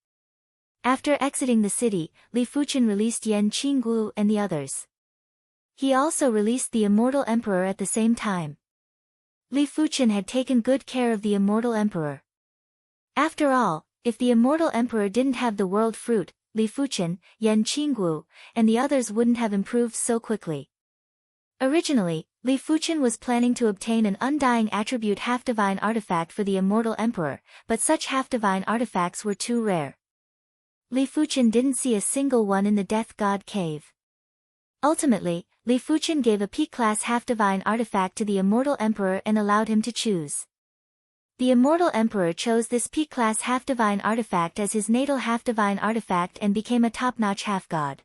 After exiting the city, Li Fuchen released Yan Qingguo and the others. He also released the Immortal Emperor at the same time. Li Fuchen had taken good care of the Immortal Emperor. After all, if the Immortal Emperor didn't have the World Fruit, Li Fuchen, Yan Qingguo, and the others wouldn't have improved so quickly. Originally, Li Fuchen was planning to obtain an Undying Attribute Half-Divine artifact for the Immortal Emperor, but such half-divine artifacts were too rare. Li Fuchen didn't see a single one in the Death God Cave. Ultimately, Li Fuchen gave a P-class half-divine artifact to the Immortal Emperor and allowed him to choose. The Immortal Emperor chose this P-class half-divine artifact as his natal half-divine artifact and became a top-notch half-god.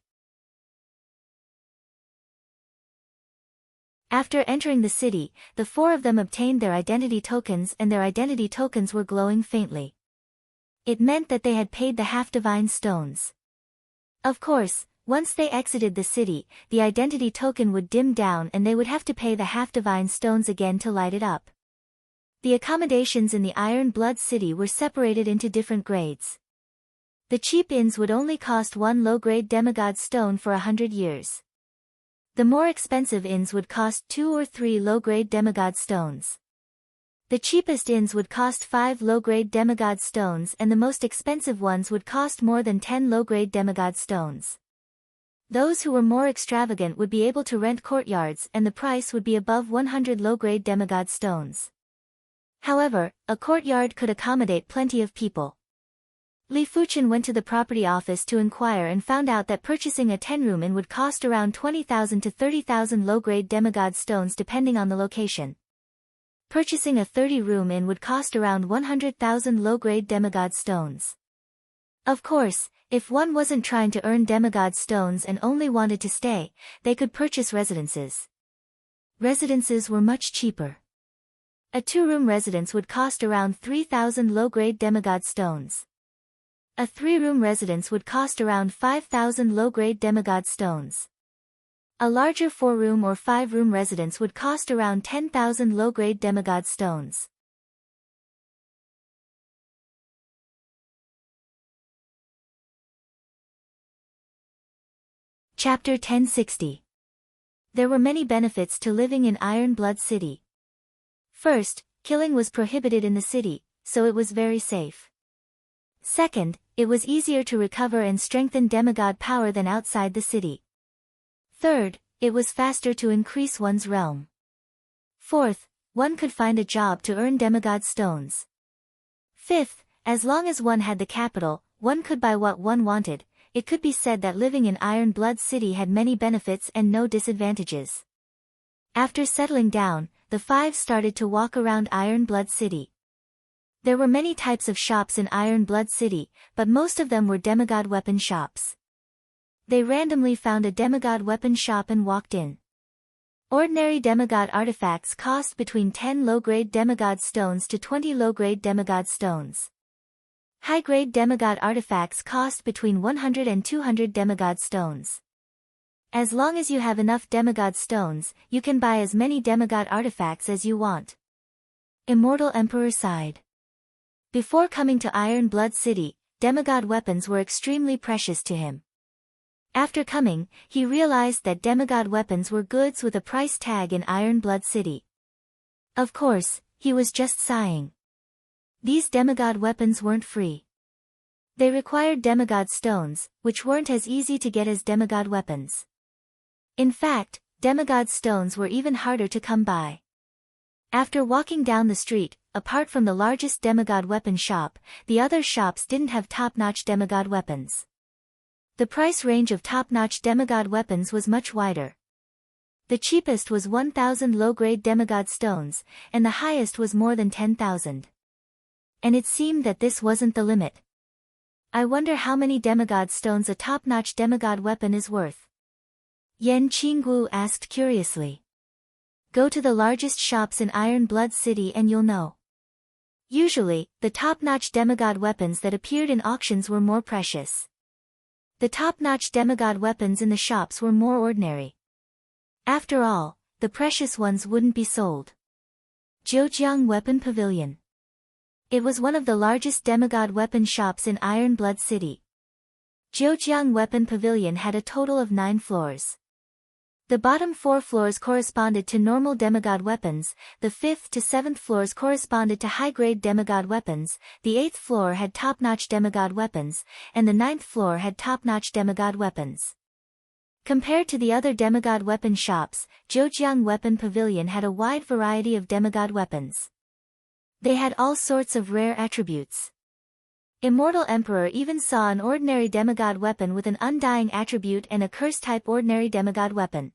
After entering the city, the 4 of them obtained their identity tokens and their identity tokens were glowing faintly. It meant that they had paid the half-divine stones. Of course, once they exited the city, the identity token would dim down and they would have to pay the half-divine stones again to light it up. The accommodations in the Iron Blood City were separated into different grades. The cheap inns would only cost 1 low-grade demigod stone for 100 years. The more expensive inns would cost 2 or 3 low-grade demigod stones. The cheapest inns would cost 5 low-grade demigod stones and the most expensive ones would cost more than 10 low-grade demigod stones. Those who were more extravagant would be able to rent courtyards and the price would be above 100 low-grade demigod stones. However, a courtyard could accommodate plenty of people. Li Fuchen went to the property office to inquire and found out that purchasing a 10-room inn would cost around 20,000 to 30,000 low-grade demigod stones depending on the location. Purchasing a 30-room inn would cost around 100,000 low-grade demigod stones. Of course, if one wasn't trying to earn demigod stones and only wanted to stay, they could purchase residences. Residences were much cheaper. A 2-room residence would cost around 3,000 low-grade demigod stones. A 3-room residence would cost around 5,000 low-grade demigod stones. A larger 4-room or 5-room residence would cost around 10,000 low-grade demigod stones. Chapter 1060. There were many benefits to living in Iron Blood City. First, killing was prohibited in the city, so it was very safe. Second, it was easier to recover and strengthen demigod power than outside the city. Third, it was faster to increase one's realm. Fourth, one could find a job to earn demigod stones. Fifth, as long as one had the capital, one could buy what one wanted. It could be said that living in Iron Blood City had many benefits and no disadvantages. After settling down, the 5 started to walk around Iron Blood City. There were many types of shops in Iron Blood City, but most of them were demigod weapon shops. They randomly found a demigod weapon shop and walked in. Ordinary demigod artifacts cost between 10 low-grade demigod stones to 20 low-grade demigod stones. High-grade demigod artifacts cost between 100 and 200 demigod stones. As long as you have enough demigod stones, you can buy as many demigod artifacts as you want. Immortal Emperor sighed. Before coming to Iron Blood City, demigod weapons were extremely precious to him. After coming, he realized that demigod weapons were goods with a price tag in Iron Blood City. Of course, he was just sighing. These demigod weapons weren't free. They required demigod stones, which weren't as easy to get as demigod weapons. In fact, demigod stones were even harder to come by. After walking down the street, apart from the largest demigod weapon shop, the other shops didn't have top-notch demigod weapons. The price range of top-notch demigod weapons was much wider. The cheapest was 1,000 low-grade demigod stones, and the highest was more than 10,000. And it seemed that this wasn't the limit. I wonder how many demigod stones a top-notch demigod weapon is worth. Yan Qinggu asked curiously. Go to the largest shops in Iron Blood City and you'll know. Usually, the top-notch demigod weapons that appeared in auctions were more precious. The top-notch demigod weapons in the shops were more ordinary. After all, the precious ones wouldn't be sold. Zhejiang Weapon Pavilion. It was one of the largest demigod weapon shops in Iron Blood City. Zhejiang Weapon Pavilion had a total of 9 floors. The bottom 4 floors corresponded to normal demigod weapons, the 5th to 7th floors corresponded to high-grade demigod weapons, the 8th floor had top-notch demigod weapons, and the 9th floor had top-notch demigod weapons. Compared to the other demigod weapon shops, Zhejiang Weapon Pavilion had a wide variety of demigod weapons. They had all sorts of rare attributes. Immortal Emperor even saw an ordinary demigod weapon with an undying attribute and a curse-type ordinary demigod weapon.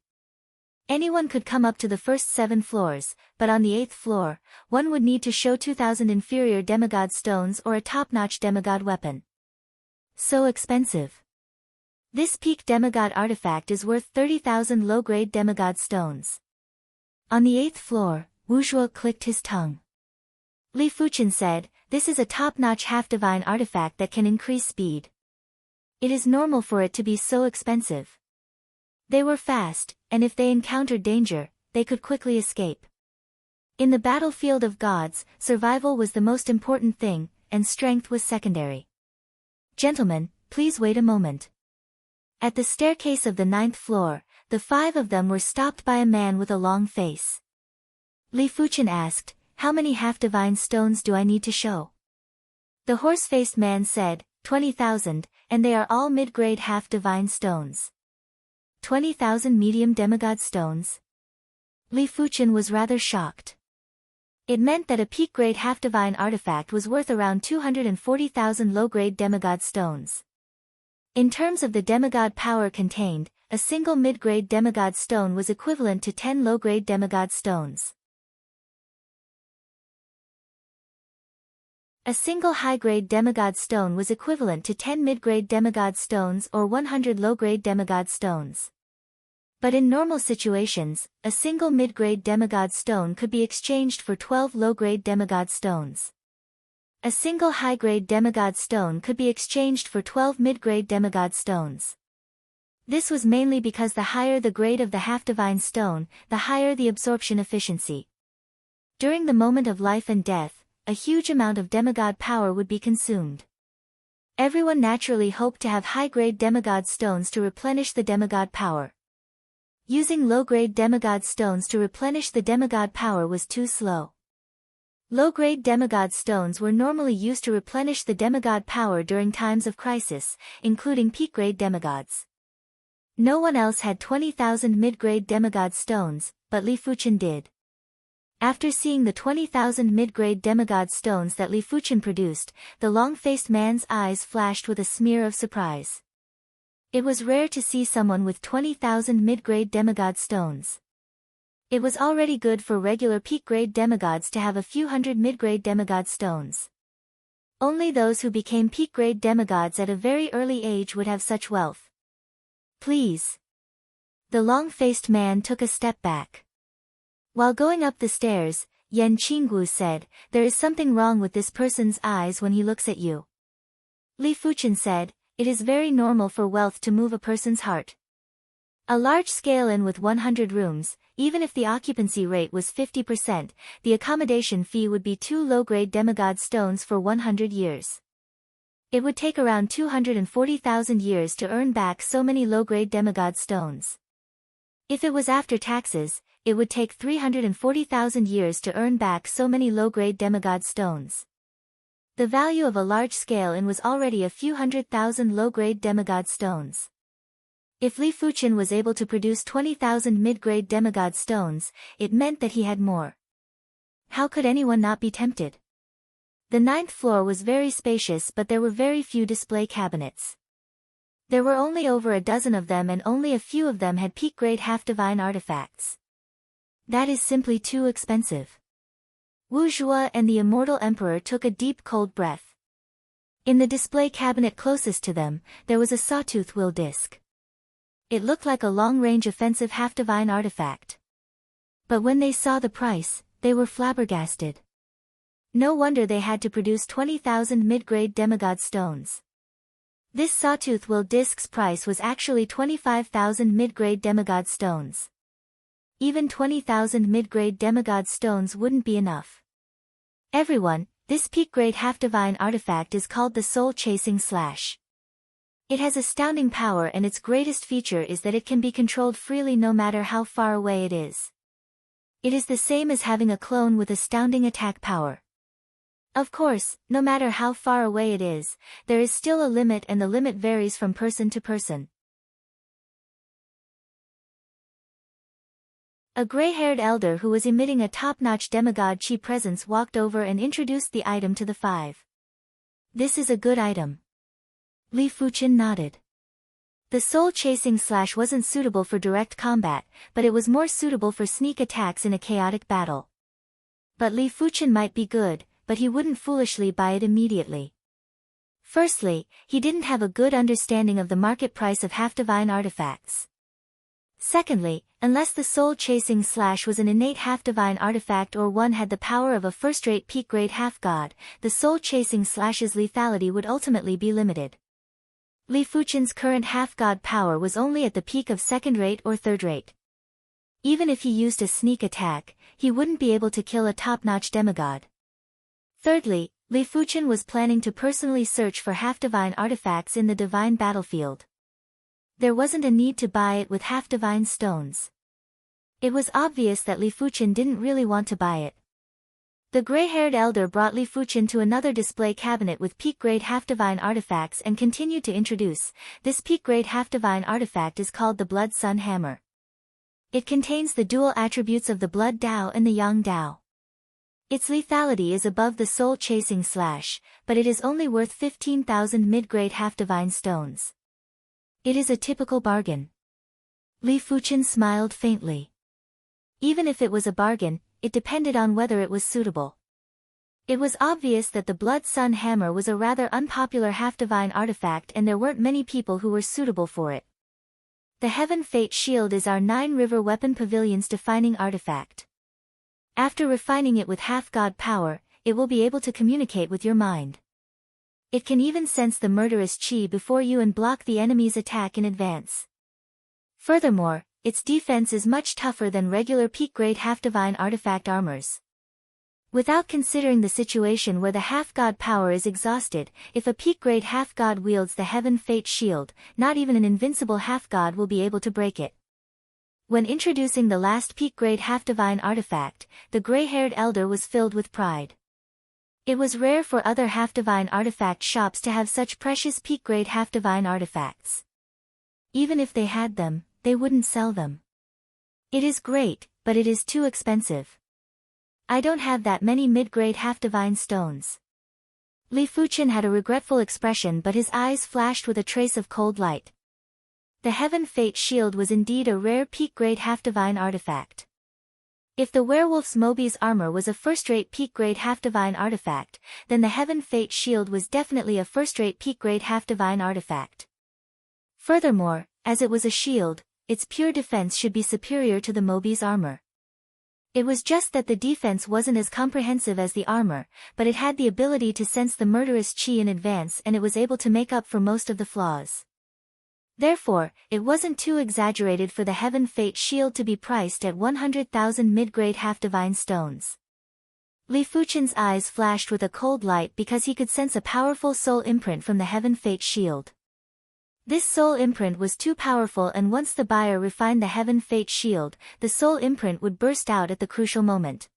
Anyone could come up to the first 7 floors, but on the 8th floor, one would need to show 2,000 inferior demigod stones or a top-notch demigod weapon. So expensive. This peak demigod artifact is worth 30,000 low-grade demigod stones. On the 8th floor, Wu Zhuo clicked his tongue. Li Fuchen said, this is a top-notch half-divine artifact that can increase speed. It is normal for it to be so expensive. They were fast, and if they encountered danger, they could quickly escape. In the battlefield of gods, survival was the most important thing, and strength was secondary. Gentlemen, please wait a moment. At the staircase of the 9th floor, the 5 of them were stopped by a man with a long face. Li Fuchen asked, how many half-divine stones do I need to show? The horse-faced man said, 20,000, and they are all mid-grade half-divine stones. 20,000 medium demigod stones? Li Fuchen was rather shocked. It meant that a peak-grade half-divine artifact was worth around 240,000 low-grade demigod stones. In terms of the demigod power contained, a single mid-grade demigod stone was equivalent to 10 low-grade demigod stones. A single high-grade demigod stone was equivalent to 10 mid-grade demigod stones or 100 low-grade demigod stones. But in normal situations, a single mid-grade demigod stone could be exchanged for 12 low-grade demigod stones. A single high-grade demigod stone could be exchanged for 12 mid-grade demigod stones. This was mainly because the higher the grade of the half-divine stone, the higher the absorption efficiency. During the moment of life and death, a huge amount of demigod power would be consumed. Everyone naturally hoped to have high-grade demigod stones to replenish the demigod power. Using low-grade demigod stones to replenish the demigod power was too slow. Low-grade demigod stones were normally used to replenish the demigod power during times of crisis, including peak-grade demigods. No one else had 20,000 mid-grade demigod stones, but Li Fuchen did. After seeing the 20,000 mid-grade demigod stones that Li Fuchen produced, the long-faced man's eyes flashed with a smear of surprise. It was rare to see someone with 20,000 mid-grade demigod stones. It was already good for regular peak-grade demigods to have a few hundred mid-grade demigod stones. Only those who became peak-grade demigods at a very early age would have such wealth. Please. The long-faced man took a step back. While going up the stairs, Yan Qinggu said, "There is something wrong with this person's eyes when he looks at you." Li Fuchen said, "It is very normal for wealth to move a person's heart. A large-scale inn with 100 rooms, even if the occupancy rate was 50%, the accommodation fee would be 2 low-grade demigod stones for 100 years. It would take around 240,000 years to earn back so many low-grade demigod stones. If it was after taxes, it would take 340,000 years to earn back so many low-grade demigod stones. The value of a large-scale inn was already a few 100,000 low-grade demigod stones. If Li Fuchen was able to produce 20,000 mid-grade demigod stones, it meant that he had more. How could anyone not be tempted? The 9th floor was very spacious, but there were very few display cabinets. There were only over a dozen of them, and only a few of them had peak-grade half-divine artifacts. That is simply too expensive. Wu Zhuo and the immortal emperor took a deep cold breath. In the display cabinet closest to them, there was a sawtooth will disc. It looked like a long-range offensive half-divine artifact. But when they saw the price, they were flabbergasted. No wonder they had to produce 20,000 mid-grade demigod stones. This sawtooth will disc's price was actually 25,000 mid-grade demigod stones. Even 20,000 mid-grade demigod stones wouldn't be enough. Everyone, this peak-grade half-divine artifact is called the soul-chasing slash. It has astounding power, and its greatest feature is that it can be controlled freely no matter how far away it is. It is the same as having a clone with astounding attack power. Of course, no matter how far away it is, there is still a limit, and the limit varies from person to person. A gray-haired elder who was emitting a top-notch demigod chi presence walked over and introduced the item to the 5. "This is a good item." Li Fuchen nodded. The soul-chasing slash wasn't suitable for direct combat, but it was more suitable for sneak attacks in a chaotic battle. But Li Fuchen might be good, but he wouldn't foolishly buy it immediately. Firstly, he didn't have a good understanding of the market price of half-divine artifacts. Secondly, unless the soul-chasing slash was an innate half-divine artifact or one had the power of a first-rate peak-grade half-god, the soul-chasing slash's lethality would ultimately be limited. Li Fuchen's current half-god power was only at the peak of second-rate or third-rate. Even if he used a sneak attack, he wouldn't be able to kill a top-notch demigod. Thirdly, Li Fuchen was planning to personally search for half-divine artifacts in the divine battlefield. There wasn't a need to buy it with half-divine stones. It was obvious that Li Fuchen didn't really want to buy it. The gray-haired elder brought Li Fuchen to another display cabinet with peak-grade half-divine artifacts and continued to introduce. This peak-grade half-divine artifact is called the Blood Sun Hammer. It contains the dual attributes of the Blood Dao and the Yang Dao. Its lethality is above the soul-chasing slash, but it is only worth 15,000 mid-grade half-divine stones. It is a typical bargain. Li Fuchen smiled faintly. Even if it was a bargain, it depended on whether it was suitable. It was obvious that the Blood Sun Hammer was a rather unpopular half-divine artifact, and there weren't many people who were suitable for it. The Heaven Fate Shield is our 9 River Weapon Pavilion's defining artifact. After refining it with half-god power, it will be able to communicate with your mind. It can even sense the murderous chi before you and block the enemy's attack in advance. Furthermore, its defense is much tougher than regular peak-grade half-divine artifact armors. Without considering the situation where the half-god power is exhausted, if a peak-grade half-god wields the Heaven Fate Shield, not even an invincible half-god will be able to break it. When introducing the last peak-grade half-divine artifact, the gray-haired elder was filled with pride. It was rare for other half-divine artifact shops to have such precious peak-grade half-divine artifacts. Even if they had them, they wouldn't sell them. It is great, but it is too expensive. I don't have that many mid-grade half-divine stones. Li Fuchen had a regretful expression, but his eyes flashed with a trace of cold light. The Heaven Fate Shield was indeed a rare peak-grade half-divine artifact. If the werewolf's Mobi's armor was a first-rate peak-grade half-divine artifact, then the Heaven Fate Shield was definitely a first-rate peak-grade half-divine artifact. Furthermore, as it was a shield, its pure defense should be superior to the Mobi's armor. It was just that the defense wasn't as comprehensive as the armor, but it had the ability to sense the murderous chi in advance, and it was able to make up for most of the flaws. Therefore, it wasn't too exaggerated for the Heaven Fate Shield to be priced at 100,000 mid-grade half-divine stones. Li Fuchen's eyes flashed with a cold light because he could sense a powerful soul imprint from the Heaven Fate Shield. This soul imprint was too powerful, and once the buyer refined the Heaven Fate Shield, the soul imprint would burst out at the crucial moment.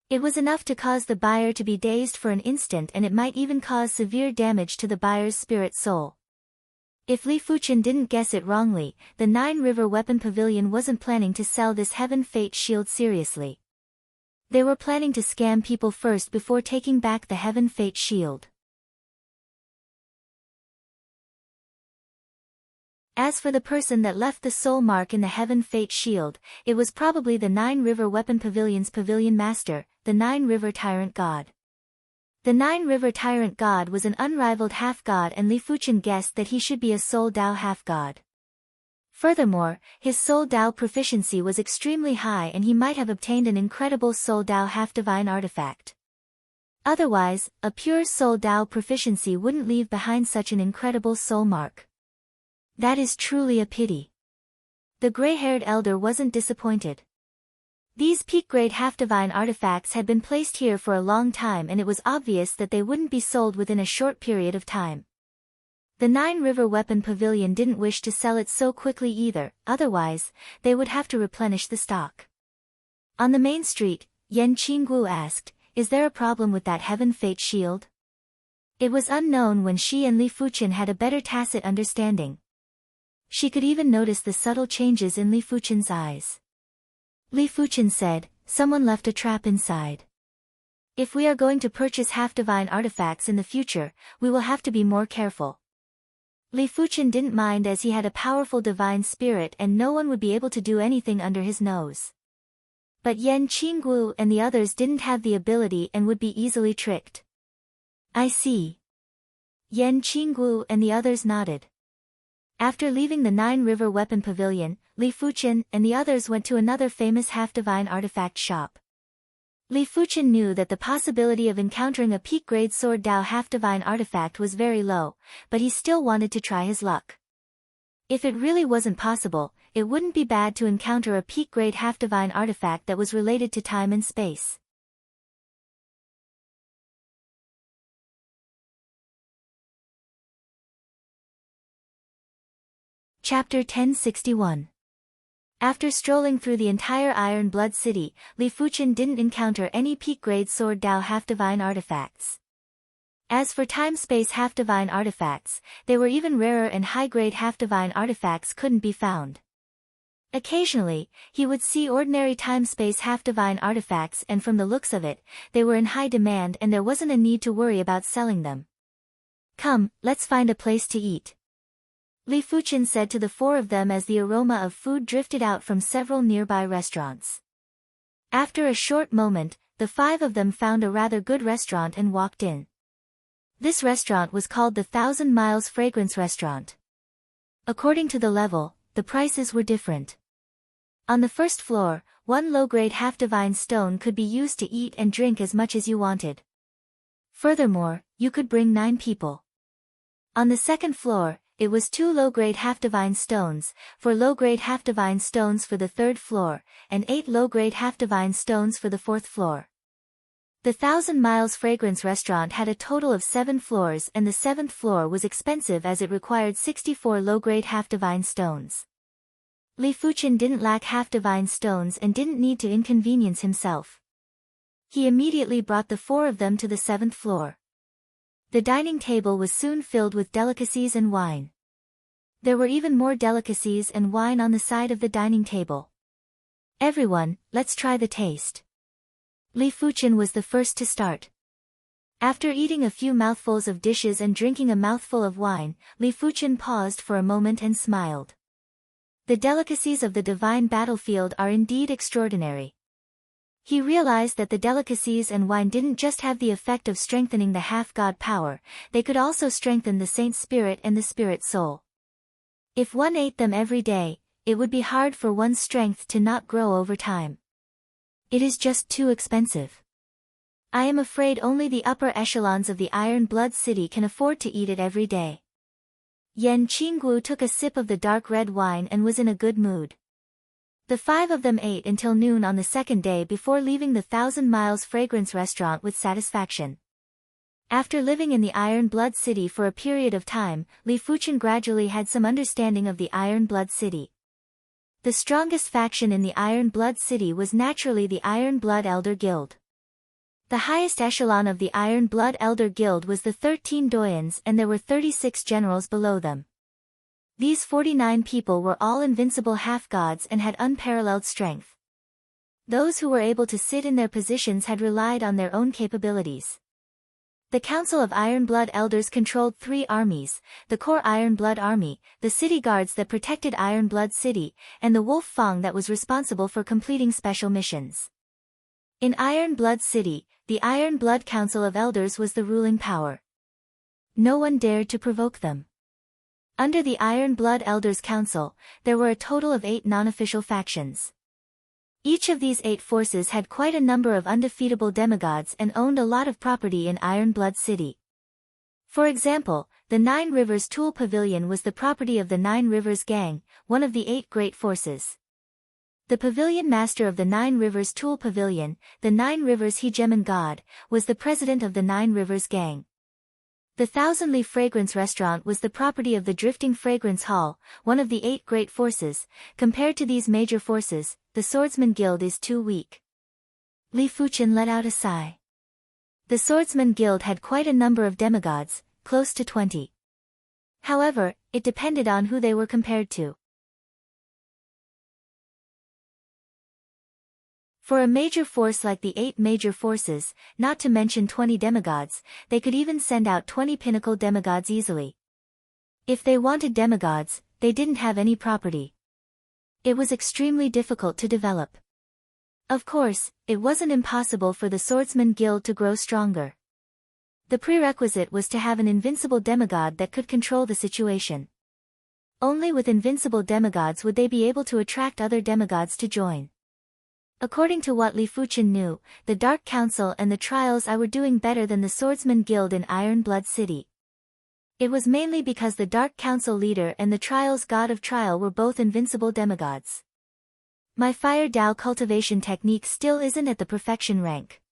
It was enough to cause the buyer to be dazed for an instant, and it might even cause severe damage to the buyer's spirit soul. If Li Fuchen didn't guess it wrongly, the Nine River Weapon Pavilion wasn't planning to sell this Heaven Fate Shield seriously. They were planning to scam people first before taking back the Heaven Fate Shield. As for the person that left the soul mark in the Heaven Fate Shield, it was probably the Nine River Weapon Pavilion's pavilion master, the Nine River Tyrant God. The Nine River Tyrant God was an unrivaled half-god, and Li Fuchen guessed that he should be a Soul Dao half-god. Furthermore, his Soul Dao proficiency was extremely high, and he might have obtained an incredible Soul Dao half-divine artifact. Otherwise, a pure Soul Dao proficiency wouldn't leave behind such an incredible soul mark. That is truly a pity. The gray-haired elder wasn't disappointed. These peak-grade half-divine artifacts had been placed here for a long time, and it was obvious that they wouldn't be sold within a short period of time. The Nine River Weapon Pavilion didn't wish to sell it so quickly either, otherwise, they would have to replenish the stock. On the main street, Yan Qinggu asked, "Is there a problem with that Heaven Fate Shield?" It was unknown when she and Li Fuchen had a better tacit understanding. She could even notice the subtle changes in Li Fuchen's eyes. Li Fuchen said, "Someone left a trap inside. If we are going to purchase half-divine artifacts in the future, we will have to be more careful." Li Fuchen didn't mind, as he had a powerful divine spirit and no one would be able to do anything under his nose. But Yan Qinggu and the others didn't have the ability and would be easily tricked. "I see." Yan Qinggu and the others nodded. After leaving the Nine River Weapon Pavilion, Li Fuchen and the others went to another famous half-divine artifact shop. Li Fuchen knew that the possibility of encountering a peak-grade Sword Dao half-divine artifact was very low, but he still wanted to try his luck. If it really wasn't possible, it wouldn't be bad to encounter a peak-grade half-divine artifact that was related to time and space. Chapter 1061. After strolling through the entire Iron Blood City, Li Fuchen didn't encounter any peak-grade Sword Dao half-divine artifacts. As for time-space half-divine artifacts, they were even rarer, and high-grade half-divine artifacts couldn't be found. Occasionally, he would see ordinary time-space half-divine artifacts, and from the looks of it, they were in high demand and there wasn't a need to worry about selling them. "Come, let's find a place to eat," Li Fuchen said to the four of them as the aroma of food drifted out from several nearby restaurants. After a short moment, the five of them found a rather good restaurant and walked in. This restaurant was called the 1,000 Miles Fragrance Restaurant. According to the level, the prices were different. On the first floor, one low-grade half-divine stone could be used to eat and drink as much as you wanted. Furthermore, you could bring 9 people. On the second floor, it was 2 low-grade half-divine stones, 4 low-grade half-divine stones for the third floor, and 8 low-grade half-divine stones for the fourth floor. The 1,000 Miles Fragrance restaurant had a total of 7 floors, and the 7th floor was expensive as it required 64 low-grade half-divine stones. Li Fuchen didn't lack half-divine stones and didn't need to inconvenience himself. He immediately brought the 4 of them to the 7th floor. The dining table was soon filled with delicacies and wine. There were even more delicacies and wine on the side of the dining table. Everyone, let's try the taste. Li Fuchen was the first to start. After eating a few mouthfuls of dishes and drinking a mouthful of wine, Li Fuchen paused for a moment and smiled. The delicacies of the divine battlefield are indeed extraordinary. He realized that the delicacies and wine didn't just have the effect of strengthening the half-god power, they could also strengthen the saint's spirit and the spirit soul. If one ate them every day, it would be hard for one's strength to not grow over time. It is just too expensive. I am afraid only the upper echelons of the Iron Blood City can afford to eat it every day. Yan Qinggu took a sip of the dark red wine and was in a good mood. The 5 of them ate until noon on the second day before leaving the 1,000 Miles Fragrance restaurant with satisfaction. After living in the Iron Blood City for a period of time, Li Fuchen gradually had some understanding of the Iron Blood City. The strongest faction in the Iron Blood City was naturally the Iron Blood Elder Guild. The highest echelon of the Iron Blood Elder Guild was the 13 doyens, and there were 36 generals below them. These 49 people were all invincible half-gods and had unparalleled strength. Those who were able to sit in their positions had relied on their own capabilities. The Council of Iron Blood Elders controlled 3 armies, the Core Iron Blood Army, the city guards that protected Iron Blood City, and the Wolf Fang that was responsible for completing special missions. In Iron Blood City, the Iron Blood Council of Elders was the ruling power. No one dared to provoke them. Under the Iron Blood Elders Council, there were a total of 8 non-official factions. Each of these 8 forces had quite a number of undefeatable demigods and owned a lot of property in Iron Blood City. For example, the 9 Rivers Tool Pavilion was the property of the 9 Rivers Gang, one of the 8 great forces. The pavilion master of the 9 Rivers Tool Pavilion, the 9 Rivers Hegemon God, was the president of the 9 Rivers Gang. The 1,000 Li Fragrance restaurant was the property of the Drifting Fragrance Hall, one of the 8 great forces. Compared to these major forces, the Swordsman Guild is too weak. Li Fuchen let out a sigh. The Swordsman Guild had quite a number of demigods, close to 20. However, it depended on who they were compared to. For a major force like the 8 major forces, not to mention 20 demigods, they could even send out 20 pinnacle demigods easily. If they wanted demigods, they didn't have any property. It was extremely difficult to develop. Of course, it wasn't impossible for the Swordsman Guild to grow stronger. The prerequisite was to have an invincible demigod that could control the situation. Only with invincible demigods would they be able to attract other demigods to join. According to what Li Fuchen knew, the Dark Council and the Trials I were doing better than the Swordsman Guild in Iron Blood City. It was mainly because the Dark Council leader and the Trials God of Trial were both invincible demigods. My Fire Dao cultivation technique still isn't at the perfection rank.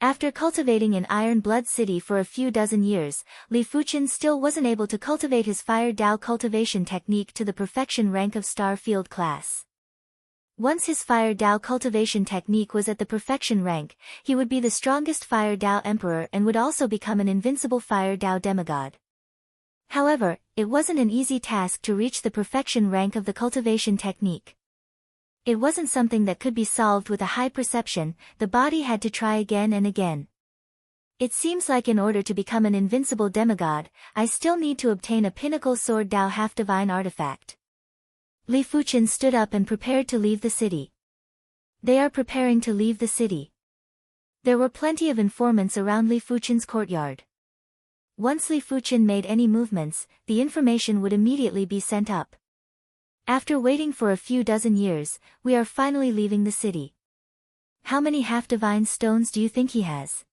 After cultivating in Iron Blood City for a few dozen years, Li Fuchen still wasn't able to cultivate his Fire Dao cultivation technique to the perfection rank of Star Field class. Once his Fire Dao cultivation technique was at the perfection rank, he would be the strongest Fire Dao Emperor and would also become an invincible Fire Dao demigod. However, it wasn't an easy task to reach the perfection rank of the cultivation technique. It wasn't something that could be solved with a high perception, the body had to try again and again. It seems like in order to become an invincible demigod, I still need to obtain a pinnacle Sword Dao half-divine artifact. Li Fuchen stood up and prepared to leave the city. They are preparing to leave the city. There were plenty of informants around Li Fuchen's courtyard. Once Li Fuchen made any movements, the information would immediately be sent up. After waiting for a few dozen years, we are finally leaving the city. How many half-divine stones do you think he has?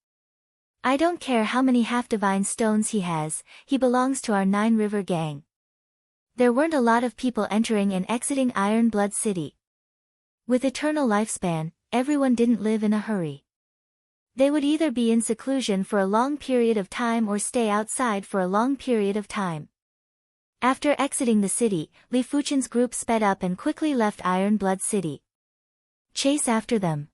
I don't care how many half-divine stones he has, he belongs to our 9-River gang. There weren't a lot of people entering and exiting Iron Blood City. With eternal lifespan, everyone didn't live in a hurry. They would either be in seclusion for a long period of time or stay outside for a long period of time. After exiting the city, Li Fuchen's group sped up and quickly left Iron Blood City. Chase after them.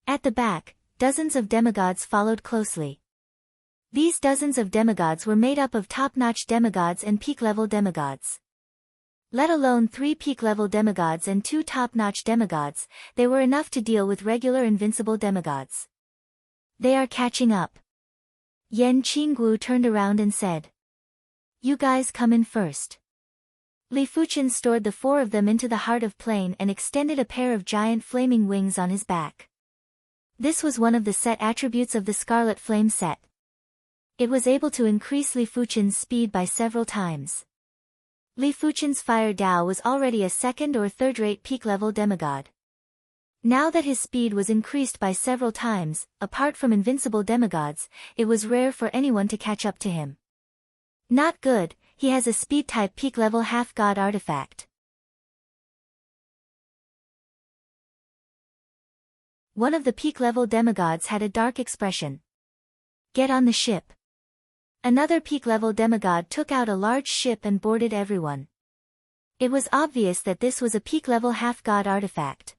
At the back, dozens of demigods followed closely. These dozens of demigods were made up of top-notch demigods and peak-level demigods. Let alone 3 peak-level demigods and 2 top-notch demigods, they were enough to deal with regular invincible demigods. They are catching up. Yan Qinggu turned around and said. You guys come in first. Li Fuchen stored the 4 of them into the heart of plain and extended a pair of giant flaming wings on his back. This was one of the set attributes of the Scarlet Flame set. It was able to increase Li Fuchen's speed by several times. Li Fuchen's Fire Dao was already a second or third-rate peak-level demigod. Now that his speed was increased by several times, apart from invincible demigods, it was rare for anyone to catch up to him. Not good, he has a speed-type peak-level half-god artifact. One of the peak-level demigods had a dark expression. Get on the ship. Another peak-level demigod took out a large ship and boarded everyone. It was obvious that this was a peak-level half-god artifact.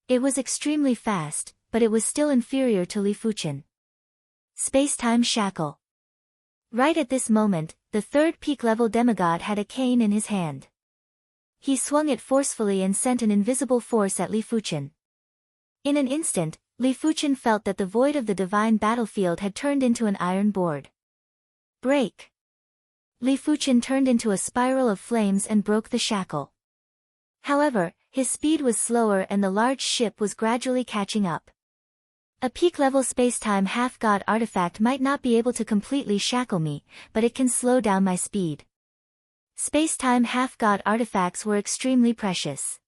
It was extremely fast, but it was still inferior to Li Fuchen. Space-time shackle. Right at this moment, the 3rd peak-level demigod had a cane in his hand. He swung it forcefully and sent an invisible force at Li Fuchen. In an instant, Li Fuchen felt that the void of the divine battlefield had turned into an iron board. Break! Li Fuchen turned into a spiral of flames and broke the shackle. However, his speed was slower and the large ship was gradually catching up. A peak-level space-time half-god artifact might not be able to completely shackle me, but it can slow down my speed. Space-time half-god artifacts were extremely precious.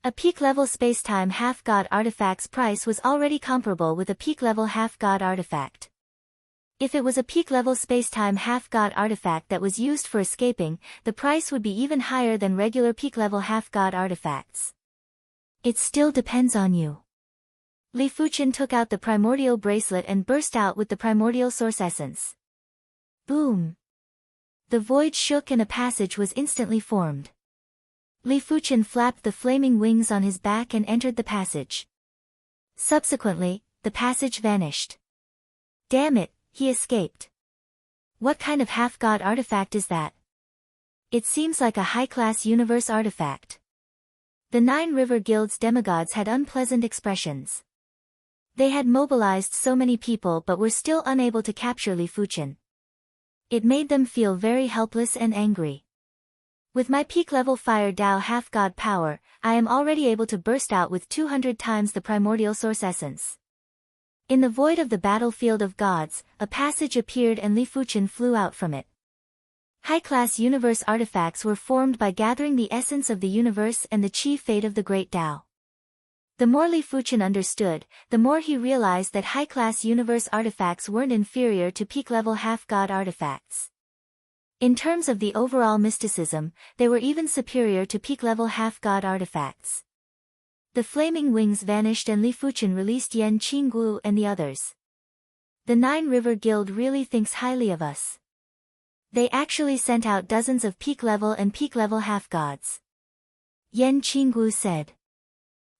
A peak-level space-time half-god artifact's price was already comparable with a peak-level half-god artifact. If it was a peak-level space-time half-god artifact that was used for escaping, the price would be even higher than regular peak-level half-god artifacts. It still depends on you. Li Fuchen took out the primordial bracelet and burst out with the primordial source essence. Boom! The void shook and a passage was instantly formed. Li Fuchen flapped the flaming wings on his back and entered the passage. Subsequently, the passage vanished. Damn it, he escaped. What kind of half-god artifact is that? It seems like a high-class universe artifact. The 9-River Guild's demigods had unpleasant expressions. They had mobilized so many people but were still unable to capture Li Fuchen. It made them feel very helpless and angry. With my peak-level Fire Dao half-god power, I am already able to burst out with 200 times the primordial source essence. In the void of the battlefield of gods, a passage appeared and Li Fuchen flew out from it. High-class universe artifacts were formed by gathering the essence of the universe and the chi fate of the Great Tao. The more Li Fuchen understood, the more he realized that high-class universe artifacts weren't inferior to peak-level half-god artifacts. In terms of the overall mysticism, they were even superior to peak-level half-god artifacts. The flaming wings vanished and Li Fuchen released Yan Qinggu and the others. The 9-River Guild really thinks highly of us. They actually sent out dozens of peak-level and peak-level half-gods. Yan Qinggu said.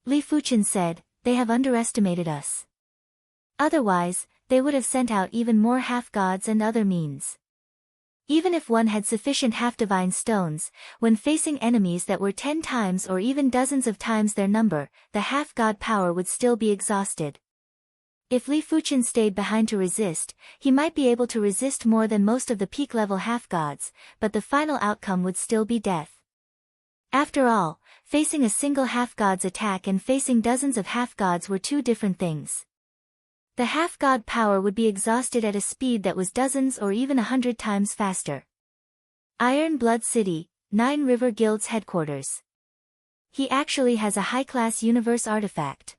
Li Fuchen said, they have underestimated us. Otherwise, they would have sent out even more half-gods and other means. Even if one had sufficient half-divine stones, when facing enemies that were 10 times or even dozens of times their number, the half-god power would still be exhausted. If Li Fuchen stayed behind to resist, he might be able to resist more than most of the peak-level half-gods, but the final outcome would still be death. After all, facing a single half-god's attack and facing dozens of half-gods were 2 different things. The half-god power would be exhausted at a speed that was dozens or even 100 times faster. Iron Blood City, Nine River Guild's headquarters. He actually has a high-class universe artifact.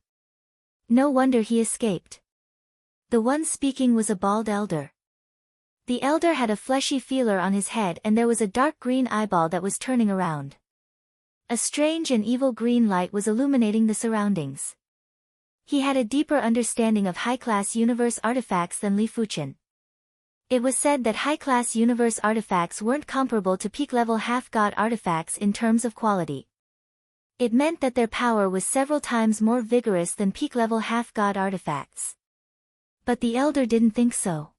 No wonder he escaped. The one speaking was a bald elder. The elder had a fleshy feeler on his head and there was a dark green eyeball that was turning around. A strange and evil green light was illuminating the surroundings. He had a deeper understanding of high-class universe artifacts than Li Fuchen. It was said that high-class universe artifacts weren't comparable to peak-level half-god artifacts in terms of quality. It meant that their power was several times more vigorous than peak-level half-god artifacts. But the elder didn't think so.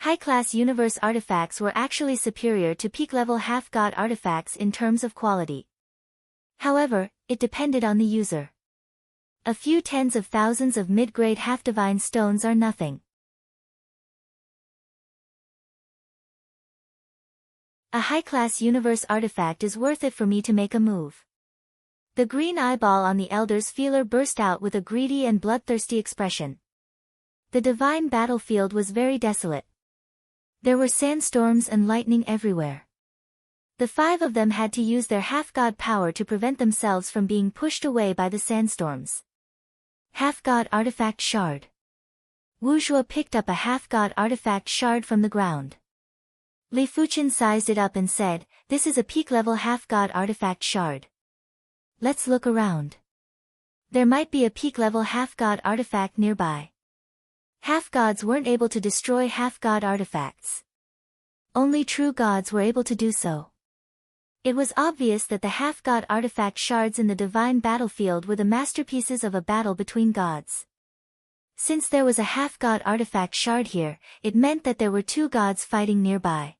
High-class universe artifacts were actually superior to peak-level half-god artifacts in terms of quality. However, it depended on the user. A few tens of thousands of mid-grade half-divine stones are nothing. A high-class universe artifact is worth it for me to make a move. The green eyeball on the elder's feeler burst out with a greedy and bloodthirsty expression. The divine battlefield was very desolate. There were sandstorms and lightning everywhere. The five of them had to use their half-god power to prevent themselves from being pushed away by the sandstorms. Half-god artifact shard. Wu Zhuo picked up a half-god artifact shard from the ground. Li Fuchen sized it up and said, "This is a peak-level half-god artifact shard. Let's look around. There might be a peak-level half-god artifact nearby." Half-gods weren't able to destroy half-god artifacts. Only true gods were able to do so. It was obvious that the half-god artifact shards in the divine battlefield were the masterpieces of a battle between gods. Since there was a half-god artifact shard here, it meant that there were two gods fighting nearby.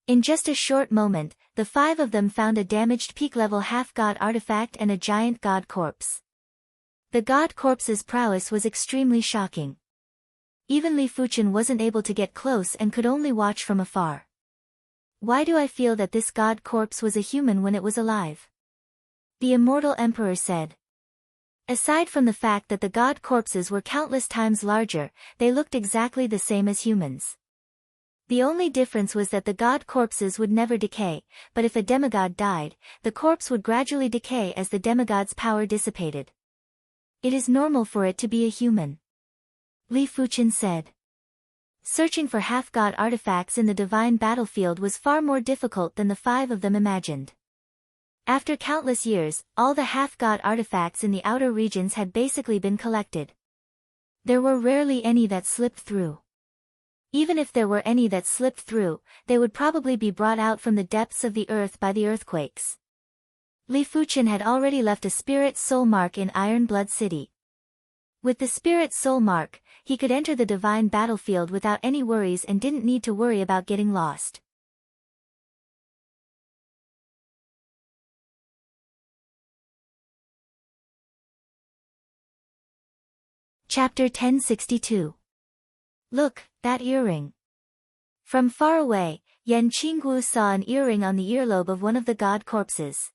In just a short moment, the five of them found a damaged peak-level half-god artifact and a giant god corpse. The god corpse's prowess was extremely shocking. Even Li Fuchen wasn't able to get close and could only watch from afar. Why do I feel that this god corpse was a human when it was alive? The immortal emperor said. Aside from the fact that the god corpses were countless times larger, they looked exactly the same as humans. The only difference was that the god corpses would never decay, but if a demigod died, the corpse would gradually decay as the demigod's power dissipated. It is normal for it to be a human. Li Fuchen said. Searching for half-god artifacts in the divine battlefield was far more difficult than the five of them imagined. After countless years, all the half-god artifacts in the outer regions had basically been collected. There were rarely any that slipped through. Even if there were any that slipped through, they would probably be brought out from the depths of the earth by the earthquakes. Li Fuchen had already left a spirit soul mark in Iron Blood City. With the spirit soul mark, he could enter the divine battlefield without any worries and didn't need to worry about getting lost. Chapter 1062. Look, that earring. From far away, Yan Qinggu saw an earring on the earlobe of one of the god corpses.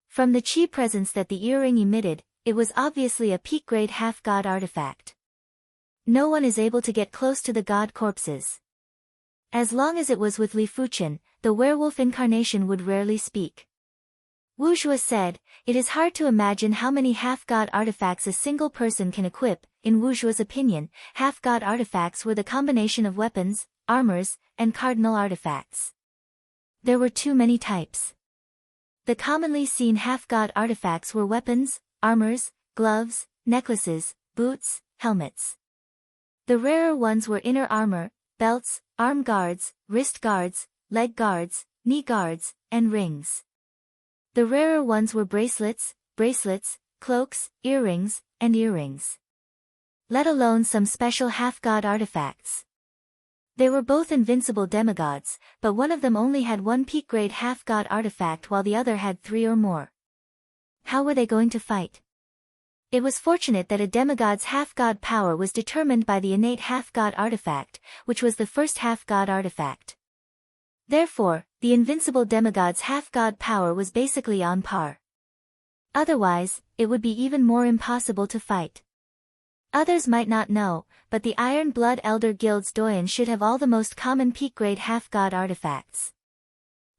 From the chi presence that the earring emitted, it was obviously a peak-grade half-god artifact. No one is able to get close to the god corpses. As long as it was with Li Fuchen, the werewolf incarnation would rarely speak. Wu Zhuo said, "It is hard to imagine how many half-god artifacts a single person can equip." In Wu Zhuo's opinion, half-god artifacts were the combination of weapons, armors, and cardinal artifacts. There were too many types. The commonly seen half-god artifacts were weapons, armors, gloves, necklaces, boots, helmets. The rarer ones were inner armor, belts, arm guards, wrist guards, leg guards, knee guards, and rings. The rarer ones were bracelets, cloaks, earrings, and earrings. Let alone some special half-god artifacts. They were both invincible demigods, but one of them only had one peak-grade half-god artifact while the other had 3 or more. How were they going to fight? It was fortunate that a demigod's half-god power was determined by the innate half-god artifact, which was the first half-god artifact. Therefore, the invincible demigod's half-god power was basically on par. Otherwise, it would be even more impossible to fight. Others might not know, but the Iron Blood Elder Guild's doyen should have all the most common peak-grade half-god artifacts.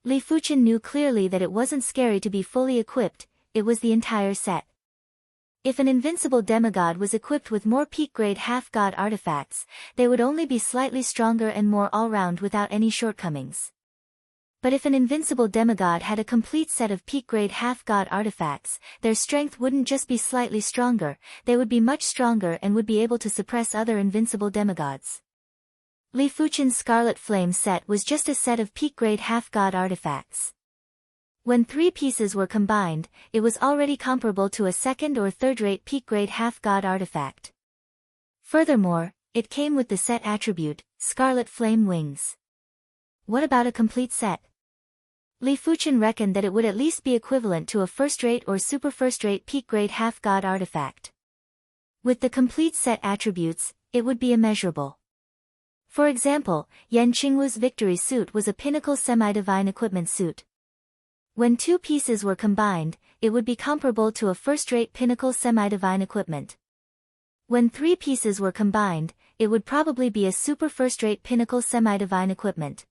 Li Fuchen knew clearly that it wasn't scary to be fully equipped, it was the entire set. If an invincible demigod was equipped with more peak-grade half-god artifacts, they would only be slightly stronger and more all-round without any shortcomings. But if an invincible demigod had a complete set of peak-grade half-god artifacts, their strength wouldn't just be slightly stronger, they would be much stronger and would be able to suppress other invincible demigods. Li Fuchen's Scarlet Flame set was just a set of peak-grade half-god artifacts. When 3 pieces were combined, it was already comparable to a second or third-rate peak-grade half-god artifact. Furthermore, it came with the set attribute, Scarlet Flame Wings. What about a complete set? Li Fuchen reckoned that it would at least be equivalent to a first-rate or super first-rate peak-grade half-god artifact. With the complete set attributes, it would be immeasurable. For example, Yan Qingwu's victory suit was a pinnacle semi-divine equipment suit. When 2 pieces were combined, it would be comparable to a first-rate pinnacle semi-divine equipment. When 3 pieces were combined, it would probably be a super first-rate pinnacle semi-divine equipment.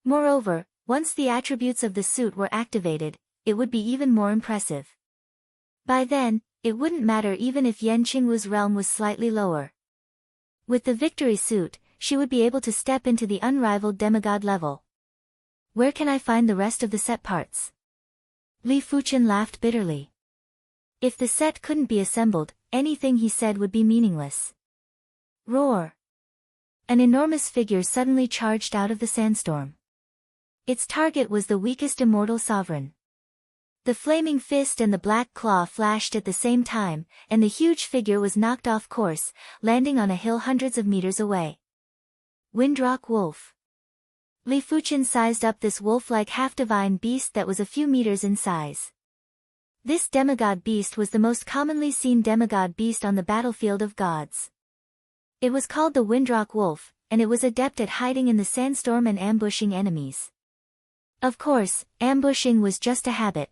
Moreover, once the attributes of the suit were activated, it would be even more impressive. By then, it wouldn't matter even if Yan Qingwu's realm was slightly lower. With the victory suit, she would be able to step into the unrivaled demigod level. Where can I find the rest of the set parts? Li Fuchen laughed bitterly. If the set couldn't be assembled, anything he said would be meaningless. Roar! An enormous figure suddenly charged out of the sandstorm. Its target was the weakest immortal sovereign. The flaming fist and the black claw flashed at the same time, and the huge figure was knocked off course, landing on a hill hundreds of meters away. Windrock Wolf. Li Fuchen sized up this wolf-like half-divine beast that was a few meters in size. This demigod beast was the most commonly seen demigod beast on the battlefield of gods. It was called the Windrock Wolf, and it was adept at hiding in the sandstorm and ambushing enemies. Of course, ambushing was just a habit.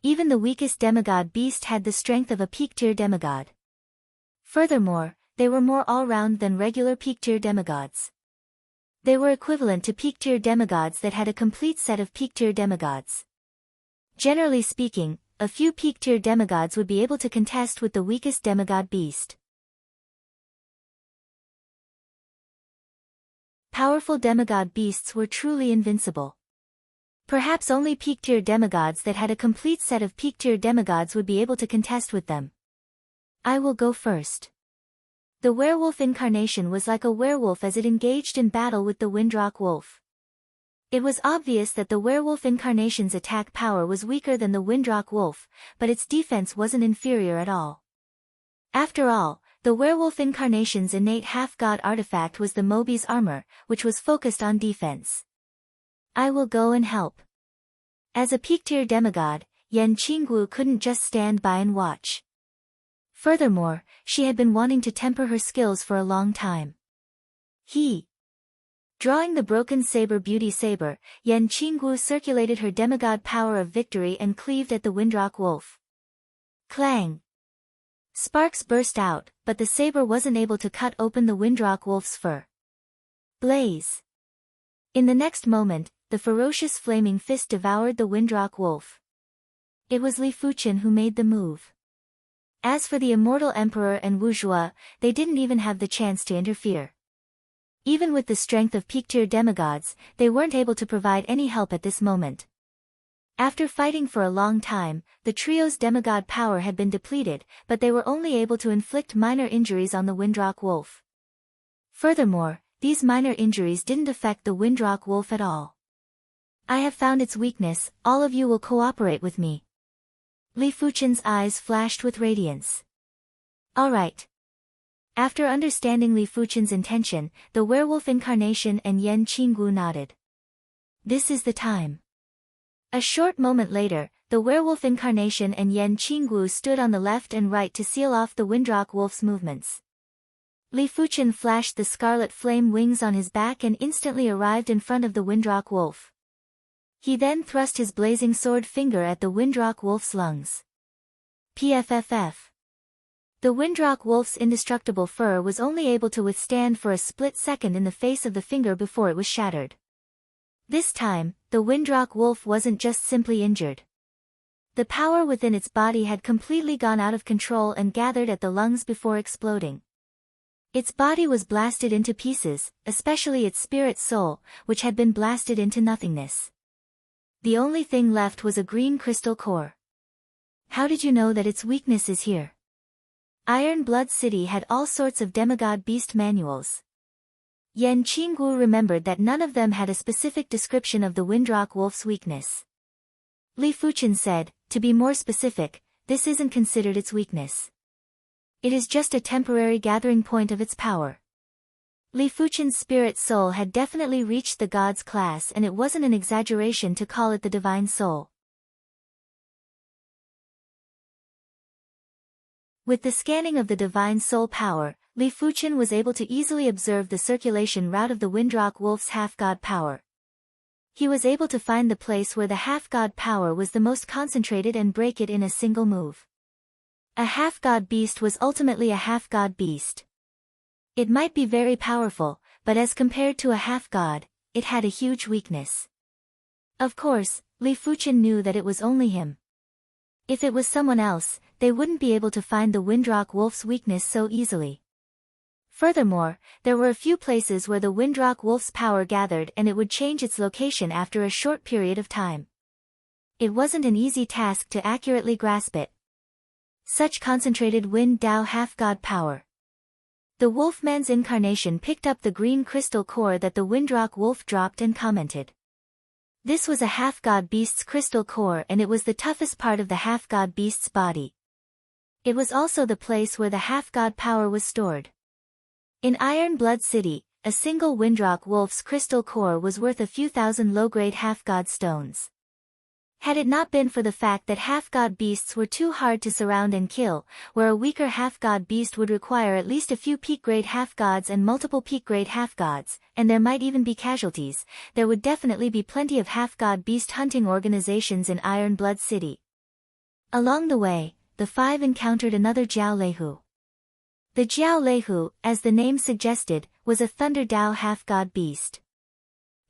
Even the weakest demigod beast had the strength of a peak-tier demigod. Furthermore, they were more all-round than regular peak-tier demigods. They were equivalent to peak-tier demigods that had a complete set of peak-tier demigods. Generally speaking, a few peak-tier demigods would be able to contest with the weakest demigod beast. Powerful demigod beasts were truly invincible. Perhaps only peak-tier demigods that had a complete set of peak-tier demigods would be able to contest with them. I will go first. The werewolf incarnation was like a werewolf as it engaged in battle with the Windrock Wolf. It was obvious that the werewolf incarnation's attack power was weaker than the Windrock Wolf, but its defense wasn't inferior at all. After all, the werewolf incarnation's innate half-god artifact was the Mobi's armor, which was focused on defense. I will go and help. As a peak-tier demigod, Yan Qingwu couldn't just stand by and watch. Furthermore, she had been wanting to temper her skills for a long time. Drawing the broken saber beauty saber, Yan Qingwu circulated her demigod power of victory and cleaved at the Windrock Wolf. Clang! Sparks burst out, but the saber wasn't able to cut open the Windrock Wolf's fur. Blaze! In the next moment, the ferocious flaming fist devoured the Windrock Wolf. It was Li Fuchen who made the move. As for the immortal emperor and Wu Zhuo, they didn't even have the chance to interfere. Even with the strength of peak-tier demigods, they weren't able to provide any help at this moment. After fighting for a long time, the trio's demigod power had been depleted, but they were only able to inflict minor injuries on the Windrock Wolf. Furthermore, these minor injuries didn't affect the Windrock Wolf at all. I have found its weakness, all of you will cooperate with me. Li Fuchen's eyes flashed with radiance. All right. After understanding Li Fuchen's intention, the werewolf incarnation and Yan Qingwu nodded. This is the time. A short moment later, the werewolf incarnation and Yan Qingwu stood on the left and right to seal off the Windrock Wolf's movements. Li Fuchen flashed the scarlet flame wings on his back and instantly arrived in front of the Windrock Wolf. He then thrust his blazing sword finger at the Windrock Wolf's lungs. PFFF. The Windrock Wolf's indestructible fur was only able to withstand for a split second in the face of the finger before it was shattered. This time, the Windrock wolf wasn't just simply injured. The power within its body had completely gone out of control and gathered at the lungs before exploding. Its body was blasted into pieces, especially its spirit soul, which had been blasted into nothingness. The only thing left was a green crystal core. How did you know that its weakness is here? Iron Blood City had all sorts of demigod beast manuals. Yan Qinggu remembered that none of them had a specific description of the Windrock wolf's weakness. Li Fuchen said, to be more specific, this isn't considered its weakness. It is just a temporary gathering point of its power. Li Fuchen's spirit soul had definitely reached the god's class, and it wasn't an exaggeration to call it the divine soul. With the scanning of the divine soul power, Li Fuchen was able to easily observe the circulation route of the Windrock wolf's half-god power. He was able to find the place where the half-god power was the most concentrated and break it in a single move. A half-god beast was ultimately a half-god beast. It might be very powerful, but as compared to a half-god, it had a huge weakness. Of course, Li Fuchen knew that it was only him. If it was someone else, they wouldn't be able to find the Windrock wolf's weakness so easily. Furthermore, there were a few places where the Windrock wolf's power gathered and it would change its location after a short period of time. It wasn't an easy task to accurately grasp it. Such concentrated Wind Dao half-god power. The Wolfman's incarnation picked up the green crystal core that the Windrock wolf dropped and commented. This was a half-god beast's crystal core, and it was the toughest part of the half-god beast's body. It was also the place where the half-god power was stored. In Iron Blood City, a single Windrock wolf's crystal core was worth a few thousand low-grade half-god stones. Had it not been for the fact that half-god beasts were too hard to surround and kill, where a weaker half-god beast would require at least a few peak-grade half-gods and multiple peak-grade half-gods, and there might even be casualties, there would definitely be plenty of half-god beast hunting organizations in Iron Blood City. Along the way, the five encountered another Jiao Leihu. The Jiao Leihu, as the name suggested, was a Thunder Dao half-god beast.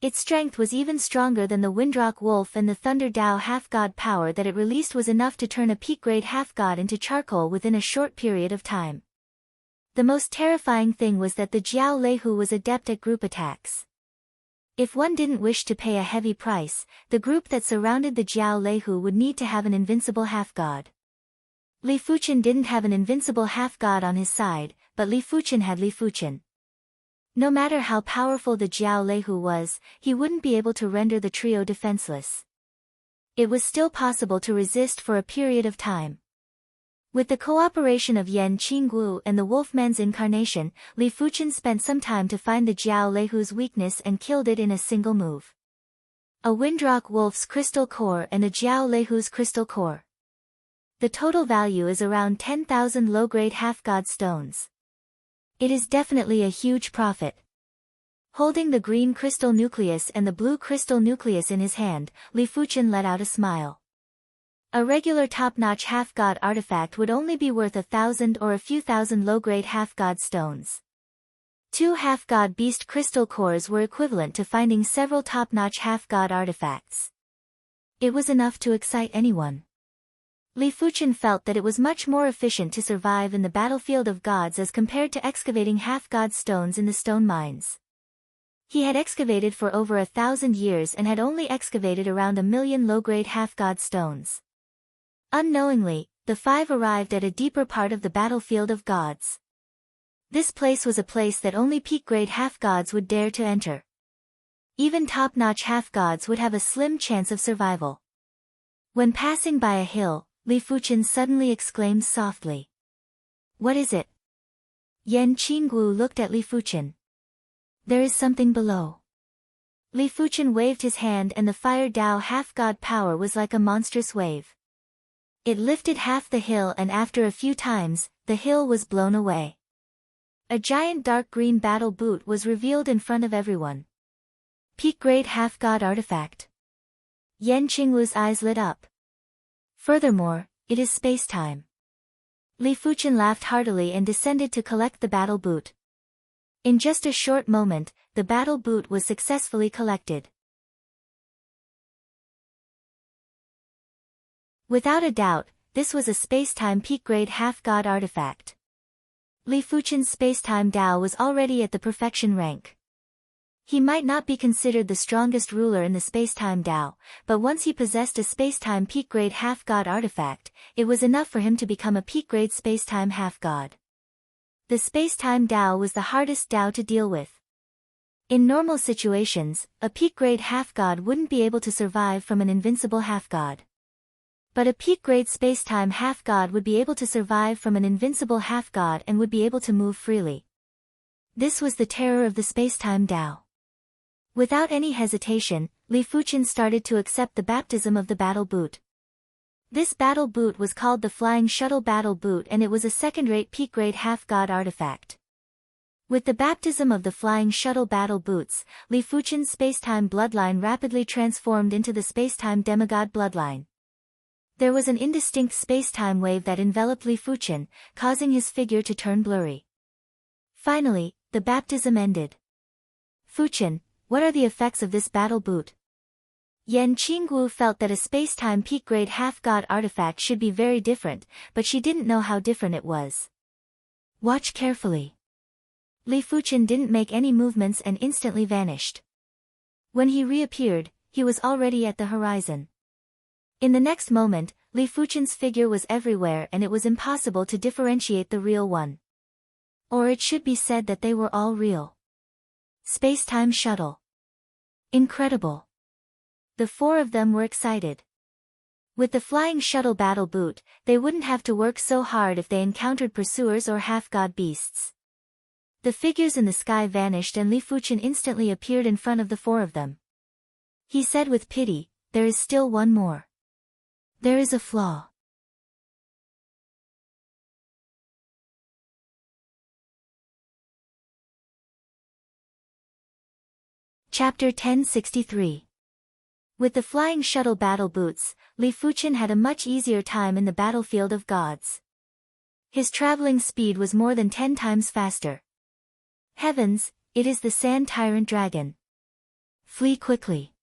Its strength was even stronger than the Windrock wolf, and the Thunder Dao half-god power that it released was enough to turn a peak-grade half-god into charcoal within a short period of time. The most terrifying thing was that the Jiao Leihu was adept at group attacks. If one didn't wish to pay a heavy price, the group that surrounded the Jiao Leihu would need to have an invincible half-god. Li Fuchen didn't have an invincible half-god on his side, but Li Fuchen had Li Fuchen. No matter how powerful the Jiao Leihu was, he wouldn't be able to render the trio defenseless. It was still possible to resist for a period of time. With the cooperation of Yan Qinggu and the Wolfman's incarnation, Li Fuchen spent some time to find the Jiao Leihu's weakness and killed it in a single move. A Windrock wolf's crystal core and a Jiao Leihu's crystal core. The total value is around 10,000 low-grade half-god stones. It is definitely a huge profit. Holding the green crystal nucleus and the blue crystal nucleus in his hand, Li Fuchen let out a smile. A regular top-notch half-god artifact would only be worth 1,000 or a few thousand low-grade half-god stones. 2 half-god beast crystal cores were equivalent to finding several top-notch half-god artifacts. It was enough to excite anyone. Li Fuchen felt that it was much more efficient to survive in the battlefield of gods as compared to excavating half-god stones in the stone mines. He had excavated for over 1,000 years and had only excavated around 1,000,000 low-grade half-god stones. Unknowingly, the five arrived at a deeper part of the battlefield of gods. This place was a place that only peak-grade half-gods would dare to enter. Even top-notch half-gods would have a slim chance of survival. When passing by a hill, Li Fuchen suddenly exclaimed softly. "What is it?" Yan Qinggu looked at Li Fuchen. "There is something below." Li Fuchen waved his hand and the Fire Dao half-god power was like a monstrous wave. It lifted half the hill, and after a few times, the hill was blown away. A giant dark green battle boot was revealed in front of everyone. Peak-grade half-god artifact. Yan Qinggu's eyes lit up. Furthermore, it is space-time. Li Fuchen laughed heartily and descended to collect the battle boot. In just a short moment, the battle boot was successfully collected. Without a doubt, this was a space-time peak-grade half-god artifact. Li Fuchen's space-time Dao was already at the perfection rank. He might not be considered the strongest ruler in the space-time Dao, but once he possessed a space-time peak-grade half-god artifact, it was enough for him to become a peak-grade space-time half-god. The space-time Dao was the hardest Dao to deal with. In normal situations, a peak-grade half-god wouldn't be able to survive from an invincible half-god. But a peak-grade space-time half-god would be able to survive from an invincible half-god and would be able to move freely. This was the terror of the space-time Dao. Without any hesitation, Li Fuchen started to accept the baptism of the battle boot. This battle boot was called the Flying Shuttle Battle Boot, and it was a second-rate peak-grade half-god artifact. With the baptism of the Flying Shuttle Battle Boots, Li Fuchen's space-time bloodline rapidly transformed into the space-time demigod bloodline. There was an indistinct space-time wave that enveloped Li Fuchen, causing his figure to turn blurry. Finally, the baptism ended. Fuchen, what are the effects of this battle boot? Yan Qingguo felt that a space-time peak-grade half-god artifact should be very different, but she didn't know how different it was. Watch carefully. Li Fuchen didn't make any movements and instantly vanished. When he reappeared, he was already at the horizon. In the next moment, Li Fuchen's figure was everywhere and it was impossible to differentiate the real one. Or it should be said that they were all real. Space-time shuttle. Incredible. The four of them were excited. With the Flying Shuttle Battle Boot, they wouldn't have to work so hard if they encountered pursuers or half-god beasts. The figures in the sky vanished and Li Fuchen instantly appeared in front of the four of them. He said with pity, "There is still one more. There is a flaw." Chapter 1063. With the Flying Shuttle Battle Boots, Li Fuchen had a much easier time in the battlefield of gods. His traveling speed was more than 10 times faster. Heavens, it is the Sand Tyrant Dragon. Flee quickly.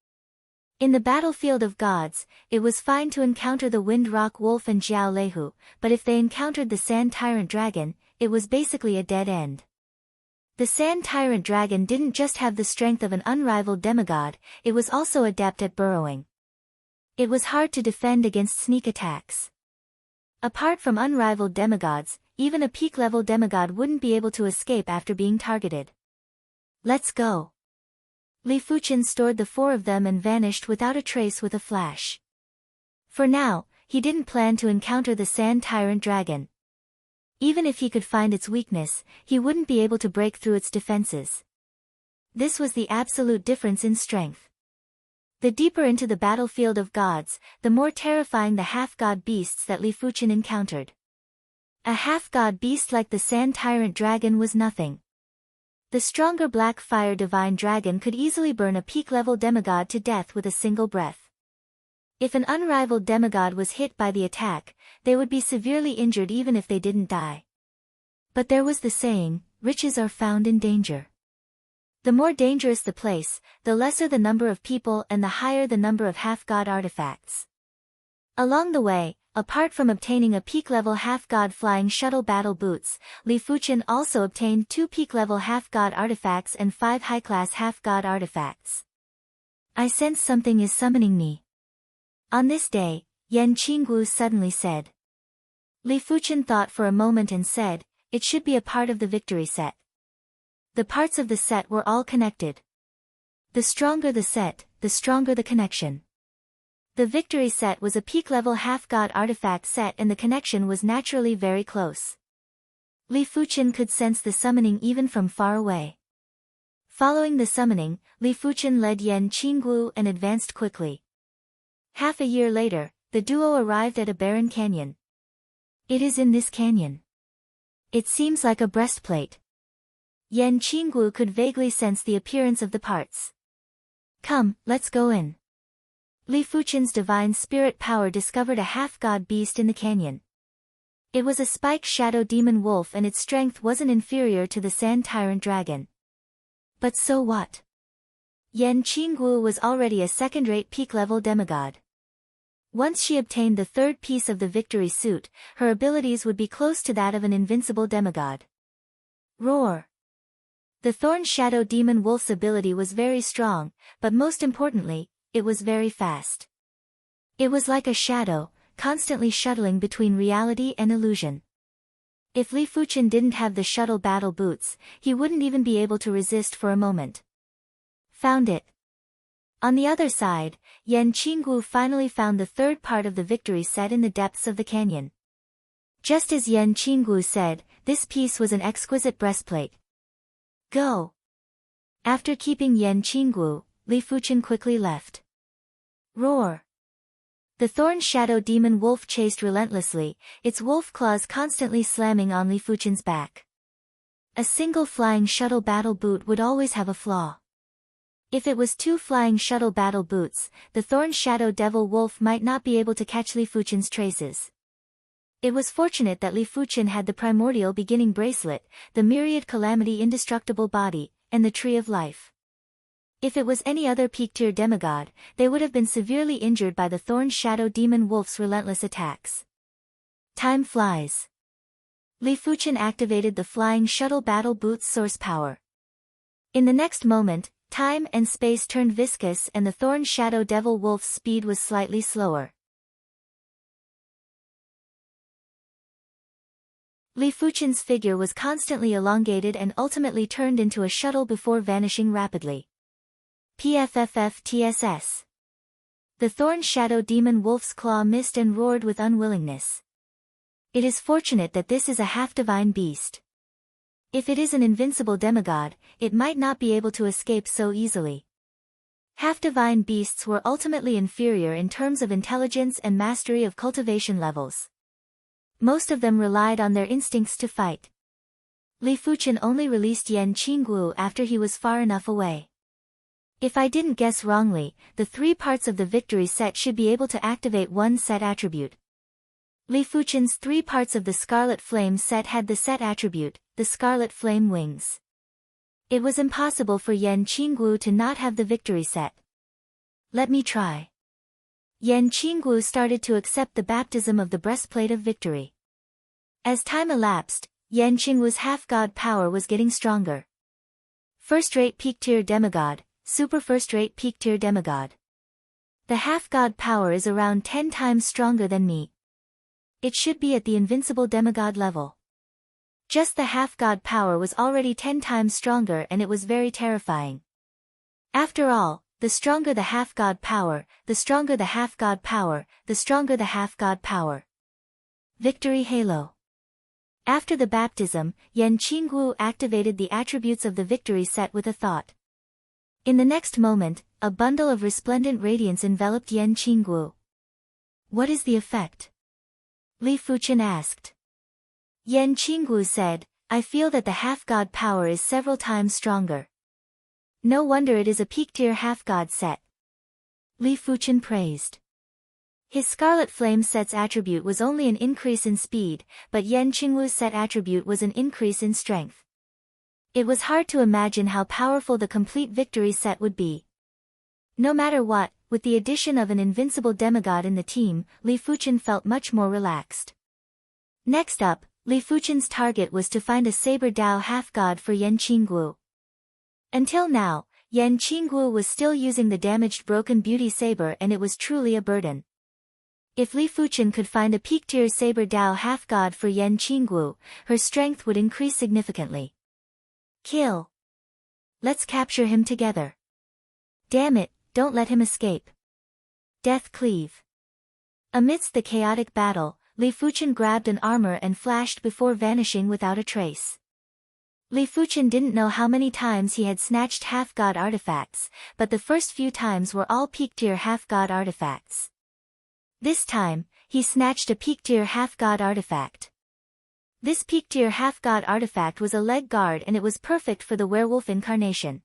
In the battlefield of gods, it was fine to encounter the Wind Rock Wolf and Jiao Leihu, but if they encountered the Sand Tyrant Dragon, it was basically a dead end. The Sand Tyrant Dragon didn't just have the strength of an unrivaled demigod, it was also adept at burrowing. It was hard to defend against sneak attacks. Apart from unrivaled demigods, even a peak-level demigod wouldn't be able to escape after being targeted. Let's go. Li Fuchen stored the four of them and vanished without a trace with a flash. For now, he didn't plan to encounter the Sand Tyrant Dragon. Even if he could find its weakness, he wouldn't be able to break through its defenses. This was the absolute difference in strength. The deeper into the battlefield of gods, the more terrifying the half-god beasts that Li Fuchen encountered. A half-god beast like the Sand Tyrant Dragon was nothing. The stronger Black Fire Divine Dragon could easily burn a peak-level demigod to death with a single breath. If an unrivaled demigod was hit by the attack, they would be severely injured even if they didn't die. But there was the saying, riches are found in danger. The more dangerous the place, the lesser the number of people and the higher the number of half-god artifacts. Along the way, apart from obtaining a peak-level half-god Flying Shuttle Battle Boots, Li Fuchen also obtained 2 peak-level half-god artifacts and 5 high-class half-god artifacts. I sense something is summoning me. On this day, Yan Qingguo suddenly said. Li Fuchen thought for a moment and said, it should be a part of the victory set. The parts of the set were all connected. The stronger the set, the stronger the connection. The victory set was a peak-level half-god artifact set and the connection was naturally very close. Li Fuchen could sense the summoning even from far away. Following the summoning, Li Fuchen led Yan Qingguo and advanced quickly. Half a year later, the duo arrived at a barren canyon. It is in this canyon. It seems like a breastplate. Yan Qingguo could vaguely sense the appearance of the parts. Come, let's go in. Li Fuchen's divine spirit power discovered a half-god beast in the canyon. It was a spiked shadow demon wolf and its strength wasn't inferior to the Sand Tyrant Dragon. But so what? Yan Qingguo was already a second-rate peak-level demigod. Once she obtained the third piece of the victory suit, her abilities would be close to that of an invincible demigod. Roar! The Thorn Shadow Demon Wolf's ability was very strong, but most importantly, it was very fast. It was like a shadow, constantly shuttling between reality and illusion. If Li Fuchen didn't have the shuttle battle boots, he wouldn't even be able to resist for a moment. Found it. On the other side, Yan Qinggu finally found the third part of the victory set in the depths of the canyon. Just as Yan Qinggu said, this piece was an exquisite breastplate. Go! After keeping Yan Qinggu, Li Fuchen quickly left. Roar! The Thorn Shadow Demon Wolf chased relentlessly, its wolf claws constantly slamming on Li Fuchen's back. A single flying shuttle battle boot would always have a flaw. If it was 2 flying shuttle battle boots, the Thorn Shadow Devil Wolf might not be able to catch Li Fuchen's traces. It was fortunate that Li Fuchen had the primordial beginning bracelet, the myriad calamity indestructible body, and the tree of life. If it was any other peak-tier demigod, they would have been severely injured by the Thorn Shadow Demon Wolf's relentless attacks. Time flies. Li Fuchen activated the Flying Shuttle Battle Boot's source power. In the next moment, time and space turned viscous and the Thorn Shadow Devil Wolf's speed was slightly slower. Li Fuchen's figure was constantly elongated and ultimately turned into a shuttle before vanishing rapidly. PFFF-TSS. The Thorn Shadow Demon Wolf's claw missed and roared with unwillingness. It is fortunate that this is a half-divine beast. If it is an invincible demigod, it might not be able to escape so easily. Half-divine beasts were ultimately inferior in terms of intelligence and mastery of cultivation levels. Most of them relied on their instincts to fight. Li Fuchen only released Yan Qinggu after he was far enough away. If I didn't guess wrongly, the 3 parts of the victory set should be able to activate one set attribute. Li Fuchen's 3 parts of the Scarlet Flame set had the set attribute, the Scarlet Flame Wings. It was impossible for Yan Qinggu to not have the victory set. Let me try. Yan Qinggu started to accept the baptism of the breastplate of victory. As time elapsed, Yan Qinggu's half-god power was getting stronger. First-rate peak-tier demigod, super first-rate peak-tier demigod. The half-god power is around 10 times stronger than me. It should be at the invincible demigod level. Just the half-god power was already 10 times stronger and it was very terrifying. After all, the stronger the half-god power, the stronger the half-god power, the stronger the half-god power. Victory Halo. After the baptism, Yan Qinggu activated the attributes of the victory set with a thought. In the next moment, a bundle of resplendent radiance enveloped Yan Qinggu. What is the effect? Li Fuchen asked. Yan Qinggu said, I feel that the half-god power is several times stronger. No wonder it is a peak-tier half-god set. Li Fuchen praised. His Scarlet Flame set's attribute was only an increase in speed, but Yan Qinggu's set attribute was an increase in strength. It was hard to imagine how powerful the complete victory set would be. No matter what, with the addition of an invincible demigod in the team, Li Fuchen felt much more relaxed. Next up, Li Fuchen's target was to find a Saber Dao half-god for Yan Qinggu. Until now, Yan Qinggu was still using the damaged Broken Beauty Saber and it was truly a burden. If Li Fuchen could find a peak-tier Saber Dao half-god for Yan Qinggu, her strength would increase significantly. Kill. Let's capture him together. Damn it, don't let him escape. Death Cleave. Amidst the chaotic battle, Li Fuchen grabbed an armor and flashed before vanishing without a trace. Li Fuchen didn't know how many times he had snatched half-god artifacts, but the first few times were all peak-tier half-god artifacts. This time, he snatched a peak-tier half-god artifact. This peak-tier half-god artifact was a leg guard and it was perfect for the werewolf incarnation.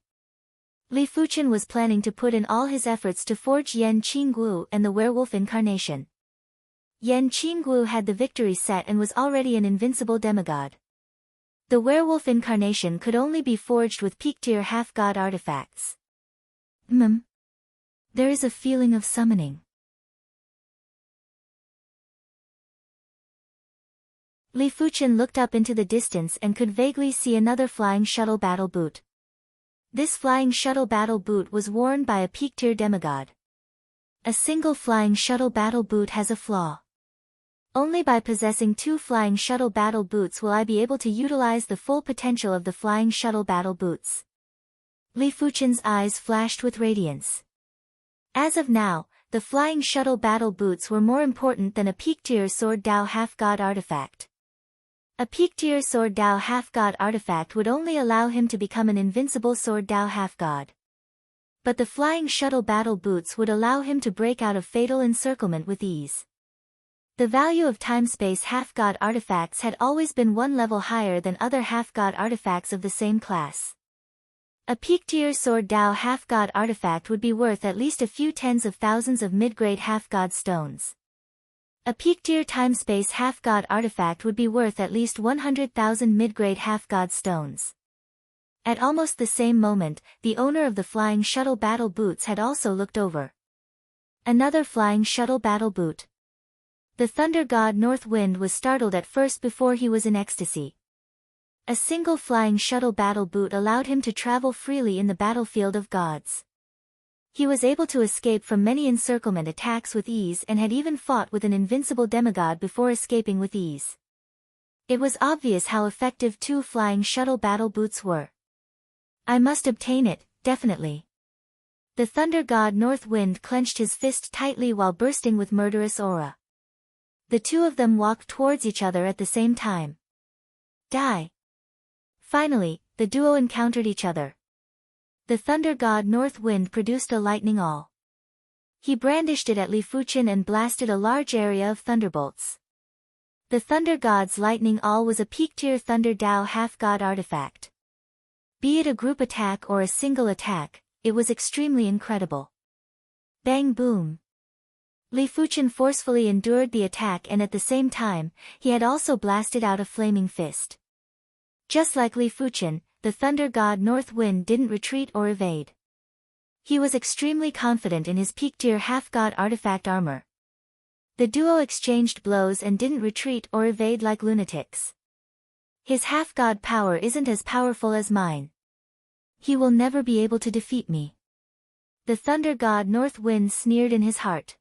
Li Fuchen was planning to put in all his efforts to forge Yan Qinggu and the werewolf incarnation. Yan Qinggu had the victory set and was already an invincible demigod. The werewolf incarnation could only be forged with peak-tier half-god artifacts. There is a feeling of summoning. Li Fuchen looked up into the distance and could vaguely see another flying shuttle battle boot. This flying shuttle battle boot was worn by a peak-tier demigod. A single flying shuttle battle boot has a flaw. Only by possessing 2 flying shuttle battle boots will I be able to utilize the full potential of the flying shuttle battle boots. Li Fuchen's eyes flashed with radiance. As of now, the flying shuttle battle boots were more important than a peak-tier sword Dao half-god artifact. A peak-tier sword Dao half-god artifact would only allow him to become an invincible sword Dao half-god. But the flying shuttle battle boots would allow him to break out of fatal encirclement with ease. The value of time-space half-god artifacts had always been 1 level higher than other half-god artifacts of the same class. A peak-tier sword Dao half-god artifact would be worth at least a few tens of thousands of mid-grade half-god stones. A peak-tier time-space half-god artifact would be worth at least 100,000 mid-grade half-god stones. At almost the same moment, the owner of the flying shuttle battle boots had also looked over. Another flying shuttle battle boot. The thunder god North Wind was startled at first before he was in ecstasy. A single flying shuttle battle boot allowed him to travel freely in the battlefield of gods. He was able to escape from many encirclement attacks with ease and had even fought with an invincible demigod before escaping with ease. It was obvious how effective 2 flying shuttle battle boots were. I must obtain it, definitely. The thunder god North Wind clenched his fist tightly while bursting with murderous aura. The 2 of them walked towards each other at the same time. Die! Finally, the duo encountered each other. The thunder god North Wind produced a lightning awl. He brandished it at Li Fuchen and blasted a large area of thunderbolts. The thunder god's lightning awl was a peak-tier thunder Dao half-god artifact. Be it a group attack or a single attack, it was extremely incredible. Bang boom! Li Fuchen forcefully endured the attack and at the same time, he had also blasted out a flaming fist. Just like Li Fuchen, the thunder god North Wind didn't retreat or evade. He was extremely confident in his peak-tier half-god artifact armor. The duo exchanged blows and didn't retreat or evade like lunatics. His half-god power isn't as powerful as mine. He will never be able to defeat me. The thunder god North Wind sneered in his heart.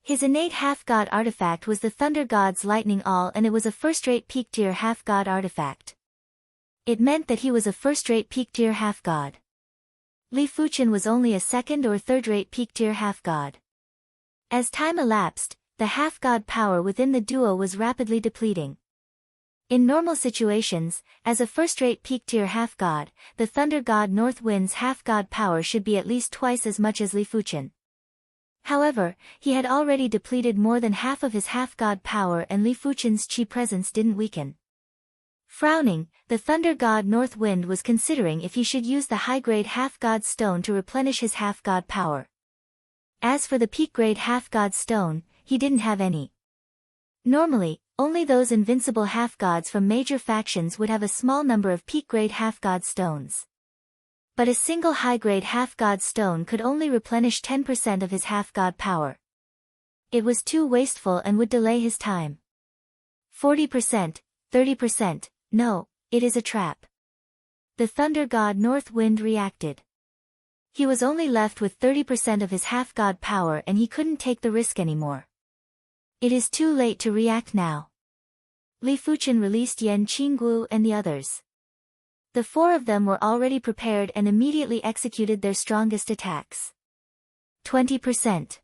His innate half-god artifact was the thunder god's lightning awl and it was a first-rate peak-tier half-god artifact. It meant that he was a first-rate peak-tier half-god. Li Fuchen was only a second- or third-rate peak-tier half-god. As time elapsed, the half-god power within the duo was rapidly depleting. In normal situations, as a first-rate peak-tier half-god, the thunder god North Wind's half-god power should be at least twice as much as Li Fuchen. However, he had already depleted more than half of his half-god power and Li Fuchen's chi presence didn't weaken. Frowning, the thunder god North Wind was considering if he should use the high-grade half-god stone to replenish his half-god power. As for the peak-grade half-god stone, he didn't have any. Normally, only those invincible half-gods from major factions would have a small number of peak-grade half-god stones. But a single high-grade half-god stone could only replenish 10% of his half-god power. It was too wasteful and would delay his time. 40%, 30%, no, it is a trap. The thunder god North Wind reacted. He was only left with 30% of his half-god power and he couldn't take the risk anymore. It is too late to react now. Li Fuchen released Yan Qingguo and the others. The 4 of them were already prepared and immediately executed their strongest attacks. 20%.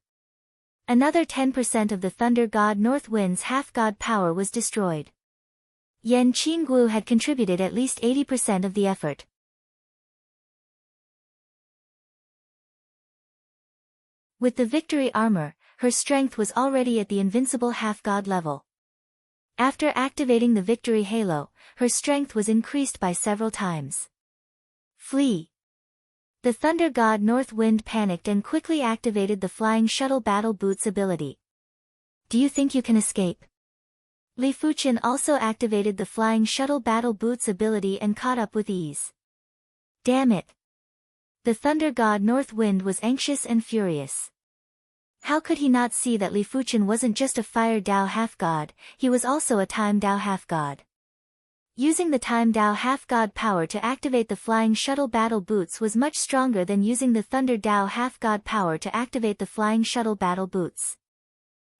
Another 10% of the thunder god North Wind's half-god power was destroyed. Yan Qingguo had contributed at least 80% of the effort. With the victory armor, her strength was already at the invincible half-god level. After activating the victory halo, her strength was increased by several times. Flee! The thunder god North Wind panicked and quickly activated the flying shuttle battle boots ability. Do you think you can escape? Li Fuchen also activated the flying shuttle battle boots ability and caught up with ease. Damn it! The thunder god North Wind was anxious and furious. How could he not see that Li Fuchen wasn't just a fire Dao half-god, he was also a time Dao half-god. Using the time Dao half-god power to activate the flying shuttle battle boots was much stronger than using the thunder Dao half-god power to activate the flying shuttle battle boots.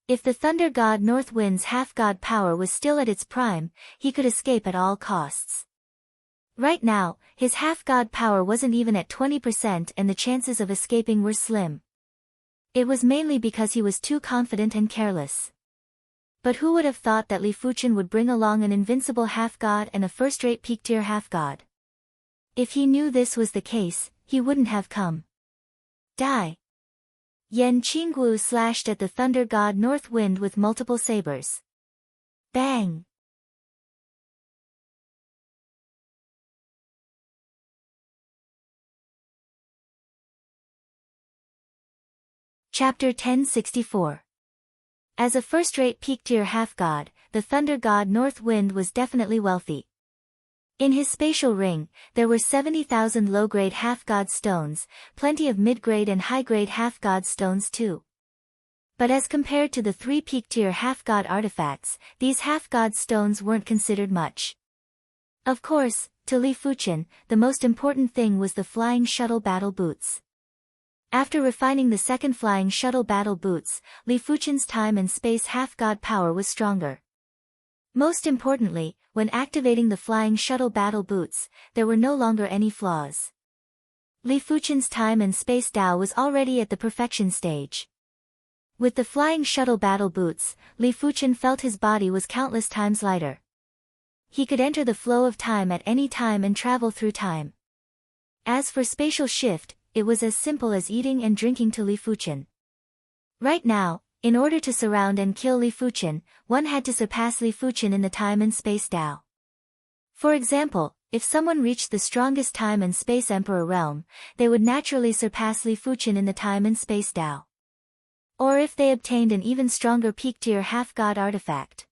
If the thunder god North Wind's half-god power was still at its prime, he could escape at all costs. Right now, his half-god power wasn't even at 20% and the chances of escaping were slim. It was mainly because he was too confident and careless. But who would have thought that Li Fuchen would bring along an invincible half-god and a first-rate peak-tier half-god? If he knew this was the case, he wouldn't have come. Die! Yan Qingguo slashed at the thunder god North Wind with multiple sabers. Bang! Chapter 1064. As a first-rate peak-tier half-god, the thunder god North Wind was definitely wealthy. In his spatial ring, there were 70,000 low-grade half-god stones, plenty of mid-grade and high-grade half-god stones too. But as compared to the 3 peak-tier half-god artifacts, these half-god stones weren't considered much. Of course, to Li Fuchen, the most important thing was the flying shuttle battle boots. After refining the second flying shuttle battle boots, Li Fuchen's time and space half-god power was stronger. Most importantly, when activating the flying shuttle battle boots, there were no longer any flaws. Li Fuchen's time and space Dao was already at the perfection stage. With the flying shuttle battle boots, Li Fuchen felt his body was countless times lighter. He could enter the flow of time at any time and travel through time. As for spatial shift, it was as simple as eating and drinking to Li Fuchen. Right now, in order to surround and kill Li Fuchen, one had to surpass Li Fuchen in the time and space Dao. For example, if someone reached the strongest time and space Emperor realm, they would naturally surpass Li Fuchen in the time and space Dao. Or if they obtained an even stronger peak-tier half-god artifact.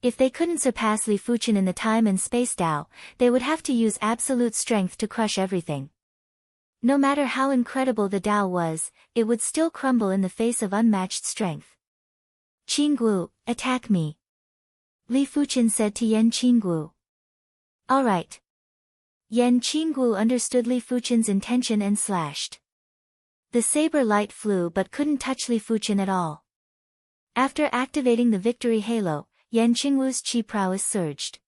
If they couldn't surpass Li Fuchen in the time and space Dao, they would have to use absolute strength to crush everything. No matter how incredible the Dao was, it would still crumble in the face of unmatched strength. Qingguo, attack me. Li Fuchen said to Yan Qingguo. Alright. Yan Qingguo understood Li Fuchen's intention and slashed. The saber light flew but couldn't touch Li Fuchen at all. After activating the victory halo, Yan Qingguo's chi prowess surged.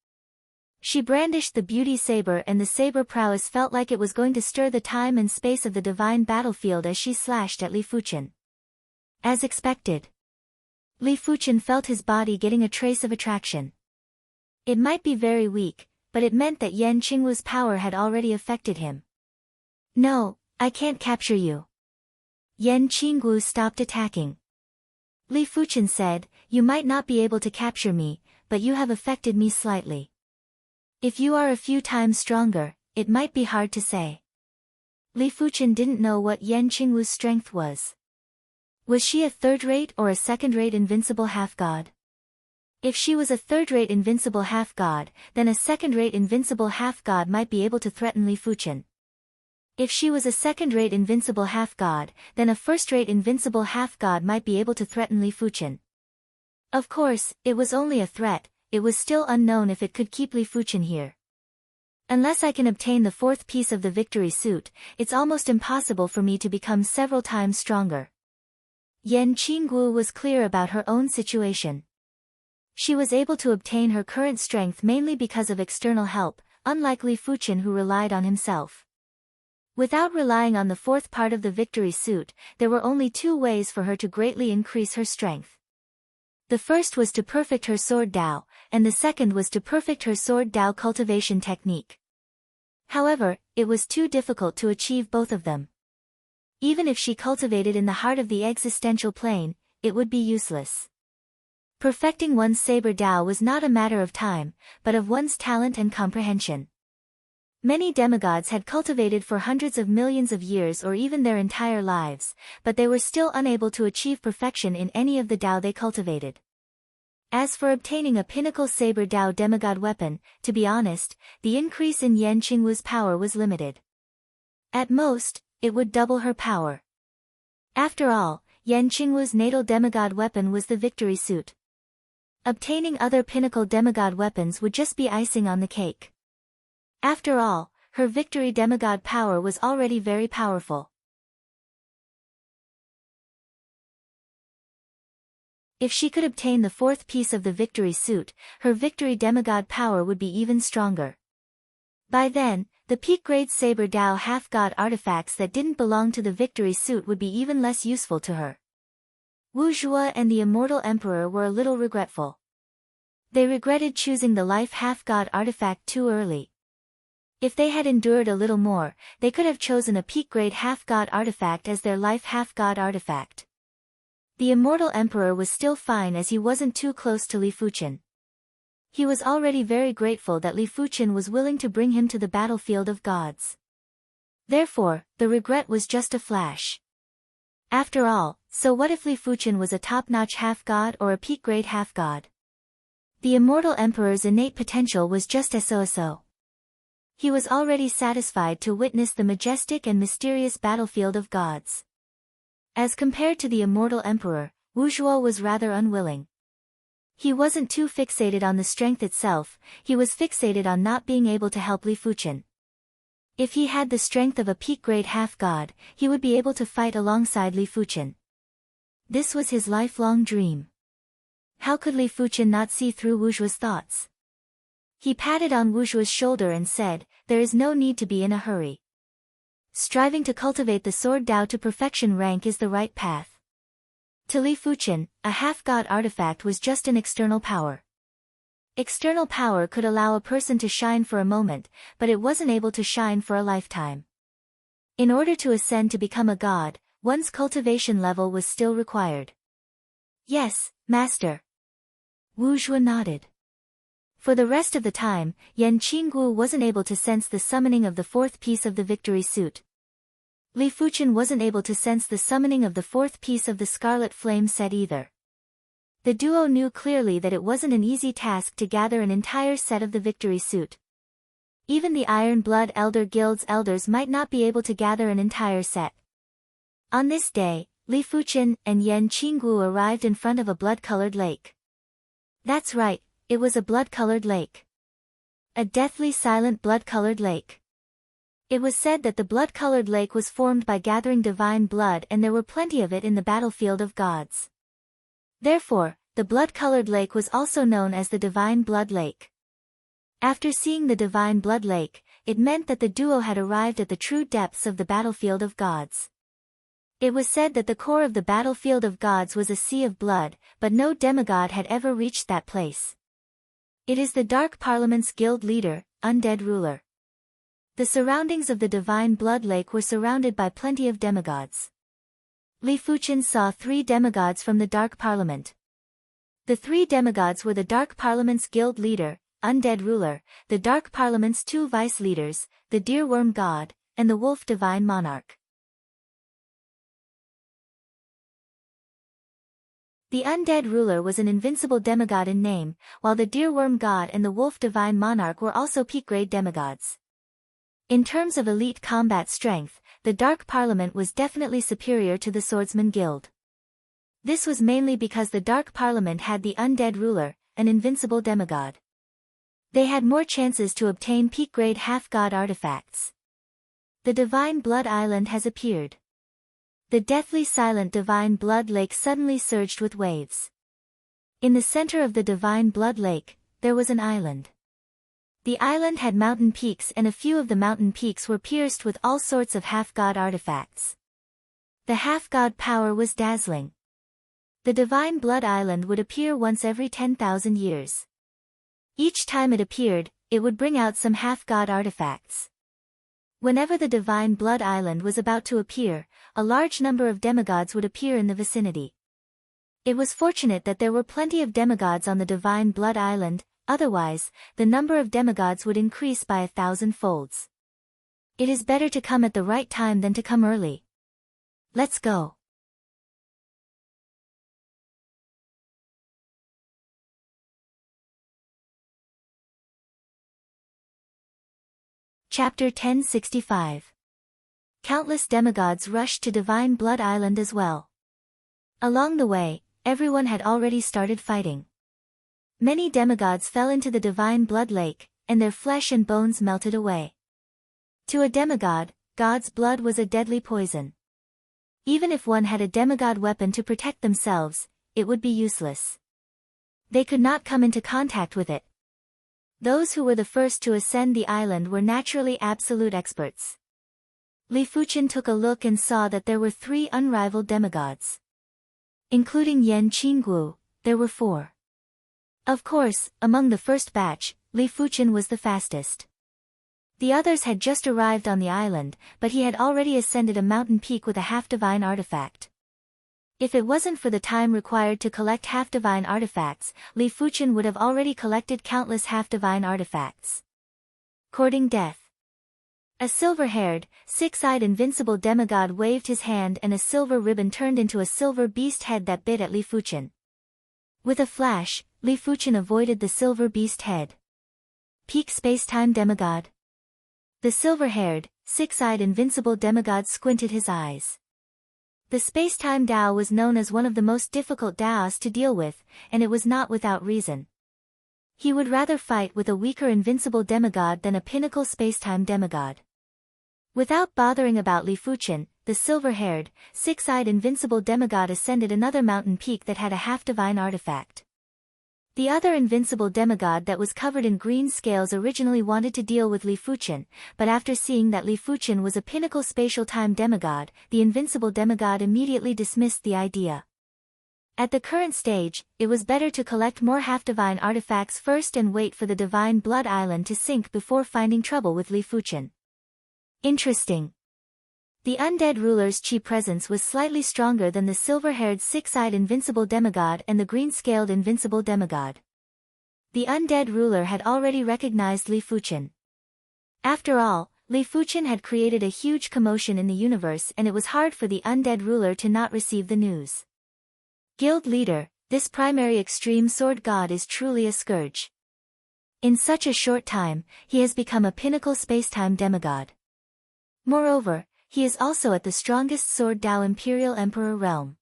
She brandished the beauty saber and the saber prowess felt like it was going to stir the time and space of the divine battlefield as she slashed at Li Fuchen. As expected, Li Fuchen felt his body getting a trace of attraction. It might be very weak, but it meant that Yan Qingguo's power had already affected him. No, I can't capture you. Yan Qingguo stopped attacking. Li Fuchen said, you might not be able to capture me, but you have affected me slightly. If you are a few times stronger, it might be hard to say. Li Fuchen didn't know what Yan Qingguo's strength was. Was she a third-rate or a second-rate invincible half-god? If she was a third-rate invincible half-god, then a second-rate invincible half-god might be able to threaten Li Fuchen. If she was a second-rate invincible half-god, then a first-rate invincible half-god might be able to threaten Li Fuchen. Of course, it was only a threat. It was still unknown if it could keep Li Fuchen here. Unless I can obtain the 4th piece of the victory suit, it's almost impossible for me to become several times stronger. Yan Qingguo was clear about her own situation. She was able to obtain her current strength mainly because of external help, unlike Li Fuchen who relied on himself. Without relying on the 4th part of the victory suit, there were only 2 ways for her to greatly increase her strength. The first was to perfect her sword Dao, and the second was to perfect her sword Dao cultivation technique. However, it was too difficult to achieve both of them. Even if she cultivated in the heart of the existential plane, it would be useless. Perfecting one's saber Dao was not a matter of time, but of one's talent and comprehension. Many demigods had cultivated for hundreds of millions of years or even their entire lives, but they were still unable to achieve perfection in any of the Dao they cultivated. As for obtaining a pinnacle saber Dao demigod weapon, to be honest, the increase in Yan Qingguo's power was limited. At most, it would double her power. After all, Yan Qingwu's natal demigod weapon was the victory suit. Obtaining other pinnacle demigod weapons would just be icing on the cake. After all, her victory demigod power was already very powerful. If she could obtain the fourth piece of the victory suit, her victory demigod power would be even stronger. By then, the peak-grade Saber Dao half-god artifacts that didn't belong to the victory suit would be even less useful to her. Wu Zhuo and the Immortal Emperor were a little regretful. They regretted choosing the life half-god artifact too early. If they had endured a little more, they could have chosen a peak-grade half-god artifact as their life half-god artifact. The Immortal Emperor was still fine as he wasn't too close to Li Fuqian. He was already very grateful that Li Fuqian was willing to bring him to the battlefield of gods. Therefore, the regret was just a flash. After all, so what if Li Fuqian was a top-notch half-god or a peak-grade half-god? The Immortal Emperor's innate potential was just so. He was already satisfied to witness the majestic and mysterious battlefield of gods. As compared to the Immortal Emperor, Wu Zhuo was rather unwilling. He wasn't too fixated on the strength itself, he was fixated on not being able to help Li Fuqian. If he had the strength of a peak-grade half-god, he would be able to fight alongside Li Fuqian. This was his lifelong dream. How could Li Fuqian not see through Wu Zhuo's thoughts? He patted on Wu Zhuo's shoulder and said, "There is no need to be in a hurry. Striving to cultivate the sword Dao to perfection rank is the right path." To Li Fuqian, a half-god artifact was just an external power. External power could allow a person to shine for a moment, but it wasn't able to shine for a lifetime. In order to ascend to become a god, one's cultivation level was still required. "Yes, Master." Wu Zhuo nodded. For the rest of the time, Yan Qingwu wasn't able to sense the summoning of the fourth piece of the victory suit. Li Fuqian wasn't able to sense the summoning of the fourth piece of the Scarlet Flame set either. The duo knew clearly that it wasn't an easy task to gather an entire set of the victory suit. Even the Iron Blood Elder Guild's elders might not be able to gather an entire set. On this day, Li Fuqian and Yan Qingwu arrived in front of a blood-colored lake. That's right, it was a blood-colored lake. A deathly silent blood-colored lake. It was said that the blood-colored lake was formed by gathering divine blood, and there were plenty of it in the battlefield of gods. Therefore, the blood-colored lake was also known as the Divine Blood Lake. After seeing the Divine Blood Lake, it meant that the duo had arrived at the true depths of the battlefield of gods. It was said that the core of the battlefield of gods was a sea of blood, but no demigod had ever reached that place. It is the Dark Parliament's guild leader, Undead Ruler. The surroundings of the Divine Blood Lake were surrounded by plenty of demigods. Li Fuqian saw 3 demigods from the Dark Parliament. The 3 demigods were the Dark Parliament's guild leader, Undead Ruler, the Dark Parliament's 2 vice leaders, the Deerworm God, and the Wolf Divine Monarch. The Undead Ruler was an invincible demigod in name, while the Deerworm God and the Wolf Divine Monarch were also peak-grade demigods. In terms of elite combat strength, the Dark Parliament was definitely superior to the Swordsman Guild. This was mainly because the Dark Parliament had the Undead Ruler, an invincible demigod. They had more chances to obtain peak-grade half-god artifacts. The Divine Blood Island has appeared. The deathly silent Divine Blood Lake suddenly surged with waves. In the center of the Divine Blood Lake, there was an island. The island had mountain peaks, and a few of the mountain peaks were pierced with all sorts of half-god artifacts. The half-god power was dazzling. The Divine Blood Island would appear once every 10,000 years. Each time it appeared, it would bring out some half-god artifacts. Whenever the Divine Blood Island was about to appear, a large number of demigods would appear in the vicinity. It was fortunate that there were plenty of demigods on the Divine Blood Island, otherwise, the number of demigods would increase by 1,000 folds. It is better to come at the right time than to come early. Let's go. Chapter 1065. Countless demigods rushed to Divine Blood Island as well. Along the way, everyone had already started fighting. Many demigods fell into the divine blood lake, and their flesh and bones melted away. To a demigod, God's blood was a deadly poison. Even if one had a demigod weapon to protect themselves, it would be useless. They could not come into contact with it. Those who were the first to ascend the island were naturally absolute experts. Li Fuqian took a look and saw that there were 3 unrivaled demigods. Including Yan Qingguo, there were 4. Of course, among the first batch, Li Fuqian was the fastest. The others had just arrived on the island, but he had already ascended a mountain peak with a half-divine artifact. If it wasn't for the time required to collect half-divine artifacts, Li Fuqian would have already collected countless half-divine artifacts. Courting death. A silver-haired, 6-eyed invincible demigod waved his hand and a silver ribbon turned into a silver beast head that bit at Li Fuqian. With a flash, Li Fuqian avoided the silver beast head. Peak Spacetime Demigod. The silver-haired, 6-eyed invincible demigod squinted his eyes. The spacetime Dao was known as one of the most difficult Daos to deal with, and it was not without reason. He would rather fight with a weaker invincible demigod than a pinnacle spacetime demigod. Without bothering about Li Fuqian, the silver-haired, 6-eyed invincible demigod ascended another mountain peak that had a half-divine artifact. The other invincible demigod that was covered in green scales originally wanted to deal with Li Fuqian, but after seeing that Li Fuqian was a pinnacle spatial time demigod, the invincible demigod immediately dismissed the idea. At the current stage, it was better to collect more half-divine artifacts first and wait for the divine blood island to sink before finding trouble with Li Fuqian. Interesting. The undead ruler's chi presence was slightly stronger than the silver-haired 6-eyed invincible demigod and the green-scaled invincible demigod. The undead ruler had already recognized Li Fuqian. After all, Li Fuqian had created a huge commotion in the universe and it was hard for the undead ruler to not receive the news. Guild leader, this primary extreme sword god is truly a scourge. In such a short time, he has become a pinnacle spacetime demigod. Moreover, he is also at the strongest Sword Dao Imperial Emperor realm.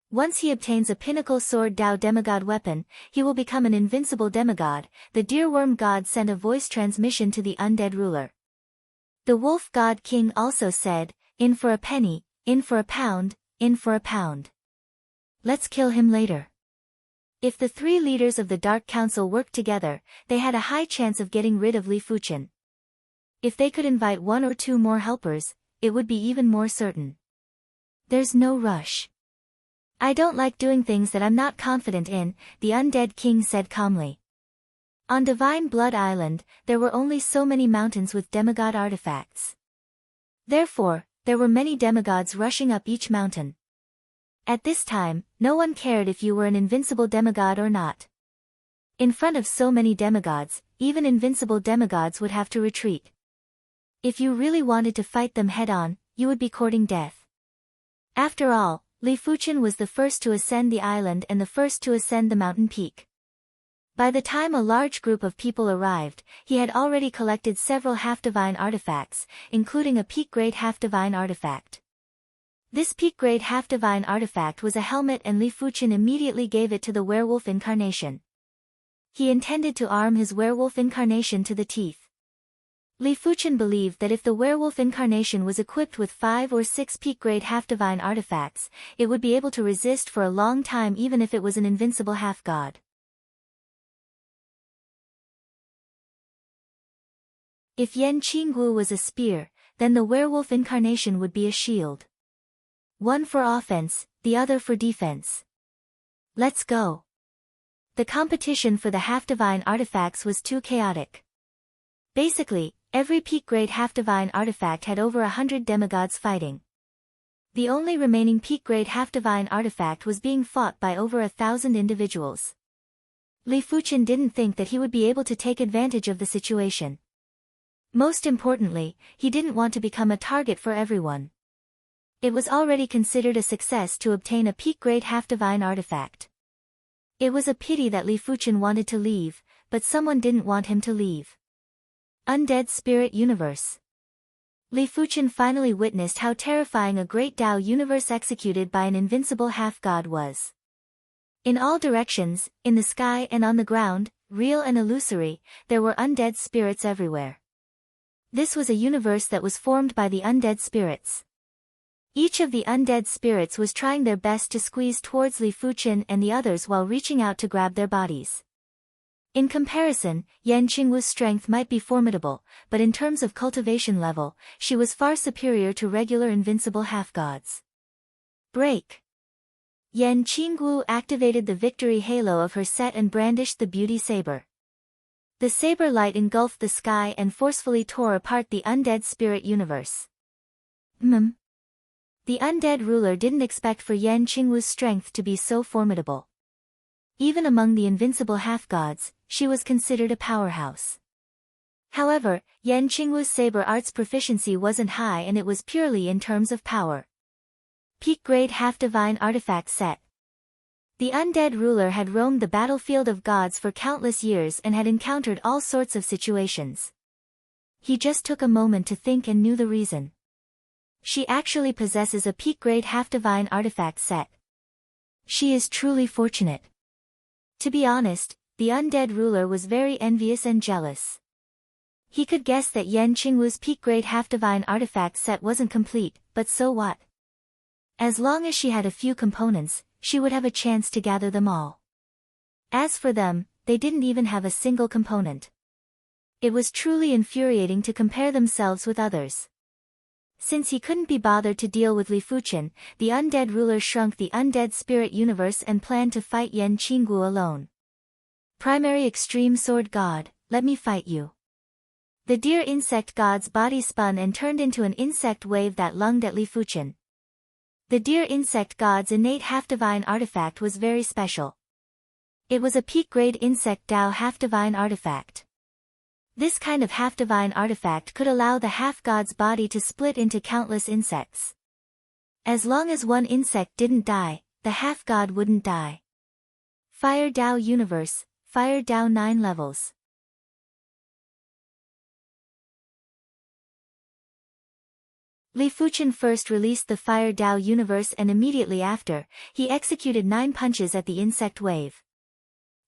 Once he obtains a pinnacle Sword Dao demigod weapon, he will become an invincible demigod. The deerworm god sent a voice transmission to the undead ruler. The wolf god king also said, "In for a penny, in for a pound, in for a pound. Let's kill him later." If the 3 leaders of the Dark Council worked together, they had a high chance of getting rid of Li Fuqian. If they could invite 1 or 2 more helpers, it would be even more certain. There's no rush. I don't like doing things that I'm not confident in, the undead king said calmly. On Divine Blood Island, there were only so many mountains with demigod artifacts. Therefore, there were many demigods rushing up each mountain. At this time, no one cared if you were an invincible demigod or not. In front of so many demigods, even invincible demigods would have to retreat. If you really wanted to fight them head-on, you would be courting death. After all, Li Fuqian was the first to ascend the island and the first to ascend the mountain peak. By the time a large group of people arrived, he had already collected several half-divine artifacts, including a peak-grade half-divine artifact. This peak-grade half-divine artifact was a helmet and Li Fuqian immediately gave it to the werewolf incarnation. He intended to arm his werewolf incarnation to the teeth. Li Fuqian believed that if the werewolf incarnation was equipped with 5 or 6 peak-grade half-divine artifacts, it would be able to resist for a long time even if it was an invincible half-god. If Yan Qingguo was a spear, then the werewolf incarnation would be a shield. One for offense, the other for defense. Let's go. The competition for the half-divine artifacts was too chaotic. Basically, every peak-grade half-divine artifact had over 100 demigods fighting. The only remaining peak-grade half-divine artifact was being fought by over 1,000 individuals. Li Fuqian didn't think that he would be able to take advantage of the situation. Most importantly, he didn't want to become a target for everyone. It was already considered a success to obtain a peak-grade half-divine artifact. It was a pity that Li Fuqian wanted to leave, but someone didn't want him to leave. Undead Spirit Universe. Li Fuchen finally witnessed how terrifying a great Tao universe executed by an invincible half-god was. In all directions, in the sky and on the ground, real and illusory, there were undead spirits everywhere. This was a universe that was formed by the undead spirits. Each of the undead spirits was trying their best to squeeze towards Li Fuchen and the others while reaching out to grab their bodies. In comparison, Yan Qingwu's strength might be formidable, but in terms of cultivation level, she was far superior to regular invincible half-gods. Break! Yan Qingwu activated the victory halo of her set and brandished the beauty saber. The saber light engulfed the sky and forcefully tore apart the undead spirit universe. The undead ruler didn't expect for Yan Qingwu's strength to be so formidable. Even among the invincible half-gods, she was considered a powerhouse. However, Yan Qingwu's saber arts proficiency wasn't high and it was purely in terms of power. Peak-grade half-divine artifact set. The undead ruler had roamed the battlefield of gods for countless years and had encountered all sorts of situations. He just took a moment to think and knew the reason. She actually possesses a peak-grade half-divine artifact set. She is truly fortunate. To be honest, the undead ruler was very envious and jealous. He could guess that Yan Qingwu's peak-grade half-divine artifact set wasn't complete, but so what? As long as she had a few components, she would have a chance to gather them all. As for them, they didn't even have a single component. It was truly infuriating to compare themselves with others. Since he couldn't be bothered to deal with Li Fuchen, the undead ruler shrunk the undead spirit universe and planned to fight Yan Qingwu alone. Primary extreme sword god, let me fight you. The deer insect god's body spun and turned into an insect wave that lunged at Li Fuchen. The deer insect god's innate half-divine artifact was very special. It was a peak-grade insect Dao half-divine artifact. This kind of half-divine artifact could allow the half-god's body to split into countless insects. As long as one insect didn't die, the half-god wouldn't die. Fire Dao Universe, Fire Dao 9 levels. Li Fuchen first released the Fire Dao universe and immediately after, he executed 9 punches at the insect wave.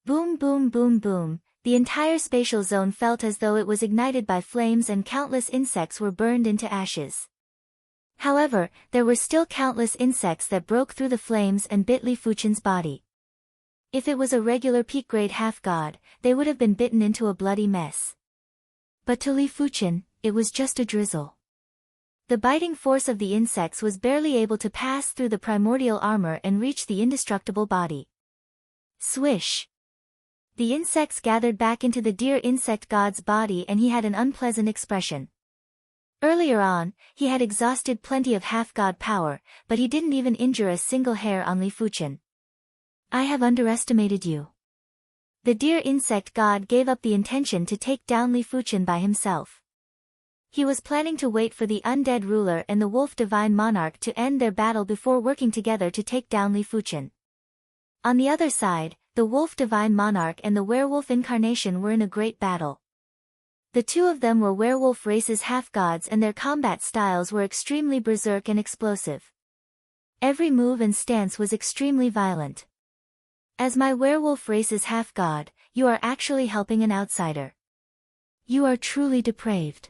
Boom boom boom boom, the entire spatial zone felt as though it was ignited by flames and countless insects were burned into ashes. However, there were still countless insects that broke through the flames and bit Li Fuchen's body. If it was a regular peak-grade half-god, they would have been bitten into a bloody mess. But to Li Fuchen, it was just a drizzle. The biting force of the insects was barely able to pass through the primordial armor and reach the indestructible body. Swish! The insects gathered back into the deer insect god's body and he had an unpleasant expression. Earlier on, he had exhausted plenty of half-god power, but he didn't even injure a single hair on Li Fuchen. I have underestimated you. The deer insect god gave up the intention to take down Li Fuchen by himself. He was planning to wait for the undead ruler and the wolf divine monarch to end their battle before working together to take down Li Fuchen. On the other side, the wolf divine monarch and the werewolf incarnation were in a great battle. The two of them were werewolf race's half-gods and their combat styles were extremely berserk and explosive. Every move and stance was extremely violent. As my werewolf race's half-god, you are actually helping an outsider. You are truly depraved.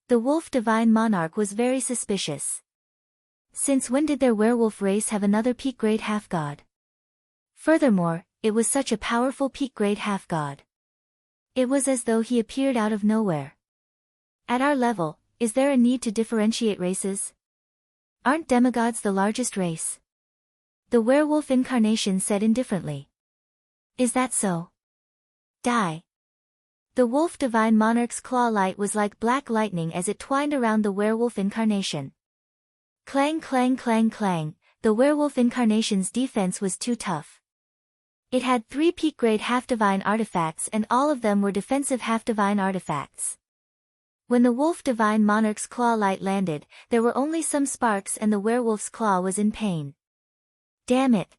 The wolf divine monarch was very suspicious. Since when did their werewolf race have another peak-grade half-god? Furthermore, it was such a powerful peak-grade half-god. It was as though he appeared out of nowhere. At our level, is there a need to differentiate races? Aren't demigods the largest race? The werewolf incarnation said indifferently. Is that so? Die. The wolf divine monarch's claw light was like black lightning as it twined around the werewolf incarnation. Clang clang clang clang, the werewolf incarnation's defense was too tough. It had 3 peak-grade half-divine artifacts and all of them were defensive half-divine artifacts. When the wolf divine monarch's claw light landed, there were only some sparks and the werewolf's claw was in pain. Damn it!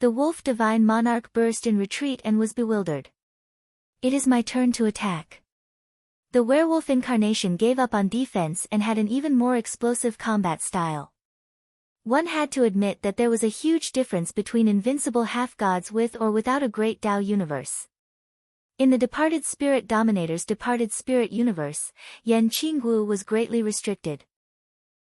The wolf divine monarch burst in retreat and was bewildered. It is my turn to attack. The werewolf incarnation gave up on defense and had an even more explosive combat style. One had to admit that there was a huge difference between invincible half-gods with or without a great Tao universe. In the Departed Spirit Dominator's Departed Spirit universe, Yan Qinggu was greatly restricted.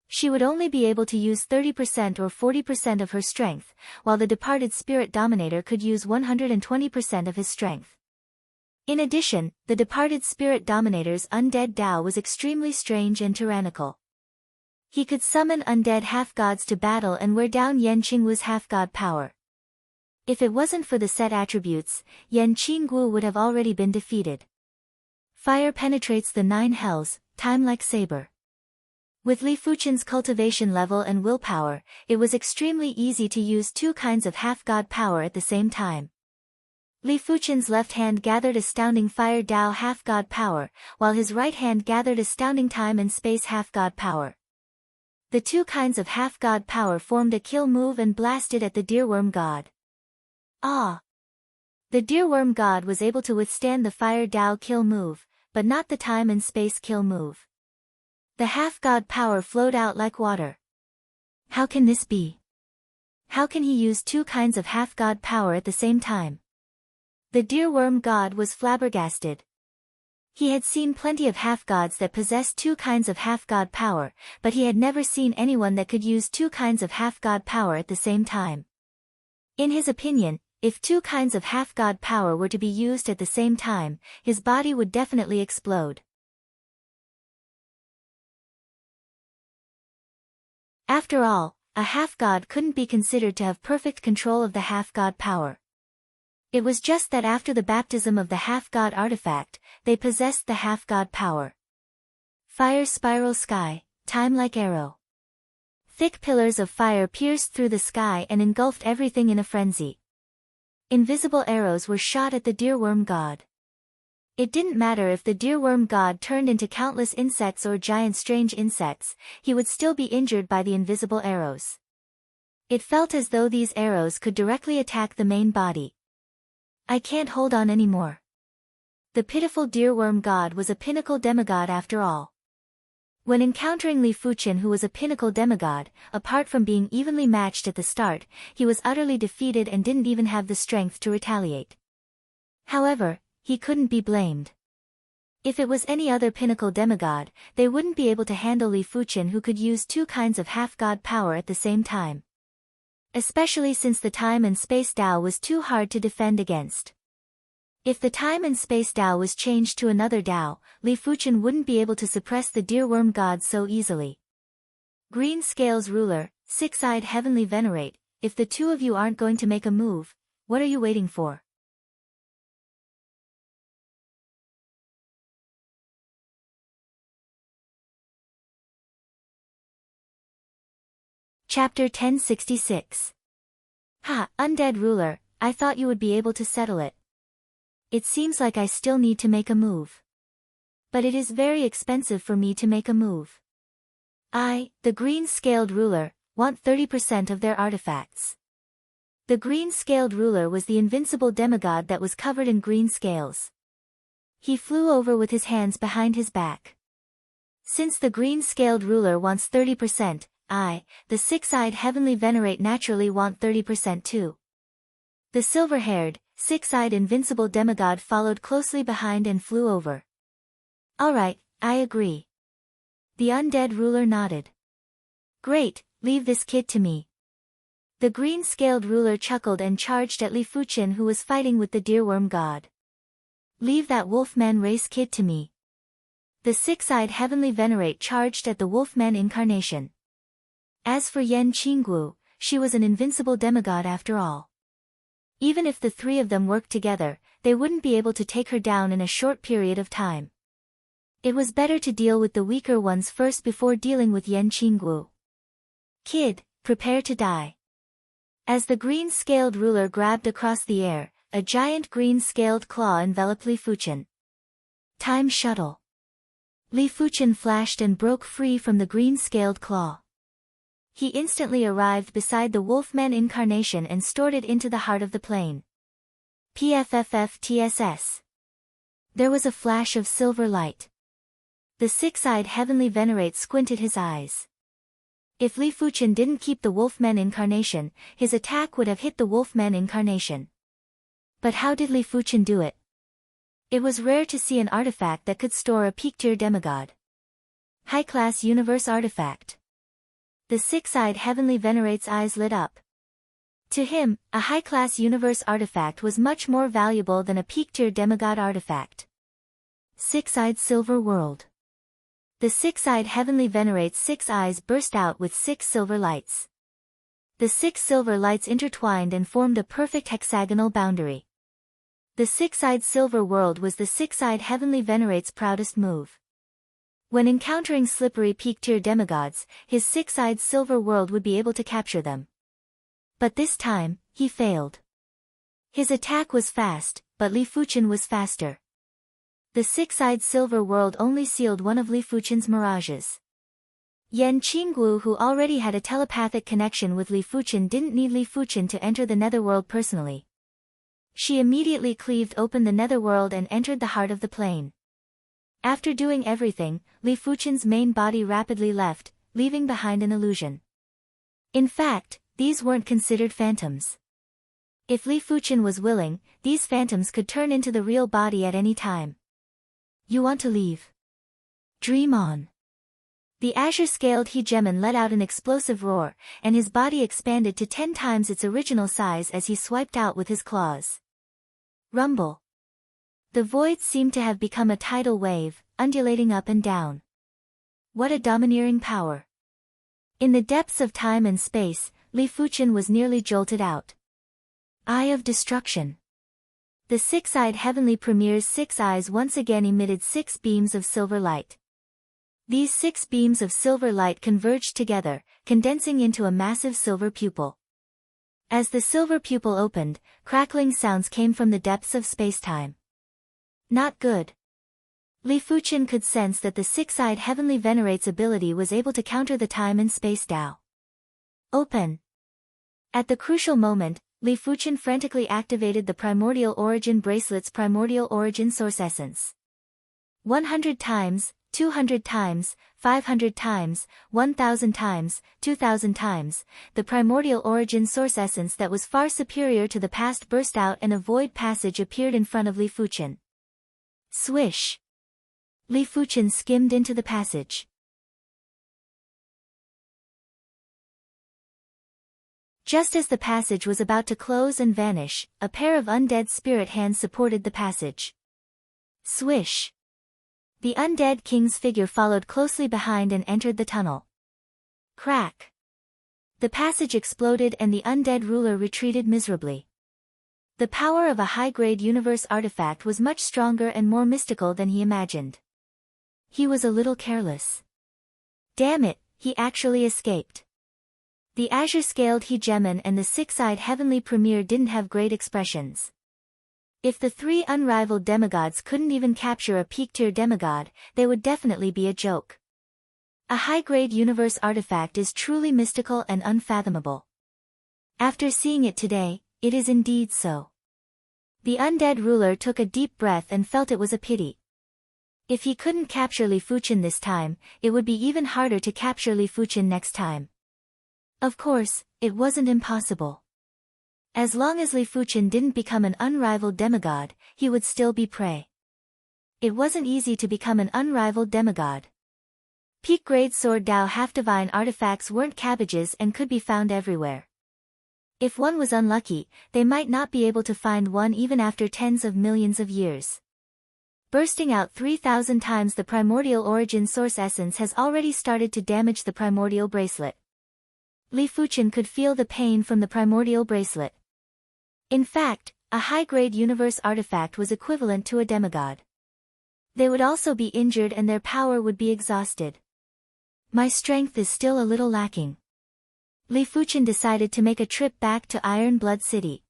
She would only be able to use 30% or 40% of her strength, while the Departed Spirit Dominator could use 120% of his strength. In addition, the Departed Spirit Dominator's undead Tao was extremely strange and tyrannical. He could summon undead half-gods to battle and wear down Yan Qinggu's half-god power. If it wasn't for the set attributes, Yan Qinggu would have already been defeated. Fire penetrates the 9 hells, time like saber. With Li Fuchen's cultivation level and willpower, it was extremely easy to use 2 kinds of half-god power at the same time. Li Fuchen's left hand gathered astounding fire Dao half-god power, while his right hand gathered astounding time and space half-god power. The 2 kinds of half-god power formed a kill move and blasted at the Deerworm God. Ah! The Deerworm God was able to withstand the fire Dao kill move, but not the time and space kill move. The half-god power flowed out like water. How can this be? How can he use 2 kinds of half-god power at the same time? The Deerworm God was flabbergasted. He had seen plenty of half-gods that possessed 2 kinds of half-god power, but he had never seen anyone that could use 2 kinds of half-god power at the same time. In his opinion, if 2 kinds of half-god power were to be used at the same time, his body would definitely explode. After all, a half-god couldn't be considered to have perfect control of the half-god power. It was just that after the baptism of the half-god artifact, they possessed the half-god power. Fire spiral sky, time like arrow. Thick pillars of fire pierced through the sky and engulfed everything in a frenzy. Invisible arrows were shot at the Deerworm God. It didn't matter if the Deerworm God turned into countless insects or giant strange insects, he would still be injured by the invisible arrows. It felt as though these arrows could directly attack the main body. I can't hold on anymore. The pitiful Deerworm God was a pinnacle demigod after all. When encountering Li Fuchen, who was a pinnacle demigod, apart from being evenly matched at the start, he was utterly defeated and didn't even have the strength to retaliate. However, he couldn't be blamed. If it was any other pinnacle demigod, they wouldn't be able to handle Li Fuchen, who could use 2 kinds of half-god power at the same time. Especially since the time and space Dao was too hard to defend against. If the time and space Dao was changed to another Dao, Li Fuchen wouldn't be able to suppress the Deerworm God so easily. Green Scales Ruler, 6-eyed Heavenly Venerate, if the 2 of you aren't going to make a move, what are you waiting for? Chapter 1066. Ha, Undead Ruler, I thought you would be able to settle it. It seems like I still need to make a move. But it is very expensive for me to make a move. I, the Green-Scaled Ruler, want 30% of their artifacts. The Green-Scaled Ruler was the invincible demigod that was covered in green scales. He flew over with his hands behind his back. Since the Green-Scaled Ruler wants 30%, I, the 6-eyed Heavenly Venerate, naturally want 30% too. The silver-haired, 6-eyed invincible demigod followed closely behind and flew over. Alright, I agree. The undead ruler nodded. Great, leave this kid to me. The green-scaled ruler chuckled and charged at Li Fuchen, who was fighting with the Deerworm God. Leave that Wolfman race kid to me. The 6-eyed Heavenly Venerate charged at the Wolfman incarnation. As for Yan Qinggu, she was an invincible demigod after all. Even if the 3 of them worked together, they wouldn't be able to take her down in a short period of time. It was better to deal with the weaker ones first before dealing with Yan Qinggu. Kid, prepare to die. As the green-scaled ruler grabbed across the air, a giant green-scaled claw enveloped Li Fuchen. Time shuttle. Li Fuchen flashed and broke free from the green-scaled claw. He instantly arrived beside the Wolfman incarnation and stored it into the heart of the plane. PFFF TSS. There was a flash of silver light. The six-eyed heavenly venerate squinted his eyes. If Li Fuchen didn't keep the Wolfman incarnation, his attack would have hit the Wolfman incarnation. But how did Li Fuchen do it? It was rare to see an artifact that could store a peak-tier demigod. High-class universe artifact. The six-eyed heavenly venerate's eyes lit up. To him, a high-class universe artifact was much more valuable than a peak-tier demigod artifact. Six-eyed silver world. The six-eyed heavenly venerate's six eyes burst out with six silver lights. The six silver lights intertwined and formed a perfect hexagonal boundary. The six-eyed silver world was the six-eyed heavenly venerate's proudest move. When encountering slippery peak-tier demigods, his six-eyed silver world would be able to capture them. But this time, he failed. His attack was fast, but Li Fuchen was faster. The six-eyed silver world only sealed one of Li Fuchen's mirages. Yan Qinggu, who already had a telepathic connection with Li Fuchen, didn't need Li Fuchen to enter the netherworld personally. She immediately cleaved open the netherworld and entered the heart of the plane. After doing everything, Li Fuchen's main body rapidly left, leaving behind an illusion. In fact, these weren't considered phantoms. If Li Fuchen was willing, these phantoms could turn into the real body at any time. You want to leave? Dream on. The azure-scaled hegemon let out an explosive roar, and his body expanded to 10 times its original size as he swiped out with his claws. Rumble. The void seemed to have become a tidal wave, undulating up and down. What a domineering power. In the depths of time and space, Li Fuchen was nearly jolted out. Eye of Destruction. The six-eyed heavenly premier's six eyes once again emitted 6 beams of silver light. These 6 beams of silver light converged together, condensing into a massive silver pupil. As the silver pupil opened, crackling sounds came from the depths of space-time. Not good. Li Fuchen could sense that the six-eyed heavenly venerate's ability was able to counter the time and space Dao. Open. At the crucial moment, Li Fuchen frantically activated the Primordial Origin Bracelet's Primordial Origin Source Essence. 100 times, 200 times, 500 times, 1000 times, 2000 times, the Primordial Origin Source Essence that was far superior to the past burst out and a void passage appeared in front of Li Fuchen. Swish! Li Fuchen skimmed into the passage. Just as the passage was about to close and vanish, a pair of undead spirit hands supported the passage. Swish! The undead king's figure followed closely behind and entered the tunnel. Crack! The passage exploded and the undead ruler retreated miserably. The power of a high-grade universe artifact was much stronger and more mystical than he imagined. He was a little careless. Damn it, he actually escaped. The azure-scaled hegemon and the six-eyed heavenly premier didn't have great expressions. If the 3 unrivaled demigods couldn't even capture a peak-tier demigod, they would definitely be a joke. A high-grade universe artifact is truly mystical and unfathomable. After seeing it today, it is indeed so. The undead ruler took a deep breath and felt it was a pity. If he couldn't capture Li Fuchen this time, it would be even harder to capture Li Fuchen next time. Of course, it wasn't impossible. As long as Li Fuchen didn't become an unrivaled demigod, he would still be prey. It wasn't easy to become an unrivaled demigod. Peak-grade sword Dao half-divine artifacts weren't cabbages and could be found everywhere. If one was unlucky, they might not be able to find one even after tens of millions of years. Bursting out 3,000 times the primordial origin source essence has already started to damage the primordial bracelet. Li Fuchen could feel the pain from the primordial bracelet. In fact, a high-grade universe artifact was equivalent to a demigod. They would also be injured and their power would be exhausted. My strength is still a little lacking. Li Fuchen decided to make a trip back to Iron Blood City.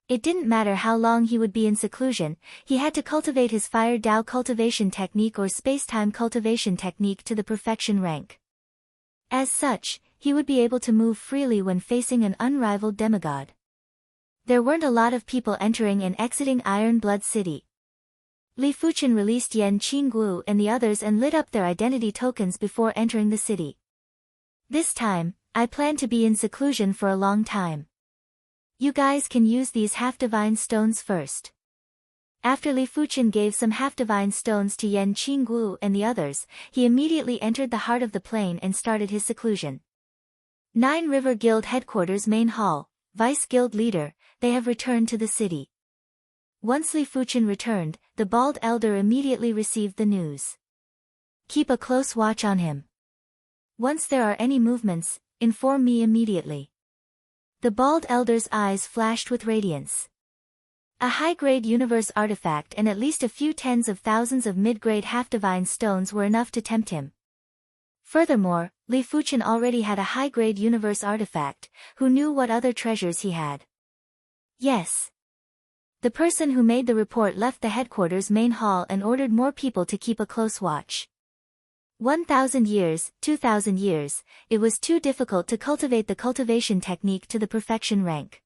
It didn't matter how long he would be in seclusion, he had to cultivate his Fire Dao cultivation technique or space-time cultivation technique to the perfection rank. As such, he would be able to move freely when facing an unrivaled demigod. There weren't a lot of people entering and exiting Iron Blood City. Li Fuchen released Yan Qingguo and the others and lit up their identity tokens before entering the city. This time, I plan to be in seclusion for a long time. You guys can use these half-divine stones first. After Li Fuchen gave some half-divine stones to Yan Qingguo and the others, he immediately entered the heart of the plain and started his seclusion. 9 River Guild Headquarters Main Hall, Vice Guild Leader, they have returned to the city. Once Li Fuchen returned, the bald elder immediately received the news. Keep a close watch on him. Once there are any movements, inform me immediately. The bald elder's eyes flashed with radiance. A high-grade universe artifact and at least a few tens of thousands of mid-grade half-divine stones were enough to tempt him. Furthermore, Li Fuchen already had a high-grade universe artifact, who knew what other treasures he had. Yes. The person who made the report left the headquarters main hall and ordered more people to keep a close watch. 1,000 years, 2,000 years, it was too difficult to cultivate the cultivation technique to the perfection rank.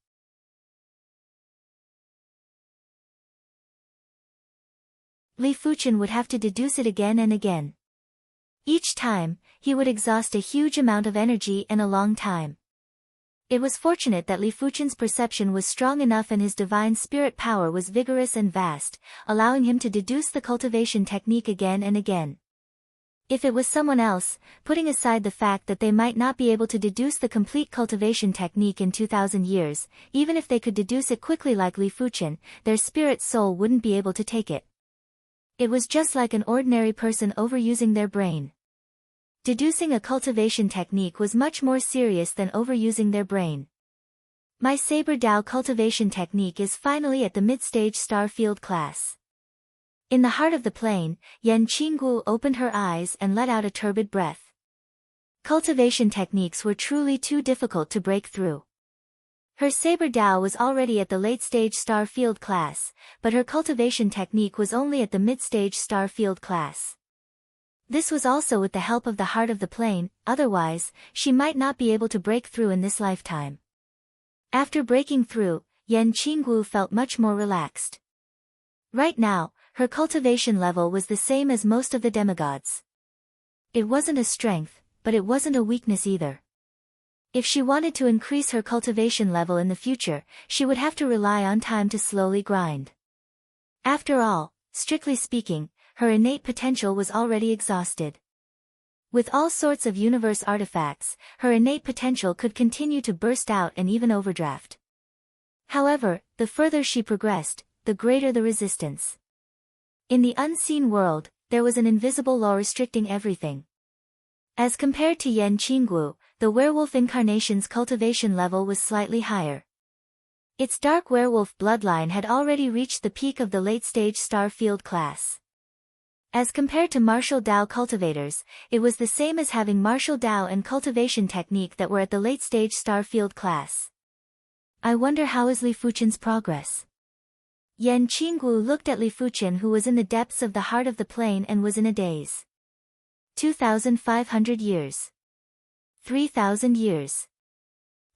Li Fuchen would have to deduce it again and again. Each time, he would exhaust a huge amount of energy and a long time. It was fortunate that Li Fuchen's perception was strong enough and his divine spirit power was vigorous and vast, allowing him to deduce the cultivation technique again and again. If it was someone else, putting aside the fact that they might not be able to deduce the complete cultivation technique in 2,000 years, even if they could deduce it quickly like Li Fuchen, their spirit soul wouldn't be able to take it. It was just like an ordinary person overusing their brain. Deducing a cultivation technique was much more serious than overusing their brain. My Saber Dao cultivation technique is finally at the mid-stage star field class. In the heart of the plain, Yan Qingguo opened her eyes and let out a turbid breath. Cultivation techniques were truly too difficult to break through. Her Saber Dao was already at the late-stage star field class, but her cultivation technique was only at the mid-stage star field class. This was also with the help of the heart of the plain, otherwise, she might not be able to break through in this lifetime. After breaking through, Yan Qingguo felt much more relaxed. Right now, her cultivation level was the same as most of the demigods. It wasn't a strength, but it wasn't a weakness either. If she wanted to increase her cultivation level in the future, she would have to rely on time to slowly grind. After all, strictly speaking, her innate potential was already exhausted. With all sorts of universe artifacts, her innate potential could continue to burst out and even overdraft. However, the further she progressed, the greater the resistance. In the unseen world, there was an invisible law restricting everything. As compared to Yan Qingguo, the werewolf incarnation's cultivation level was slightly higher. Its dark werewolf bloodline had already reached the peak of the late-stage star field class. As compared to martial Dao cultivators, it was the same as having martial Dao and cultivation technique that were at the late-stage star field class. I wonder how is Li Fuchen's progress? Yan Qingguo looked at Li Fuchen, who was in the depths of the heart of the plain and was in a daze. 2,500 years. 3,000 years.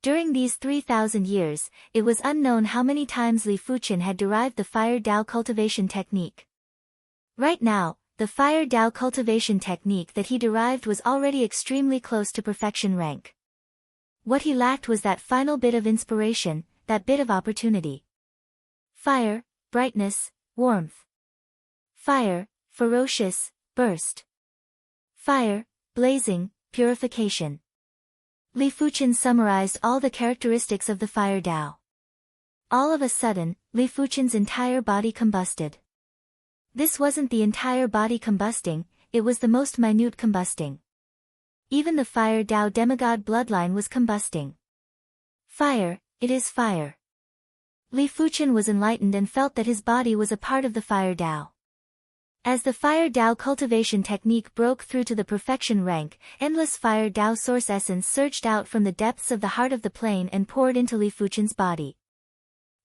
During these 3,000 years, it was unknown how many times Li Fuchen had derived the Fire Dao cultivation technique. Right now, the Fire Dao cultivation technique that he derived was already extremely close to perfection rank. What he lacked was that final bit of inspiration, that bit of opportunity. Fire, brightness, warmth. Fire, ferocious, burst. Fire, blazing, purification. Li Fuchen summarized all the characteristics of the Fire Dao. All of a sudden, Li Fuchen's entire body combusted. This wasn't the entire body combusting, it was the most minute combusting. Even the Fire Dao demigod bloodline was combusting. Fire, it is fire. Li Fuchen was enlightened and felt that his body was a part of the Fire Dao. As the Fire Dao cultivation technique broke through to the perfection rank, endless Fire Dao source essence surged out from the depths of the heart of the plain and poured into Li Fuchen's body.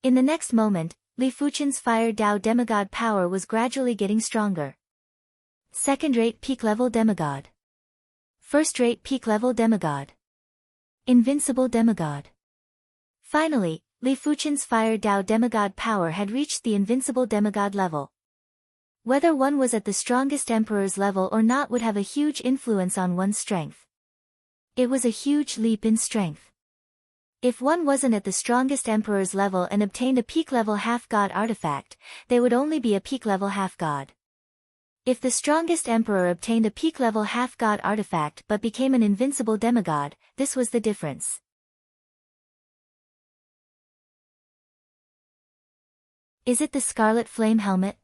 In the next moment, Li Fuchen's Fire Dao demigod power was gradually getting stronger. Second-rate peak-level demigod. First-rate peak-level demigod. Invincible demigod. Finally, Li Fuchen's Fire Dao demigod power had reached the invincible demigod level. Whether one was at the strongest emperor's level or not would have a huge influence on one's strength. It was a huge leap in strength. If one wasn't at the strongest emperor's level and obtained a peak-level half-god artifact, they would only be a peak-level half-god. If the strongest emperor obtained a peak-level half-god artifact but became an invincible demigod, this was the difference. Is it the Scarlet Flame Helmet?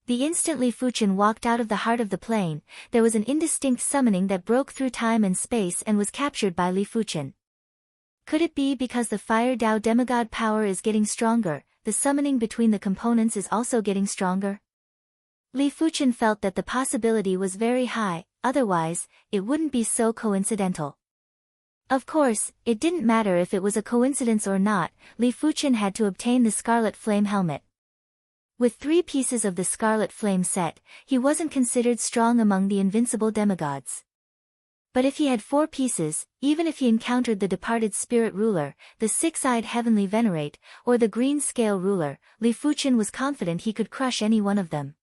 The instant Li Fuchen walked out of the heart of the plane, there was an indistinct summoning that broke through time and space and was captured by Li Fuchen. Could it be because the Fire Dao demigod power is getting stronger, the summoning between the components is also getting stronger? Li Fuchen felt that the possibility was very high, otherwise, it wouldn't be so coincidental. Of course, it didn't matter if it was a coincidence or not, Li Fuchen had to obtain the Scarlet Flame Helmet. With 3 pieces of the Scarlet Flame set, he wasn't considered strong among the invincible demigods. But if he had 4 pieces, even if he encountered the departed Spirit Ruler, the 6-eyed Heavenly Venerate, or the Green Scale Ruler, Li Fuchen was confident he could crush any one of them.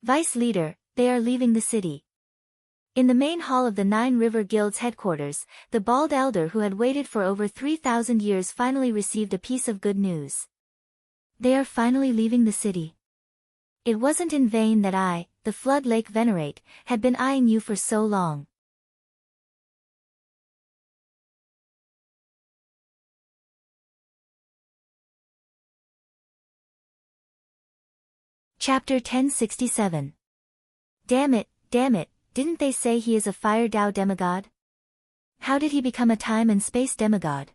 Vice Leader, they are leaving the city. In the main hall of the 9 River Guild's headquarters, the bald elder who had waited for over 3,000 years finally received a piece of good news. They are finally leaving the city. It wasn't in vain that I, the Flood Lake Venerate, had been eyeing you for so long. Chapter 1067. Damn it, didn't they say he is a Fire Dao demigod? How did he become a time and space demigod?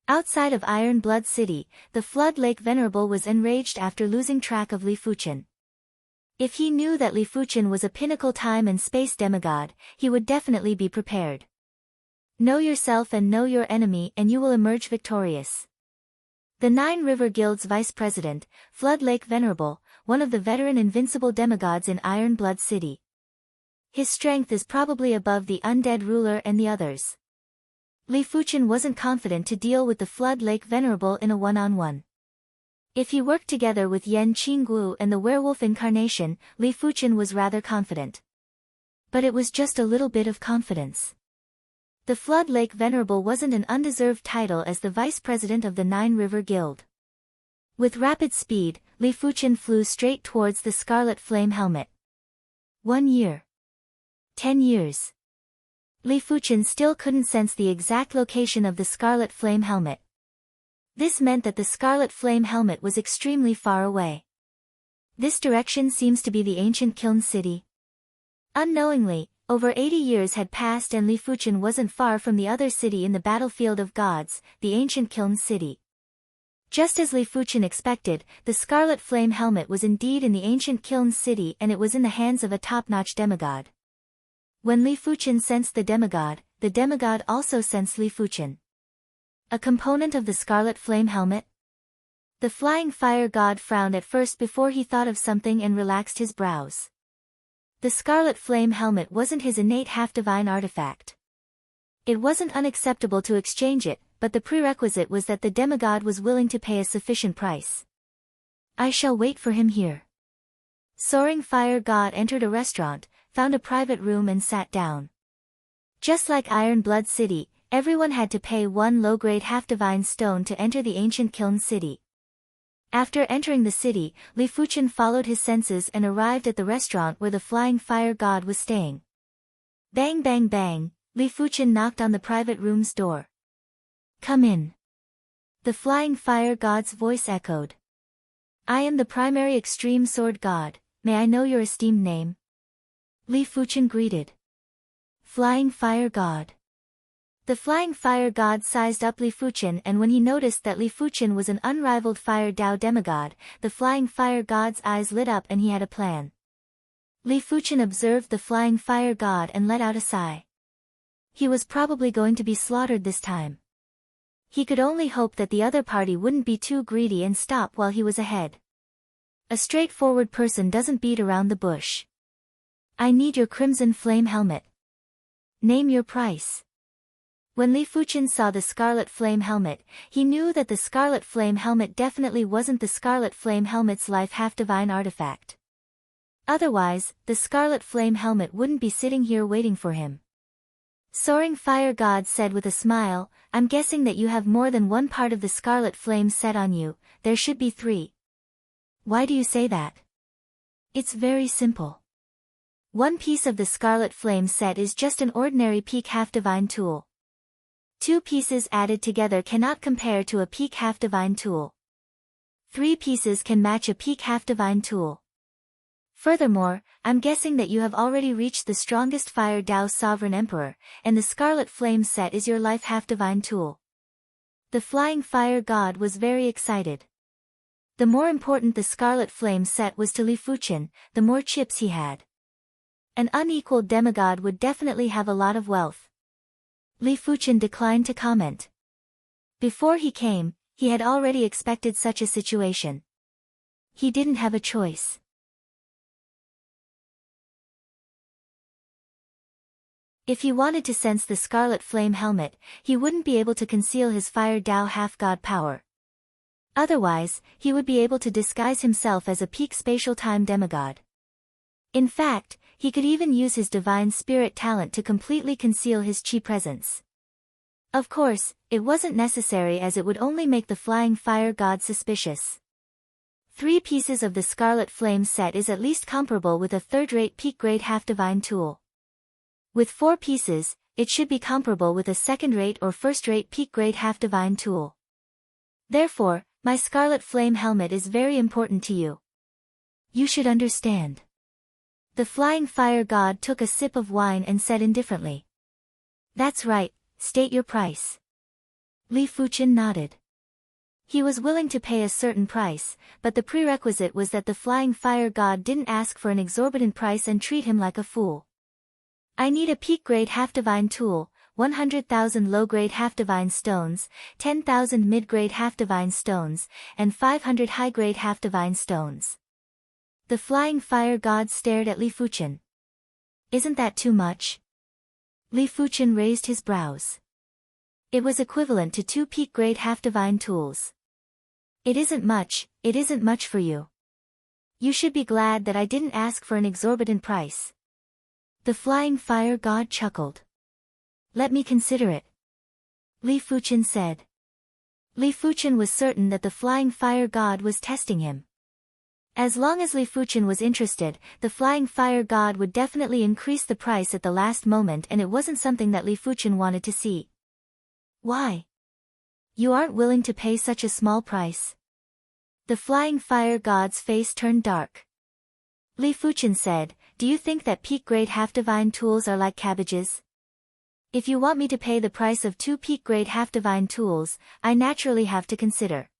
Outside of Iron Blood City, the Flood Lake Venerable was enraged after losing track of Li Fuchen. If he knew that Li Fuchen was a pinnacle time and space demigod, he would definitely be prepared. Know yourself and know your enemy and you will emerge victorious. The 9 River Guild's vice president, Flood Lake Venerable, one of the veteran invincible demigods in Iron Blood City. His strength is probably above the undead ruler and the others. Li Fuchen wasn't confident to deal with the Flood Lake Venerable in a one-on-one. If he worked together with Yan Qingguo and the werewolf incarnation, Li Fuchen was rather confident. But it was just a little bit of confidence. The Flood Lake Venerable wasn't an undeserved title as the vice president of the 9 River Guild. With rapid speed, Li Fuchen flew straight towards the Scarlet Flame Helmet. 1 year. 10 years. Li Fuchen still couldn't sense the exact location of the Scarlet Flame Helmet. This meant that the Scarlet Flame Helmet was extremely far away. This direction seems to be the ancient Kiln City. Unknowingly, over 80 years had passed and Li Fuchen wasn't far from the other city in the battlefield of gods, the ancient Kiln City. Just as Li Fuchen expected, the Scarlet Flame Helmet was indeed in the ancient Kiln City and it was in the hands of a top-notch demigod. When Li Fuchen sensed the demigod also sensed Li Fuchen. A component of the Scarlet Flame Helmet? The Flying Fire God frowned at first before he thought of something and relaxed his brows. The Scarlet Flame Helmet wasn't his innate half-divine artifact. It wasn't unacceptable to exchange it, but the prerequisite was that the demigod was willing to pay a sufficient price. I shall wait for him here. Soaring Fire God entered a restaurant, found a private room and sat down. Just like Iron Blood City, everyone had to pay 1 low-grade half-divine stone to enter the ancient Kiln City. After entering the city, Li Fuchen followed his senses and arrived at the restaurant where the Flying Fire God was staying. Bang bang bang, Li Fuchen knocked on the private room's door. Come in. The Flying Fire God's voice echoed. I am the primary extreme sword god, may I know your esteemed name? Li Fuchen greeted. Flying Fire God. The Flying Fire God sized up Li Fuchen and when he noticed that Li Fuchen was an unrivaled Fire Dao demigod, the Flying Fire God's eyes lit up and he had a plan. Li Fuchen observed the Flying Fire God and let out a sigh. He was probably going to be slaughtered this time. He could only hope that the other party wouldn't be too greedy and stop while he was ahead. A straightforward person doesn't beat around the bush. I need your Crimson Flame Helmet. Name your price. When Li Fuchen saw the Scarlet Flame Helmet, he knew that the Scarlet Flame Helmet definitely wasn't the Scarlet Flame Helmet's life half-divine artifact. Otherwise, the Scarlet Flame helmet wouldn't be sitting here waiting for him. Soaring Fire God said with a smile, I'm guessing that you have more than one part of the Scarlet Flame set on you, there should be 3. Why do you say that? It's very simple. One piece of the Scarlet Flame set is just an ordinary peak half-divine tool. 2 pieces added together cannot compare to a peak half-divine tool. 3 pieces can match a peak half-divine tool. Furthermore, I'm guessing that you have already reached the strongest Fire Dao Sovereign Emperor, and the Scarlet Flame set is your life half-divine tool. The Flying Fire God was very excited. The more important the Scarlet Flame set was to Li Fuqian, the more chips he had. An unequaled demigod would definitely have a lot of wealth. Li Fuqian declined to comment. Before he came, he had already expected such a situation. He didn't have a choice. If he wanted to sense the Scarlet Flame helmet, he wouldn't be able to conceal his Fire Dao half-god power. Otherwise, he would be able to disguise himself as a peak spatial time demigod. In fact, he could even use his divine spirit talent to completely conceal his chi presence. Of course, it wasn't necessary as it would only make the Flying Fire God suspicious. 3 pieces of the Scarlet Flame set is at least comparable with a third-rate peak-grade half-divine tool. With 4 pieces, it should be comparable with a second-rate or first-rate peak-grade half-divine tool. Therefore, my Scarlet Flame helmet is very important to you. You should understand. The Flying Fire God took a sip of wine and said indifferently. That's right, state your price. Li Fuqian nodded. He was willing to pay a certain price, but the prerequisite was that the Flying Fire God didn't ask for an exorbitant price and treat him like a fool. I need a peak-grade half-divine tool, 100,000 low-grade half-divine stones, 10,000 mid-grade half-divine stones, and 500 high-grade half-divine stones. The Flying Fire God stared at Li Fuqian. Isn't that too much? Li Fuqian raised his brows. It was equivalent to 2 peak-grade half-divine tools. It isn't much for you. You should be glad that I didn't ask for an exorbitant price. The Flying Fire God chuckled. Let me consider it. Li Fuqian said. Li Fuqian was certain that the Flying Fire God was testing him. As long as Li Fuqian was interested, the Flying Fire God would definitely increase the price at the last moment, and it wasn't something that Li Fuqian wanted to see. Why? You aren't willing to pay such a small price? The Flying Fire God's face turned dark. Li Fuqian said, do you think that peak-grade half-divine tools are like cabbages? If you want me to pay the price of 2 peak-grade half-divine tools, I naturally have to consider.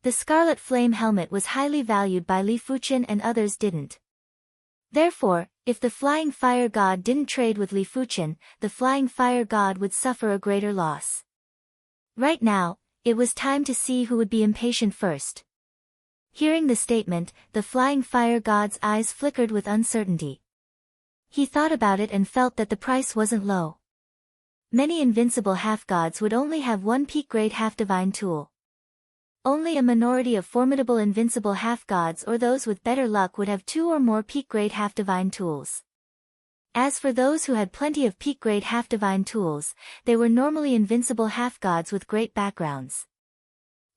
The Scarlet Flame helmet was highly valued by Li Fuqian and others didn't. Therefore, if the Flying Fire God didn't trade with Li Fuqian, the Flying Fire God would suffer a greater loss. Right now, it was time to see who would be impatient first. Hearing the statement, the Flying Fire God's eyes flickered with uncertainty. He thought about it and felt that the price wasn't low. Many invincible half-gods would only have 1 peak-grade half-divine tool. Only a minority of formidable invincible half-gods or those with better luck would have 2 or more peak-grade half-divine tools. As for those who had plenty of peak-grade half-divine tools, they were normally invincible half-gods with great backgrounds.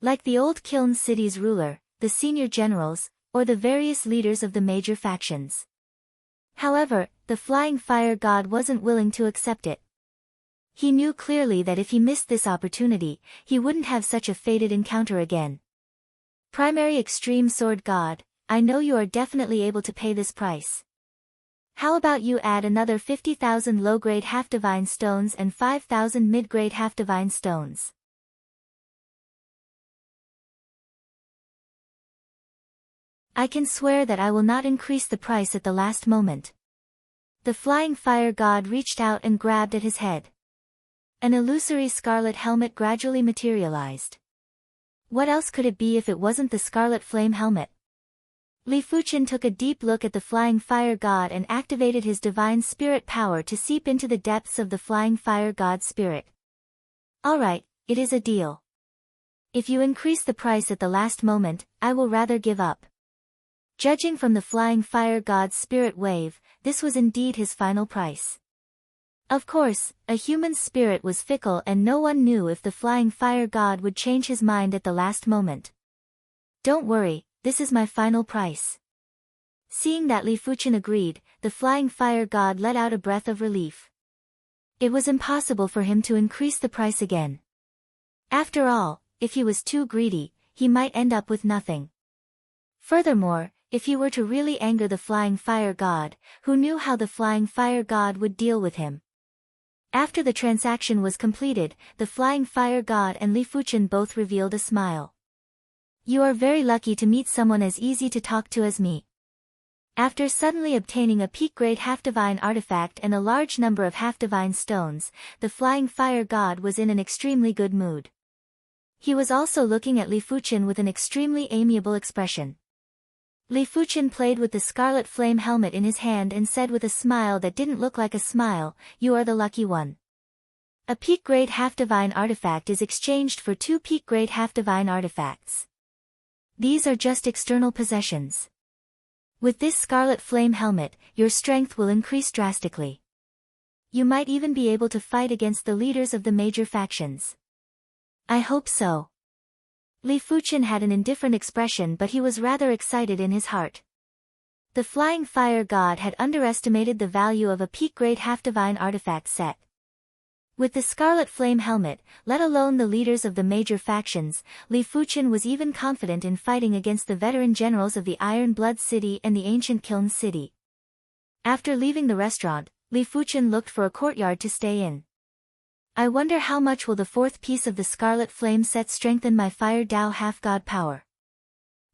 Like the old Kiln city's ruler, the senior generals, or the various leaders of the major factions. However, the Flying Fire God wasn't willing to accept it. He knew clearly that if he missed this opportunity, he wouldn't have such a fated encounter again. Primary Extreme Sword God, I know you are definitely able to pay this price. How about you add another 50,000 low-grade half-divine stones and 5,000 mid-grade half-divine stones? I can swear that I will not increase the price at the last moment. The Flying Fire God reached out and grabbed at his head. An illusory scarlet helmet gradually materialized. What else could it be if it wasn't the Scarlet Flame helmet? Li Fuqian took a deep look at the Flying Fire God and activated his divine spirit power to seep into the depths of the Flying Fire God's spirit. Alright, it is a deal. If you increase the price at the last moment, I will rather give up. Judging from the flying fire god's spirit wave, this was indeed his final price. Of course, a human spirit was fickle and no one knew if the flying fire god would change his mind at the last moment. Don't worry, this is my final price. Seeing that Li Fuchen agreed, the flying fire god let out a breath of relief. It was impossible for him to increase the price again. After all, if he was too greedy, he might end up with nothing. Furthermore, if he were to really anger the flying fire god, who knew how the flying fire god would deal with him? After the transaction was completed, the flying fire god and Li Fuchen both revealed a smile. You are very lucky to meet someone as easy to talk to as me. After suddenly obtaining a peak-grade half-divine artifact and a large number of half-divine stones, the flying fire god was in an extremely good mood. He was also looking at Li Fuchen with an extremely amiable expression. Li Fuchen played with the scarlet flame helmet in his hand and said with a smile that didn't look like a smile, "You are the lucky one." A peak-grade half-divine artifact is exchanged for 2 peak-grade half-divine artifacts. These are just external possessions. With this scarlet flame helmet, your strength will increase drastically. You might even be able to fight against the leaders of the major factions. I hope so. Li Fuchen had an indifferent expression, but he was rather excited in his heart. The flying fire god had underestimated the value of a peak-grade half-divine artifact set. With the scarlet flame helmet, let alone the leaders of the major factions, Li Fuchen was even confident in fighting against the veteran generals of the Iron Blood City and the ancient Kiln City. After leaving the restaurant, Li Fuchen looked for a courtyard to stay in. I wonder how much will the 4th piece of the scarlet flame set strengthen my fire Dao half-god power.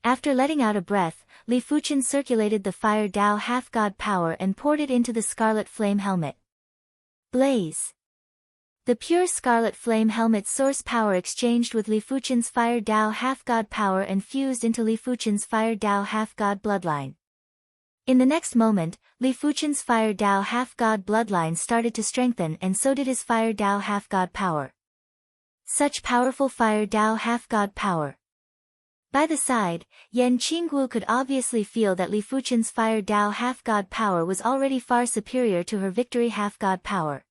After letting out a breath, Li Fuchen circulated the fire Dao half-god power and poured it into the scarlet flame helmet. Blaze! The pure scarlet flame helmet's source power exchanged with Li Fuchen's fire Dao half-god power and fused into Li Fuchen's fire Dao half-god bloodline. In the next moment, Li Fuchen's fire Dao half-god bloodline started to strengthen, and so did his fire Dao half-god power. Such powerful fire Dao half-god power. By the side, Yan Qingguo could obviously feel that Li Fuchen's fire Dao half-god power was already far superior to her victory half-god power.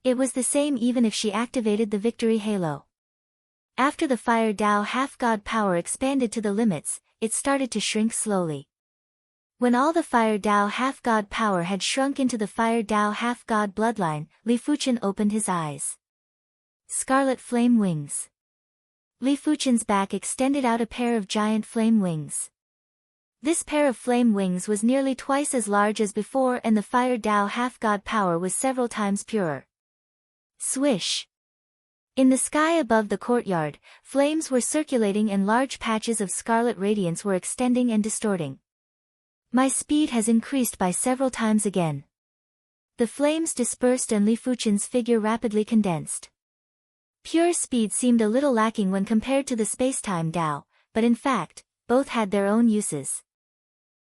It was the same even if she activated the victory halo. After the fire Dao half-god power expanded to the limits, it started to shrink slowly. When all the fire Dao half-god power had shrunk into the fire Dao half-god bloodline, Li Fuchen opened his eyes. Scarlet flame wings. Li Fuchen's back extended out a pair of giant flame wings. This pair of flame wings was nearly twice as large as before, and the fire Dao half-god power was several times purer. Swish! In the sky above the courtyard, flames were circulating and large patches of scarlet radiance were extending and distorting. My speed has increased by several times again. The flames dispersed and Li Fuchen's figure rapidly condensed. Pure speed seemed a little lacking when compared to the spacetime Dao, but in fact, both had their own uses.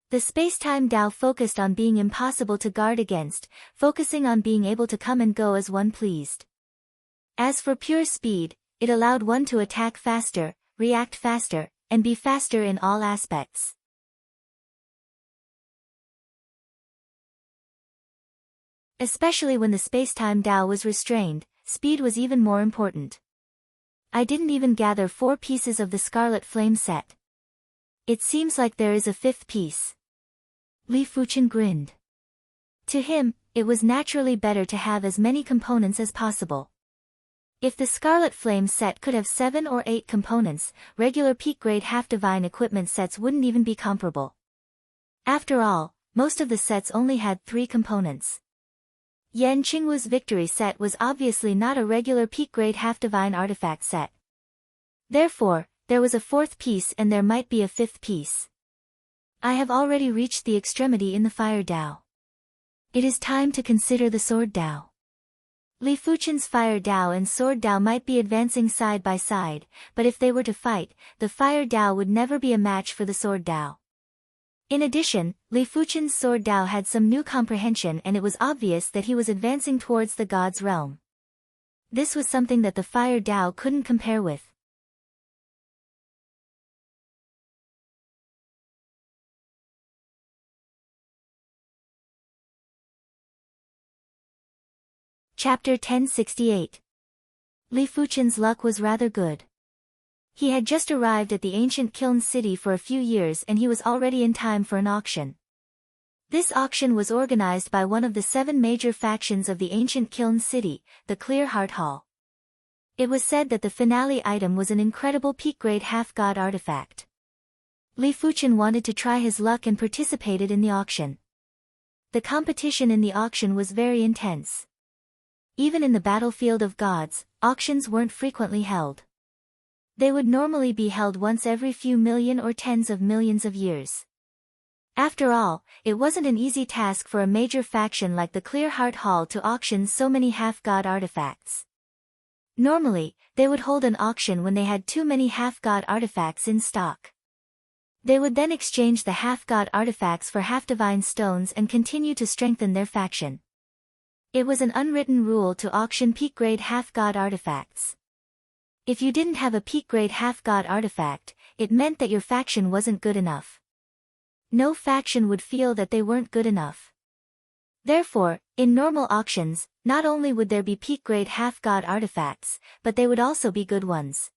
The spacetime Dao focused on being impossible to guard against, focusing on being able to come and go as one pleased. As for pure speed, it allowed one to attack faster, react faster, and be faster in all aspects. Especially when the spacetime Dao was restrained, speed was even more important. I didn't even gather 4 pieces of the scarlet flame set. It seems like there is a 5th piece. Li Fuchen grinned. To him, it was naturally better to have as many components as possible. If the Scarlet Flame set could have 7 or 8 components, regular peak-grade half-divine equipment sets wouldn't even be comparable. After all, most of the sets only had 3 components. Yan Qingwu's victory set was obviously not a regular peak-grade half-divine artifact set. Therefore, there was a 4th piece and there might be a 5th piece. I have already reached the extremity in the Fire Dao. It is time to consider the Sword Dao. Li Fuchen's Fire Dao and Sword Dao might be advancing side by side, but if they were to fight, the Fire Dao would never be a match for the Sword Dao. In addition, Li Fuchen's Sword Dao had some new comprehension and it was obvious that he was advancing towards the God's realm. This was something that the Fire Dao couldn't compare with. Chapter 1068. Li Fuchen's luck was rather good. He had just arrived at the ancient kiln city for a few years and he was already in time for an auction. This auction was organized by one of the 7 major factions of the ancient kiln city, the Clear Heart Hall. It was said that the finale item was an incredible peak-grade half-god artifact. Li Fuchen wanted to try his luck and participated in the auction. The competition in the auction was very intense. Even in the battlefield of gods, auctions weren't frequently held. They would normally be held once every few million or tens of millions of years. After all, it wasn't an easy task for a major faction like the Clear Heart Hall to auction so many half-god artifacts. Normally, they would hold an auction when they had too many half-god artifacts in stock. They would then exchange the half-god artifacts for half-divine stones and continue to strengthen their faction. It was an unwritten rule to auction peak-grade half-god artifacts. If you didn't have a peak-grade half-god artifact, it meant that your faction wasn't good enough. No faction would feel that they weren't good enough. Therefore, in normal auctions, not only would there be peak-grade half-god artifacts, but they would also be good ones.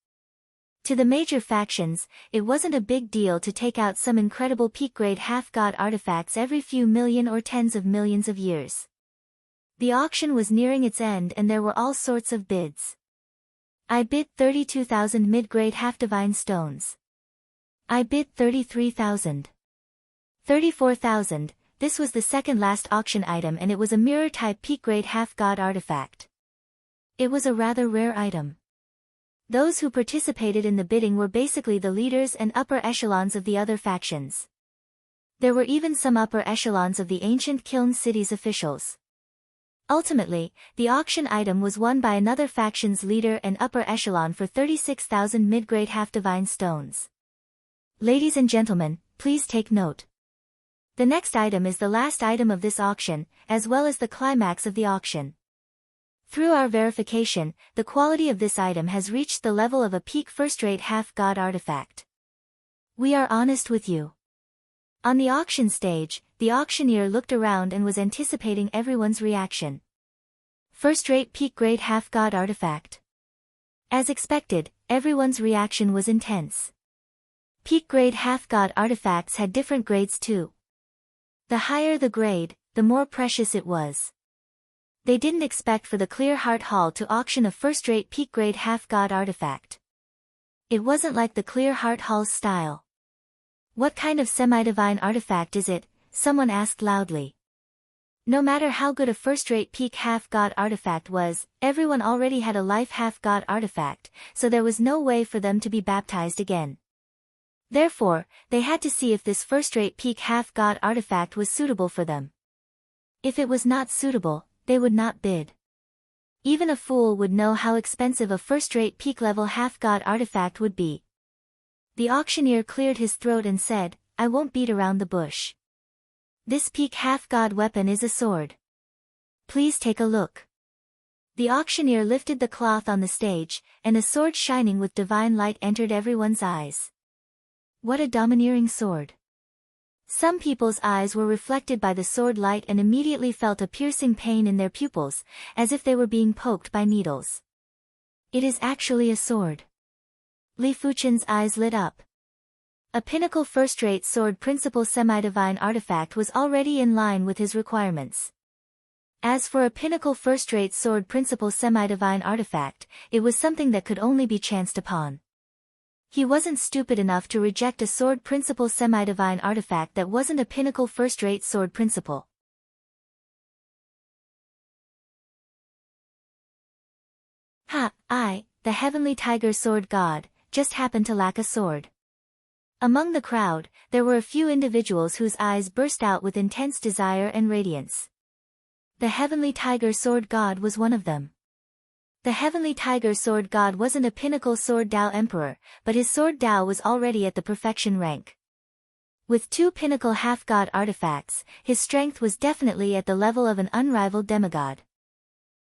To the major factions, it wasn't a big deal to take out some incredible peak-grade half-god artifacts every few million or tens of millions of years. The auction was nearing its end and there were all sorts of bids. I bid 32,000 mid-grade half-divine stones. I bid 33,000. 34,000. This was the second last auction item and it was a mirror-type peak-grade half-god artifact. It was a rather rare item. Those who participated in the bidding were basically the leaders and upper echelons of the other factions. There were even some upper echelons of the ancient kiln city's officials. Ultimately, the auction item was won by another faction's leader and upper echelon for 36,000 mid-grade half-divine stones. Ladies and gentlemen, please take note. The next item is the last item of this auction, as well as the climax of the auction. Through our verification, the quality of this item has reached the level of a peak first-rate half-god artifact. We are honest with you. On the auction stage, the auctioneer looked around and was anticipating everyone's reaction. First-rate peak-grade half-god artifact. As expected, everyone's reaction was intense. Peak-grade half-god artifacts had different grades too. The higher the grade, the more precious it was. They didn't expect for the Clear Heart Hall to auction a first-rate peak-grade half-god artifact. It wasn't like the Clear Heart Hall's style. What kind of semi-divine artifact is it? Someone asked loudly. No matter how good a first-rate peak half-god artifact was, everyone already had a life half-god artifact, so there was no way for them to be baptized again. Therefore, they had to see if this first-rate peak half-god artifact was suitable for them. If it was not suitable, they would not bid. Even a fool would know how expensive a first-rate peak-level half-god artifact would be. The auctioneer cleared his throat and said, "I won't beat around the bush. This peak half-god weapon is a sword. Please take a look." The auctioneer lifted the cloth on the stage, and a sword shining with divine light entered everyone's eyes. What a domineering sword. Some people's eyes were reflected by the sword light and immediately felt a piercing pain in their pupils, as if they were being poked by needles. It is actually a sword. Li Fuchen's eyes lit up. A pinnacle first-rate sword principal semi-divine artifact was already in line with his requirements. As for a pinnacle first-rate sword principal semi-divine artifact, it was something that could only be chanced upon. He wasn't stupid enough to reject a sword principal semi-divine artifact that wasn't a pinnacle first-rate sword principal. I, the heavenly tiger sword god, just happened to lack a sword. Among the crowd, there were a few individuals whose eyes burst out with intense desire and radiance. The heavenly tiger sword god was one of them. The heavenly tiger sword god wasn't a pinnacle sword Dao emperor, but his sword Dao was already at the perfection rank. With 2 pinnacle half-god artifacts, his strength was definitely at the level of an unrivaled demigod.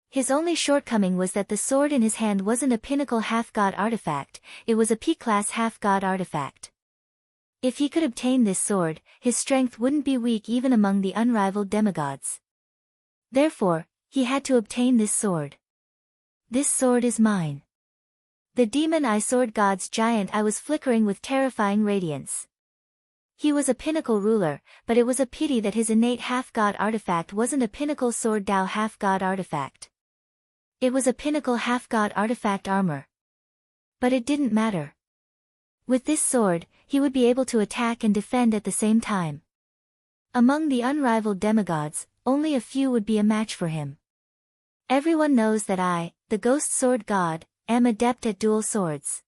His only shortcoming was that the sword in his hand wasn't a pinnacle half-god artifact, it was a P-class half-god artifact. If he could obtain this sword, his strength wouldn't be weak even among the unrivaled demigods. Therefore, He had to obtain this sword. This sword is mine. The demon eye sword god's giant eye was flickering with terrifying radiance. He was a pinnacle ruler, but it was a pity that his innate half-god artifact wasn't a pinnacle sword Dao half-god artifact. It was a pinnacle half-god artifact armor. But it didn't matter. With this sword, he would be able to attack and defend at the same time. Among the unrivaled demigods, only a few would be a match for him. Everyone knows that I, the ghost sword god, am adept at dual swords.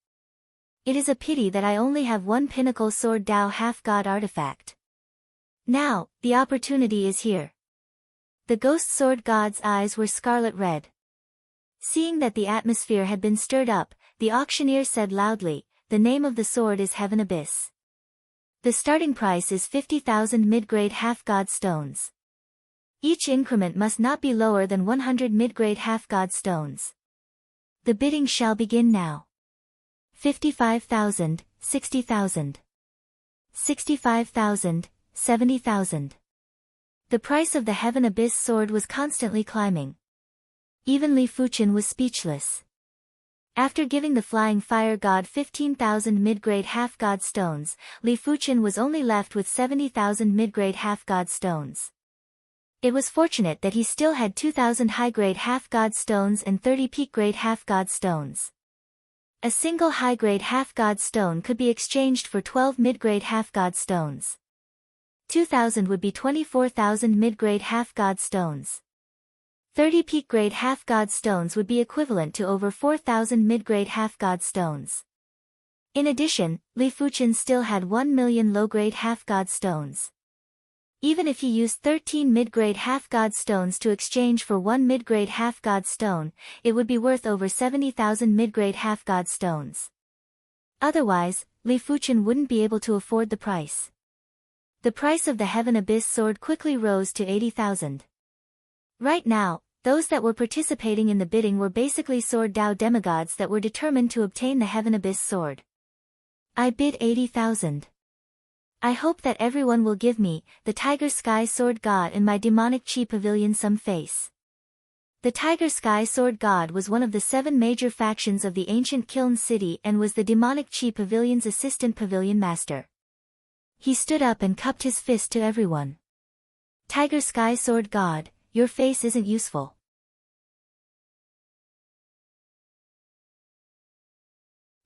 It is a pity that I only have one pinnacle sword Dao half-god artifact. Now, the opportunity is here. The ghost sword god's eyes were scarlet red. Seeing that the atmosphere had been stirred up, the auctioneer said loudly, "The name of the sword is Heaven Abyss. The starting price is 50,000 mid-grade half-god stones. Each increment must not be lower than 100 mid-grade half-god stones. The bidding shall begin now. 55,000, 60,000. 65,000, 70,000. The price of the Heaven Abyss sword was constantly climbing. Even Li Fuchen was speechless. After giving the flying fire god 15,000 mid-grade half-god stones, Li Fuchen was only left with 70,000 mid-grade half-god stones. It was fortunate that he still had 2,000 high-grade half-god stones and 30 peak-grade half-god stones. A single high-grade half-god stone could be exchanged for 12 mid-grade half-god stones. 2,000 would be 24,000 mid-grade half-god stones. 30 peak-grade half-god stones would be equivalent to over 4,000 mid-grade half-god stones. In addition, Li Fuchen still had 1 million low-grade half-god stones. Even if he used 13 mid-grade half-god stones to exchange for 1 mid-grade half-god stone, it would be worth over 70,000 mid-grade half-god stones. Otherwise, Li Fuchen wouldn't be able to afford the price. The price of the Heaven Abyss sword quickly rose to 80,000. Right now, those that were participating in the bidding were basically sword Dao demigods that were determined to obtain the Heaven Abyss sword. I bid 80,000. I hope that everyone will give me, the Tiger Sky Sword God in my demonic chi pavilion some face. The Tiger Sky Sword God was one of the 7 major factions of the ancient Kiln City and was the demonic chi pavilion's assistant pavilion master. He stood up and cupped his fist to everyone. Tiger Sky Sword God, your face isn't useful.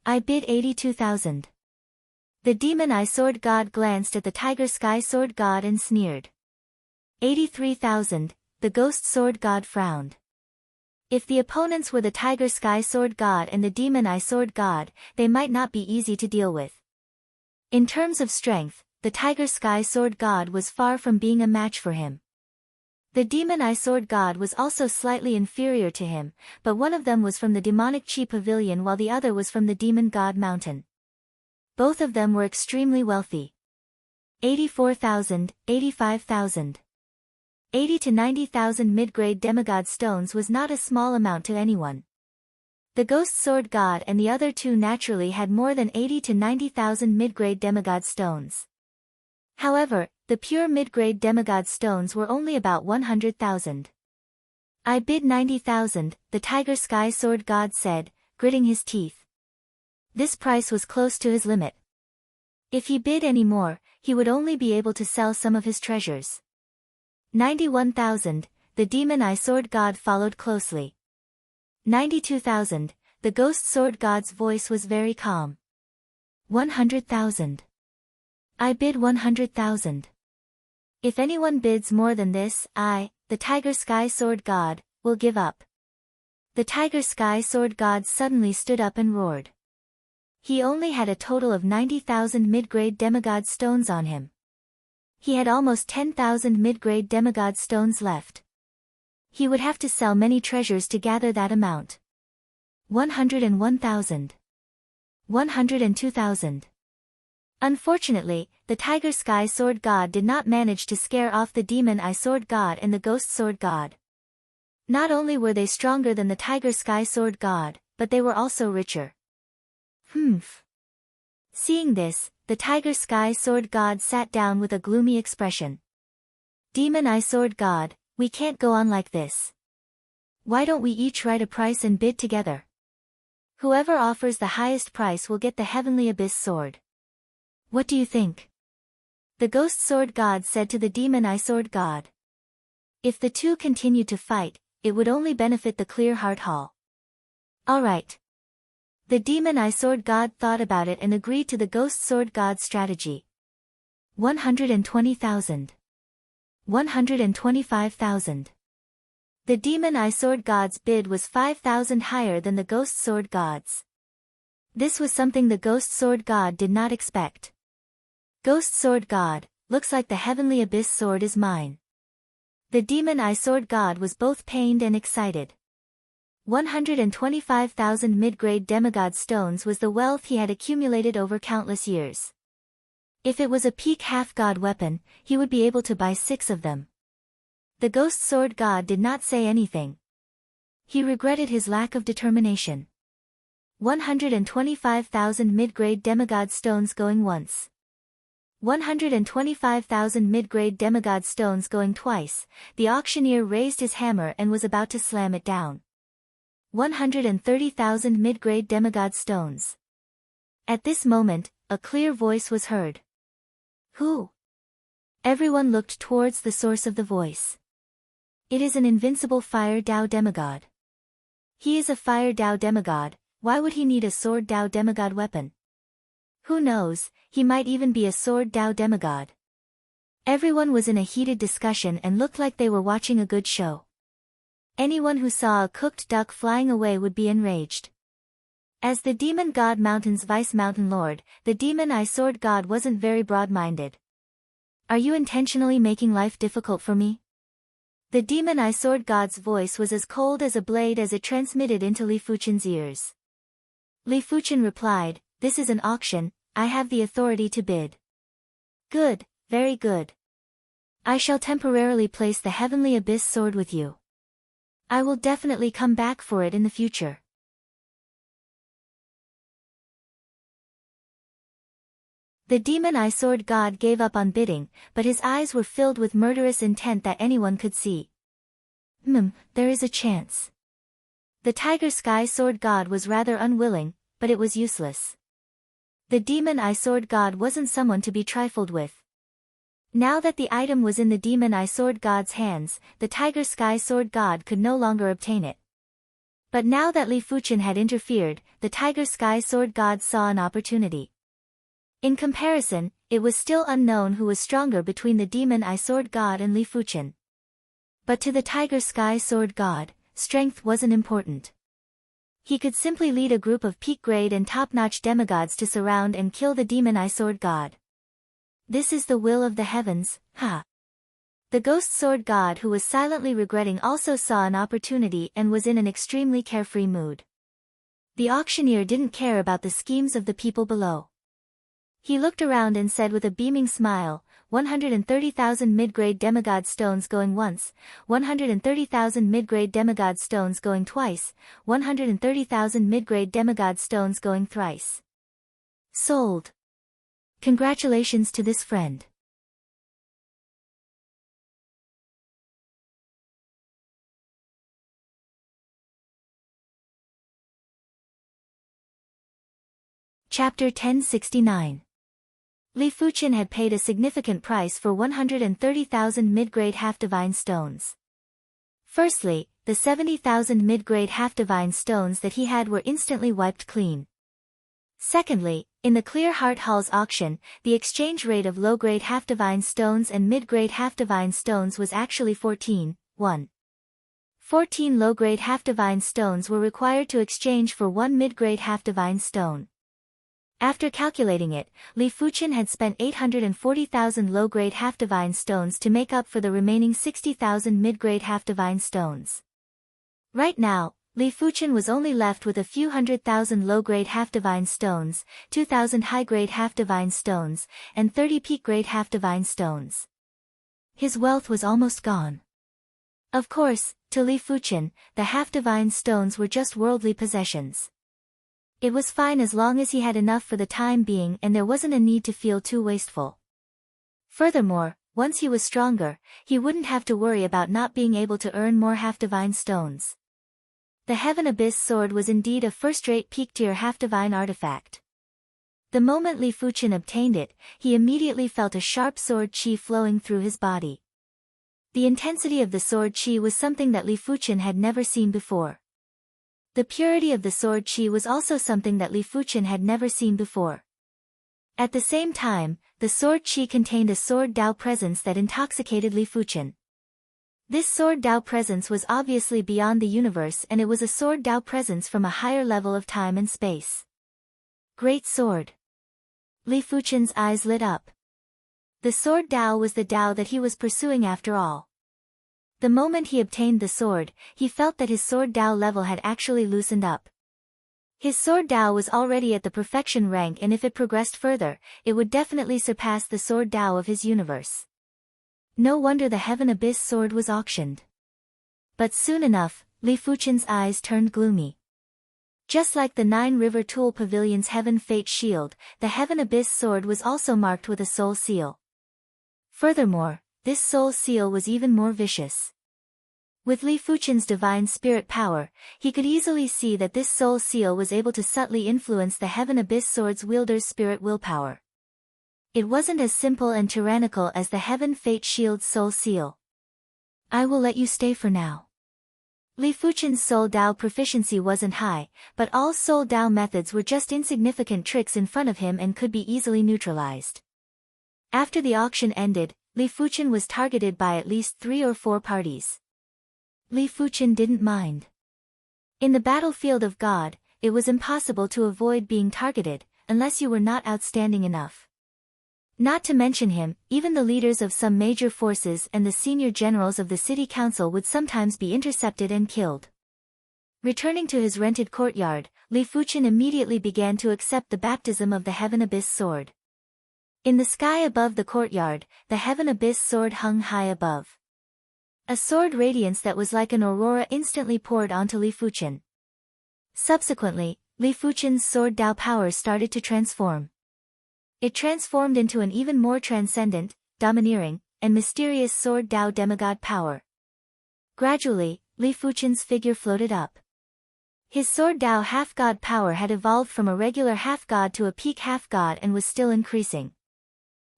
I bid 82,000. The Demon Eye Sword God glanced at the Tiger Sky Sword God and sneered. 83,000, the Ghost Sword God frowned. If the opponents were the Tiger Sky Sword God and the Demon Eye Sword God, they might not be easy to deal with. In terms of strength, the Tiger Sky Sword God was far from being a match for him. The Demon Eye Sword God was also slightly inferior to him, but one of them was from the demonic chi pavilion while the other was from the Demon God Mountain. Both of them were extremely wealthy. 84,000, 85,000. 80 to 90,000 mid-grade demigod stones was not a small amount to anyone. The Ghost Sword God and the other two naturally had more than 80 to 90,000 mid-grade demigod stones. However, the pure mid-grade demigod stones were only about 100,000. I bid 90,000, the Tiger Sky Sword God said, gritting his teeth. This price was close to his limit. If he bid any more, he would only be able to sell some of his treasures. 91,000, the Demon Eye Sword God followed closely. 92,000, the Ghost Sword God's voice was very calm. 100,000. I bid 100,000. If anyone bids more than this, I, the Tiger Sky Sword God, will give up. The Tiger Sky Sword God suddenly stood up and roared. He only had a total of 90,000 mid-grade demigod stones on him. He had almost 10,000 mid-grade demigod stones left. He would have to sell many treasures to gather that amount. 101,000. 102,000. Unfortunately, the Tiger Sky Sword God did not manage to scare off the Demon Eye Sword God and the Ghost Sword God. Not only were they stronger than the Tiger Sky Sword God, but they were also richer. Humph. Seeing this, the Tiger Sky Sword God sat down with a gloomy expression. Demon Eye Sword God, we can't go on like this. Why don't we each write a price and bid together? Whoever offers the highest price will get the heavenly abyss sword. What do you think? The ghost sword god said to the demon eye sword god. If the two continued to fight, it would only benefit the clear heart hall. All right. The demon eye sword god thought about it and agreed to the ghost sword god's strategy. 120,000. 125,000. The demon eye sword god's bid was 5,000 higher than the ghost sword god's. This was something the ghost sword god did not expect. Ghost sword god, looks like the heavenly abyss sword is mine. The demon eye sword god was both pained and excited. 125,000 mid-grade demigod stones was the wealth he had accumulated over countless years. If it was a peak half-god weapon, he would be able to buy 6 of them. The ghost sword god did not say anything. He regretted his lack of determination. 125,000 mid-grade demigod stones going once. 125,000 mid-grade demigod stones going twice. The auctioneer raised his hammer and was about to slam it down. 130,000 mid-grade demigod stones. At this moment, a clear voice was heard. Who? Everyone looked towards the source of the voice. It is an invincible fire Dao demigod. He is a fire Dao demigod, why would he need a sword Dao demigod weapon? Who knows, he might even be a sword Dao demigod. Everyone was in a heated discussion and looked like they were watching a good show. Anyone who saw a cooked duck flying away would be enraged. As the demon god mountain's vice mountain lord, the demon eye sword god wasn't very broad-minded. Are you intentionally making life difficult for me? The demon eye sword god's voice was as cold as a blade as it transmitted into Li Fuchen's ears. Li Fuchen replied, this is an auction, I have the authority to bid. Good, very good. I shall temporarily place the heavenly abyss sword with you. I will definitely come back for it in the future. The demon eye sword god gave up on bidding, but his eyes were filled with murderous intent that anyone could see. There is a chance. The tiger sky sword god was rather unwilling, but it was useless. The demon eye sword god wasn't someone to be trifled with. Now that the item was in the demon eye sword god's hands, the tiger sky sword god could no longer obtain it. But now that Li Fuchen had interfered, the tiger sky sword god saw an opportunity. In comparison, it was still unknown who was stronger between the demon eye sword god and Li Fuchen. But to the tiger sky sword god, strength wasn't important. He could simply lead a group of peak-grade and top-notch demigods to surround and kill the demon eye sword god. This is the will of the heavens, ha! The ghost sword god who was silently regretting also saw an opportunity and was in an extremely carefree mood. The auctioneer didn't care about the schemes of the people below. He looked around and said with a beaming smile, 130,000 mid-grade demigod stones going once, 130,000 mid-grade demigod stones going twice, 130,000 mid-grade demigod stones going thrice. Sold. Congratulations to this friend. Chapter 1069. Li Fuchen had paid a significant price for 130,000 mid-grade half-divine stones. Firstly, the 70,000 mid-grade half-divine stones that he had were instantly wiped clean. Secondly, in the Clear Heart Hall's auction, the exchange rate of low-grade half-divine stones and mid-grade half-divine stones was actually 14:1. 14 low-grade half-divine stones were required to exchange for 1 mid-grade half-divine stone. After calculating it, Li Fuchen had spent 840,000 low-grade half-divine stones to make up for the remaining 60,000 mid-grade half-divine stones. Right now, Li Fuchen was only left with a few 100,000 low-grade half-divine stones, 2,000 high-grade half-divine stones, and 30 peak-grade half-divine stones. His wealth was almost gone. Of course, to Li Fuchen, the half-divine stones were just worldly possessions. It was fine as long as he had enough for the time being and there wasn't a need to feel too wasteful. Furthermore, once he was stronger, he wouldn't have to worry about not being able to earn more half-divine stones. The Heaven Abyss sword was indeed a first-rate peak-tier half-divine artifact. The moment Li Fuchen obtained it, he immediately felt a sharp sword chi flowing through his body. The intensity of the sword chi was something that Li Fuchen had never seen before. The purity of the sword chi was also something that Li Fuchen had never seen before. At the same time, the sword chi contained a sword Dao presence that intoxicated Li Fuchen. This sword Dao presence was obviously beyond the universe, and it was a sword Dao presence from a higher level of time and space. Great sword. Li Fuchen's eyes lit up. The sword Dao was the Dao that he was pursuing after all. The moment he obtained the sword, he felt that his sword Dao level had actually loosened up. His sword Dao was already at the perfection rank, and if it progressed further, it would definitely surpass the sword Dao of his universe. No wonder the Heaven Abyss sword was auctioned. But soon enough, Li Fuchen's eyes turned gloomy. Just like the 9 River Tool Pavilion's Heaven Fate Shield, the Heaven Abyss sword was also marked with a soul seal. Furthermore, this soul seal was even more vicious. With Li Fuchen's divine spirit power, he could easily see that this soul seal was able to subtly influence the Heaven Abyss sword's wielder's spirit willpower. It wasn't as simple and tyrannical as the Heaven Fate Shield's soul seal. I will let you stay for now. Li Fuchen's soul Dao proficiency wasn't high, but all soul Dao methods were just insignificant tricks in front of him and could be easily neutralized. After the auction ended, Li Fuchen was targeted by at least 3 or 4 parties. Li Fuchen didn't mind. In the battlefield of God, it was impossible to avoid being targeted, unless you were not outstanding enough. Not to mention him, even the leaders of some major forces and the senior generals of the city council would sometimes be intercepted and killed. Returning to his rented courtyard, Li Fuchen immediately began to accept the baptism of the Heaven Abyss sword. In the sky above the courtyard, the Heaven Abyss sword hung high above. A sword radiance that was like an aurora instantly poured onto Li Fuchen. Subsequently, Li Fuchen's sword Dao power started to transform. It transformed into an even more transcendent, domineering, and mysterious sword Dao demigod power. Gradually, Li Fuchen's figure floated up. His sword Dao half-god power had evolved from a regular half-god to a peak half-god and was still increasing.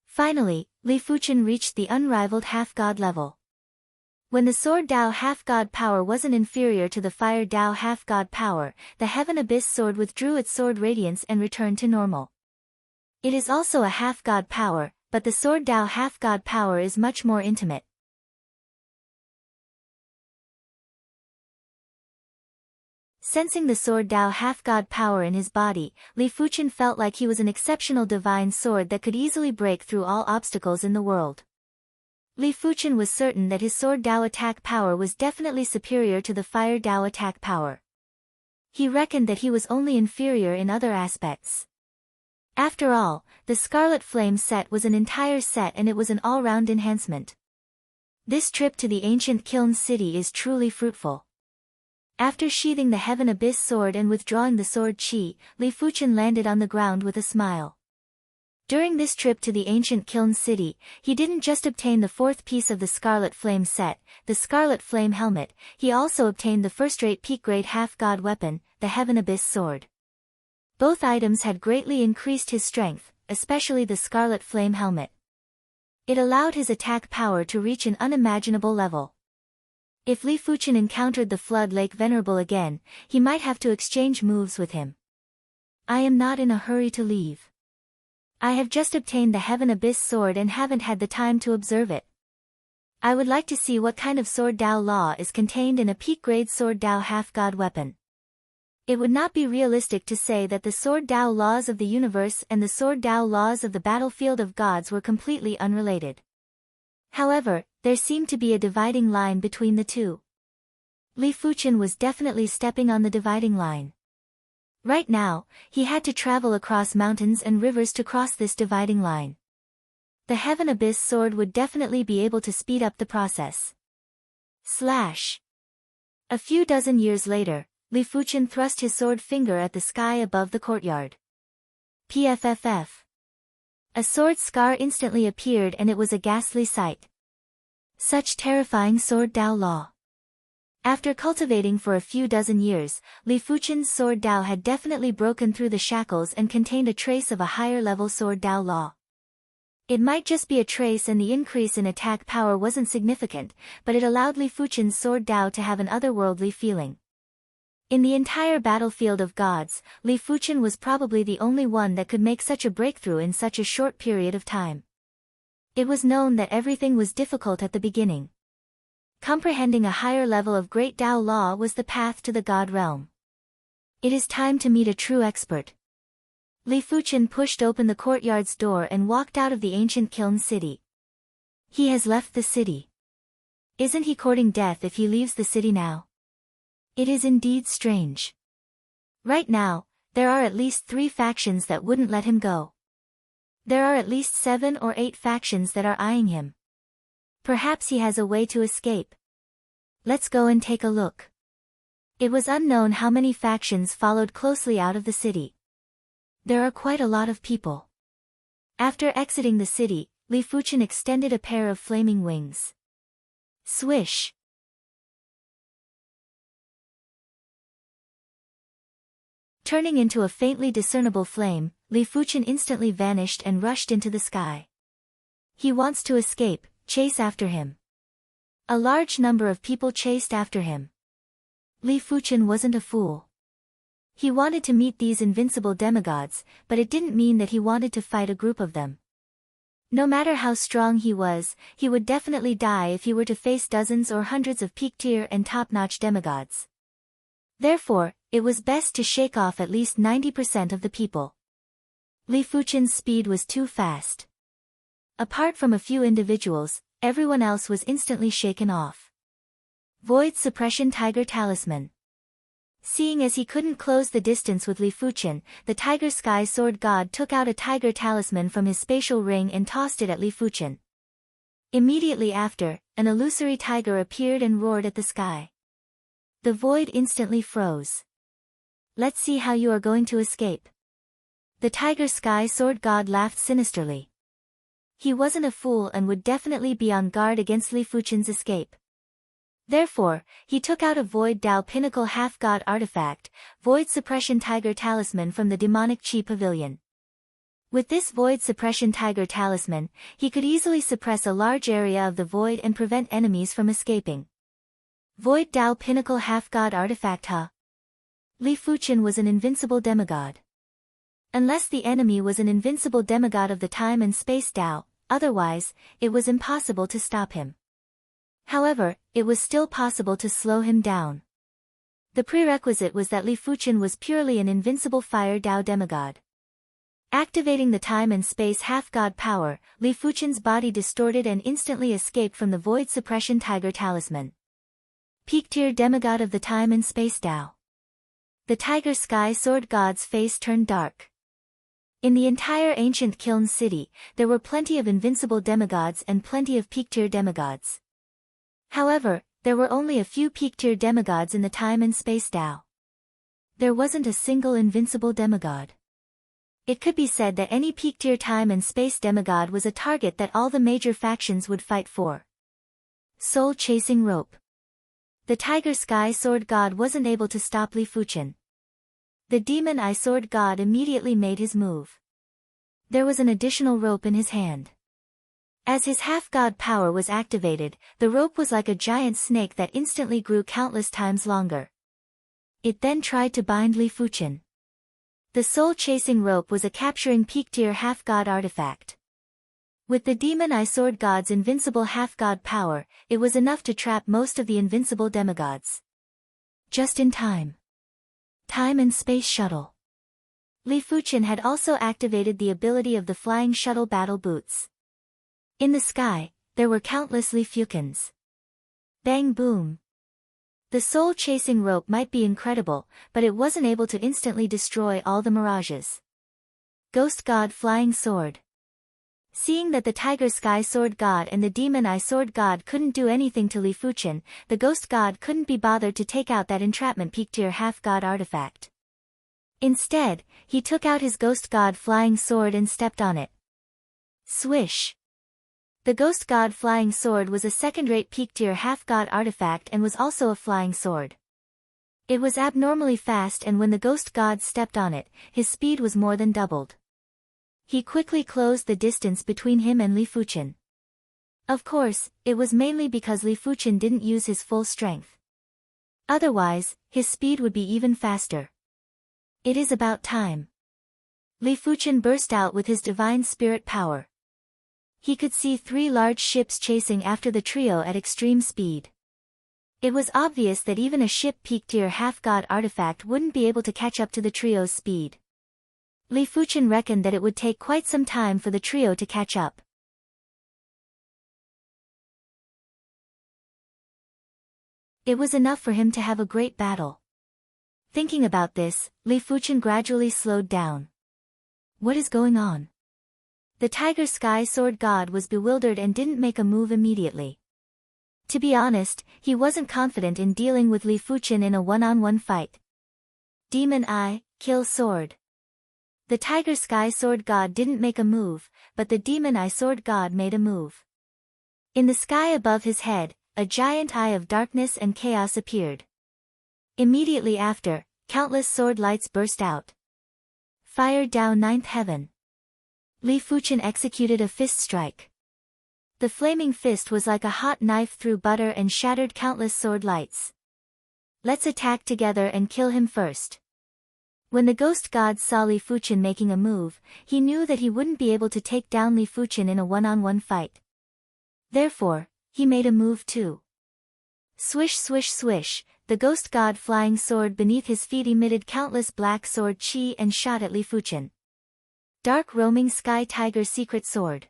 Finally, Li Fuchen reached the unrivaled half-god level. When the sword Dao half-god power wasn't inferior to the fire Dao half-god power, the Heaven Abyss sword withdrew its sword radiance and returned to normal. It is also a half-god power, but the sword Dao half-god power is much more intimate. Sensing the sword Dao half-god power in his body, Li Fuchen felt like he was an exceptional divine sword that could easily break through all obstacles in the world. Li Fuchen was certain that his sword Dao attack power was definitely superior to the fire Dao attack power. He reckoned that he was only inferior in other aspects. After all, the Scarlet Flame set was an entire set and it was an all-round enhancement. This trip to the ancient Kiln City is truly fruitful. After sheathing the Heaven Abyss sword and withdrawing the sword chi, Li Fuchen landed on the ground with a smile. During this trip to the ancient Kiln City, he didn't just obtain the 4th piece of the Scarlet Flame set, the Scarlet Flame helmet, he also obtained the first-rate peak-grade half-god weapon, the Heaven Abyss sword. Both items had greatly increased his strength, especially the Scarlet Flame helmet. It allowed his attack power to reach an unimaginable level. If Li Fuchen encountered the Flood Lake Venerable again, he might have to exchange moves with him. I am not in a hurry to leave. I have just obtained the Heaven Abyss sword and haven't had the time to observe it. I would like to see what kind of sword Dao law is contained in a peak-grade sword Dao half-god weapon. It would not be realistic to say that the sword Dao laws of the universe and the sword Dao laws of the battlefield of gods were completely unrelated. However, there seemed to be a dividing line between the two. Li Fuchen was definitely stepping on the dividing line. Right now, he had to travel across mountains and rivers to cross this dividing line. The Heaven Abyss sword would definitely be able to speed up the process. A few dozen years later, Li Fuchen thrust his sword finger at the sky above the courtyard. PFFF. A sword scar instantly appeared and it was a ghastly sight. Such terrifying sword Dao law. After cultivating for a few dozen years, Li Fuchen's sword Dao had definitely broken through the shackles and contained a trace of a higher-level sword Dao law. It might just be a trace and the increase in attack power wasn't significant, but it allowed Li Fuchen's sword Dao to have an otherworldly feeling. In the entire battlefield of gods, Li Fuchen was probably the only one that could make such a breakthrough in such a short period of time. It was known that everything was difficult at the beginning. Comprehending a higher level of great Dao law was the path to the God realm. It is time to meet a true expert. Li Fuchen pushed open the courtyard's door and walked out of the ancient kiln city. He has left the city. Isn't he courting death if he leaves the city now? It is indeed strange. Right now, there are at least 3 factions that wouldn't let him go. There are at least 7 or 8 factions that are eyeing him. Perhaps he has a way to escape. Let's go and take a look. It was unknown how many factions followed closely out of the city. There are quite a lot of people. After exiting the city, Li Fuchen extended a pair of flaming wings. Swish! Turning into a faintly discernible flame, Li Fuchen instantly vanished and rushed into the sky. He wants to escape. Chase after him. A large number of people chased after him. Li Fuchen wasn't a fool. He wanted to meet these invincible demigods, but it didn't mean that he wanted to fight a group of them. No matter how strong he was, he would definitely die if he were to face dozens or hundreds of peak-tier and top-notch demigods. Therefore, it was best to shake off at least 90% of the people. Li Fuchen's speed was too fast. Apart from a few individuals, everyone else was instantly shaken off. Void Suppression Tiger Talisman. Seeing as he couldn't close the distance with Li Fuchen, the Tiger Sky Sword God took out a tiger talisman from his spatial ring and tossed it at Li Fuchen. Immediately after, an illusory tiger appeared and roared at the sky. The void instantly froze. Let's see how you are going to escape. The Tiger Sky Sword God laughed sinisterly. He wasn't a fool and would definitely be on guard against Li Fuchen's escape. Therefore, he took out a Void Dao Pinnacle Half-God artifact, Void Suppression Tiger Talisman from the Demonic Chi Pavilion. With this Void Suppression Tiger Talisman, he could easily suppress a large area of the void and prevent enemies from escaping. Void Dao Pinnacle Half-God artifact Li Fuchen was an invincible demigod. Unless the enemy was an invincible demigod of the time and space Dao, otherwise, it was impossible to stop him. However, it was still possible to slow him down. The prerequisite was that Li Fuchen was purely an invincible fire Dao demigod. Activating the time and space half-god power, Li Fuchen's body distorted and instantly escaped from the Void Suppression Tiger Talisman. Peak-tier demigod of the time and space Dao. The Tiger Sky Sword God's face turned dark. In the entire ancient kiln city, there were plenty of invincible demigods and plenty of peak-tier demigods. However, there were only a few peak-tier demigods in the time and space Dao. There wasn't a single invincible demigod. It could be said that any peak-tier time and space demigod was a target that all the major factions would fight for. Soul-chasing rope. The Tiger Sky Sword God wasn't able to stop Li Fuchen. The Demon Eye Sword God immediately made his move. There was an additional rope in his hand. As his half-god power was activated, the rope was like a giant snake that instantly grew countless times longer. It then tried to bind Li Fuchen. The soul-chasing rope was a capturing peak-tier half-god artifact. With the Demon Eye Sword God's invincible half-god power, it was enough to trap most of the invincible demigods. Just in time. Time and Space Shuttle. Li Fuchen had also activated the ability of the Flying Shuttle Battle Boots. In the sky, there were countless Li Fuchens. Bang boom. The soul-chasing rope might be incredible, but it wasn't able to instantly destroy all the mirages. Ghost God Flying Sword. Seeing that the Tiger Sky Sword God and the Demon Eye Sword God couldn't do anything to Li Fuchen, the Ghost God couldn't be bothered to take out that entrapment peak-tier half-god artifact. Instead, he took out his Ghost God Flying Sword and stepped on it. Swish! The ghost god flying sword was a second-rate peak-tier half-god artifact and was also a flying sword. It was abnormally fast, and when the ghost god stepped on it, his speed was more than doubled. He quickly closed the distance between him and Li Fuchen. Of course, it was mainly because Li Fuchen didn't use his full strength. Otherwise, his speed would be even faster. It is about time. Li Fuchen burst out with his divine spirit power. He could see 3 large ships chasing after the trio at extreme speed. It was obvious that even a ship peak-tier half-god artifact wouldn't be able to catch up to the trio's speed. Li Fuchen reckoned that it would take quite some time for the trio to catch up. It was enough for him to have a great battle. Thinking about this, Li Fuchen gradually slowed down. What is going on? The Tiger Sky Sword God was bewildered and didn't make a move immediately. To be honest, he wasn't confident in dealing with Li Fuchen in a one-on-one fight. Demon Eye, kill sword. The Tiger Sky Sword God didn't make a move, but the Demon Eye Sword God made a move. In the sky above his head, a giant eye of darkness and chaos appeared. Immediately after, countless sword lights burst out. Fire down 9th heaven. Li Fuchen executed a fist strike. The flaming fist was like a hot knife through butter and shattered countless sword lights. Let's attack together and kill him first. When the ghost god saw Li Fuchen making a move, he knew that he wouldn't be able to take down Li Fuchen in a one-on-one fight. Therefore, he made a move too. Swish swish swish, the ghost god flying sword beneath his feet emitted countless black sword chi and shot at Li Fuchen. Dark roaming sky tiger secret sword.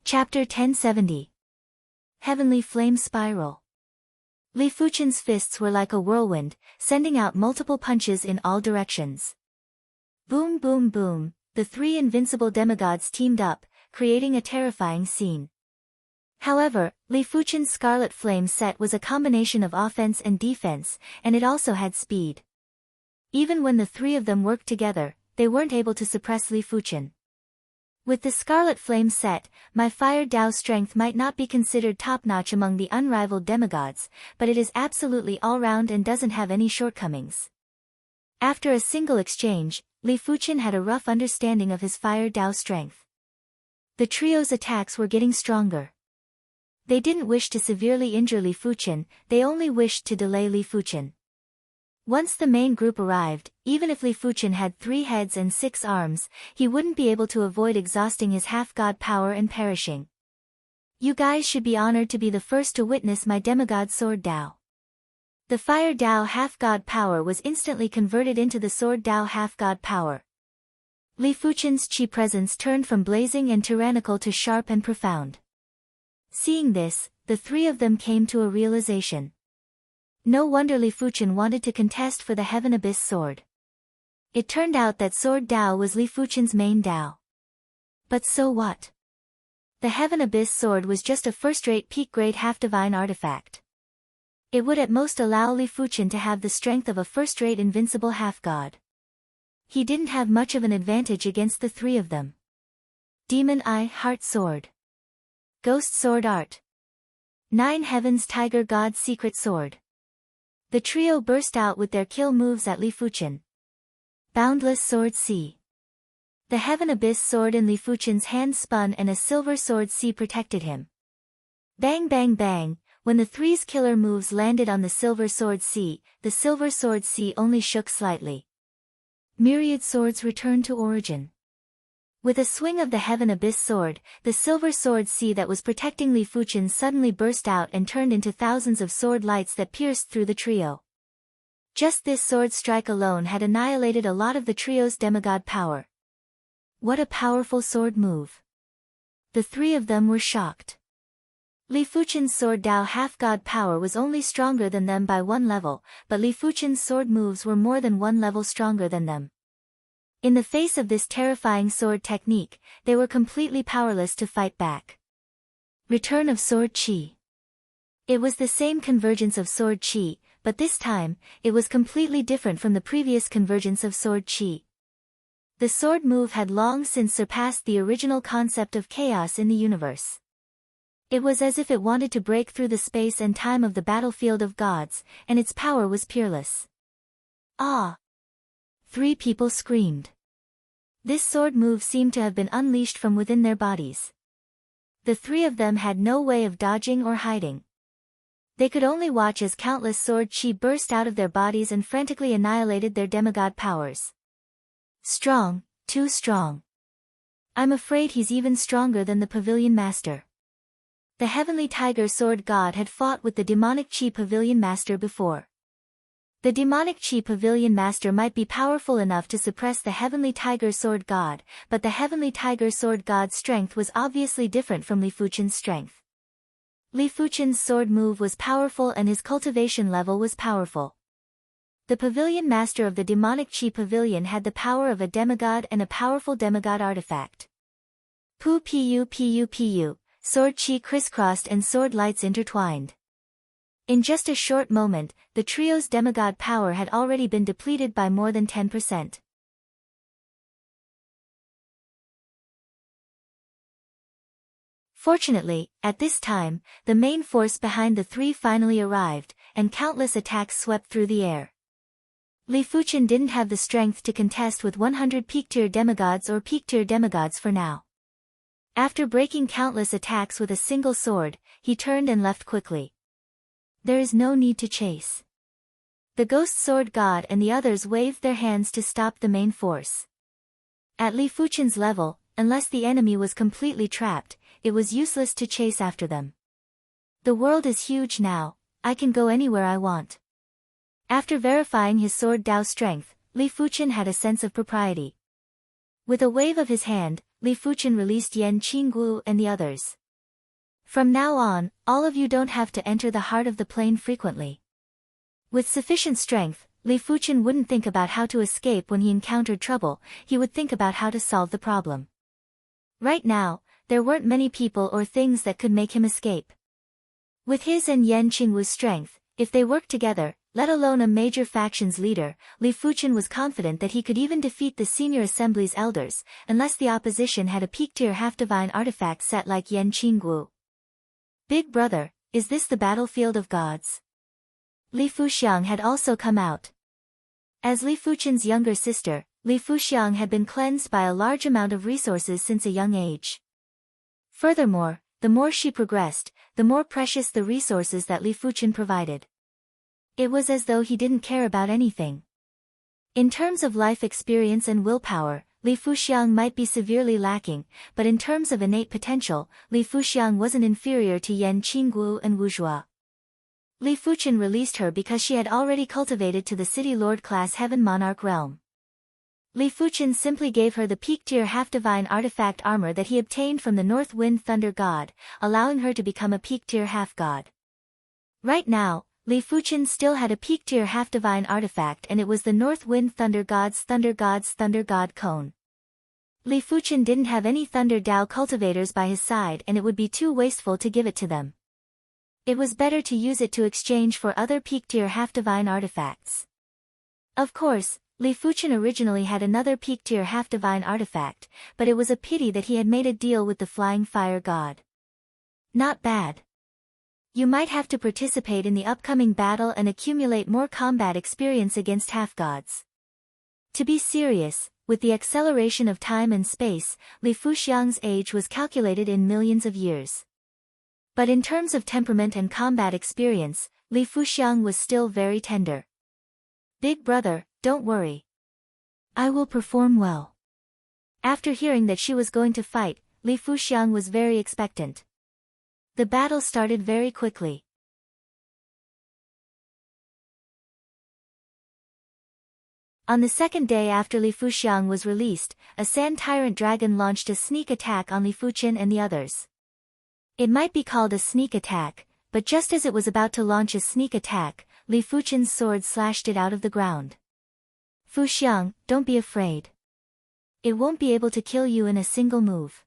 Chapter 1070. Heavenly Flame Spiral. Li Fuchen's fists were like a whirlwind, sending out multiple punches in all directions. Boom boom boom, the 3 invincible demigods teamed up, creating a terrifying scene. However, Li Fuchen's Scarlet Flame set was a combination of offense and defense, and it also had speed. Even when the 3 of them worked together, they weren't able to suppress Li Fuchen. With the Scarlet Flame set, my Fire Dao strength might not be considered top-notch among the unrivaled demigods, but it is absolutely all-round and doesn't have any shortcomings. After a single exchange, Li Fuchen had a rough understanding of his Fire Dao strength. The trio's attacks were getting stronger. They didn't wish to severely injure Li Fuchen, they only wished to delay Li Fuchen. Once the main group arrived, even if Li Fuchen had 3 heads and 6 arms, he wouldn't be able to avoid exhausting his half-god power and perishing. You guys should be honored to be the first to witness my demigod sword Dao. The Fire Dao half-god power was instantly converted into the sword Dao half-god power. Li Fuchen's chi presence turned from blazing and tyrannical to sharp and profound. Seeing this, the 3 of them came to a realization. No wonder Li Fuchen wanted to contest for the Heaven Abyss sword. It turned out that sword Dao was Li Fuchen's main Dao. But so what? The Heaven Abyss sword was just a first-rate peak-grade half-divine artifact. It would at most allow Li Fuchen to have the strength of a first-rate invincible half-god. He didn't have much of an advantage against the 3 of them. Demon Eye Heart Sword. Ghost Sword Art. 9 Heavens Tiger God Secret Sword. The trio burst out with their kill moves at Li Fuchen. Boundless Sword C. The Heaven Abyss sword in Li Fuchen's hand spun and a silver sword C protected him. Bang bang bang, when the 3's killer moves landed on the silver sword C, the silver sword C only shook slightly. Myriad swords returned to origin. With a swing of the Heaven Abyss sword, the silver sword C that was protecting Li Fuchen suddenly burst out and turned into thousands of sword lights that pierced through the trio. Just this sword strike alone had annihilated a lot of the trio's demigod power. What a powerful sword move. The 3 of them were shocked. Li Fuchen's sword Dao half-god power was only stronger than them by 1 level, but Li Fuchen's sword moves were more than 1 level stronger than them. In the face of this terrifying sword technique, they were completely powerless to fight back. Return of Sword Chi. It was the same convergence of sword chi, but this time, it was completely different from the previous convergence of sword chi. The sword move had long since surpassed the original concept of chaos in the universe. It was as if it wanted to break through the space and time of the battlefield of gods, and its power was peerless. Ah! 3 people screamed. This sword move seemed to have been unleashed from within their bodies. The 3 of them had no way of dodging or hiding. They could only watch as countless sword chi burst out of their bodies and frantically annihilated their demigod powers. Strong, too strong. I'm afraid he's even stronger than the Pavilion Master. The Heavenly Tiger Sword God had fought with the Demonic Chi Pavilion Master before. The Demonic Chi Pavilion Master might be powerful enough to suppress the Heavenly Tiger Sword God, but the Heavenly Tiger Sword God's strength was obviously different from Li Fuchen's strength. Li Fuchen's sword move was powerful and his cultivation level was powerful. The Pavilion Master of the Demonic Chi Pavilion had the power of a demigod and a powerful demigod artifact. Pu, sword chi crisscrossed and sword lights intertwined. In just a short moment, the trio's demigod power had already been depleted by more than 10%. Fortunately, at this time, the main force behind the 3 finally arrived, and countless attacks swept through the air. Li Fuchen didn't have the strength to contest with 100 peak-tier demigods or peak-tier demigods for now. After breaking countless attacks with a single sword, he turned and left quickly. There is no need to chase. The Ghost Sword God and the others waved their hands to stop the main force. At Li Fuchen's level, unless the enemy was completely trapped, it was useless to chase after them. The world is huge now, I can go anywhere I want. After verifying his sword Dao strength, Li Fuchen had a sense of propriety. With a wave of his hand, Li Fuchen released Yan Qinggu and the others. From now on, all of you don't have to enter the heart of the plane frequently. With sufficient strength, Li Fuchen wouldn't think about how to escape when he encountered trouble, he would think about how to solve the problem. Right now, there weren't many people or things that could make him escape. With his and Yan Qingwu's strength, if they worked together, let alone a major faction's leader, Li Fuchen was confident that he could even defeat the senior assembly's elders, unless the opposition had a peak-tier half-divine artifact set like Yan Qingwu. Big brother, is this the battlefield of gods? Li Fuxiang had also come out. As Li Fuchen's younger sister, Li Fuxiang had been cleansed by a large amount of resources since a young age. Furthermore, the more she progressed, the more precious the resources that Li Fuchen provided. It was as though he didn't care about anything. In terms of life experience and willpower, Li Fuxiang might be severely lacking, but in terms of innate potential, Li Fuxiang wasn't inferior to Yan Qinggu and Wu Zhua. Li Fuchen released her because she had already cultivated to the City Lord class Heaven Monarch realm. Li Fuchen simply gave her the peak-tier half-divine artifact armor that he obtained from the North Wind Thunder God, allowing her to become a peak-tier half-god. Right now, Li Fuchen still had a peak-tier half-divine artifact and it was the North Wind Thunder God's Thunder God cone. Li Fuchen didn't have any Thunder Dao cultivators by his side and it would be too wasteful to give it to them. It was better to use it to exchange for other peak-tier half-divine artifacts. Of course, Li Fuchen originally had another peak-tier half-divine artifact, but it was a pity that he had made a deal with the Flying Fire God. Not bad. You might have to participate in the upcoming battle and accumulate more combat experience against half-gods. To be serious, with the acceleration of time and space, Li Fuxiang's age was calculated in millions of years. But in terms of temperament and combat experience, Li Fuxiang was still very tender. Big brother, don't worry. I will perform well. After hearing that she was going to fight, Li Fuxiang was very expectant. The battle started very quickly. On the second day after Li Fuxiang was released, a Sand Tyrant Dragon launched a sneak attack on Li Fuchen and the others. It might be called a sneak attack, but just as it was about to launch a sneak attack, Li Fuchen's sword slashed it out of the ground. Fuxiang, don't be afraid. It won't be able to kill you in a single move.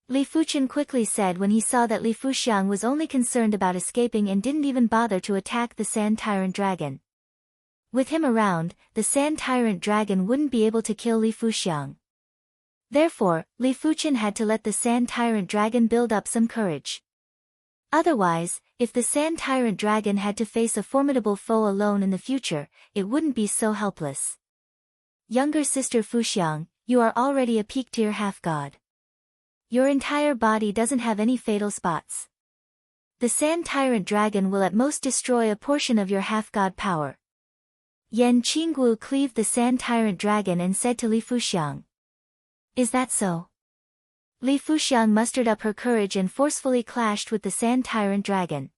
Li Fuqian quickly said when he saw that Li Fuxiang was only concerned about escaping and didn't even bother to attack the Sand Tyrant Dragon. With him around, the Sand Tyrant Dragon wouldn't be able to kill Li Fuxiang. Therefore, Li Fuqian had to let the Sand Tyrant Dragon build up some courage. Otherwise, if the Sand Tyrant Dragon had to face a formidable foe alone in the future, it wouldn't be so helpless. Younger sister Fuxiang, you are already a peak-tier half-god. Your entire body doesn't have any fatal spots. The Sand Tyrant Dragon will at most destroy a portion of your half-god power. Yan Qinggu cleaved the Sand Tyrant Dragon and said to Li Fuxiang. Is that so? Li Fuxiang mustered up her courage and forcefully clashed with the Sand Tyrant Dragon.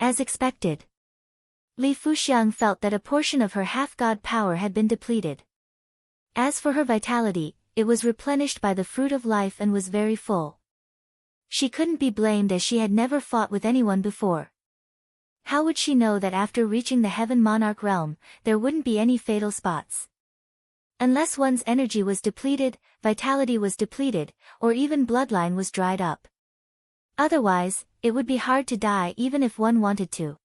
As expected, Li Fuxiang felt that a portion of her half-god power had been depleted. As for her vitality, it was replenished by the fruit of life and was very full. She couldn't be blamed as she had never fought with anyone before. How would she know that after reaching the Heaven Monarch realm, there wouldn't be any fatal spots? Unless one's energy was depleted, vitality was depleted, or even bloodline was dried up. Otherwise, it would be hard to die even if one wanted to.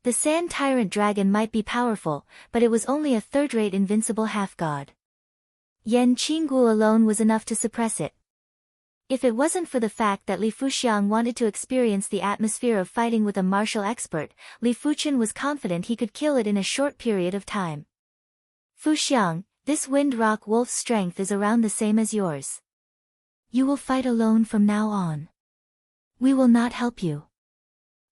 The Sand Tyrant Dragon might be powerful, but it was only a third-rate invincible half-god. Yan Qinggu alone was enough to suppress it. If it wasn't for the fact that Li Fuxiang wanted to experience the atmosphere of fighting with a martial expert, Li Fuqian was confident he could kill it in a short period of time. Fuxiang, this Wind Rock Wolf's strength is around the same as yours. You will fight alone from now on. We will not help you.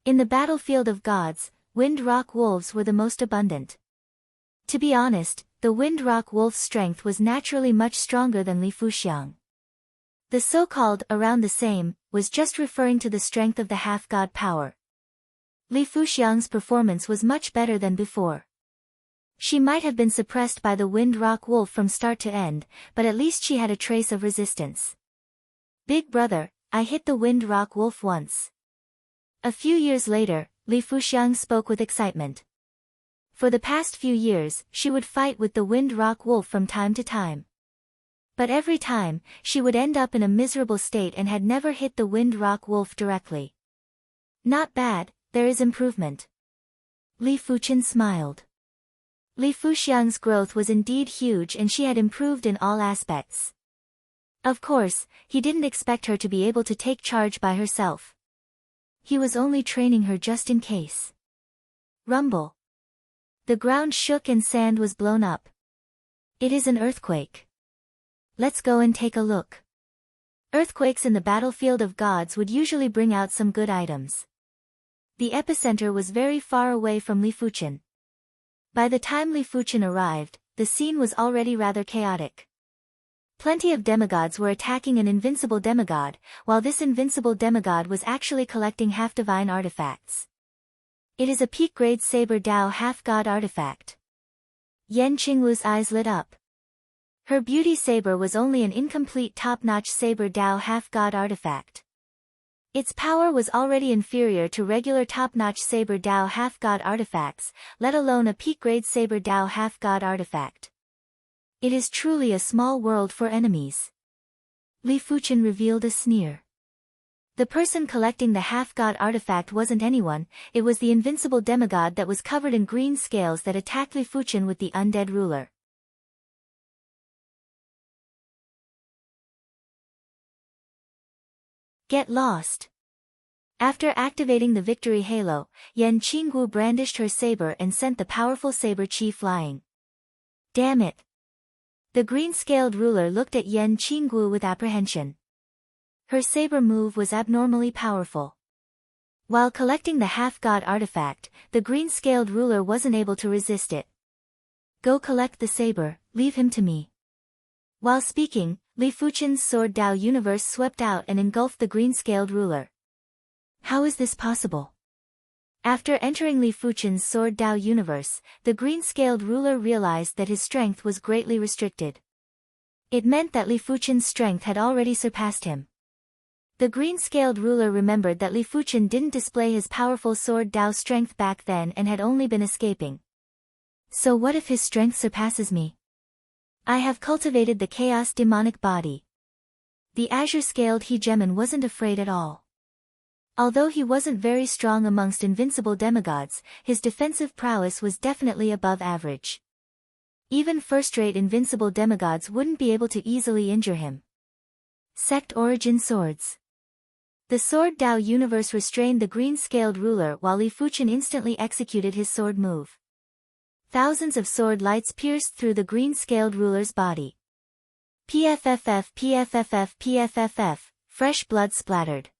In the battlefield of gods, Wind Rock Wolves were the most abundant. To be honest, the Wind Rock Wolf's strength was naturally much stronger than Li Fuxiang. The so-called around the same was just referring to the strength of the half-god power. Li Fuxiang's performance was much better than before. She might have been suppressed by the Wind Rock Wolf from start to end, but at least she had a trace of resistance. Big brother, I hit the Wind Rock Wolf once. A few years later, Li Fuxiang spoke with excitement. For the past few years, she would fight with the Wind Rock Wolf from time to time. But every time, she would end up in a miserable state and had never hit the Wind Rock Wolf directly. Not bad, there is improvement. Li Fuqian smiled. Li Fuxiang's growth was indeed huge and she had improved in all aspects. Of course, he didn't expect her to be able to take charge by herself. He was only training her just in case. Rumble. The ground shook and sand was blown up. It is an earthquake. Let's go and take a look. Earthquakes in the battlefield of gods would usually bring out some good items. The epicenter was very far away from Li Fuqian. By the time Li Fuqian arrived, the scene was already rather chaotic. Plenty of demigods were attacking an invincible demigod, while this invincible demigod was actually collecting half-divine artifacts. It is a peak-grade Saber Dao half-god artifact. Yan Qinglu's eyes lit up. Her beauty saber was only an incomplete top-notch Saber Dao half-god artifact. Its power was already inferior to regular top-notch Saber Dao half-god artifacts, let alone a peak-grade Saber Dao half-god artifact. It is truly a small world for enemies. Li Fuqian revealed a sneer. The person collecting the half-god artifact wasn't anyone, it was the invincible demigod that was covered in green scales that attacked Li Fuqian with the undead ruler. Get lost. After activating the victory halo, Yan Qinggu brandished her saber and sent the powerful saber chi flying. Damn it. The green-scaled ruler looked at Yan Qinggu with apprehension. Her saber move was abnormally powerful. While collecting the half-god artifact, the green-scaled ruler wasn't able to resist it. Go collect the saber, leave him to me. While speaking, Li Fuqian's sword Dao universe swept out and engulfed the green-scaled ruler. How is this possible? After entering Li Fuqian's sword Dao universe, the green-scaled ruler realized that his strength was greatly restricted. It meant that Li Fuqian's strength had already surpassed him. The green-scaled ruler remembered that Li Fuqian didn't display his powerful sword Dao strength back then and had only been escaping. So what if his strength surpasses me? I have cultivated the chaos demonic body. The azure-scaled hegemon wasn't afraid at all. Although he wasn't very strong amongst invincible demigods, his defensive prowess was definitely above average. Even first-rate invincible demigods wouldn't be able to easily injure him. Sect Origin Swords. The Sword Dao universe restrained the green-scaled ruler while Li Fuchen instantly executed his sword move. Thousands of sword lights pierced through the green-scaled ruler's body. PFFF PFFF PFFF, fresh blood splattered.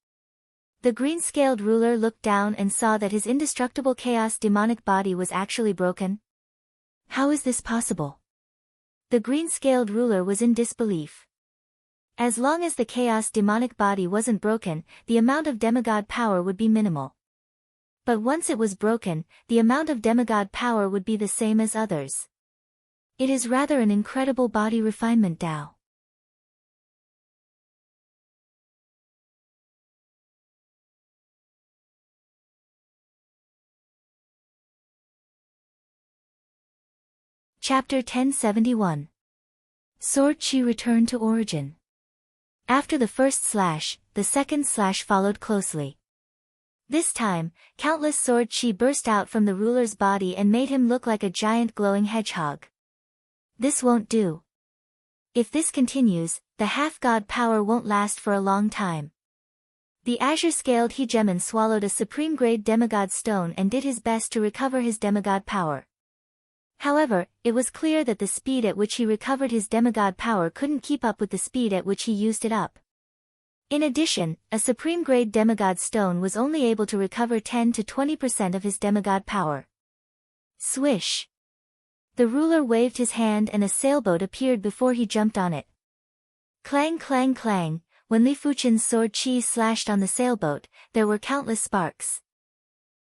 The green-scaled ruler looked down and saw that his indestructible chaos demonic body was actually broken. How is this possible? The green-scaled ruler was in disbelief. As long as the chaos demonic body wasn't broken, the amount of demigod power would be minimal. But once it was broken, the amount of demigod power would be the same as others. It is rather an incredible body refinement Dao. Chapter 1071. Sword Chi returned to origin. After the first slash, the second slash followed closely. This time, countless sword chi burst out from the ruler's body and made him look like a giant glowing hedgehog. This won't do. If this continues, the half-god power won't last for a long time. The azure-scaled hegemon swallowed a supreme-grade demigod stone and did his best to recover his demigod power. However, it was clear that the speed at which he recovered his demigod power couldn't keep up with the speed at which he used it up. In addition, a supreme-grade demigod stone was only able to recover 10 to 20% of his demigod power. Swish! The ruler waved his hand and a sailboat appeared before he jumped on it. Clang clang clang, when Li Fuchen's sword chi slashed on the sailboat, there were countless sparks.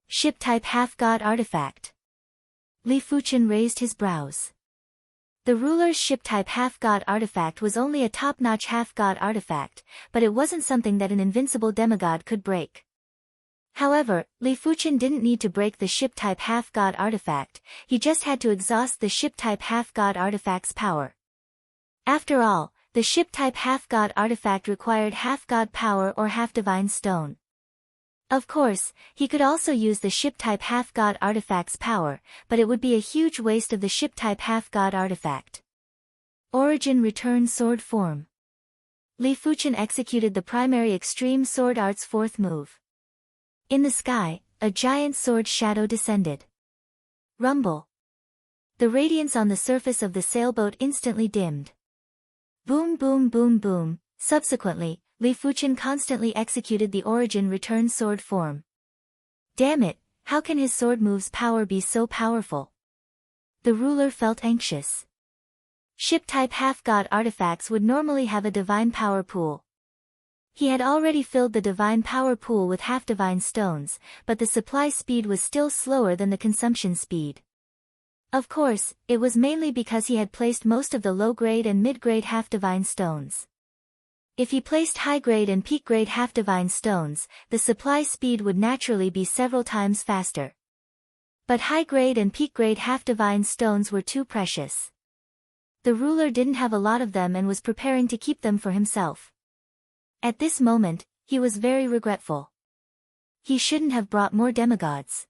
Ship-type half-god artifact. Li Fuchen raised his brows. The ruler's ship-type half-god artifact was only a top-notch half-god artifact, but it wasn't something that an invincible demigod could break. However, Li Fuchen didn't need to break the ship-type half-god artifact, he just had to exhaust the ship-type half-god artifact's power. After all, the ship-type half-god artifact required half-god power or half-divine stone. Of course, he could also use the ship-type half-god artifact's power, but it would be a huge waste of the ship-type half-god artifact. Origin Return Sword Form. Li Fuchen executed the primary extreme sword art's fourth move. In the sky, a giant sword shadow descended. Rumble. The radiance on the surface of the sailboat instantly dimmed. Boom boom boom boom, subsequently, Li Fuchen constantly executed the Origin Return sword form. Damn it, how can his sword move's power be so powerful? The ruler felt anxious. Ship-type half-god artifacts would normally have a divine power pool. He had already filled the divine power pool with half-divine stones, but the supply speed was still slower than the consumption speed. Of course, it was mainly because he had placed most of the low-grade and mid-grade half-divine stones. If he placed high-grade and peak-grade half-divine stones, the supply speed would naturally be several times faster. But high-grade and peak-grade half-divine stones were too precious. The ruler didn't have a lot of them and was preparing to keep them for himself. At this moment, he was very regretful. He shouldn't have brought more demigods.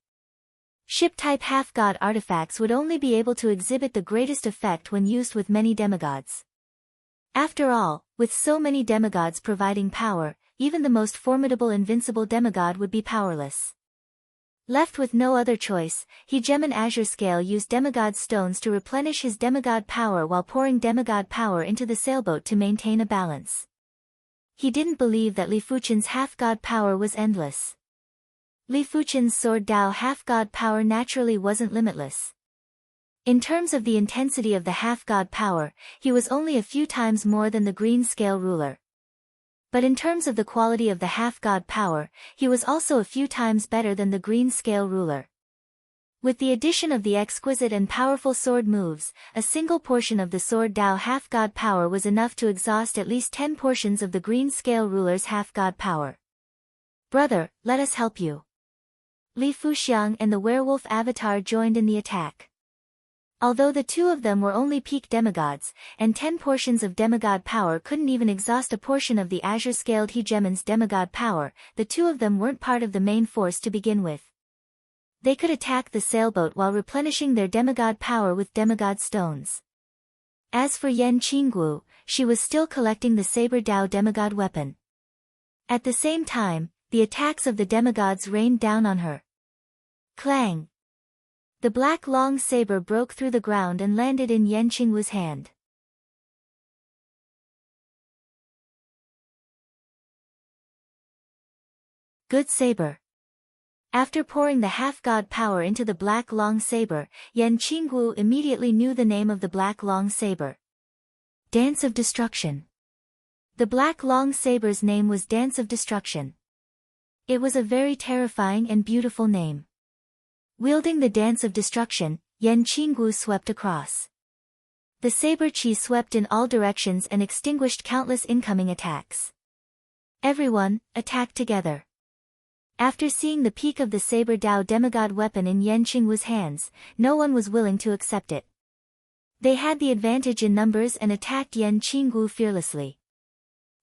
Ship-type half-god artifacts would only be able to exhibit the greatest effect when used with many demigods. After all, with so many demigods providing power, even the most formidable invincible demigod would be powerless. Left with no other choice, Hegemon Azure Scale used demigod stones to replenish his demigod power while pouring demigod power into the sailboat to maintain a balance. He didn't believe that Li Fuchen's half-god power was endless. Li Fuchen's sword Dao half-god power naturally wasn't limitless. In terms of the intensity of the half-god power, he was only a few times more than the green scale ruler. But in terms of the quality of the half-god power, he was also a few times better than the green scale ruler. With the addition of the exquisite and powerful sword moves, a single portion of the sword Dao half-god power was enough to exhaust at least 10 portions of the green scale ruler's half-god power. Brother, let us help you. Li Fuxiang and the werewolf avatar joined in the attack. Although the two of them were only peak demigods, and 10 portions of demigod power couldn't even exhaust a portion of the azure-scaled hegemon's demigod power, the two of them weren't part of the main force to begin with. They could attack the sailboat while replenishing their demigod power with demigod stones. As for Yan Qinggu, she was still collecting the Saber Dao demigod weapon. At the same time, the attacks of the demigods rained down on her. Clang! The black long saber broke through the ground and landed in Yan Qinggu's hand. Good saber. After pouring the half-god power into the black long saber, Yan Qinggu immediately knew the name of the black long saber. Dance of Destruction. The black long saber's name was Dance of Destruction. It was a very terrifying and beautiful name. Wielding the Dance of Destruction, Yan Qinggu swept across. The saber chi swept in all directions and extinguished countless incoming attacks. Everyone attacked together. After seeing the peak of the Saber Dao demigod weapon in Yan Qinggu's hands, no one was willing to accept it. They had the advantage in numbers and attacked Yan Qinggu fearlessly.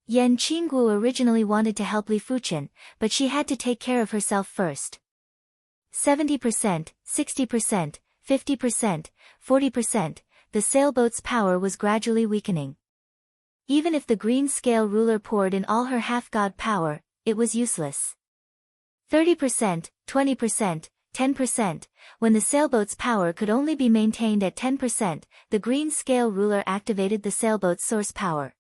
Yan Qinggu originally wanted to help Li Fuchen, but she had to take care of herself first. 70%, 60%, 50%, 40%, the sailboat's power was gradually weakening. Even if the green scale ruler poured in all her half-god power, it was useless. 30%, 20%, 10%, when the sailboat's power could only be maintained at 10%, the green scale ruler activated the sailboat's source power.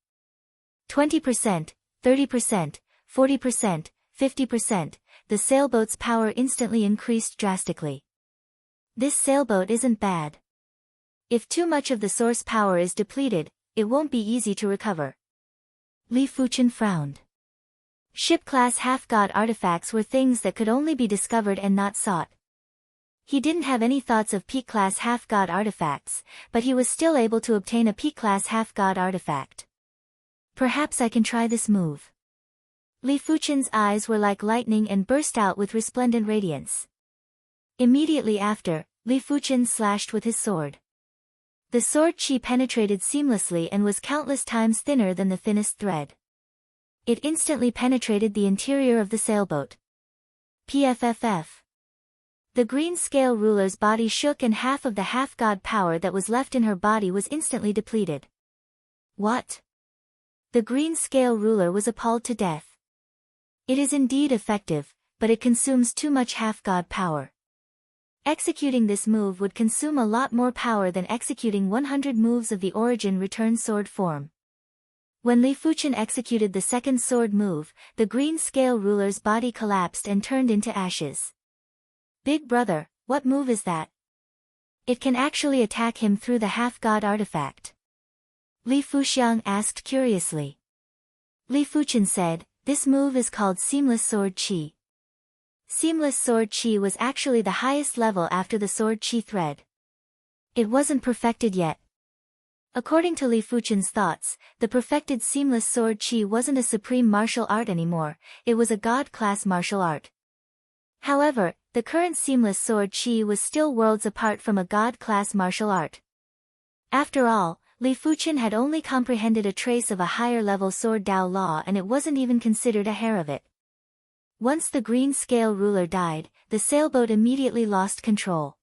20%, 30%, 40%, 50%, the sailboat's power instantly increased drastically. This sailboat isn't bad. If too much of the source power is depleted, it won't be easy to recover. Li Fuchen frowned. Ship-class half-god artifacts were things that could only be discovered and not sought. He didn't have any thoughts of peak-class half-god artifacts, but he was still able to obtain a peak-class half-god artifact. Perhaps I can try this move. Li Fuchen's eyes were like lightning and burst out with resplendent radiance. Immediately after, Li Fuchen slashed with his sword. The sword chi penetrated seamlessly and was countless times thinner than the thinnest thread. It instantly penetrated the interior of the sailboat. PFFF. The green scale ruler's body shook and half of the half-god power that was left in her body was instantly depleted. What? The green scale ruler was appalled to death. It is indeed effective, but it consumes too much half-god power. Executing this move would consume a lot more power than executing 100 moves of the origin return sword form. When Li Fuchen executed the second sword move, the green scale ruler's body collapsed and turned into ashes. Big brother, what move is that? It can actually attack him through the half-god artifact. Li Fuxiang asked curiously. Li Fuchen said, this move is called Seamless Sword Chi. Seamless Sword Chi was actually the highest level after the Sword Chi thread. It wasn't perfected yet. According to Li Fuchen's thoughts, the perfected Seamless Sword Chi wasn't a supreme martial art anymore, it was a god-class martial art. However, the current Seamless Sword Chi was still worlds apart from a god-class martial art. After all, Li Fuchen had only comprehended a trace of a higher-level Sword Dao law and it wasn't even considered a hair of it. Once the green scale ruler died, the sailboat immediately lost control.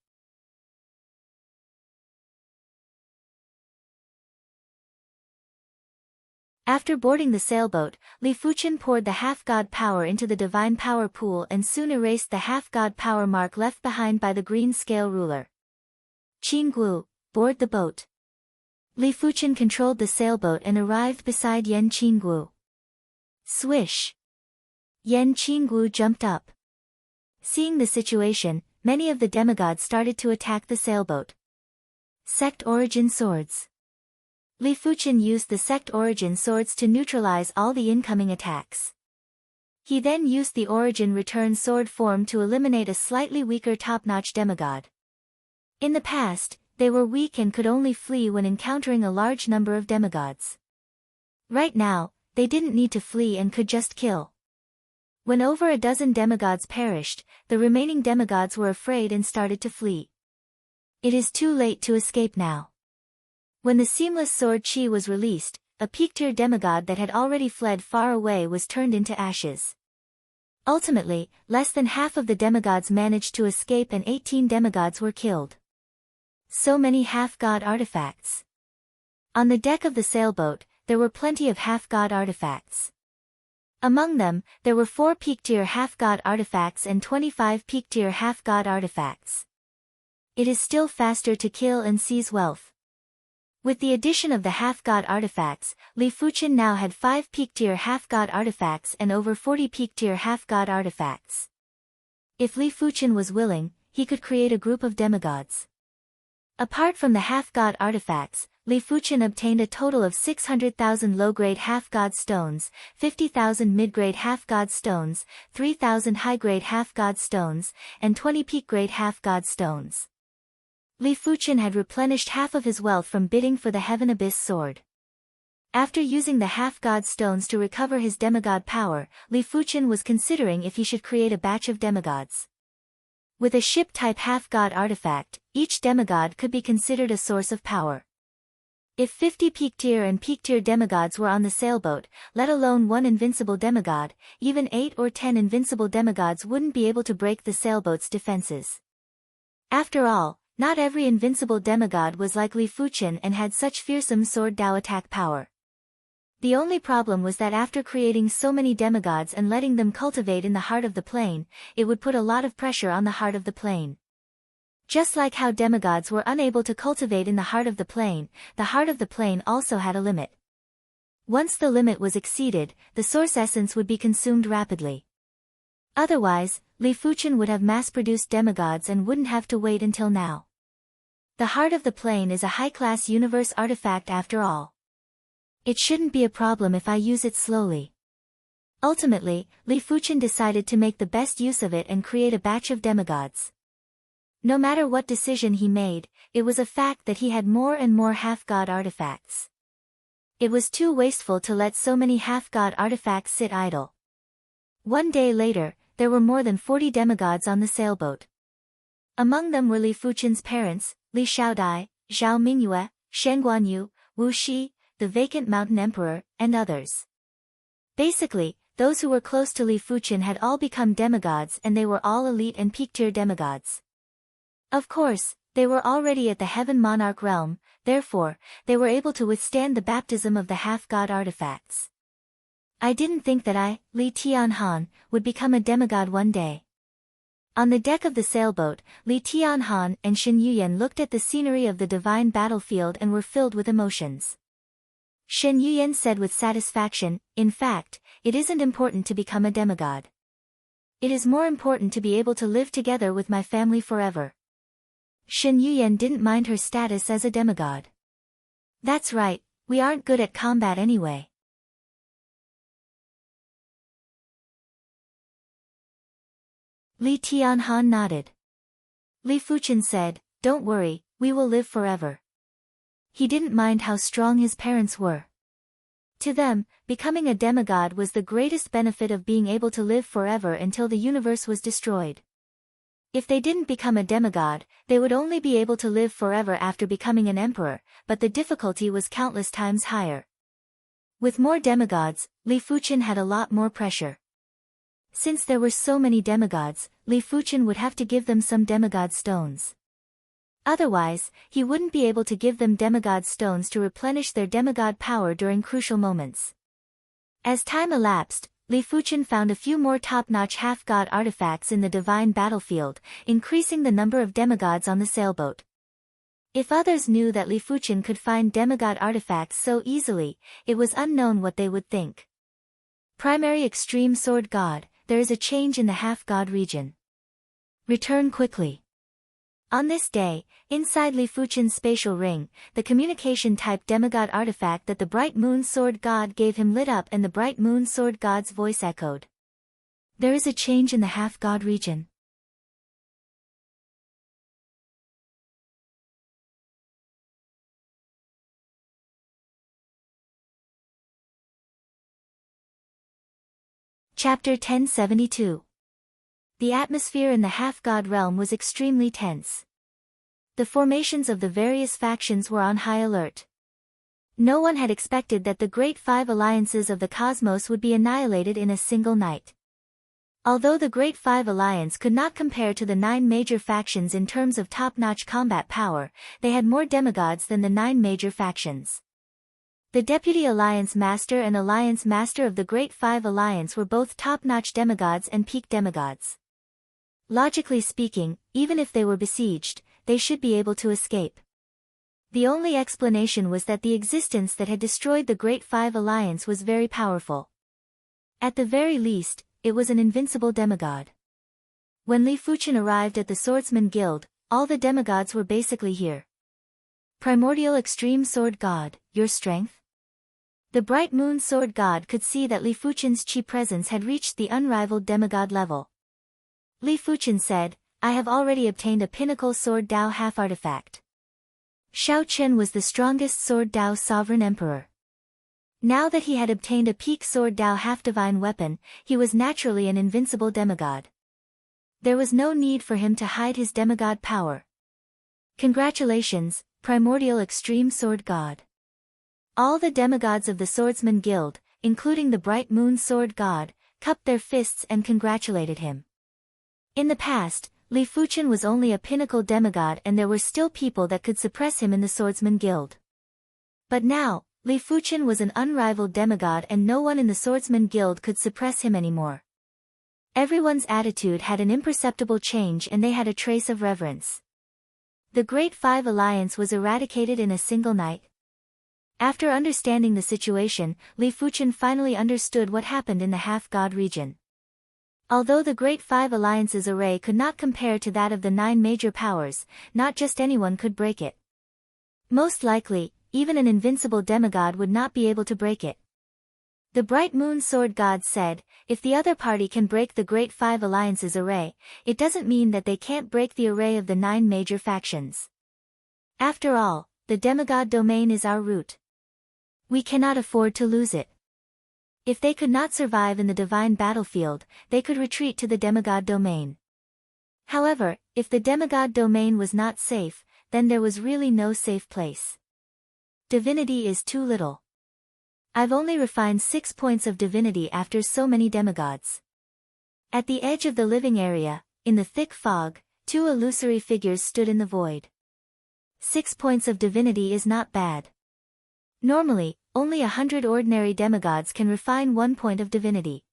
After boarding the sailboat, Li Fuchen poured the half-god power into the divine power pool and soon erased the half-god power mark left behind by the green scale ruler. Qinggu, board the boat. Li Fuchen controlled the sailboat and arrived beside Yan Qinggu. Swish! Yan Qinggu jumped up. Seeing the situation, many of the demigods started to attack the sailboat. Sect Origin Swords. Li Fuchen used the Sect Origin Swords to neutralize all the incoming attacks. He then used the Origin Return Sword form to eliminate a slightly weaker top-notch demigod. In the past, they were weak and could only flee when encountering a large number of demigods. Right now, they didn't need to flee and could just kill. When over a dozen demigods perished, the remaining demigods were afraid and started to flee. It is too late to escape now. When the seamless sword chi was released, a peak-tier demigod that had already fled far away was turned into ashes. Ultimately, less than half of the demigods managed to escape and 18 demigods were killed. So many half-god artifacts. On the deck of the sailboat, there were plenty of half-god artifacts. Among them, there were 4 peak-tier half-god artifacts and 25 peak-tier half-god artifacts. It is still faster to kill and seize wealth. With the addition of the half-god artifacts, Li Fuchen now had 5 peak-tier half-god artifacts and over 40 peak-tier half-god artifacts. If Li Fuchen was willing, he could create a group of demigods. Apart from the half-god artifacts, Li Fuchen obtained a total of 600,000 low-grade half-god stones, 50,000 mid-grade half-god stones, 3,000 high-grade half-god stones, and 20 peak-grade half-god stones. Li Fuchen had replenished half of his wealth from bidding for the Heaven Abyss sword. After using the half-god stones to recover his demigod power, Li Fuchen was considering if he should create a batch of demigods. With a ship-type half-god artifact, each demigod could be considered a source of power. If 50 peak-tier and peak-tier demigods were on the sailboat, let alone one invincible demigod, even 8 or 10 invincible demigods wouldn't be able to break the sailboat's defenses. After all, not every invincible demigod was like Li Fuchen and had such fearsome sword Dao attack power. The only problem was that after creating so many demigods and letting them cultivate in the heart of the plane, it would put a lot of pressure on the heart of the plane. Just like how demigods were unable to cultivate in the heart of the plane also had a limit. Once the limit was exceeded, the source essence would be consumed rapidly. Otherwise, Li Fuchen would have mass-produced demigods and wouldn't have to wait until now. The heart of the plane is a high-class universe artifact after all. It shouldn't be a problem if I use it slowly. Ultimately, Li Fuchen decided to make the best use of it and create a batch of demigods. No matter what decision he made, it was a fact that he had more and more half-god artifacts. It was too wasteful to let so many half-god artifacts sit idle. One day later, there were more than 40 demigods on the sailboat. Among them were Li Fuchen's parents, Li Xiaodai, Zhao Mingyue, Shen Guanyu, Wu Shi, the vacant mountain emperor, and others. Basically, those who were close to Li Fuchen had all become demigods and they were all elite and peak-tier demigods. Of course, they were already at the Heaven Monarch realm, therefore, they were able to withstand the baptism of the half-god artifacts. I didn't think that I, Li Tianhan, would become a demigod one day. On the deck of the sailboat, Li Tianhan and Shen Yuyan looked at the scenery of the divine battlefield and were filled with emotions. Shen Yuyan said with satisfaction, "In fact, it isn't important to become a demigod. It is more important to be able to live together with my family forever." Shen Yuyan didn't mind her status as a demigod. "That's right, we aren't good at combat anyway." Li Tianhan nodded. Li Fuchen said, "Don't worry, we will live forever." He didn't mind how strong his parents were. To them, becoming a demigod was the greatest benefit of being able to live forever until the universe was destroyed. If they didn't become a demigod, they would only be able to live forever after becoming an emperor, but the difficulty was countless times higher. With more demigods, Li Fuchen had a lot more pressure. Since there were so many demigods, Li Fuchen would have to give them some demigod stones. Otherwise, he wouldn't be able to give them demigod stones to replenish their demigod power during crucial moments. As time elapsed, Li Fuchen found a few more top-notch half-god artifacts in the divine battlefield, increasing the number of demigods on the sailboat. If others knew that Li Fuchen could find demigod artifacts so easily, it was unknown what they would think. Primary Extreme Sword God, there is a change in the half-god region. Return quickly. On this day, inside Li Fuchen's spatial ring, the communication-type demigod artifact that the Bright Moon Sword God gave him lit up and the Bright Moon Sword God's voice echoed. There is a change in the half-god region. Chapter 1072. The atmosphere in the half-god realm was extremely tense. The formations of the various factions were on high alert. No one had expected that the great five alliances of the cosmos would be annihilated in a single night. Although the Great Five Alliance could not compare to the 9 major factions in terms of top-notch combat power, they had more demigods than the 9 major factions. The Deputy Alliance Master and Alliance Master of the Great Five Alliance were both top-notch demigods and peak demigods. Logically speaking, even if they were besieged, they should be able to escape. The only explanation was that the existence that had destroyed the Great Five Alliance was very powerful. At the very least, it was an invincible demigod. When Li Fuchen arrived at the Swordsman Guild, all the demigods were basically here. Primordial Extreme Sword God, your strength? The Bright Moon Sword God could see that Li Fuchen's chi presence had reached the unrivaled demigod level. Li Fuchen said, I have already obtained a pinnacle Sword Dao half-artifact. Shao Chen was the strongest Sword Dao sovereign emperor. Now that he had obtained a peak Sword Dao half-divine weapon, he was naturally an invincible demigod. There was no need for him to hide his demigod power. Congratulations, Primordial Extreme Sword God. All the demigods of the Swordsman Guild, including the Bright Moon Sword God, cupped their fists and congratulated him. In the past, Li Fuchen was only a pinnacle demigod and there were still people that could suppress him in the Swordsman Guild. But now, Li Fuchen was an unrivaled demigod and no one in the Swordsman Guild could suppress him anymore. Everyone's attitude had an imperceptible change and they had a trace of reverence. The Great Five Alliance was eradicated in a single night. After understanding the situation, Li Fuchen finally understood what happened in the half-god region. Although the Great Five Alliance's array could not compare to that of the 9 major powers, not just anyone could break it. Most likely, even an invincible demigod would not be able to break it. The Bright Moon Sword God said, if the other party can break the Great Five Alliance's array, it doesn't mean that they can't break the array of the 9 major factions. After all, the demigod domain is our root. We cannot afford to lose it. If they could not survive in the divine battlefield, they could retreat to the demigod domain. However, if the demigod domain was not safe, then there was really no safe place. Divinity is too little. I've only refined 6 points of divinity after so many demigods. At the edge of the living area, in the thick fog, 2 illusory figures stood in the void. 6 points of divinity is not bad. Normally, only 100 ordinary demigods can refine 1 point of divinity.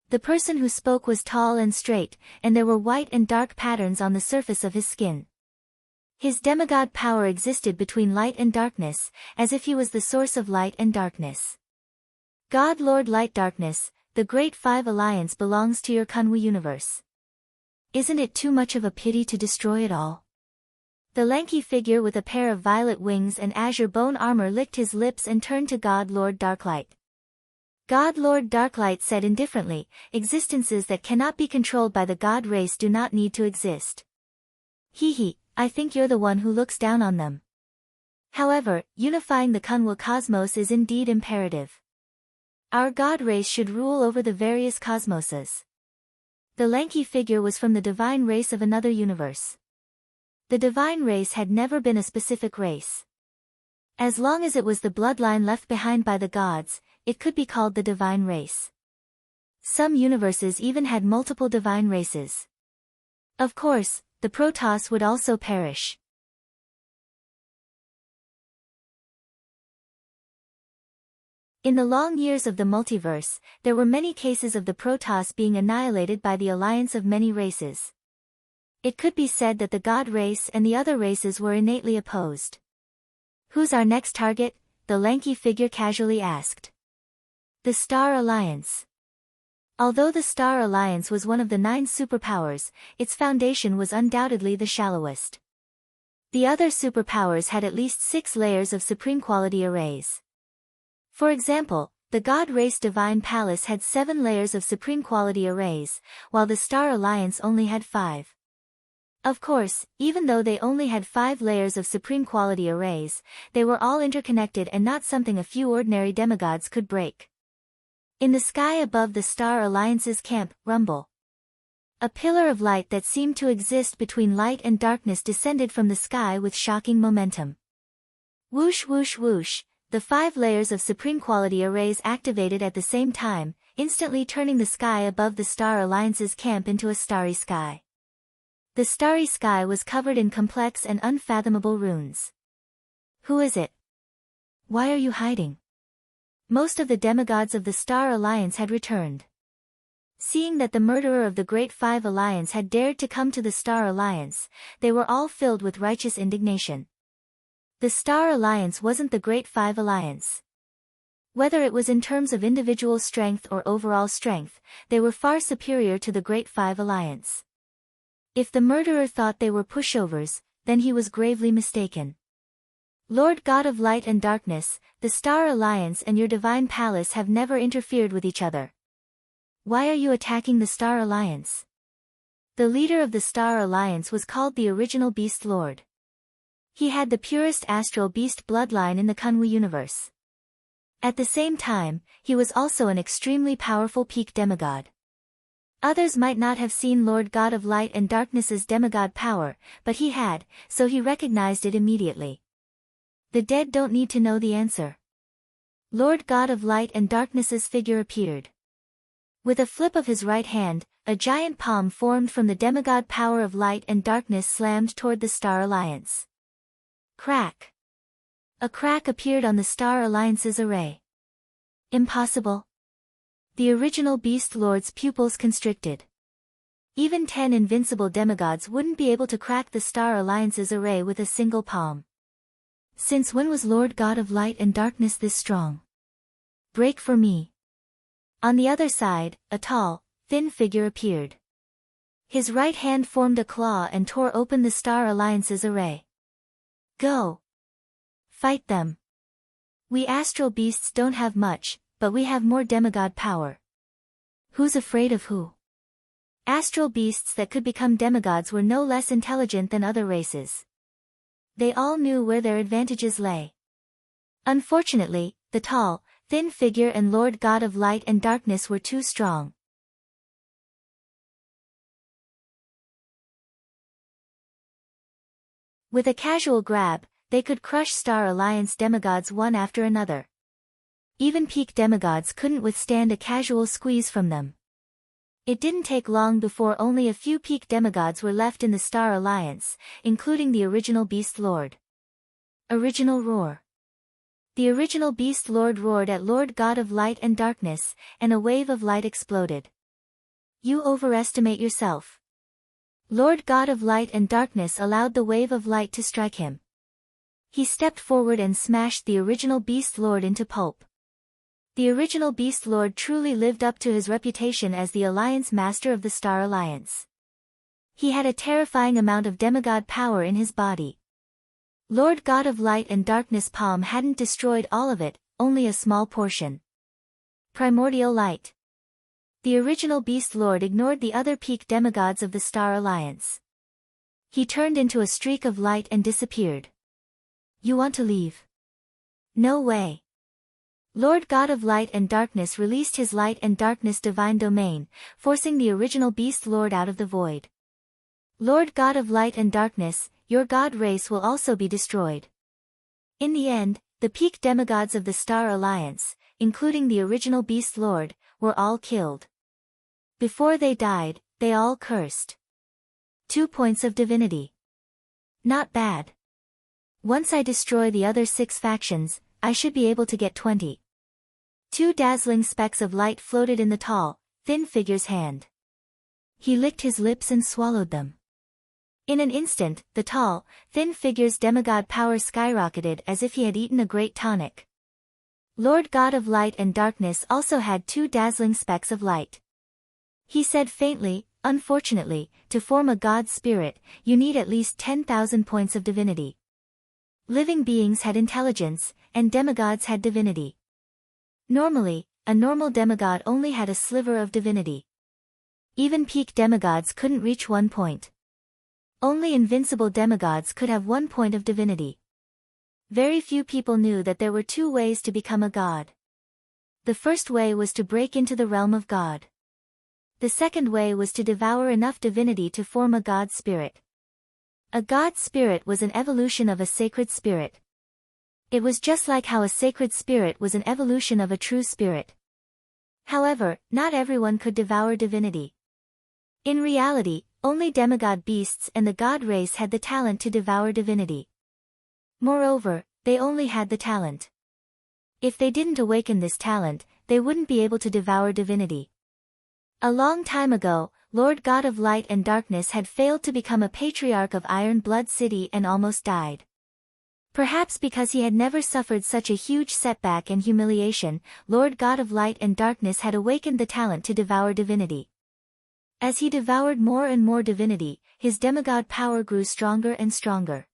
The person who spoke was tall and straight, and there were white and dark patterns on the surface of his skin. His demigod power existed between light and darkness, as if he was the source of light and darkness. God Lord Light Darkness, the Great Five Alliance belongs to your Kunwu universe. Isn't it too much of a pity to destroy it all? The lanky figure with a pair of violet wings and azure bone armor licked his lips and turned to God Lord Darklight. God Lord Darklight said indifferently, existences that cannot be controlled by the god race do not need to exist. Hee, I think you're the one who looks down on them. However, unifying the Kunwu cosmos is indeed imperative. Our god race should rule over the various cosmoses. The lanky figure was from the divine race of another universe. The divine race had never been a specific race. As long as it was the bloodline left behind by the gods, it could be called the divine race. Some universes even had multiple divine races. Of course, the Protoss would also perish. In the long years of the multiverse, there were many cases of the Protoss being annihilated by the alliance of many races. It could be said that the god race and the other races were innately opposed. Who's our next target? The lanky figure casually asked. The Star Alliance. Although the Star Alliance was one of the 9 superpowers, its foundation was undoubtedly the shallowest. The other superpowers had at least 6 layers of supreme quality arrays. For example, the God Race Divine Palace had 7 layers of supreme quality arrays, while the Star Alliance only had 5. Of course, even though they only had 5 layers of supreme quality arrays, they were all interconnected and not something a few ordinary demigods could break. In the sky above the Star Alliance's camp, rumble. A pillar of light that seemed to exist between light and darkness descended from the sky with shocking momentum. Whoosh whoosh whoosh, the 5 layers of supreme quality arrays activated at the same time, instantly turning the sky above the Star Alliance's camp into a starry sky. The starry sky was covered in complex and unfathomable runes. Who is it? Why are you hiding? Most of the demigods of the Star Alliance had returned. Seeing that the murderer of the Great 5 Alliance had dared to come to the Star Alliance, they were all filled with righteous indignation. The Star Alliance wasn't the Great 5 Alliance. Whether it was in terms of individual strength or overall strength, they were far superior to the Great 5 Alliance. If the murderer thought they were pushovers, then he was gravely mistaken. Lord God of Light and Darkness, the Star Alliance and your Divine Palace have never interfered with each other. Why are you attacking the Star Alliance? The leader of the Star Alliance was called the Original Beast Lord. He had the purest astral beast bloodline in the Kunwu universe. At the same time, he was also an extremely powerful peak demigod. Others might not have seen Lord God of Light and Darkness's demigod power, but he had, so he recognized it immediately. The dead don't need to know the answer. Lord God of Light and Darkness's figure appeared. With a flip of his right hand, a giant palm formed from the demigod power of light and darkness slammed toward the Star Alliance. Crack! A crack appeared on the Star Alliance's array. Impossible. The Original Beast Lord's pupils constricted. Even 10 invincible demigods wouldn't be able to crack the Star Alliance's array with a single palm. Since when was Lord God of Light and Darkness this strong? Break for me. On the other side, a tall, thin figure appeared. His right hand formed a claw and tore open the Star Alliance's array. Go! Fight them! We astral beasts don't have much, but we have more demigod power. Who's afraid of who? Astral beasts that could become demigods were no less intelligent than other races. They all knew where their advantages lay. Unfortunately, the tall, thin figure and Lord God of Light and Darkness were too strong. With a casual grab, they could crush Star Alliance demigods one after another. Even peak demigods couldn't withstand a casual squeeze from them. It didn't take long before only a few peak demigods were left in the Star Alliance, including the Original Beast Lord. Original Roar. The Original Beast Lord roared at Lord God of Light and Darkness, and a wave of light exploded. You overestimate yourself. Lord God of Light and Darkness allowed the wave of light to strike him. He stepped forward and smashed the Original Beast Lord into pulp. The Original Beast Lord truly lived up to his reputation as the Alliance Master of the Star Alliance. He had a terrifying amount of demigod power in his body. Lord God of Light and Darkness' palm hadn't destroyed all of it, only a small portion. Primordial Light. The Original Beast Lord ignored the other peak demigods of the Star Alliance. He turned into a streak of light and disappeared. You want to leave? No way. Lord God of Light and Darkness released his Light and Darkness divine domain, forcing the Original Beast Lord out of the void. Lord God of Light and Darkness, your god race will also be destroyed. In the end, the peak demigods of the Star Alliance, including the Original Beast Lord, were all killed. Before they died, they all cursed. 2 points of divinity. Not bad. Once I destroy the other 6 factions, I should be able to get 20. 2 dazzling specks of light floated in the tall, thin figure's hand. He licked his lips and swallowed them. In an instant, the tall, thin figure's demigod power skyrocketed as if he had eaten a great tonic. Lord God of Light and Darkness also had 2 dazzling specks of light. He said faintly, unfortunately, to form a god spirit, you need at least 10,000 points of divinity. Living beings had intelligence, and demigods had divinity. Normally, a normal demigod only had a sliver of divinity. Even peak demigods couldn't reach 1 point. Only invincible demigods could have 1 point of divinity. Very few people knew that there were 2 ways to become a god. The first way was to break into the realm of God. The second way was to devour enough divinity to form a god spirit. A god spirit was an evolution of a sacred spirit. It was just like how a sacred spirit was an evolution of a true spirit. However, not everyone could devour divinity. In reality, only demigod beasts and the god race had the talent to devour divinity. Moreover, they only had the talent. If they didn't awaken this talent, they wouldn't be able to devour divinity. A long time ago, Lord God of Light and Darkness had failed to become a patriarch of Iron Blood City and almost died. Perhaps because he had never suffered such a huge setback and humiliation, Lord God of Light and Darkness had awakened the talent to devour divinity. As he devoured more and more divinity, his demigod power grew stronger and stronger.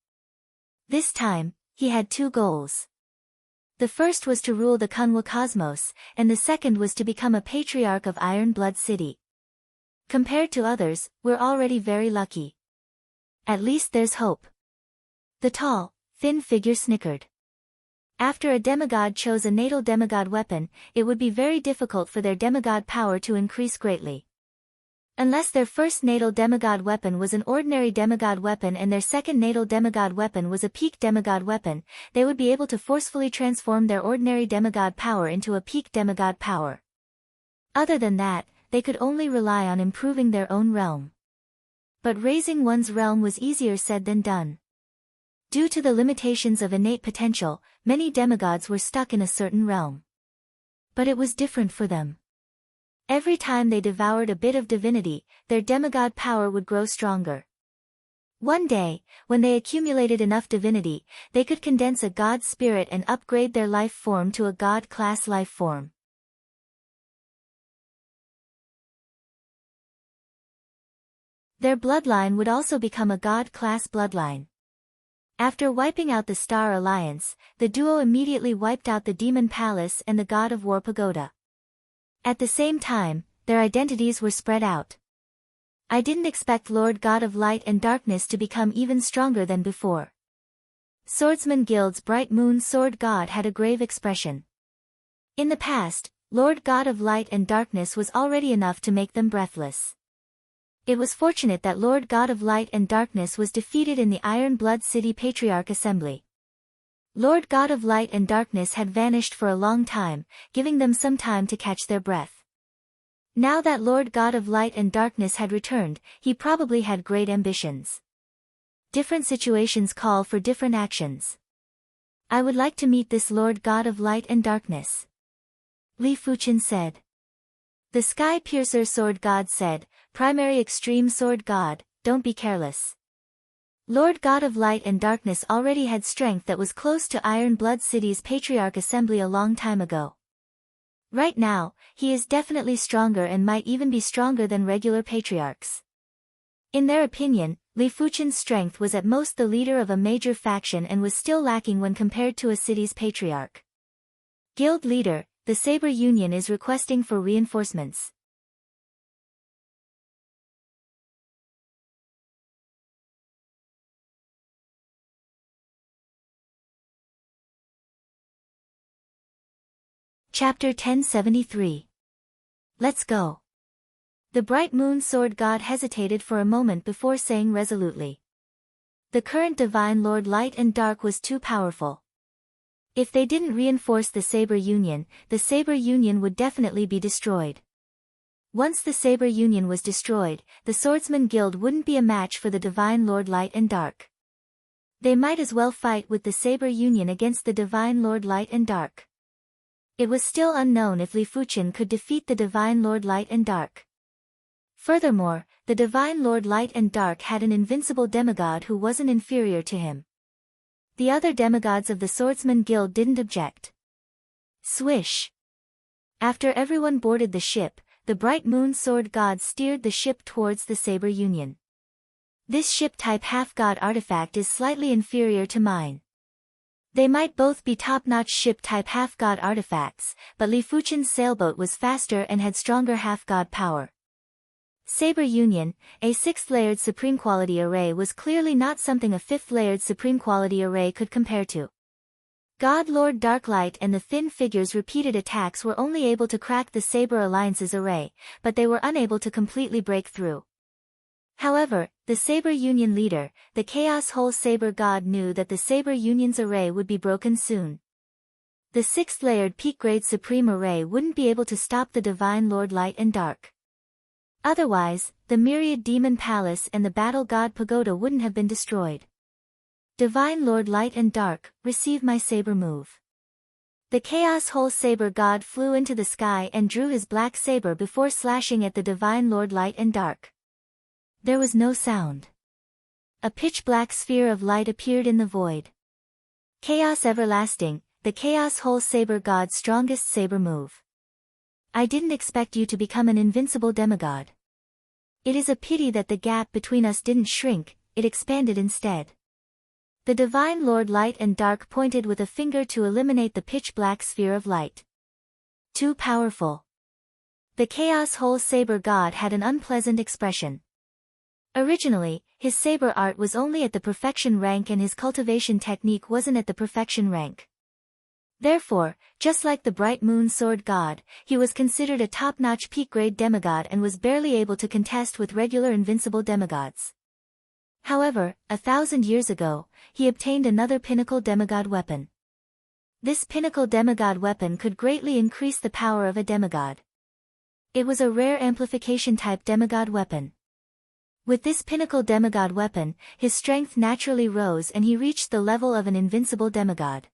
This time, he had two goals. The first was to rule the Kunwa cosmos, and the second was to become a patriarch of Iron Blood City. Compared to others, we're already very lucky. At least there's hope. The tall, thin figure snickered. After a demigod chose a natal demigod weapon, it would be very difficult for their demigod power to increase greatly. Unless their first natal demigod weapon was an ordinary demigod weapon and their second natal demigod weapon was a peak demigod weapon, they would be able to forcefully transform their ordinary demigod power into a peak demigod power. Other than that, they could only rely on improving their own realm. But raising one's realm was easier said than done. Due to the limitations of innate potential, many demigods were stuck in a certain realm. But it was different for them. Every time they devoured a bit of divinity, their demigod power would grow stronger. One day, when they accumulated enough divinity, they could condense a god spirit and upgrade their life form to a god-class life form. Their bloodline would also become a god-class bloodline. After wiping out the Star Alliance, the duo immediately wiped out the Demon Palace and the God of War Pagoda. At the same time, their identities were spread out. I didn't expect Lord God of Light and Darkness to become even stronger than before. Swordsman Guild's Bright Moon Sword God had a grave expression. In the past, Lord God of Light and Darkness was already enough to make them breathless. It was fortunate that Lord God of Light and Darkness was defeated in the Iron Blood City Patriarch Assembly. Lord God of Light and Darkness had vanished for a long time, giving them some time to catch their breath. Now that Lord God of Light and Darkness had returned, he probably had great ambitions. Different situations call for different actions. I would like to meet this Lord God of Light and Darkness. Li Fuchen said. The Sky Piercer Sword God said, Primary Extreme Sword God, don't be careless. Lord God of Light and Darkness already had strength that was close to Iron Blood City's Patriarch Assembly a long time ago. Right now, he is definitely stronger and might even be stronger than regular patriarchs. In their opinion, Li Fuchen's strength was at most the leader of a major faction and was still lacking when compared to a city's patriarch. Guild leader, the Saber Union is requesting for reinforcements. Chapter 1073. Let's go. The Bright Moon Sword God hesitated for a moment before saying resolutely. The current Divine Lord Light and Dark was too powerful. If they didn't reinforce the Saber Union would definitely be destroyed. Once the Saber Union was destroyed, the Swordsman Guild wouldn't be a match for the Divine Lord Light and Dark. They might as well fight with the Saber Union against the Divine Lord Light and Dark. It was still unknown if Li Fuchen could defeat the Divine Lord Light and Dark. Furthermore, the Divine Lord Light and Dark had an invincible demigod who wasn't inferior to him. The other demigods of the Swordsman Guild didn't object. Swish! After everyone boarded the ship, the Bright Moon Sword God steered the ship towards the Saber Union. This ship-type half-god artifact is slightly inferior to mine. They might both be top-notch ship-type half-god artifacts, but Li Fuchen's sailboat was faster and had stronger half-god power. Saber Union, a 6th-layered Supreme Quality Array was clearly not something a 5th-layered Supreme Quality Array could compare to. God Lord Darklight and the thin figure's repeated attacks were only able to crack the Saber Alliance's array, but they were unable to completely break through. However, the Saber Union leader, the Chaos Whole Saber God, knew that the Saber Union's array would be broken soon. The 6th-layered peak-grade Supreme Array wouldn't be able to stop the Divine Lord Light and Dark. Otherwise, the Myriad Demon Palace and the Battle God Pagoda wouldn't have been destroyed. Divine Lord Light and Dark, receive my saber move. The Chaos Whole Saber God flew into the sky and drew his black saber before slashing at the Divine Lord Light and Dark. There was no sound. A pitch-black sphere of light appeared in the void. Chaos Everlasting, the Chaos Whole Saber God's strongest saber move. I didn't expect you to become an invincible demigod. It is a pity that the gap between us didn't shrink, it expanded instead. The Divine Lord Light and Dark pointed with a finger to eliminate the pitch-black sphere of light. Too powerful. The Chaos Whole Saber God had an unpleasant expression. Originally, his saber art was only at the perfection rank and his cultivation technique wasn't at the perfection rank. Therefore, just like the Bright Moon Sword God, he was considered a top-notch peak-grade demigod and was barely able to contest with regular invincible demigods. However, 1,000 years ago, he obtained another pinnacle demigod weapon. This pinnacle demigod weapon could greatly increase the power of a demigod. It was a rare amplification-type demigod weapon. With this pinnacle demigod weapon, his strength naturally rose and he reached the level of an invincible demigod.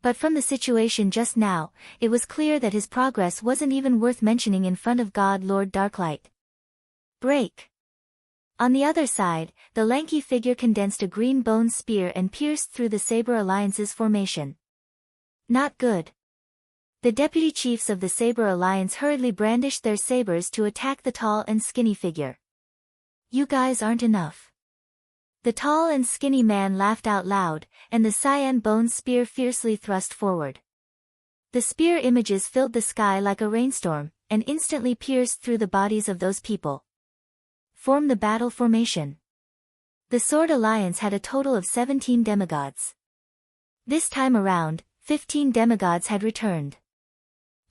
But from the situation just now, it was clear that his progress wasn't even worth mentioning in front of God Lord Darklight. Break. On the other side, the lanky figure condensed a green bone spear and pierced through the Saber Alliance's formation. Not good. The deputy chiefs of the Saber Alliance hurriedly brandished their sabers to attack the tall and skinny figure. You guys aren't enough. The tall and skinny man laughed out loud, and the cyan bone spear fiercely thrust forward. The spear images filled the sky like a rainstorm, and instantly pierced through the bodies of those people. Form the battle formation. The Sword Alliance had a total of 17 demigods. This time around, 15 demigods had returned.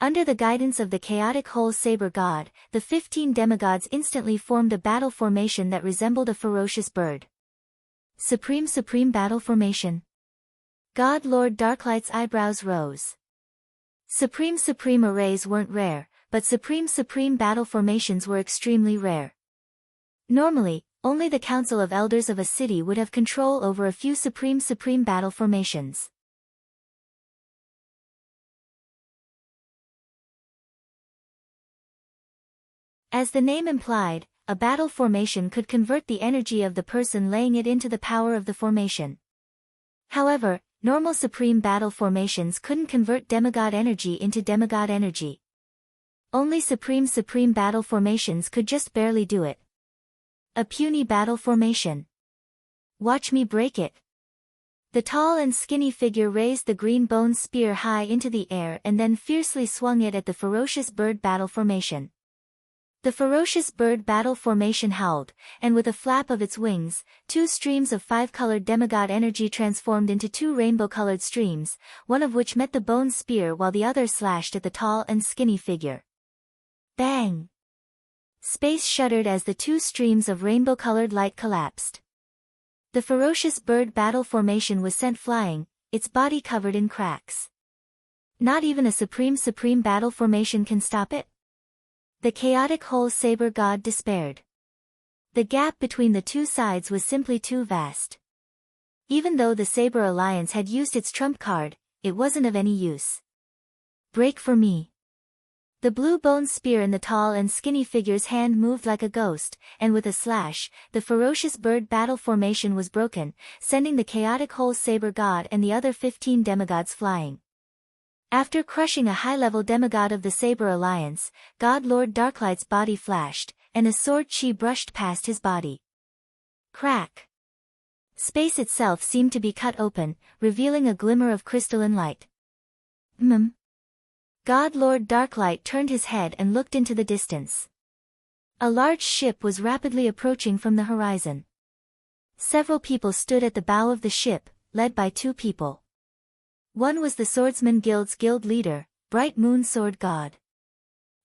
Under the guidance of the chaotic Whole Saber God, the 15 demigods instantly formed a battle formation that resembled a ferocious bird. Supreme battle formation. God Lord Darklight's eyebrows rose. Supreme arrays weren't rare, but supreme battle formations were extremely rare. Normally, only the Council of Elders of a city would have control over a few supreme battle formations. As the name implied, a battle formation could convert the energy of the person laying it into the power of the formation. However, normal supreme battle formations couldn't convert demigod energy into demigod energy. Only supreme battle formations could just barely do it. A puny battle formation. Watch me break it. The tall and skinny figure raised the green bone spear high into the air and then fiercely swung it at the ferocious bird battle formation. The ferocious bird battle formation howled, and with a flap of its wings, 2 streams of 5-colored demigod energy transformed into 2 rainbow-colored streams, one of which met the bone spear while the other slashed at the tall and skinny figure. Bang! Space shuddered as the 2 streams of rainbow-colored light collapsed. The ferocious bird battle formation was sent flying, its body covered in cracks. Not even a supreme battle formation can stop it? The chaotic Whole Saber God despaired. The gap between the two sides was simply too vast. Even though the Saber Alliance had used its trump card, it wasn't of any use. Break for me. The blue bone spear in the tall and skinny figure's hand moved like a ghost, and with a slash, the ferocious bird battle formation was broken, sending the chaotic Whole Saber God and the other 15 demigods flying. After crushing a high-level demigod of the Saber Alliance, God Lord Darklight's body flashed, and a sword chi brushed past his body. Crack! Space itself seemed to be cut open, revealing a glimmer of crystalline light. God Lord Darklight turned his head and looked into the distance. A large ship was rapidly approaching from the horizon. Several people stood at the bow of the ship, led by 2 people. One was the Swordsman Guild's guild leader, Bright Moon Sword God.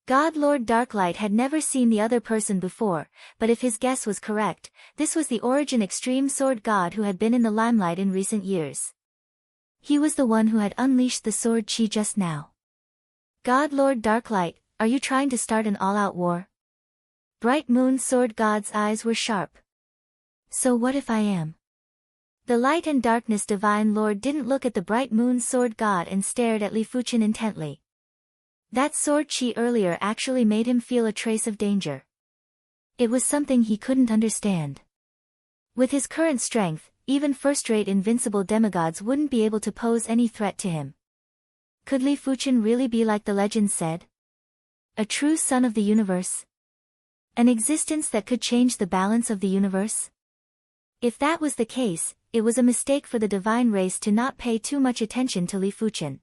God Lord Darklight had never seen the other person before, but if his guess was correct, this was the Origin Extreme Sword God who had been in the limelight in recent years. He was the one who had unleashed the sword chi just now. God Lord Darklight, are you trying to start an all-out war? Bright Moon Sword God's eyes were sharp. So what if I am? The Light and Darkness Divine Lord didn't look at the Bright Moon Sword God and stared at Li Fuchen intently. That sword chi earlier actually made him feel a trace of danger. It was something he couldn't understand. With his current strength, even first-rate invincible demigods wouldn't be able to pose any threat to him. Could Li Fuchen really be like the legend said? A true son of the universe? An existence that could change the balance of the universe? If that was the case, it was a mistake for the divine race to not pay too much attention to Li Fuchen.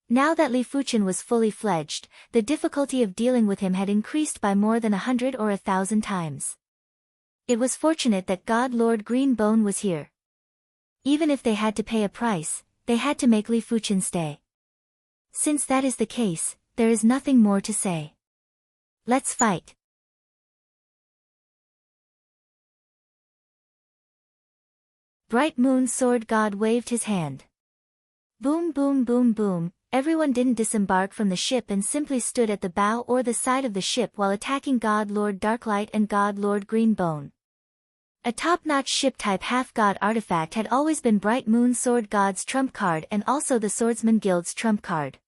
Now that Li Fuchen was fully fledged, the difficulty of dealing with him had increased by more than 100 or 1,000 times. It was fortunate that God Lord Greenbone was here. Even if they had to pay a price, they had to make Li Fuchen stay. Since that is the case, there is nothing more to say. Let's fight. Bright Moon Sword God waved his hand. Boom boom boom boom. Everyone didn't disembark from the ship and simply stood at the bow or the side of the ship while attacking God Lord Darklight and God Lord Greenbone. A top-notch ship-type half-god artifact had always been Bright Moon Sword God's trump card and also the Swordsman Guild's trump card.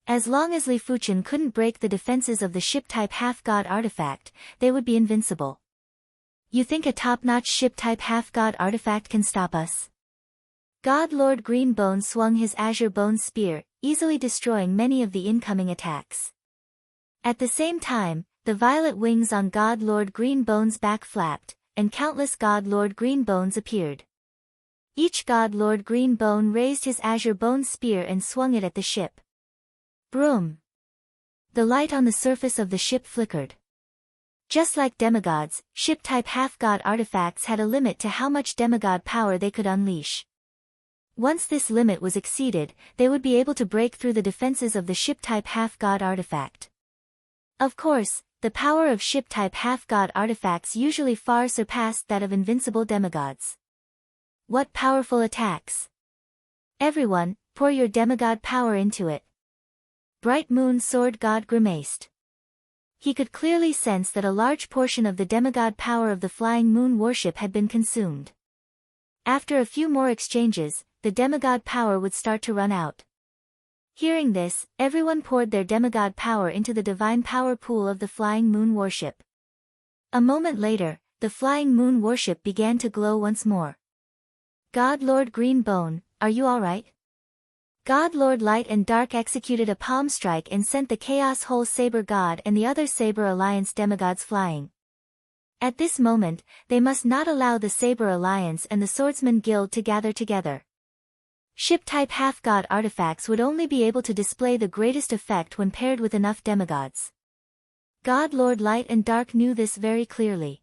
As long as Li Fuchen couldn't break the defenses of the ship-type half-god artifact, they would be invincible. You think a top-notch ship-type half-god artifact can stop us? God Lord Greenbone swung his Azure Bone Spear, easily destroying many of the incoming attacks. At the same time, the violet wings on God Lord Greenbone's back flapped, and countless God Lord Greenbones appeared. Each God Lord Greenbone raised his Azure Bone Spear and swung it at the ship. Broom! The light on the surface of the ship flickered. Just like demigods, ship-type half-god artifacts had a limit to how much demigod power they could unleash. Once this limit was exceeded, they would be able to break through the defenses of the ship-type half-god artifact. Of course, the power of ship-type half-god artifacts usually far surpassed that of invincible demigods. What powerful attacks! Everyone, pour your demigod power into it. Bright Moon Sword God grimaced. He could clearly sense that a large portion of the demigod power of the Flying Moon warship had been consumed. After a few more exchanges, the demigod power would start to run out. Hearing this, everyone poured their demigod power into the divine power pool of the Flying Moon warship. A moment later, the Flying Moon warship began to glow once more. God Lord Greenbone, are you alright? God Lord Light and Dark executed a palm strike and sent the Chaos Hole Saber God and the other Saber Alliance demigods flying. At this moment, they must not allow the Saber Alliance and the Swordsman Guild to gather together. Ship-type half-god artifacts would only be able to display the greatest effect when paired with enough demigods. God Lord Light and Dark knew this very clearly.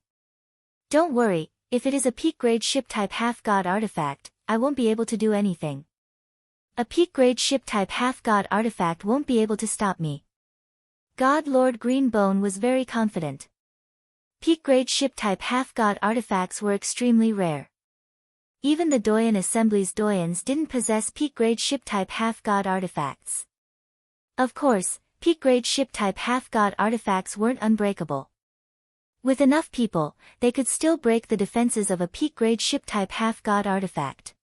Don't worry, if it is a peak-grade ship-type half-god artifact, I won't be able to do anything. A peak-grade ship-type half-god artifact won't be able to stop me. God Lord Greenbone was very confident. Peak-grade ship-type half-god artifacts were extremely rare. Even the Doyen Assembly's Doyens didn't possess peak-grade ship-type half-god artifacts. Of course, peak-grade ship-type half-god artifacts weren't unbreakable. With enough people, they could still break the defenses of a peak-grade ship-type half-god artifact.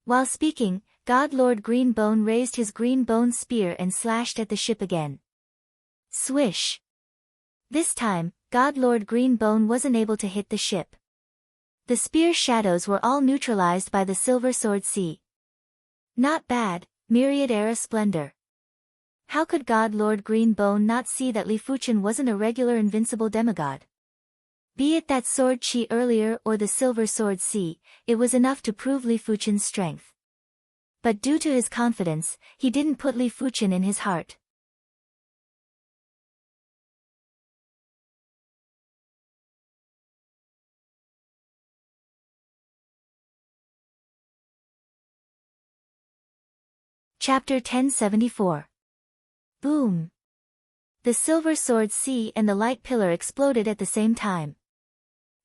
While speaking, God Lord Greenbone raised his green bone spear and slashed at the ship again. Swish! This time, God Lord Greenbone wasn't able to hit the ship. The spear's shadows were all neutralized by the Silver Sword Sea. Not bad, Myriad Era Splendor. How could God Lord Greenbone not see that Li Fuchen wasn't a regular invincible demigod? Be it that sword chi earlier or the Silver Sword Sea, it was enough to prove Li Fuchen's strength. But due to his confidence, he didn't put Li Fuchen in his heart. Chapter 1074. Boom! The silver sword sea and the light pillar exploded at the same time.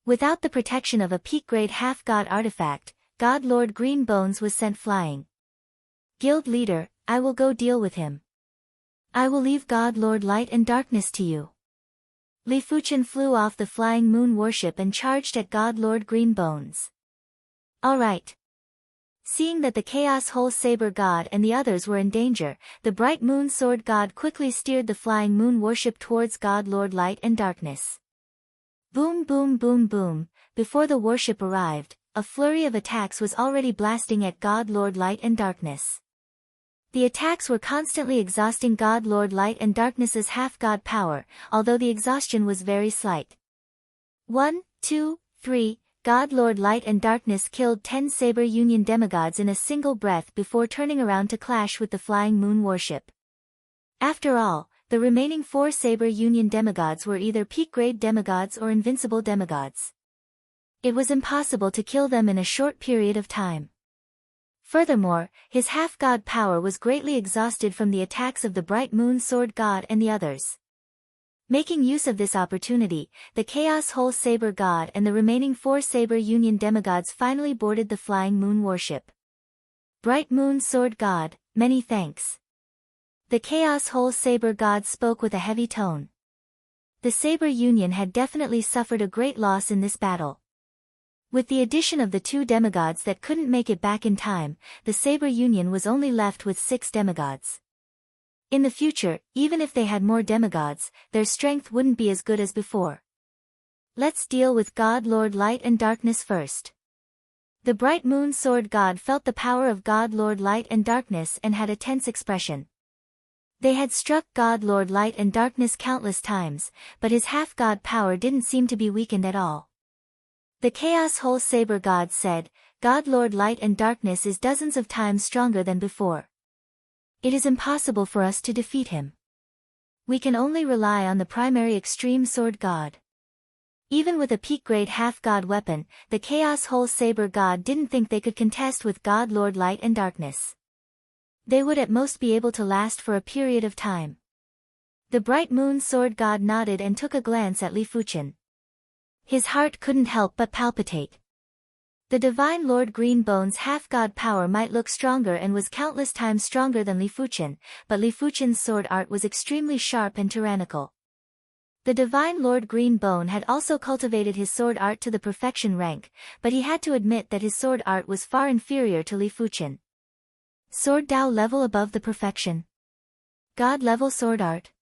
Without the protection of a peak-grade half-god artifact, God Lord Greenbones was sent flying. Guild leader, I will go deal with him. I will leave God Lord Light and Darkness to you. Li Fuchen flew off the flying moon warship and charged at God Lord Greenbones. Alright. Seeing that the Chaos Hole Saber God and the others were in danger, the Bright Moon Sword God quickly steered the flying moon warship towards God Lord Light and Darkness. Boom boom boom boom, before the warship arrived, a flurry of attacks was already blasting at God Lord Light and Darkness. The attacks were constantly exhausting God Lord Light and Darkness's half-god power, although the exhaustion was very slight. 1, 2, 3, God Lord Light and Darkness killed 10 Saber Union demigods in a single breath before turning around to clash with the flying moon warship. After all, the remaining 4 Saber Union demigods were either peak-grade demigods or invincible demigods. It was impossible to kill them in a short period of time. Furthermore, his half-god power was greatly exhausted from the attacks of the Bright Moon Sword God and the others. Making use of this opportunity, the Chaos Hole Saber God and the remaining 4 Saber Union demigods finally boarded the flying moon warship. Bright Moon Sword God, many thanks. The Chaos Hole Saber God spoke with a heavy tone. The Saber Union had definitely suffered a great loss in this battle. With the addition of the 2 demigods that couldn't make it back in time, the Saber Union was only left with 6 demigods. In the future, even if they had more demigods, their strength wouldn't be as good as before. Let's deal with God Lord Light and Darkness first. The Bright Moon Sword God felt the power of God Lord Light and Darkness and had a tense expression. They had struck God Lord Light and Darkness countless times, but his half-god power didn't seem to be weakened at all. The Chaos Hole Saber God said, God Lord Light and Darkness is dozens of times stronger than before. It is impossible for us to defeat him. We can only rely on the primary Extreme Sword God. Even with a peak-grade half-god weapon, the Chaos Hole Saber God didn't think they could contest with God Lord Light and Darkness. They would at most be able to last for a period of time. The Bright Moon Sword God nodded and took a glance at Li Fuchen. His heart couldn't help but palpitate. The Divine Lord Greenbones' half-god power might look stronger and was countless times stronger than Li Fuchen, but Li Fuchen's sword art was extremely sharp and tyrannical. The Divine Lord Greenbone had also cultivated his sword art to the perfection rank, but he had to admit that his sword art was far inferior to Li Fuchen. Sword Dao level above the perfection. God level sword art.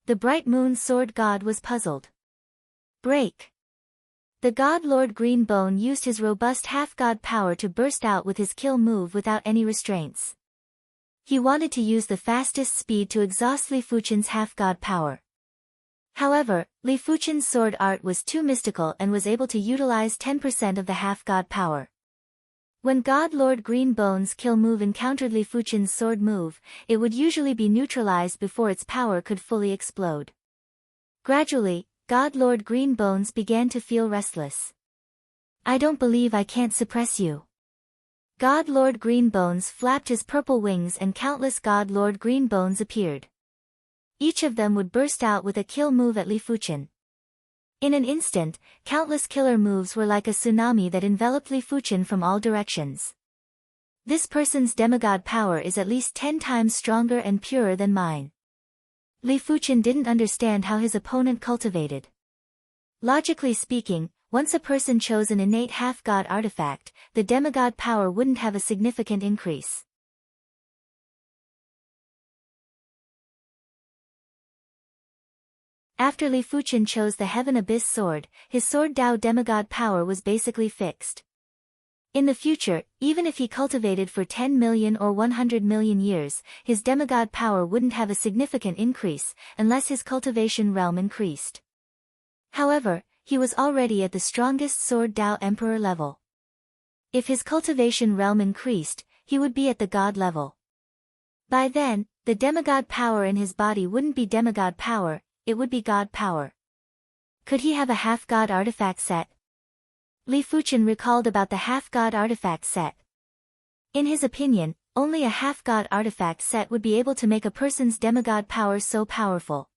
The Bright Moon Sword God was puzzled. Break. The God Lord Greenbone used his robust half-god power to burst out with his kill move without any restraints. He wanted to use the fastest speed to exhaust Li Fuchen's half-god power. However, Li Fuchen's sword art was too mystical and was able to utilize 10% of the half-god power. When God Lord Greenbone's kill move encountered Li Fuchen's sword move, it would usually be neutralized before its power could fully explode. Gradually, God Lord Greenbones began to feel restless. I don't believe I can't suppress you. God Lord Greenbones flapped his purple wings and countless God Lord Greenbones appeared. Each of them would burst out with a kill move at Li Fuchen. In an instant, countless killer moves were like a tsunami that enveloped Li Fuchen from all directions. This person's demigod power is at least 10 times stronger and purer than mine. Li Fuchen didn't understand how his opponent cultivated. Logically speaking, once a person chose an innate half-god artifact, the demigod power wouldn't have a significant increase. After Li Fuchen chose the Heaven Abyss sword, his sword Dao demigod power was basically fixed. In the future, even if he cultivated for 10 million or 100 million years, his demigod power wouldn't have a significant increase, unless his cultivation realm increased. However, he was already at the strongest sword Dao Emperor level. If his cultivation realm increased, he would be at the god level. By then, the demigod power in his body wouldn't be demigod power, it would be god power. Could he have a half-god artifact set? Li Fuchen recalled about the half-god artifact set. In his opinion, only a half-god artifact set would be able to make a person's demigod power so powerful.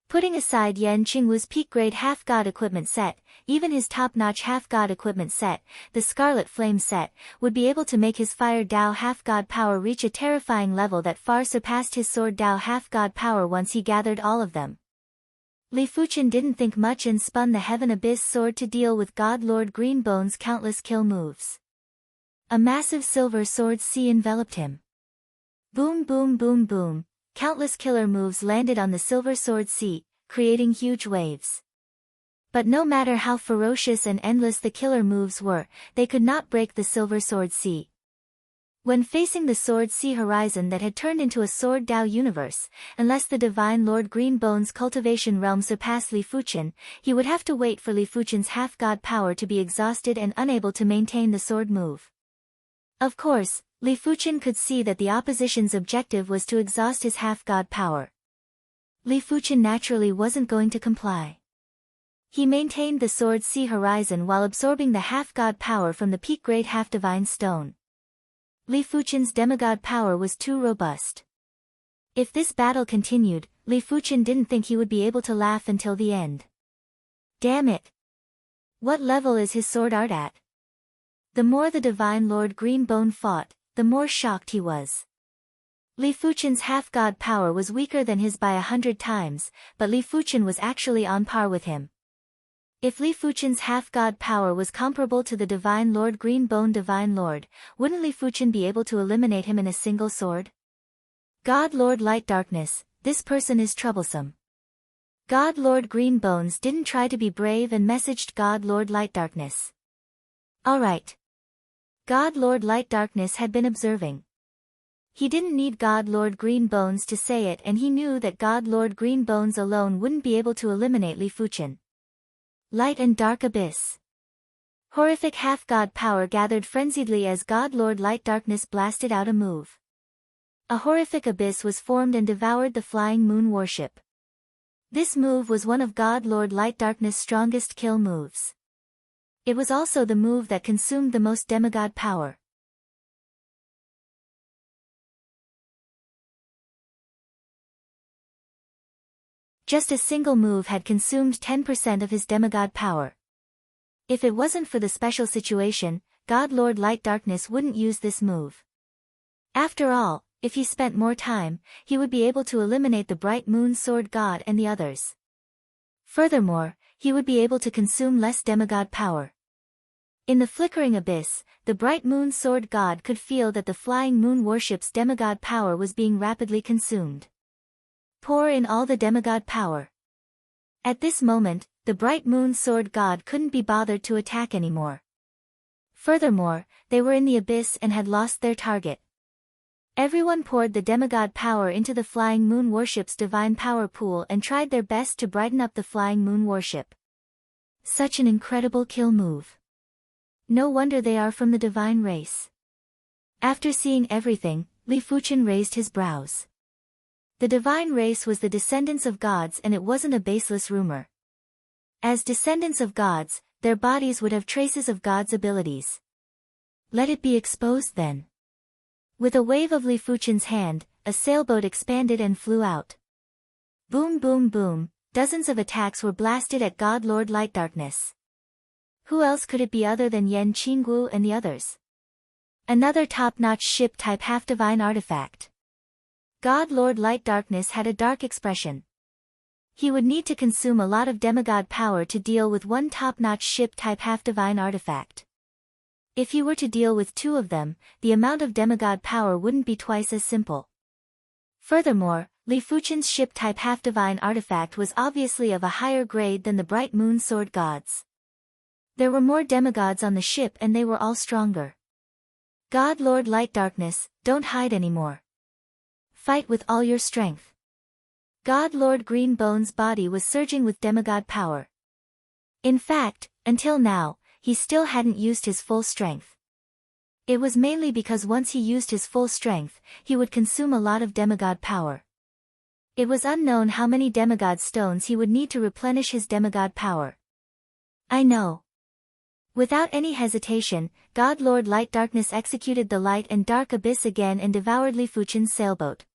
Putting aside Yan Qingwu's peak-grade half-god equipment set, even his top-notch half-god equipment set, the Scarlet Flame set, would be able to make his Fire Dao half-god power reach a terrifying level that far surpassed his Sword Dao half-god power once he gathered all of them. Li Fuchen didn't think much and spun the Heaven Abyss sword to deal with God Lord Greenbone's countless kill moves. A massive silver sword sea enveloped him. Boom boom boom boom, countless killer moves landed on the silver sword sea, creating huge waves. But no matter how ferocious and endless the killer moves were, they could not break the silver sword sea. When facing the sword sea horizon that had turned into a Sword Dao universe, unless the Divine Lord Greenbone's cultivation realm surpassed Li Fuchen, he would have to wait for Li Fuchen's half-god power to be exhausted and unable to maintain the sword move. Of course, Li Fuchen could see that the opposition's objective was to exhaust his half-god power. Li Fuchen naturally wasn't going to comply. He maintained the sword sea horizon while absorbing the half-god power from the peak-grade half-divine stone. Li Fuchen's demigod power was too robust. If this battle continued, Li Fuchen didn't think he would be able to laugh until the end. Damn it! What level is his sword art at? The more the Divine Lord Greenbone fought, the more shocked he was. Li Fuchen's half-god power was weaker than his by 100 times, but Li Fuchen was actually on par with him. If Li Fuchen's half-god power was comparable to the Divine Lord Greenbone Divine Lord, wouldn't Li Fuchen be able to eliminate him in a single sword? God Lord Light Darkness, this person is troublesome. God Lord Greenbones didn't try to be brave and messaged God Lord Light Darkness. Alright. God Lord Light Darkness had been observing. He didn't need God Lord Greenbones to say it, and he knew that God Lord Greenbones alone wouldn't be able to eliminate Li Fuchen. Light and Dark Abyss. Horrific half-god power gathered frenziedly as God Lord Light Darkness blasted out a move. A horrific abyss was formed and devoured the Flying Moon warship. This move was one of God Lord Light Darkness' strongest kill moves. It was also the move that consumed the most demigod power. Just a single move had consumed 10% of his demigod power. If it wasn't for the special situation, God Lord Light Darkness wouldn't use this move. After all, if he spent more time, he would be able to eliminate the Bright Moon Sword God and the others. Furthermore, he would be able to consume less demigod power. In the flickering abyss, the Bright Moon Sword God could feel that the Flying Moon warship's demigod power was being rapidly consumed. Pour in all the demigod power. At this moment, the Bright Moon Sword God couldn't be bothered to attack anymore. Furthermore, they were in the abyss and had lost their target. Everyone poured the demigod power into the Flying Moon warship's divine power pool and tried their best to brighten up the Flying Moon warship. Such an incredible kill move. No wonder they are from the divine race. After seeing everything, Li Fuchen raised his brows. The divine race was the descendants of gods, and it wasn't a baseless rumor. As descendants of gods, their bodies would have traces of gods' abilities. Let it be exposed then. With a wave of Li Fuchen's hand, a sailboat expanded and flew out. Boom boom boom, dozens of attacks were blasted at God Lord Light Darkness. Who else could it be other than Yan Qingwu and the others? Another top-notch ship-type half-divine artifact. God Lord Light Darkness had a dark expression. He would need to consume a lot of demigod power to deal with one top-notch ship-type half-divine artifact. If he were to deal with two of them, the amount of demigod power wouldn't be twice as simple. Furthermore, Li Fuchen's ship-type half-divine artifact was obviously of a higher grade than the Bright Moon Sword Gods. There were more demigods on the ship and they were all stronger. God Lord Light Darkness, don't hide anymore. Fight with all your strength. God Lord Greenbone's body was surging with demigod power. In fact, until now, he still hadn't used his full strength. It was mainly because once he used his full strength, he would consume a lot of demigod power. It was unknown how many demigod stones he would need to replenish his demigod power. I know. Without any hesitation, God Lord Light Darkness executed the light and dark abyss again and devoured Li Fuchen's sailboat.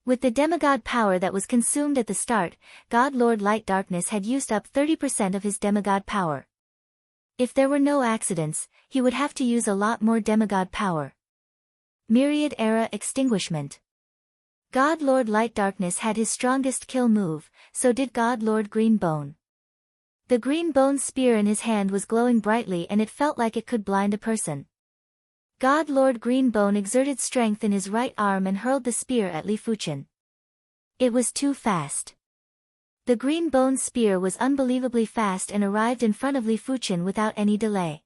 With the demigod power that was consumed at the start, God Lord Light Darkness had used up 30% of his demigod power. If there were no accidents, he would have to use a lot more demigod power. Myriad Era Extinguishment. God Lord Light Darkness had his strongest kill move, so did God Lord Green Bone. The green bone spear in his hand was glowing brightly and it felt like it could blind a person. God Lord Green Bone exerted strength in his right arm and hurled the spear at Li Fuchen. It was too fast. The green bone spear was unbelievably fast and arrived in front of Li Fuchen without any delay.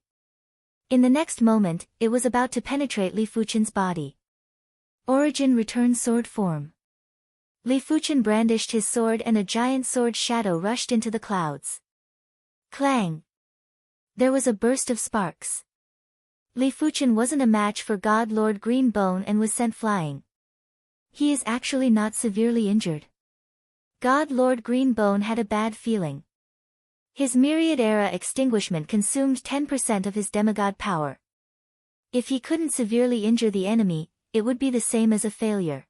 In the next moment, it was about to penetrate Li Fuchen's body. Origin Return Sword Form. Li Fuchen brandished his sword and a giant sword shadow rushed into the clouds. Clang! There was a burst of sparks. Li Fuchen wasn't a match for God Lord Green Bone and was sent flying. He is actually not severely injured. God Lord Green Bone had a bad feeling. His Myriad Era Extinguishment consumed 10% of his demigod power. If he couldn't severely injure the enemy, it would be the same as a failure.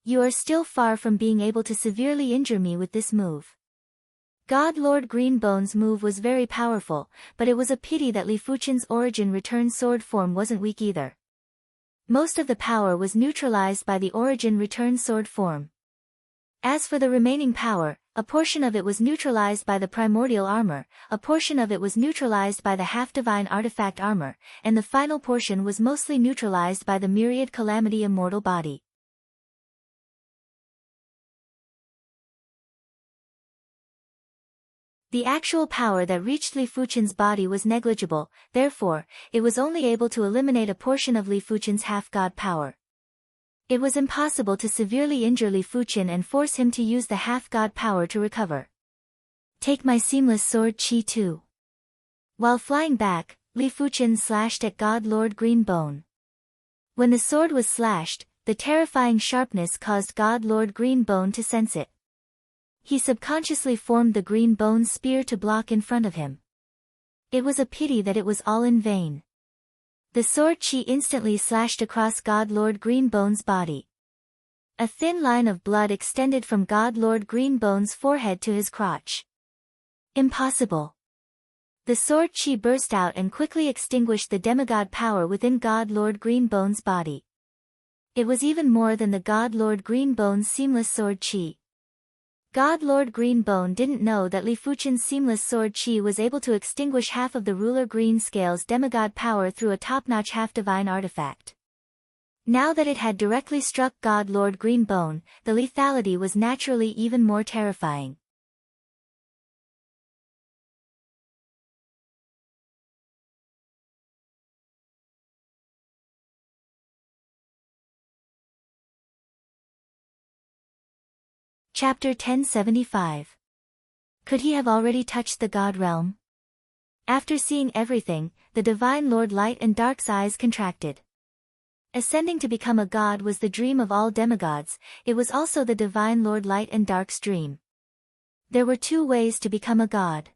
You are still far from being able to severely injure me with this move. God Lord Green Bone's move was very powerful, but it was a pity that Li Fuchen's Origin Return Sword form wasn't weak either. Most of the power was neutralized by the Origin Return Sword form. As for the remaining power, a portion of it was neutralized by the Primordial Armor, a portion of it was neutralized by the Half-Divine Artifact Armor, and the final portion was mostly neutralized by the Myriad Calamity Immortal Body. The actual power that reached Li Fuchen's body was negligible, therefore, it was only able to eliminate a portion of Li Fuchen's half-god power. It was impossible to severely injure Li Fuchen and force him to use the half-god power to recover. Take my seamless sword Qi 2. While flying back, Li Fuchen slashed at God Lord Green Bone. When the sword was slashed, the terrifying sharpness caused God Lord Green Bone to sense it. He subconsciously formed the green bone spear to block in front of him. It was a pity that it was all in vain. The sword Qi instantly slashed across God Lord Green Bone's body. A thin line of blood extended from God Lord Green Bone's forehead to his crotch. Impossible. The sword Qi burst out and quickly extinguished the demigod power within God Lord Green Bone's body. It was even more than the God Lord Green Bone's seamless sword Qi. God Lord Green Bone didn't know that Li Fuchen's seamless sword Qi was able to extinguish half of the ruler Green Scale's demigod power through a top-notch half-divine artifact. Now that it had directly struck God Lord Green Bone, the lethality was naturally even more terrifying. Chapter 1075. Could he have already touched the God realm? After seeing everything, the Divine Lord Light and Dark's eyes contracted. Ascending to become a god was the dream of all demigods, it was also the Divine Lord Light and Dark's dream. There were two ways to become a god.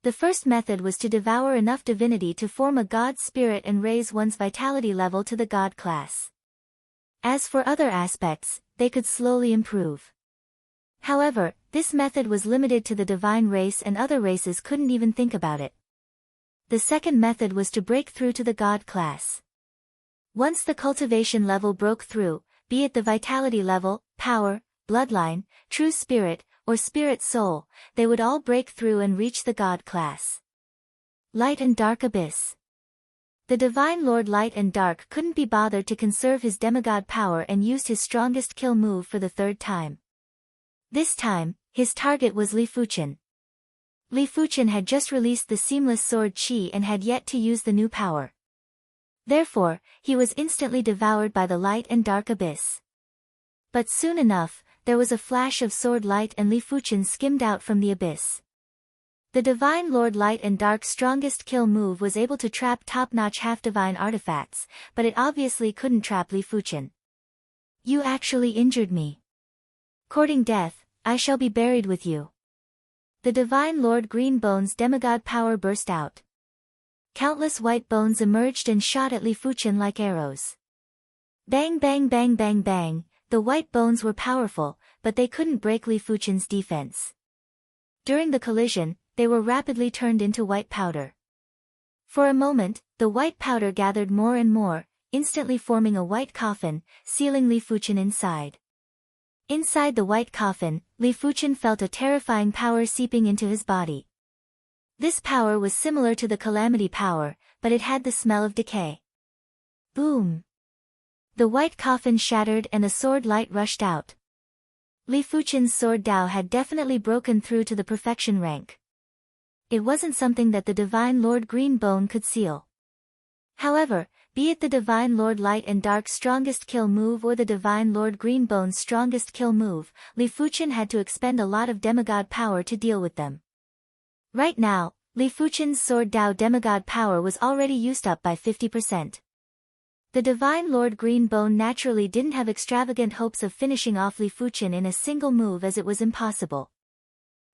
The first method was to devour enough divinity to form a god spirit and raise one's vitality level to the god class. As for other aspects, they could slowly improve. However, this method was limited to the divine race and other races couldn't even think about it. The second method was to break through to the god class. Once the cultivation level broke through, be it the vitality level, power, bloodline, true spirit, or spirit soul, they would all break through and reach the god class. Light and Dark Abyss. The Divine Lord Light and Dark couldn't be bothered to conserve his demigod power and used his strongest kill move for the third time. This time, his target was Li Fuchen. Li Fuchen had just released the seamless sword Qi and had yet to use the new power. Therefore, he was instantly devoured by the Light and Dark Abyss. But soon enough, there was a flash of sword light and Li Fuchen skimmed out from the abyss. The Divine Lord Light and Dark's strongest kill move was able to trap top-notch half-divine artifacts, but it obviously couldn't trap Li Fuchen. You actually injured me. Courting death, I shall be buried with you. The Divine Lord Green Bone's demigod power burst out. countless white bones emerged and shot at Li Fuchen like arrows. Bang bang bang bang bang, the white bones were powerful, but they couldn't break Li Fuchen's defense. During the collision, they were rapidly turned into white powder. For a moment, the white powder gathered more and more, instantly forming a white coffin, sealing Li Fuchen inside. Inside the white coffin, Li Fuchen felt a terrifying power seeping into his body. This power was similar to the calamity power, but it had the smell of decay. Boom! The white coffin shattered and a sword light rushed out. Li Fuchen's sword Dao had definitely broken through to the perfection rank. It wasn't something that the Divine Lord Green Bone could seal. However, be it the Divine Lord Light and Dark's strongest kill move or the Divine Lord Green Bone's strongest kill move, Li Fuchen had to expend a lot of demigod power to deal with them. Right now, Li Fuchen's sword Dao demigod power was already used up by 50%. The Divine Lord Green Bone naturally didn't have extravagant hopes of finishing off Li Fuchen in a single move, as it was impossible.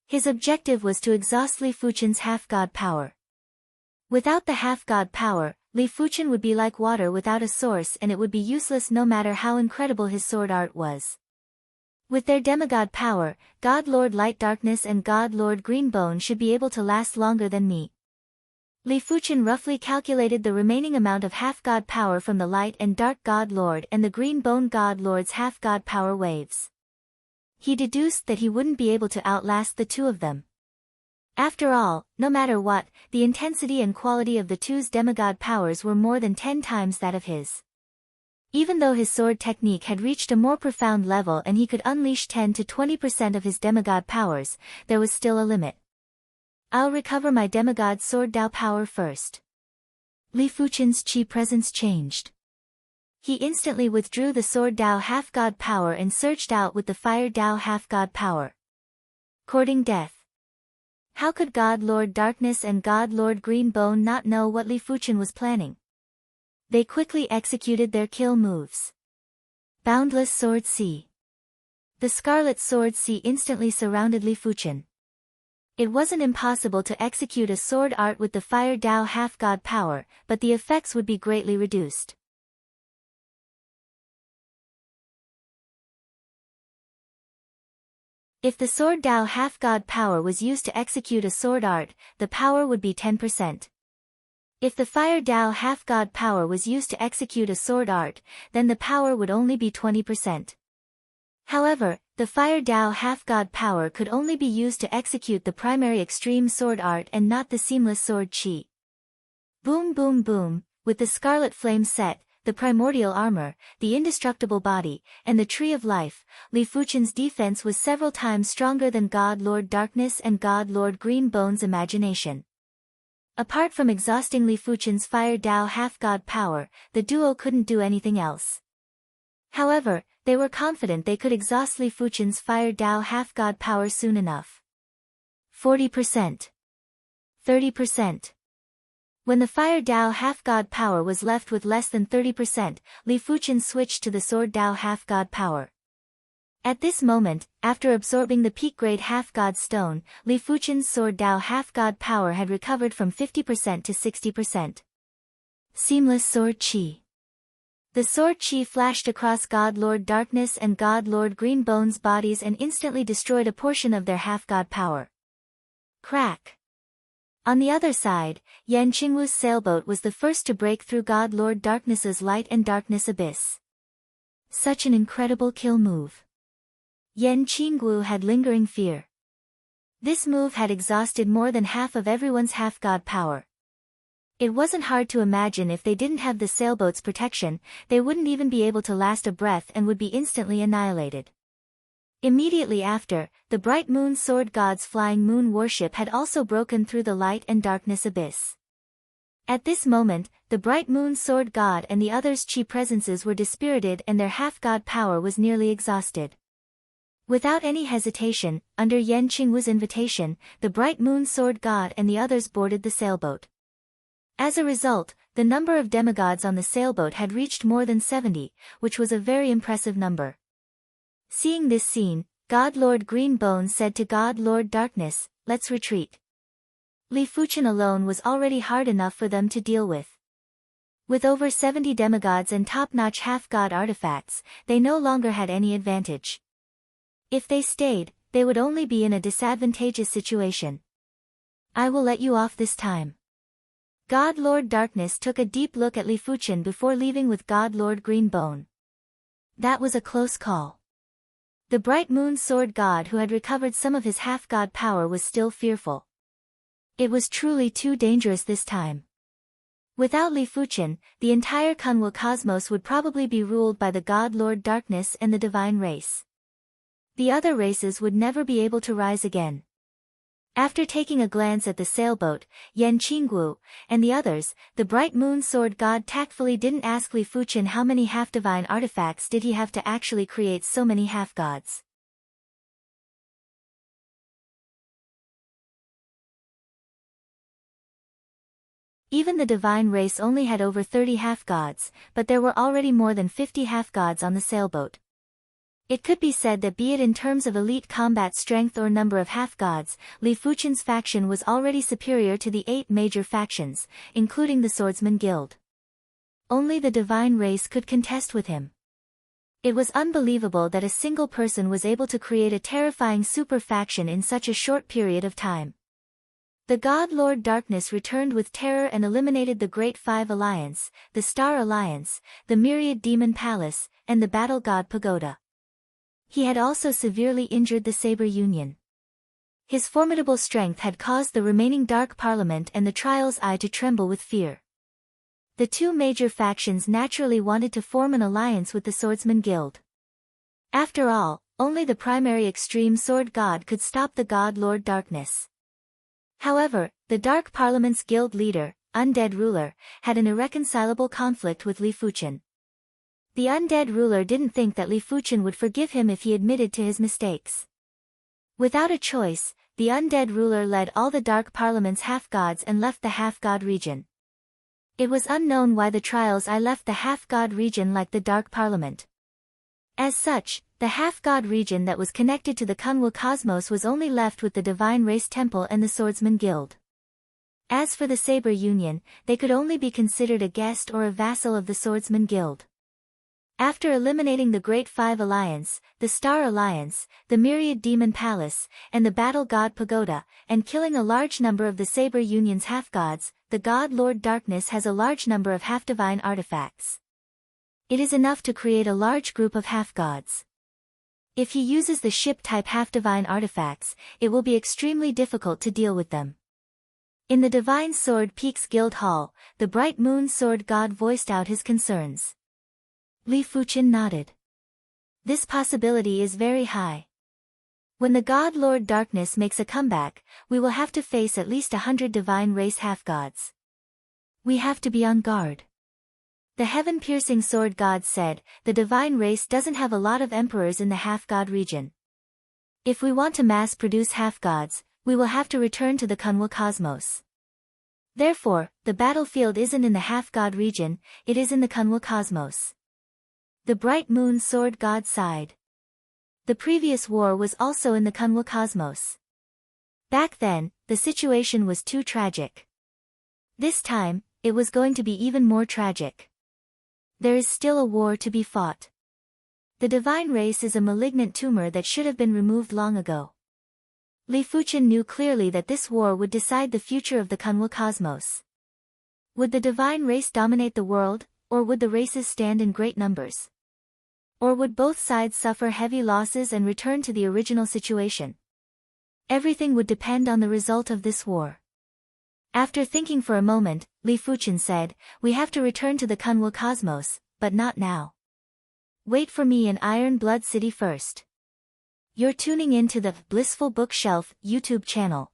His objective was to exhaust Li Fuchen's half-god power. Without the half-god power, Li Fuchen would be like water without a source, and it would be useless no matter how incredible his sword art was. With their demigod power, God Lord Light Darkness and God Lord Green Bone should be able to last longer than me. Li Fuchen roughly calculated the remaining amount of half-god power from the Light and Dark God Lord and the Green Bone God Lord's half-god power waves. He deduced that he wouldn't be able to outlast the two of them. After all, no matter what, the intensity and quality of the two's demigod powers were more than 10 times that of his. Even though his sword technique had reached a more profound level and he could unleash 10 to 20% of his demigod powers, there was still a limit. I'll recover my demigod sword Dao power first. Li Fuchen's chi presence changed. He instantly withdrew the sword Dao half-god power and surged out with the fire Dao half-god power. Courting death. How could God Lord Darkness and God Lord Green Bone not know what Li Fuchen was planning? They quickly executed their kill moves. Boundless Sword C. The Scarlet Sword C instantly surrounded Li Fuchen. It wasn't impossible to execute a sword art with the fire Dao half-god power, but the effects would be greatly reduced. If the sword Dao half-god power was used to execute a sword art, the power would be 10%. If the fire Dao half-god power was used to execute a sword art, then the power would only be 20%. However, the fire Dao half-god power could only be used to execute the primary extreme sword art and not the seamless sword chi. Boom boom boom, with the scarlet flame set, the primordial armor, the indestructible body, and the tree of life, Li Fuchen's defense was several times stronger than God Lord Darkness and God Lord Green Bone's imagination. Apart from exhausting Li Fuchen's fire Dao half-god power, the duo couldn't do anything else. However, they were confident they could exhaust Li Fuchen's fire Dao half-god power soon enough. 40%. 30%. When the fire Dao half-god power was left with less than 30%, Li Fuchen switched to the sword Dao half-god power. At this moment, after absorbing the peak-grade half-god stone, Li Fuchen's sword Dao half-god power had recovered from 50% to 60%. Seamless Sword Chi. The sword chi flashed across God Lord Darkness and God Lord Green Bone's bodies and instantly destroyed a portion of their half-god power. Crack. On the other side, Yan Qingwu's sailboat was the first to break through God Lord Darkness's light and darkness abyss. Such an incredible kill move. Yan Qingwu had lingering fear. This move had exhausted more than half of everyone's half-god power. It wasn't hard to imagine if they didn't have the sailboat's protection, they wouldn't even be able to last a breath and would be instantly annihilated. Immediately after, the Bright Moon Sword God's flying moon warship had also broken through the light and darkness abyss. At this moment, the Bright Moon Sword God and the others' chi presences were dispirited and their half-god power was nearly exhausted. Without any hesitation, under Yan Qingwu's invitation, the Bright Moon Sword God and the others boarded the sailboat. As a result, the number of demigods on the sailboat had reached more than 70, which was a very impressive number. Seeing this scene, God Lord Green Bone said to God Lord Darkness, "Let's retreat." Li Fuchen alone was already hard enough for them to deal with. With over 70 demigods and top-notch half-god artifacts, they no longer had any advantage. If they stayed, they would only be in a disadvantageous situation. I will let you off this time. God Lord Darkness took a deep look at Li Fuchen before leaving with God Lord Greenbone. That was a close call. The Bright Moon Sword God who had recovered some of his half-god power was still fearful. It was truly too dangerous this time. Without Li Fuchen, the entire Kunwu cosmos would probably be ruled by the God Lord Darkness and the Divine Race. The other races would never be able to rise again. After taking a glance at the sailboat, Yan Qinggu, and the others, the Bright Moon Sword God tactfully didn't ask Li Fuchen how many half-divine artifacts did he have to actually create so many half-gods. Even the divine race only had over 30 half-gods, but there were already more than 50 half-gods on the sailboat. It could be said that be it in terms of elite combat strength or number of half-gods, Li Fuchen's faction was already superior to the 8 major factions, including the Swordsman Guild. Only the divine race could contest with him. It was unbelievable that a single person was able to create a terrifying super faction in such a short period of time. The God Lord Darkness returned with terror and eliminated the Great Five Alliance, the Star Alliance, the Myriad Demon Palace, and the Battle God Pagoda. He had also severely injured the Saber Union. His formidable strength had caused the remaining Dark Parliament and the Trials Eye to tremble with fear. The 2 major factions naturally wanted to form an alliance with the Swordsman Guild. After all, only the primary extreme sword god could stop the God Lord Darkness. However, the Dark Parliament's guild leader, Undead Ruler, had an irreconcilable conflict with Li Fuchen. The Undead Ruler didn't think that Li Fuchen would forgive him if he admitted to his mistakes. Without a choice, the Undead Ruler led all the Dark Parliament's half-gods and left the half-god region. It was unknown why the Trials Eye left the half-god region like the Dark Parliament. As such, the half-god region that was connected to the Kunwu cosmos was only left with the Divine Race Temple and the Swordsman Guild. As for the Saber Union, they could only be considered a guest or a vassal of the Swordsman Guild. After eliminating the Great Five Alliance, the Star Alliance, the Myriad Demon Palace, and the Battle God Pagoda, and killing a large number of the Saber Union's half-gods, the God Lord Darkness has a large number of half-divine artifacts. It is enough to create a large group of half-gods. If he uses the ship-type half-divine artifacts, it will be extremely difficult to deal with them. In the Divine Sword Peaks Guild Hall, the Bright Moon Sword God voiced out his concerns. Li Fuchen nodded. This possibility is very high. When the God Lord Darkness makes a comeback, we will have to face at least 100 Divine Race half-gods. We have to be on guard. The heaven-piercing sword god said, the Divine Race doesn't have a lot of emperors in the half-god region. If we want to mass-produce half-gods, we will have to return to the Kunwu cosmos. Therefore, the battlefield isn't in the half-god region, it is in the Kunwu cosmos. The Bright Moon Sword God sighed. The previous war was also in the Kunwu cosmos. Back then, the situation was too tragic. This time, it was going to be even more tragic. There is still a war to be fought. The Divine Race is a malignant tumor that should have been removed long ago. Li Fuchen knew clearly that this war would decide the future of the Kunwu cosmos. Would the Divine Race dominate the world, or would the races stand in great numbers? Or would both sides suffer heavy losses and return to the original situation? Everything would depend on the result of this war. After thinking for a moment, Li Fuchen said, we have to return to the Kunwu cosmos, but not now. Wait for me in Iron Blood City first. You're tuning in to the Blissful Bookshelf YouTube channel.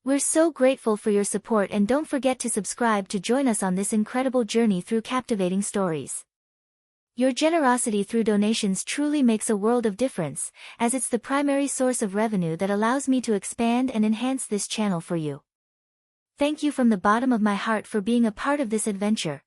We're so grateful for your support and don't forget to subscribe to join us on this incredible journey through captivating stories. Your generosity through donations truly makes a world of difference, as it's the primary source of revenue that allows me to expand and enhance this channel for you. Thank you from the bottom of my heart for being a part of this adventure.